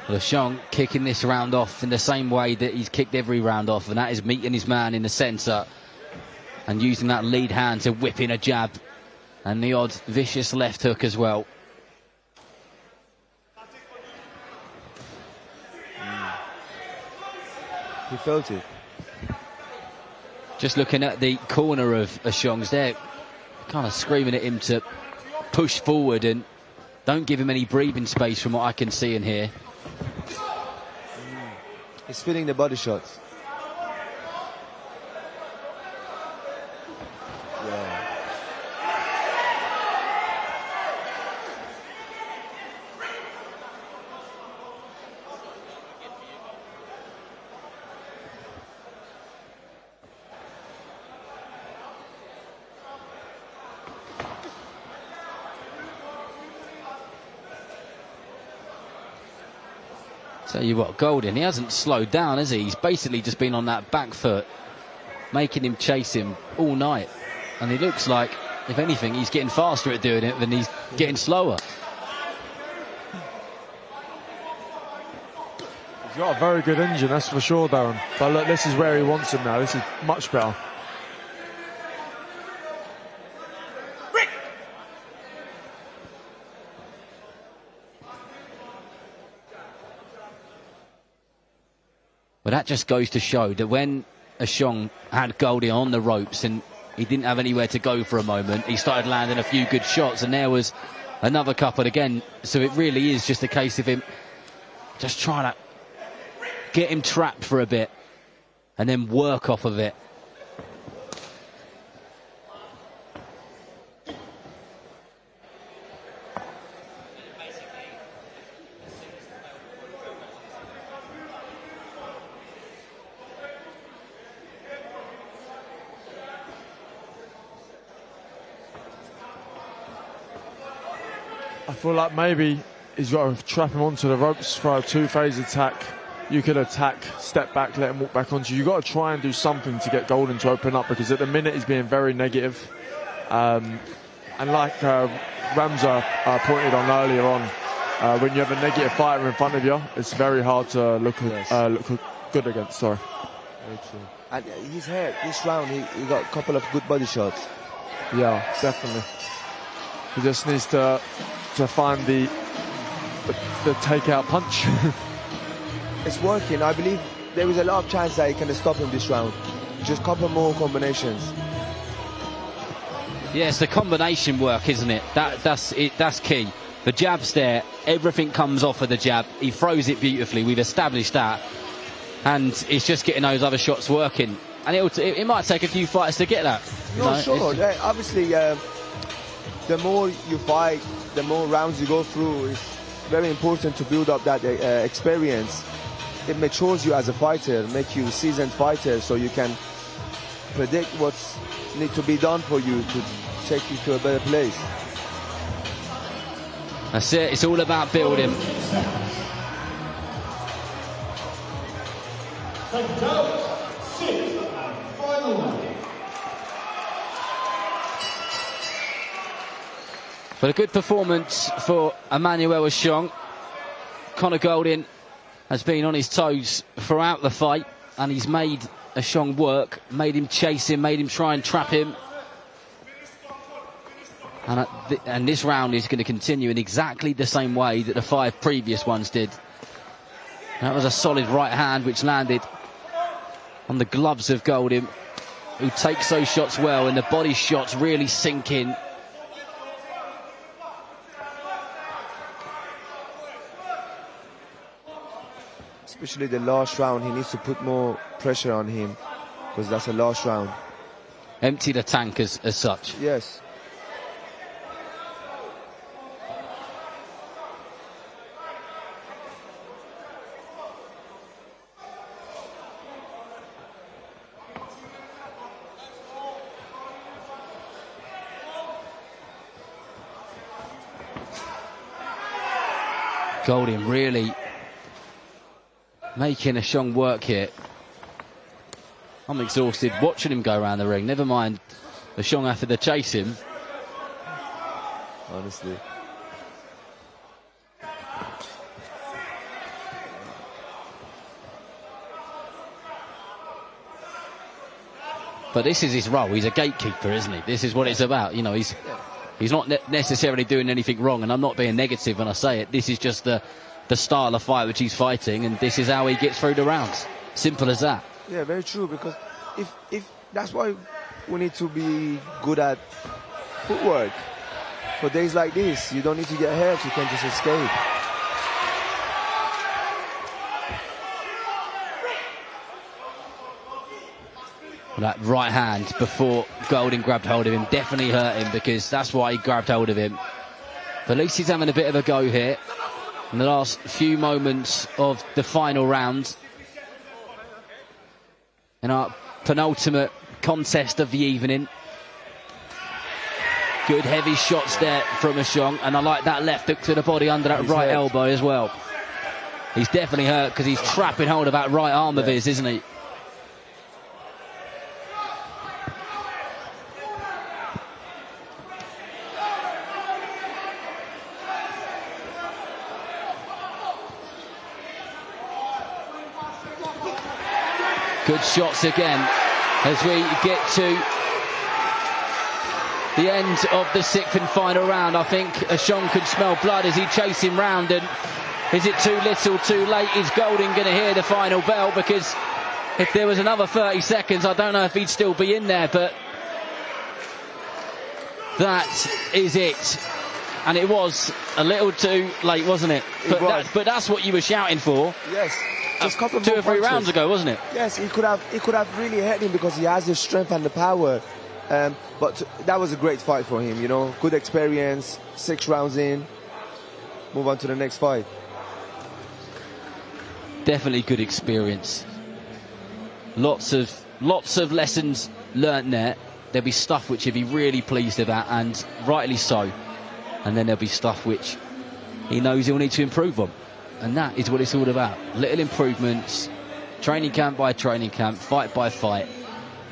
Ashong kicking this round off in the same way that he's kicked every round off, and that is meeting his man in the centre and using that lead hand to whip in a jab and the odd vicious left hook as well. He felt it. Just looking at the corner of Ashong's there, kind of screaming at him to push forward and don't give him any breathing space from what I can see in here. He's feeling the body shots. Yeah. Tell you what, Golden, he hasn't slowed down, has he? He's basically just been on that back foot, making him chase him all night. And he looks like, if anything, he's getting faster at doing it than he's getting slower. He's got a very good engine, that's for sure, Darren. But look, this is where he wants him now. This is much better. But that just goes to show that when Ashong had Goldie on the ropes and he didn't have anywhere to go for a moment, he started landing a few good shots, and there was another couple again. So it really is just a case of him just trying to get him trapped for a bit and then work off of it. I feel like maybe he's got to trap him onto the ropes for a two-phase attack. You could attack, step back, let him walk back onto you. You've got to try and do something to get Golden to open up, because at the minute he's being very negative. And like Ramza pointed on earlier on, when you have a negative fighter in front of you, it's very hard to look good against. Sorry. And he's hurt this round. He got a couple of good body shots. Yeah, definitely. He just needs to find the takeout punch. It's working. I believe there is a lot of chance that he can stop him this round. Just a couple more combinations. Yeah, it's the combination work, isn't it? That's key. The jab's there. Everything comes off of the jab. He throws it beautifully. We've established that. And it's just getting those other shots working. And it might take a few fights to get that. No, sure. Obviously, the more you fight, the more rounds you go through. It's very important to build up that experience. It matures you as a fighter, make you a seasoned fighter, so you can predict what's need to be done for you to take you to a better place. That's it. It's all about building. But a good performance for Emmanuel Ashong. Conor Golden has been on his toes throughout the fight, and he's made Ashong work, made him chase him, made him try and trap him. And this round is going to continue in exactly the same way that the 5 previous ones did. That was a solid right hand which landed on the gloves of Golden, who takes those shots well, and the body shots really sink in. Especially the last round, he needs to put more pressure on him, because that's the last round. Empty the tank as such. Yes. Golden really making Ashong work here. I'm exhausted watching him go around the ring. Never mind Ashong after to chase him. Honestly. But this is his role. He's a gatekeeper, isn't he? This is what it's about. You know, he's not necessarily doing anything wrong, and I'm not being negative when I say it. This is just the style of fight which he's fighting, and this is how he gets through the rounds. Simple as that. Yeah, very true, because if that's why we need to be good at footwork. For days like this, you don't need to get hurt, you can just escape. That right hand before Golden grabbed hold of him definitely hurt him, because that's why he grabbed hold of him. But at least he's having a bit of a go here in the last few moments of the final round, in our penultimate contest of the evening. Good heavy shots there from Ashong, and I like that left hook to the body under that right elbow as well. He's definitely hurt because he's trapping hold of that right arm of his, isn't he? Good shots again as we get to the end of the 6th and final round. I think Ashong could smell blood as he chases him round, and is it too little, too late? Is Golden going to hear the final bell? Because if there was another 30 seconds, I don't know if he'd still be in there, but that is it. and it was a little too late, wasn't it? But that's what you were shouting for. Yes. Just a couple of 2 or 3 punches. rounds ago, wasn't it? Yes, he could have really hurt him because he has the strength and the power. But that was a great fight for him, you know. Good experience, 6 rounds in. Move on to the next fight. Definitely good experience. Lots of lessons learnt there. There'll be stuff which he'll be really pleased about, and rightly so. And then there'll be stuff which he knows he'll need to improve on. And that is what it's all about. Little improvements, training camp by training camp, fight by fight,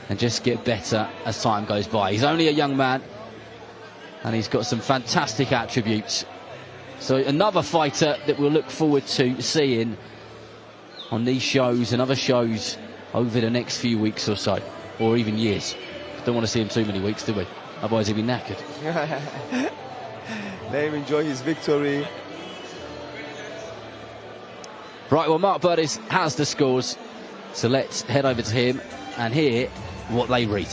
and just get better as time goes by. He's only a young man, and he's got some fantastic attributes. So another fighter that we'll look forward to seeing on these shows and other shows over the next few weeks or so, or even years. Don't want to see him too many weeks, do we? Otherwise he'll be knackered. Let him enjoy his victory. Right, well, Mark Valdez has the scores, so let's head over to him and hear what they read.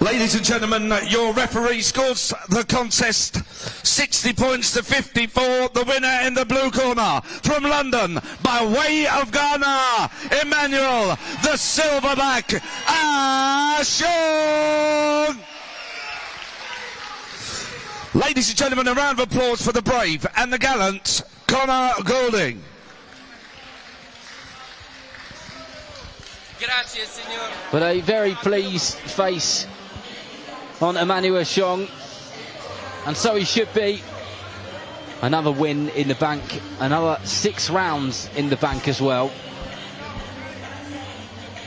Ladies and gentlemen, your referee scores the contest 60 points to 54. The winner in the blue corner from London by way of Ghana, Emmanuel the Silverback Ashong. Ladies and gentlemen, a round of applause for the brave and the gallant Connor Goulding. Gracias, senor. But a very pleased face on Emmanuel Ashong, and so he should be. Another win in the bank, another 6 rounds in the bank as well.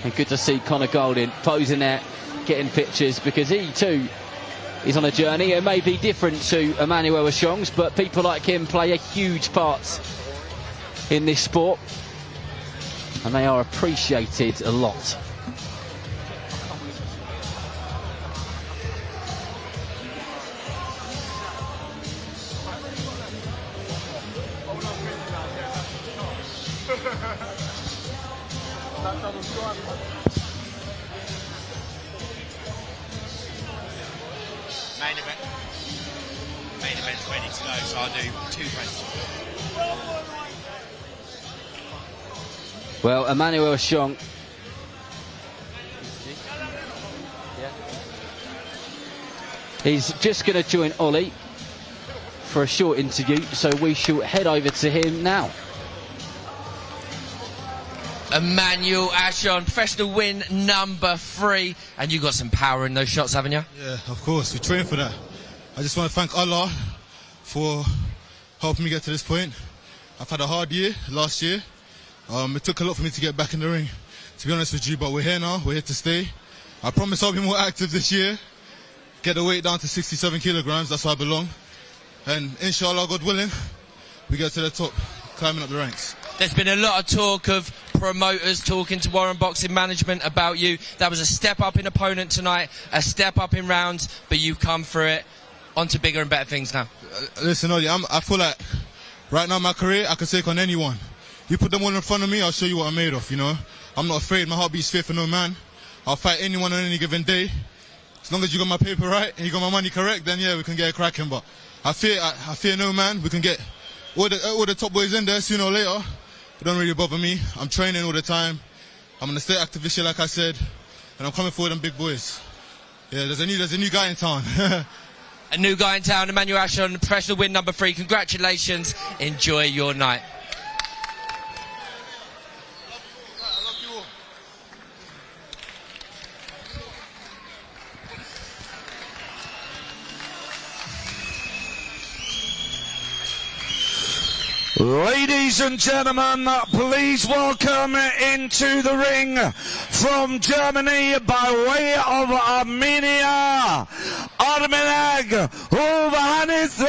And good to see Connor Goulding posing there, getting pictures, because he too is on a journey. It may be different to Emmanuel Ashong's, but people like him play a huge part in this sport, and they are appreciated a lot. Main event's ready to go, so I'll do 2 rounds. Well, Emmanuel Ashong he's just going to join Ollie for a short interview, so we shall head over to him now. Emmanuel Ashong, professional win number 3, and you got some power in those shots, haven't you? Yeah, of course, we trained for that. I just want to thank Allah for helping me get to this point. I've had a hard year last year. It took a lot for me to get back in the ring, to be honest with you, but we're here now, we're here to stay. I promise I'll be more active this year, get the weight down to 67 kilograms, that's where I belong. And inshallah, God willing, we get to the top, climbing up the ranks. There's been a lot of talk of promoters talking to Warren Boxing Management about you. That was a step up in opponent tonight, a step up in rounds, but you've come for it. On to bigger and better things now. Listen, Ollie, I feel like right now in my career, I can take on anyone. You put them all in front of me, I'll show you what I'm made of, you know. I'm not afraid, my heart beats fear for no man. I'll fight anyone on any given day. As long as you got my paper right and you got my money correct, then yeah, we can get it cracking. But I fear no man. We can get all the top boys in there sooner or later. It don't really bother me. I'm training all the time. I'm going to stay active this year, like I said, and I'm coming for them big boys. Yeah, there's a new guy in town. A new guy in town, Emmanuel Ashong, professional win number 3. Congratulations. Enjoy your night. Ladies and gentlemen, please welcome into the ring from Germany by way of Armenia, Armenak Hovhannisyan.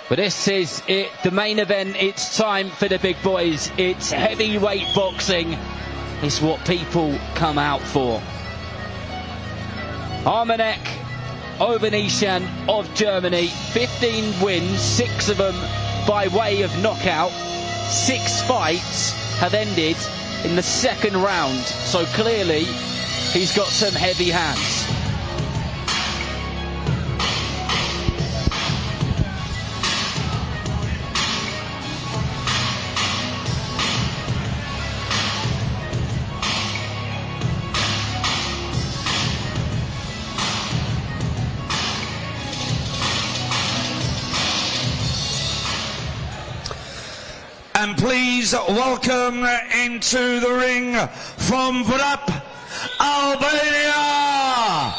But this is it, the main event. It's time for the big boys. It's heavyweight boxing. It's what people come out for. Armenak Hovhannisyan of Germany, 15 wins, 6 of them by way of knockout. 6 fights have ended in the second round, so clearly he's got some heavy hands. And please welcome into the ring from Bout, Albania,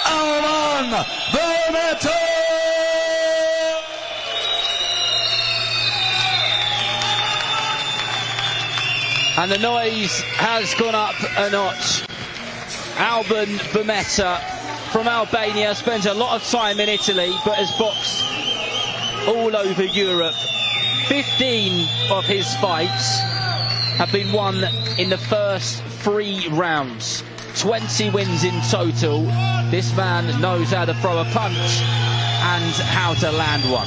Alban Bermeta. And the noise has gone up a notch. Alban Bermeta from Albania spends a lot of time in Italy, but has boxed all over Europe. 15 of his fights have been won in the first 3 rounds. 20 wins in total. This man knows how to throw a punch and how to land one.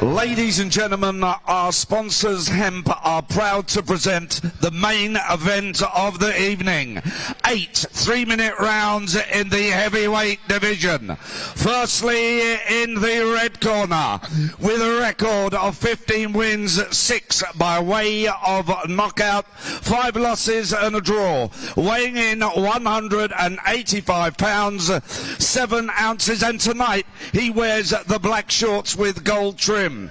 Ladies and gentlemen, our sponsors Hemp are proud to present the main event of the evening. 8 3-minute rounds in the heavyweight division. Firstly, in the red corner, with a record of 15 wins, 6 by way of knockout, 5 losses and a draw. Weighing in 185 pounds, 7 ounces, and tonight he wears the black shorts with gold trim.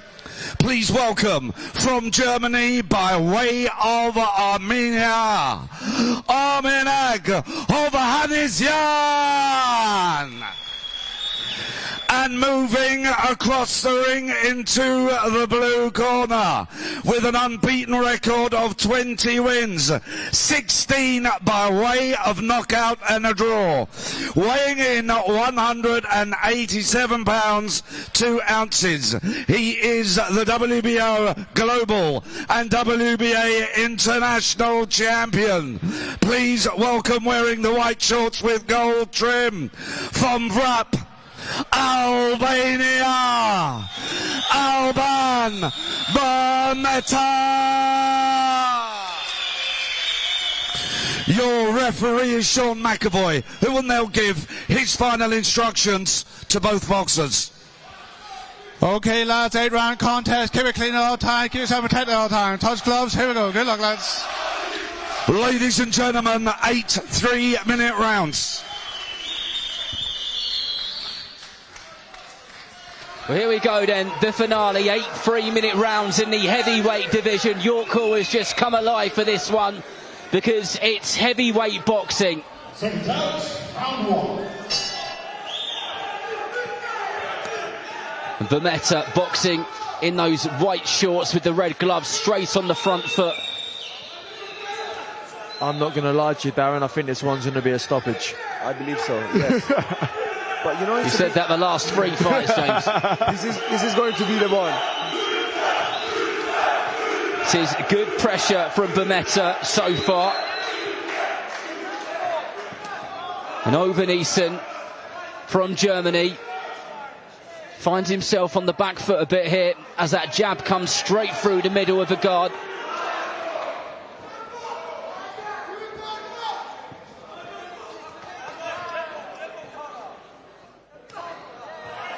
Please welcome from Germany by way of Armenia, Armenak, Hovhannisyan. And moving across the ring into the blue corner with an unbeaten record of 20 wins, 16 by way of knockout and a draw. Weighing in 187 pounds, 2 ounces. He is the WBO Global and WBA International Champion. Please welcome, wearing the white shorts with gold trim, from Bout, Albania, Alban Bermeta. Your referee is Sean McAvoy, who will now give his final instructions to both boxers. Okay, lads, 8-round contest. Keep it clean at all time. Keep yourself protected at all time. Touch gloves. Here we go. Good luck, lads. Ladies and gentlemen, 8 3-minute rounds. Well, here we go then, the finale, 8 3-minute rounds in the heavyweight division. York Hall has just come alive for this one because it's heavyweight boxing. Seconds out, round 1. Bermeta boxing in those white shorts with the red gloves straight on the front foot. I'm not going to lie to you, Darren, I think this one's going to be a stoppage. I believe so, yes. But you know, you said that the last 3 fights, James. This is going to be the one. This is good pressure from Bermeta so far. And Hovhannisyan from Germany finds himself on the back foot a bit here as that jab comes straight through the middle of the guard.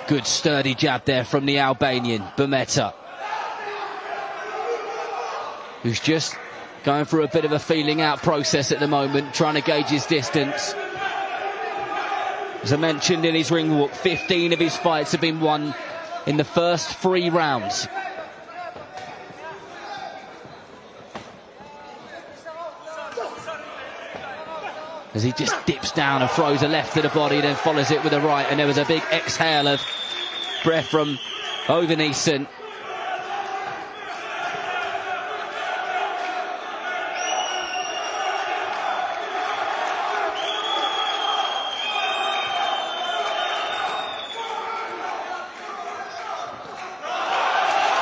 Good sturdy jab there from the Albanian, Bermeta, who's just going through a bit of a feeling out process at the moment, trying to gauge his distance. As I mentioned in his ring walk, 15 of his fights have been won in the first 3 rounds. As he just dips down and throws a left to the body, then follows it with a right, and there was a big exhale of breath from Hovhannisyan.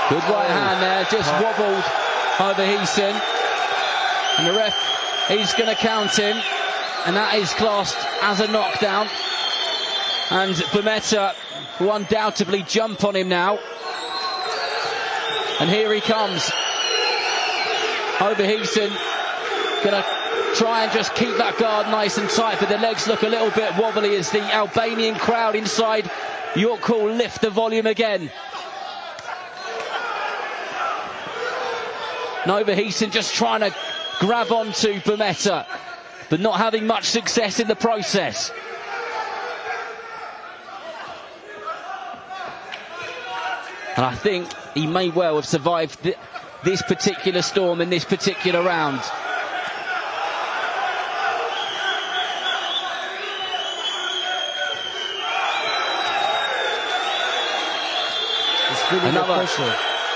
Good right hand there, just wobbled Hovhannisyan. And the ref, he's going to count him. And that is classed as a knockdown. And Bermeta will undoubtedly jump on him now. And here he comes. Hovhannisyan going to try and just keep that guard nice and tight, but the legs look a little bit wobbly as the Albanian crowd inside York Hall lift the volume again. Hovhannisyan just trying to grab onto Bermeta, but not having much success in the process. And I think he may well have survived this particular storm in this particular round.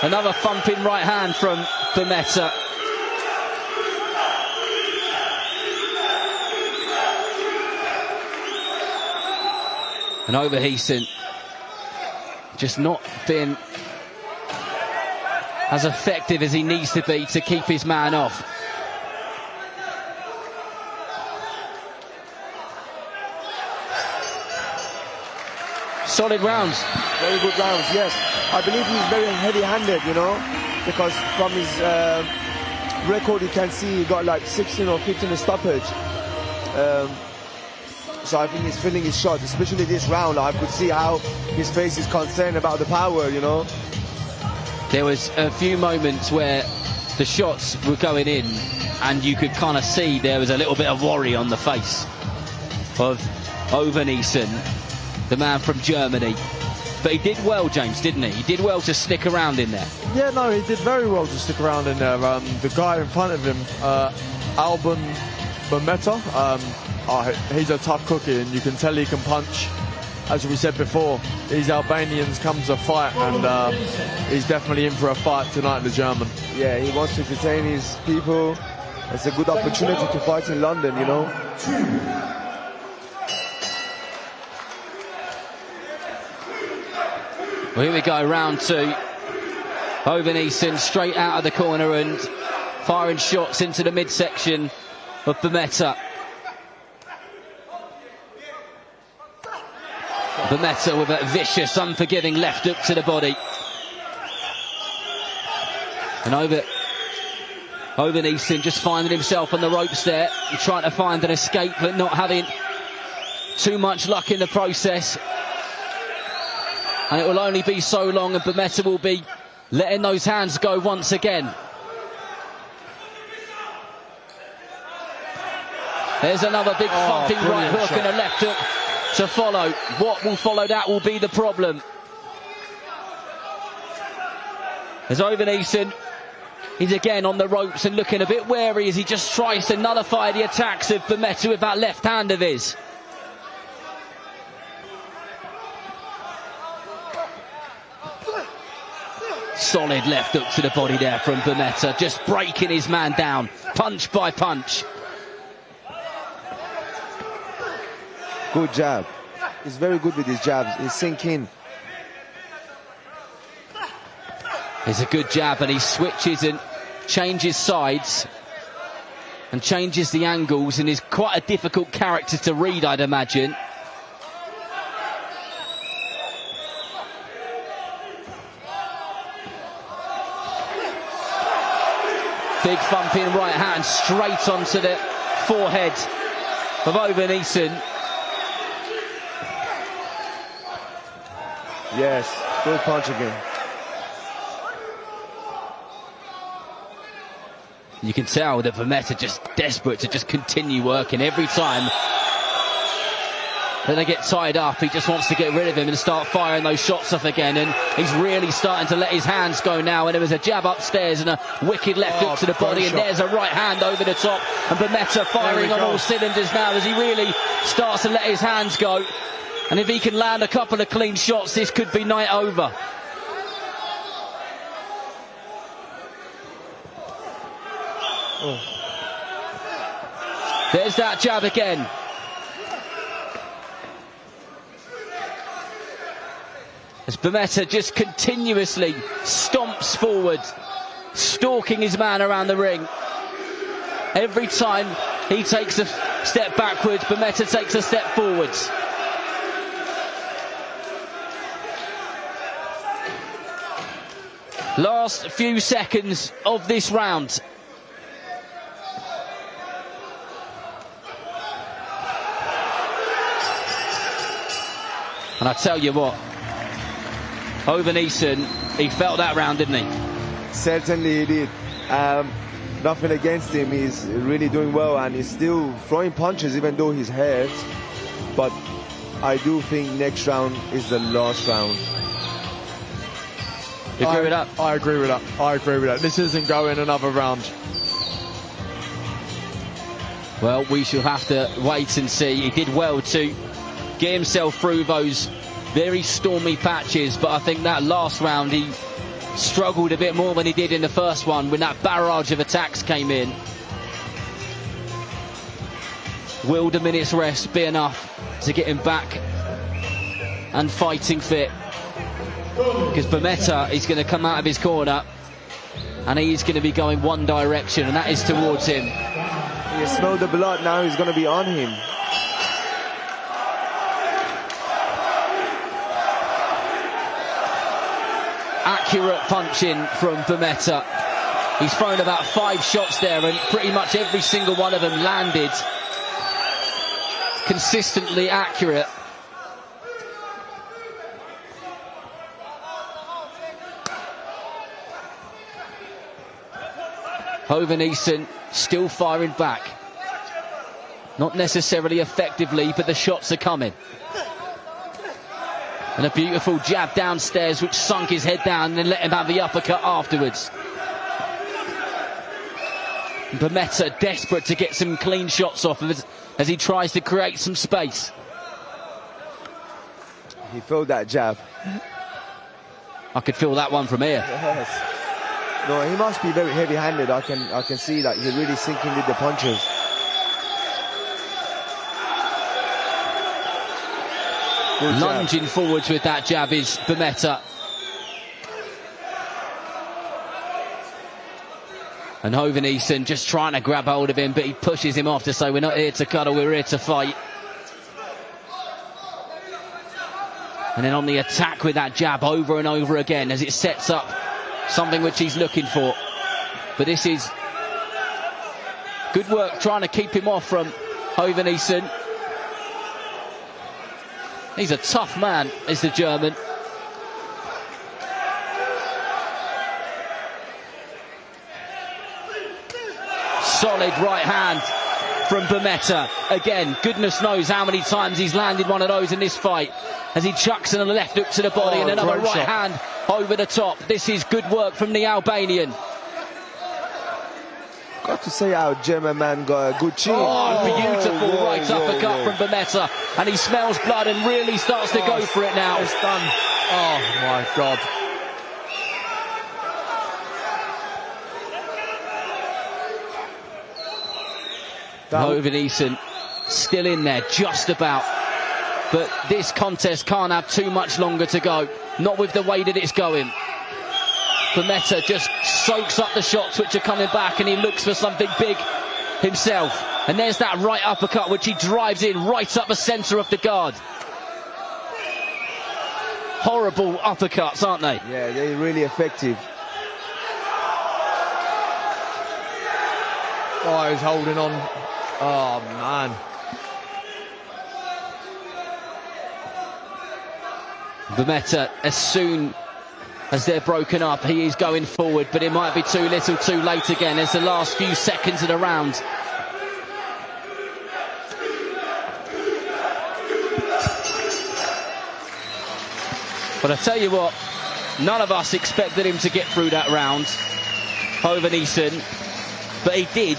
Another thumping right hand from Bermeta. And Hovhannisyan just not been as effective as he needs to be to keep his man off. Solid rounds. Very good rounds, yes. I believe he's very heavy-handed, you know, because from his record you can see he got like 16 or 15 stoppage. So I think he's feeling his shot, especially this round. I could see how his face is concerned about the power, you know. There was a few moments where the shots were going in and you could kind of see there was a little bit of worry on the face of Hovhannisyan, the man from Germany. But he did well, James, didn't he? He did well to stick around in there. Yeah, no, he did very well to stick around in there. The guy in front of him, Alban Bermeta, he's a tough cookie, and you can tell he can punch. As we said before, these Albanians come to fight, and he's definitely in for a fight tonight, the German. Yeah, he wants to entertain his people. It's a good opportunity to fight in London, you know. Well, here we go, round two. Hovhannisyan straight out of the corner and firing shots into the midsection of Bermeta. Bermeta with a vicious, unforgiving left hook to the body. And Hovhannisyan just finding himself on the ropes there, and trying to find an escape, but not having too much luck in the process. And it will only be so long, and Bermeta will be letting those hands go once again. There's another big thumping right hook and a left hook to follow. What will follow that will be the problem. As Hovhannisyan, he's again on the ropes and looking a bit wary as he just tries to nullify the attacks of Bermeta with that left hand of his. Solid left hook to the body there from Bermeta, just breaking his man down, punch by punch. Good jab. He's very good with his jabs. He's sinking. It's a good jab, and he switches and changes sides and changes the angles, and is quite a difficult character to read, I'd imagine. Big thumping right hand straight onto the forehead of Hovhannisyan. Yes, good punch again. You can tell that Bermeta just desperate to just continue working every time. Then they get tied up, he just wants to get rid of him and start firing those shots off again, and he's really starting to let his hands go now. And there was a jab upstairs and a wicked left hook to the body, and there's a right hand over the top, and Bermeta firing on all cylinders now as he really starts to let his hands go. And if he can land a couple of clean shots, this could be night over. There's that jab again. As Bermeta just continuously stomps forward, stalking his man around the ring. Every time he takes a step backwards, Bermeta takes a step forwards. Last few seconds of this round. And I tell you what, Hovhannisyan, he felt that round, didn't he? Certainly he did. Nothing against him. He's really doing well, and he's still throwing punches even though he's hurt. But I do think next round is the last round. You agree with that? I agree with that. I agree with that. This isn't going another round. Well, we shall have to wait and see. He did well to get himself through those very stormy patches, but I think that last round he struggled a bit more than he did in the first one when that barrage of attacks came in. Will the minute's rest be enough to get him back and fighting fit? Because Bermeta is going to come out of his corner and he's going to be going one direction, and that is towards him. You smell the blood now, he's going to be on him. Accurate punching from Bermeta. He's thrown about 5 shots there and pretty much every single one of them landed. Consistently accurate. Hovhannisyan still firing back. Not necessarily effectively, but the shots are coming. And a beautiful jab downstairs which sunk his head down and then let him have the uppercut afterwards. Bermeta desperate to get some clean shots off of it as he tries to create some space. He felt that jab. I could feel that one from here. Yes. No, he must be very heavy-handed. I can see that he's really sinking with the punches. Lunging forwards with that jab is Bermeta. And Hovhannisyan just trying to grab hold of him, but he pushes him off to say, we're not here to cuddle, we're here to fight. And then on the attack with that jab over and over again as it sets up something which he's looking for. But this is good work trying to keep him off from Hovhannisyan. He's a tough man, is the German. Solid right hand from Bermeta. Again, goodness knows how many times he's landed one of those in this fight. As he chucks in a left hook to the body and another right hand over the top. This is good work from the Albanian. Got to say our German man got a good chin. Beautiful right uppercut from Bermeta. And he smells blood and really starts to go for it now. It's done. Oh my God. Hovhannisyan still in there, just about. But this contest can't have too much longer to go. Not with the way that it's going. Bermeta just soaks up the shots which are coming back and he looks for something big himself. And there's that right uppercut which he drives in right up the centre of the guard. Horrible uppercuts, aren't they? Yeah, they're really effective. Oh, he's holding on. Oh, man. Bermeta, as soon as they're broken up, he is going forward, but it might be too little too late again. There's the last few seconds of the round. But I tell you what, none of us expected him to get through that round, Hovhannisyan, but he did.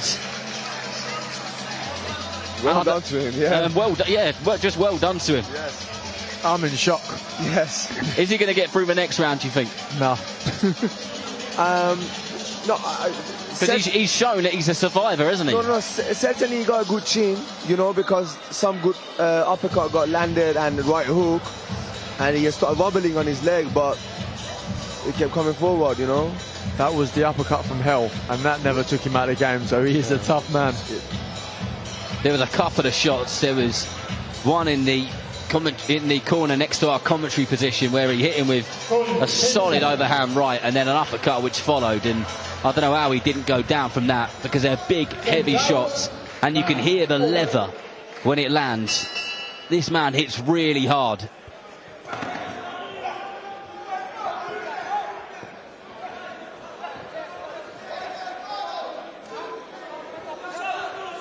Well done to him, yeah. Just well done to him. Yes. I'm in shock. Yes. Is he going to get through the next round, do you think? No. Because he's shown that he's a survivor, hasn't he? No, certainly he got a good chin, you know, because some good uppercut got landed and right hook. and he started wobbling on his leg, but he kept coming forward, you know. That was the uppercut from hell, and that never took him out of the game, so he is a tough man. There was a couple of shots. There was one in the corner next to our commentary position where he hit him with a solid overhand right and then an uppercut which followed, and I don't know how he didn't go down from that, because they're big, heavy shots, and you can hear the leather when it lands. This man hits really hard.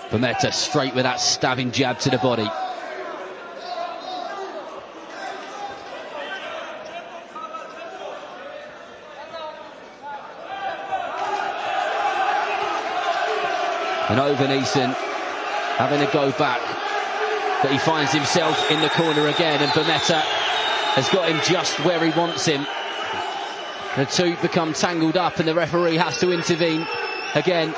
Bermeta straight with that stabbing jab to the body. And Hovhannisyan having a go back, but he finds himself in the corner again, and Bermeta has got him just where he wants him. The two become tangled up, and the referee has to intervene again.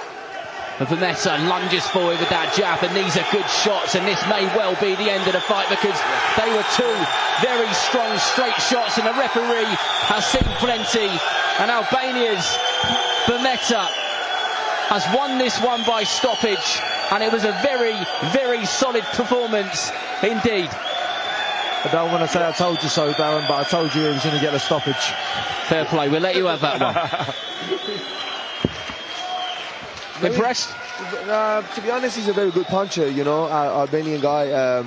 And Bermeta lunges forward with that jab, and these are good shots, and this may well be the end of the fight, because they were two very strong straight shots, and the referee has seen plenty, and Albania's Bermeta has won this one by stoppage, and it was a very, very solid performance indeed. I don't want to say I told you so, Darren, but I told you he was going to get a stoppage. Fair play, we'll let you have that one. Impressed? To be honest, he's a very good puncher, you know, our Albanian guy.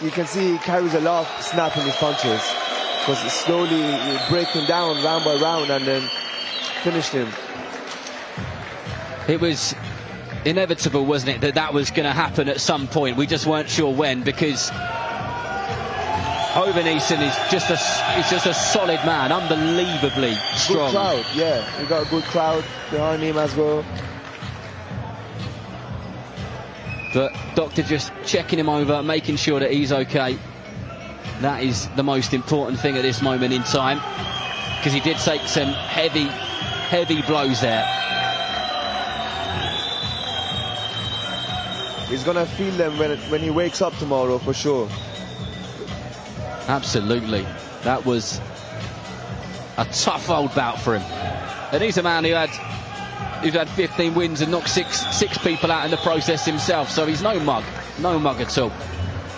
You can see he carries a lot of snap in his punches, because it's slowly breaking down round by round and then finished him. It was inevitable, wasn't it, that was going to happen at some point. We just weren't sure when, because Hovhannisyan is just a solid man, unbelievably strong. Good crowd, yeah. We got a good crowd behind him as well. But Doctor just checking him over, making sure that he's okay. That is the most important thing at this moment in time, because he did take some heavy, heavy blows there. He's going to feel them when he wakes up tomorrow, for sure. Absolutely. That was a tough old bout for him. And he's a man who's had 15 wins and knocked six people out in the process himself, so he's no mug at all.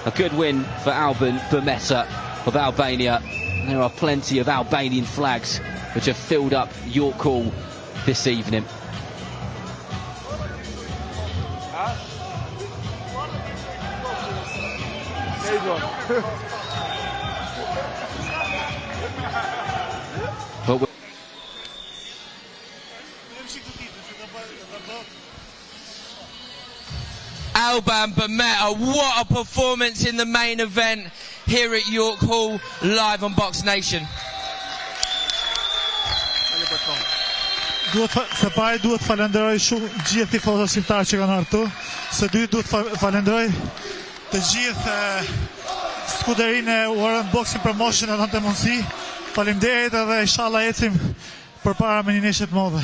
A good win for Alban Bermeta of Albania. And there are plenty of Albanian flags which have filled up York Hall this evening. But Alban Bermeta, what a performance in the main event here at York Hall, live on Box Nation. Se pari duhet falenderoj shumë gjithë tifozët shqiptarë që kanë ardhur këtu. Së dy duhet falenderoj të gjithë skuderinë e Warren Boxing Promotion e dhënë mundësi. Faleminderit edhe inshallah ecim përpara me një nesër të madhe.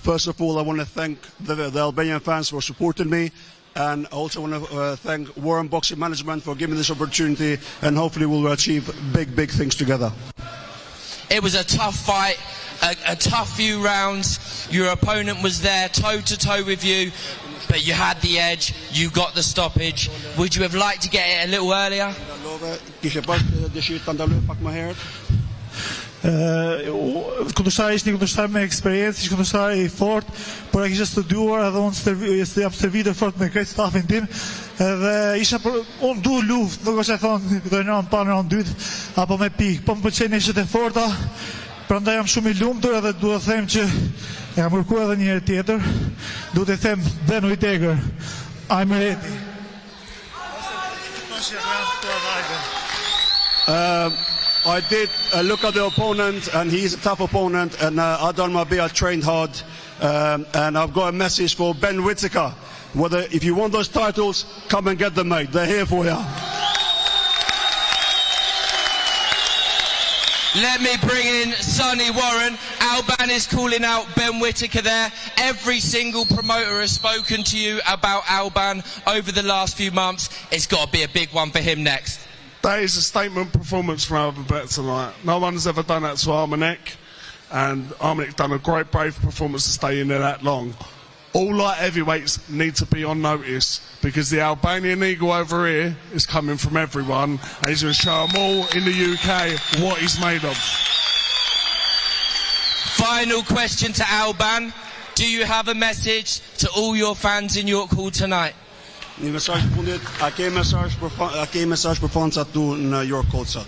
First of all, I want to thank the Albanian fans for supporting me, and I also want to thank Warren Boxing Management for giving me this opportunity, and hopefully we'll achieve big things together. It was a tough fight, a tough few rounds. Your opponent was there toe-to-toe with you, but you had the edge, you got the stoppage. Would you have liked to get it a little earlier? Kundërshtar ishte një kundërshtar me eksperiencë, ishte kundërshtar i fort, por e kisha studiuar edhe unë jap servitër fort me krejt stafin tim, edhe unë du luft, nuk është e thonë do në pa në rënd dytë apo me pikë, po më pëlqejnë ishte e forta, prandaj jam shumë i lumtur edhe duhet të them që e kam kërkuar edhe një herë tjetër, duhet të them then we dagger, I'm ready. I did look at the opponent, and he's a tough opponent, and I done my bit. I trained hard, and I've got a message for Ben Whittaker. If you want those titles, come and get them, mate. They're here for you. Let me bring in Sonny Warren. Alban is calling out Ben Whittaker there. Every single promoter has spoken to you about Alban over the last few months. It's got to be a big one for him next. That is a statement performance from Alban Betta tonight. No one has ever done that to Armenak, and Armenak done a great, brave performance to stay in there that long. All light heavyweights need to be on notice because the Albanian eagle over here is coming from everyone, and he's going to show them all in the UK what he's made of. Final question to Alban. Do you have a message to all your fans in York Hall tonight? Një mesazh fundit, a ke mesazh për fancat tu në York Hall sot?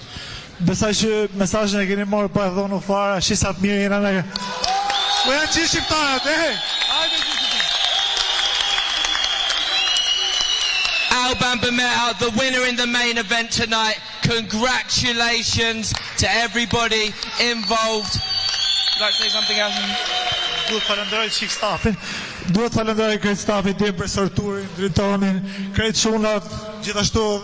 Besoj që mesazhin e keni marrë pa e dhënë fare, shisat mirë jena ne. Po janë që shqiptarët, Hajde Alban Bermeta, the winner in the main event tonight. Congratulations to everybody involved. Would you like to say something else? Duhet falenderoj çik stafin. Duhet falenderoj krejt stafin tim për sorturin, drejtorin, krejt çunat, gjithashtu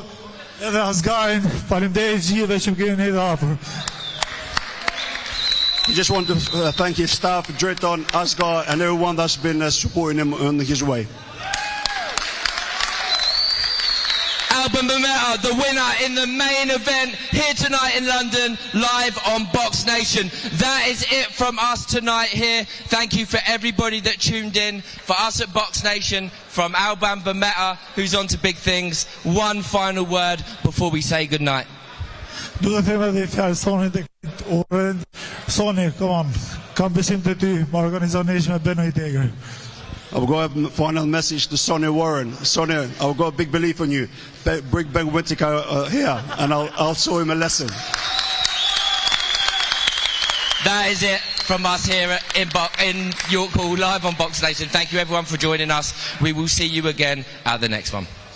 edhe Asgarin. Faleminderit gjithëve që më keni ndihmuar hapur. I just want to thank his staff, Drayton, Asgar, and everyone that's been supporting him on his way. Alban Bermeta, the winner in the main event here tonight in London, live on Box Nation. That is it from us tonight here. Thank you for everybody that tuned in. For us at Box Nation, from Alban Bermeta, who's on to big things. One final word before we say goodnight. Duhet të them edhe fjalë Sonit tek orën. Soni, come on. Kam besim te ty, më organizon me Beno i Tegër. I've got a final message to Sonny Warren. Sonny, I've got a big belief in you. Bring Ben Whittaker here, and I'll show him a lesson. That is it from us here in York Hall, live on Box Nation. Thank you everyone for joining us. We will see you again at the next one.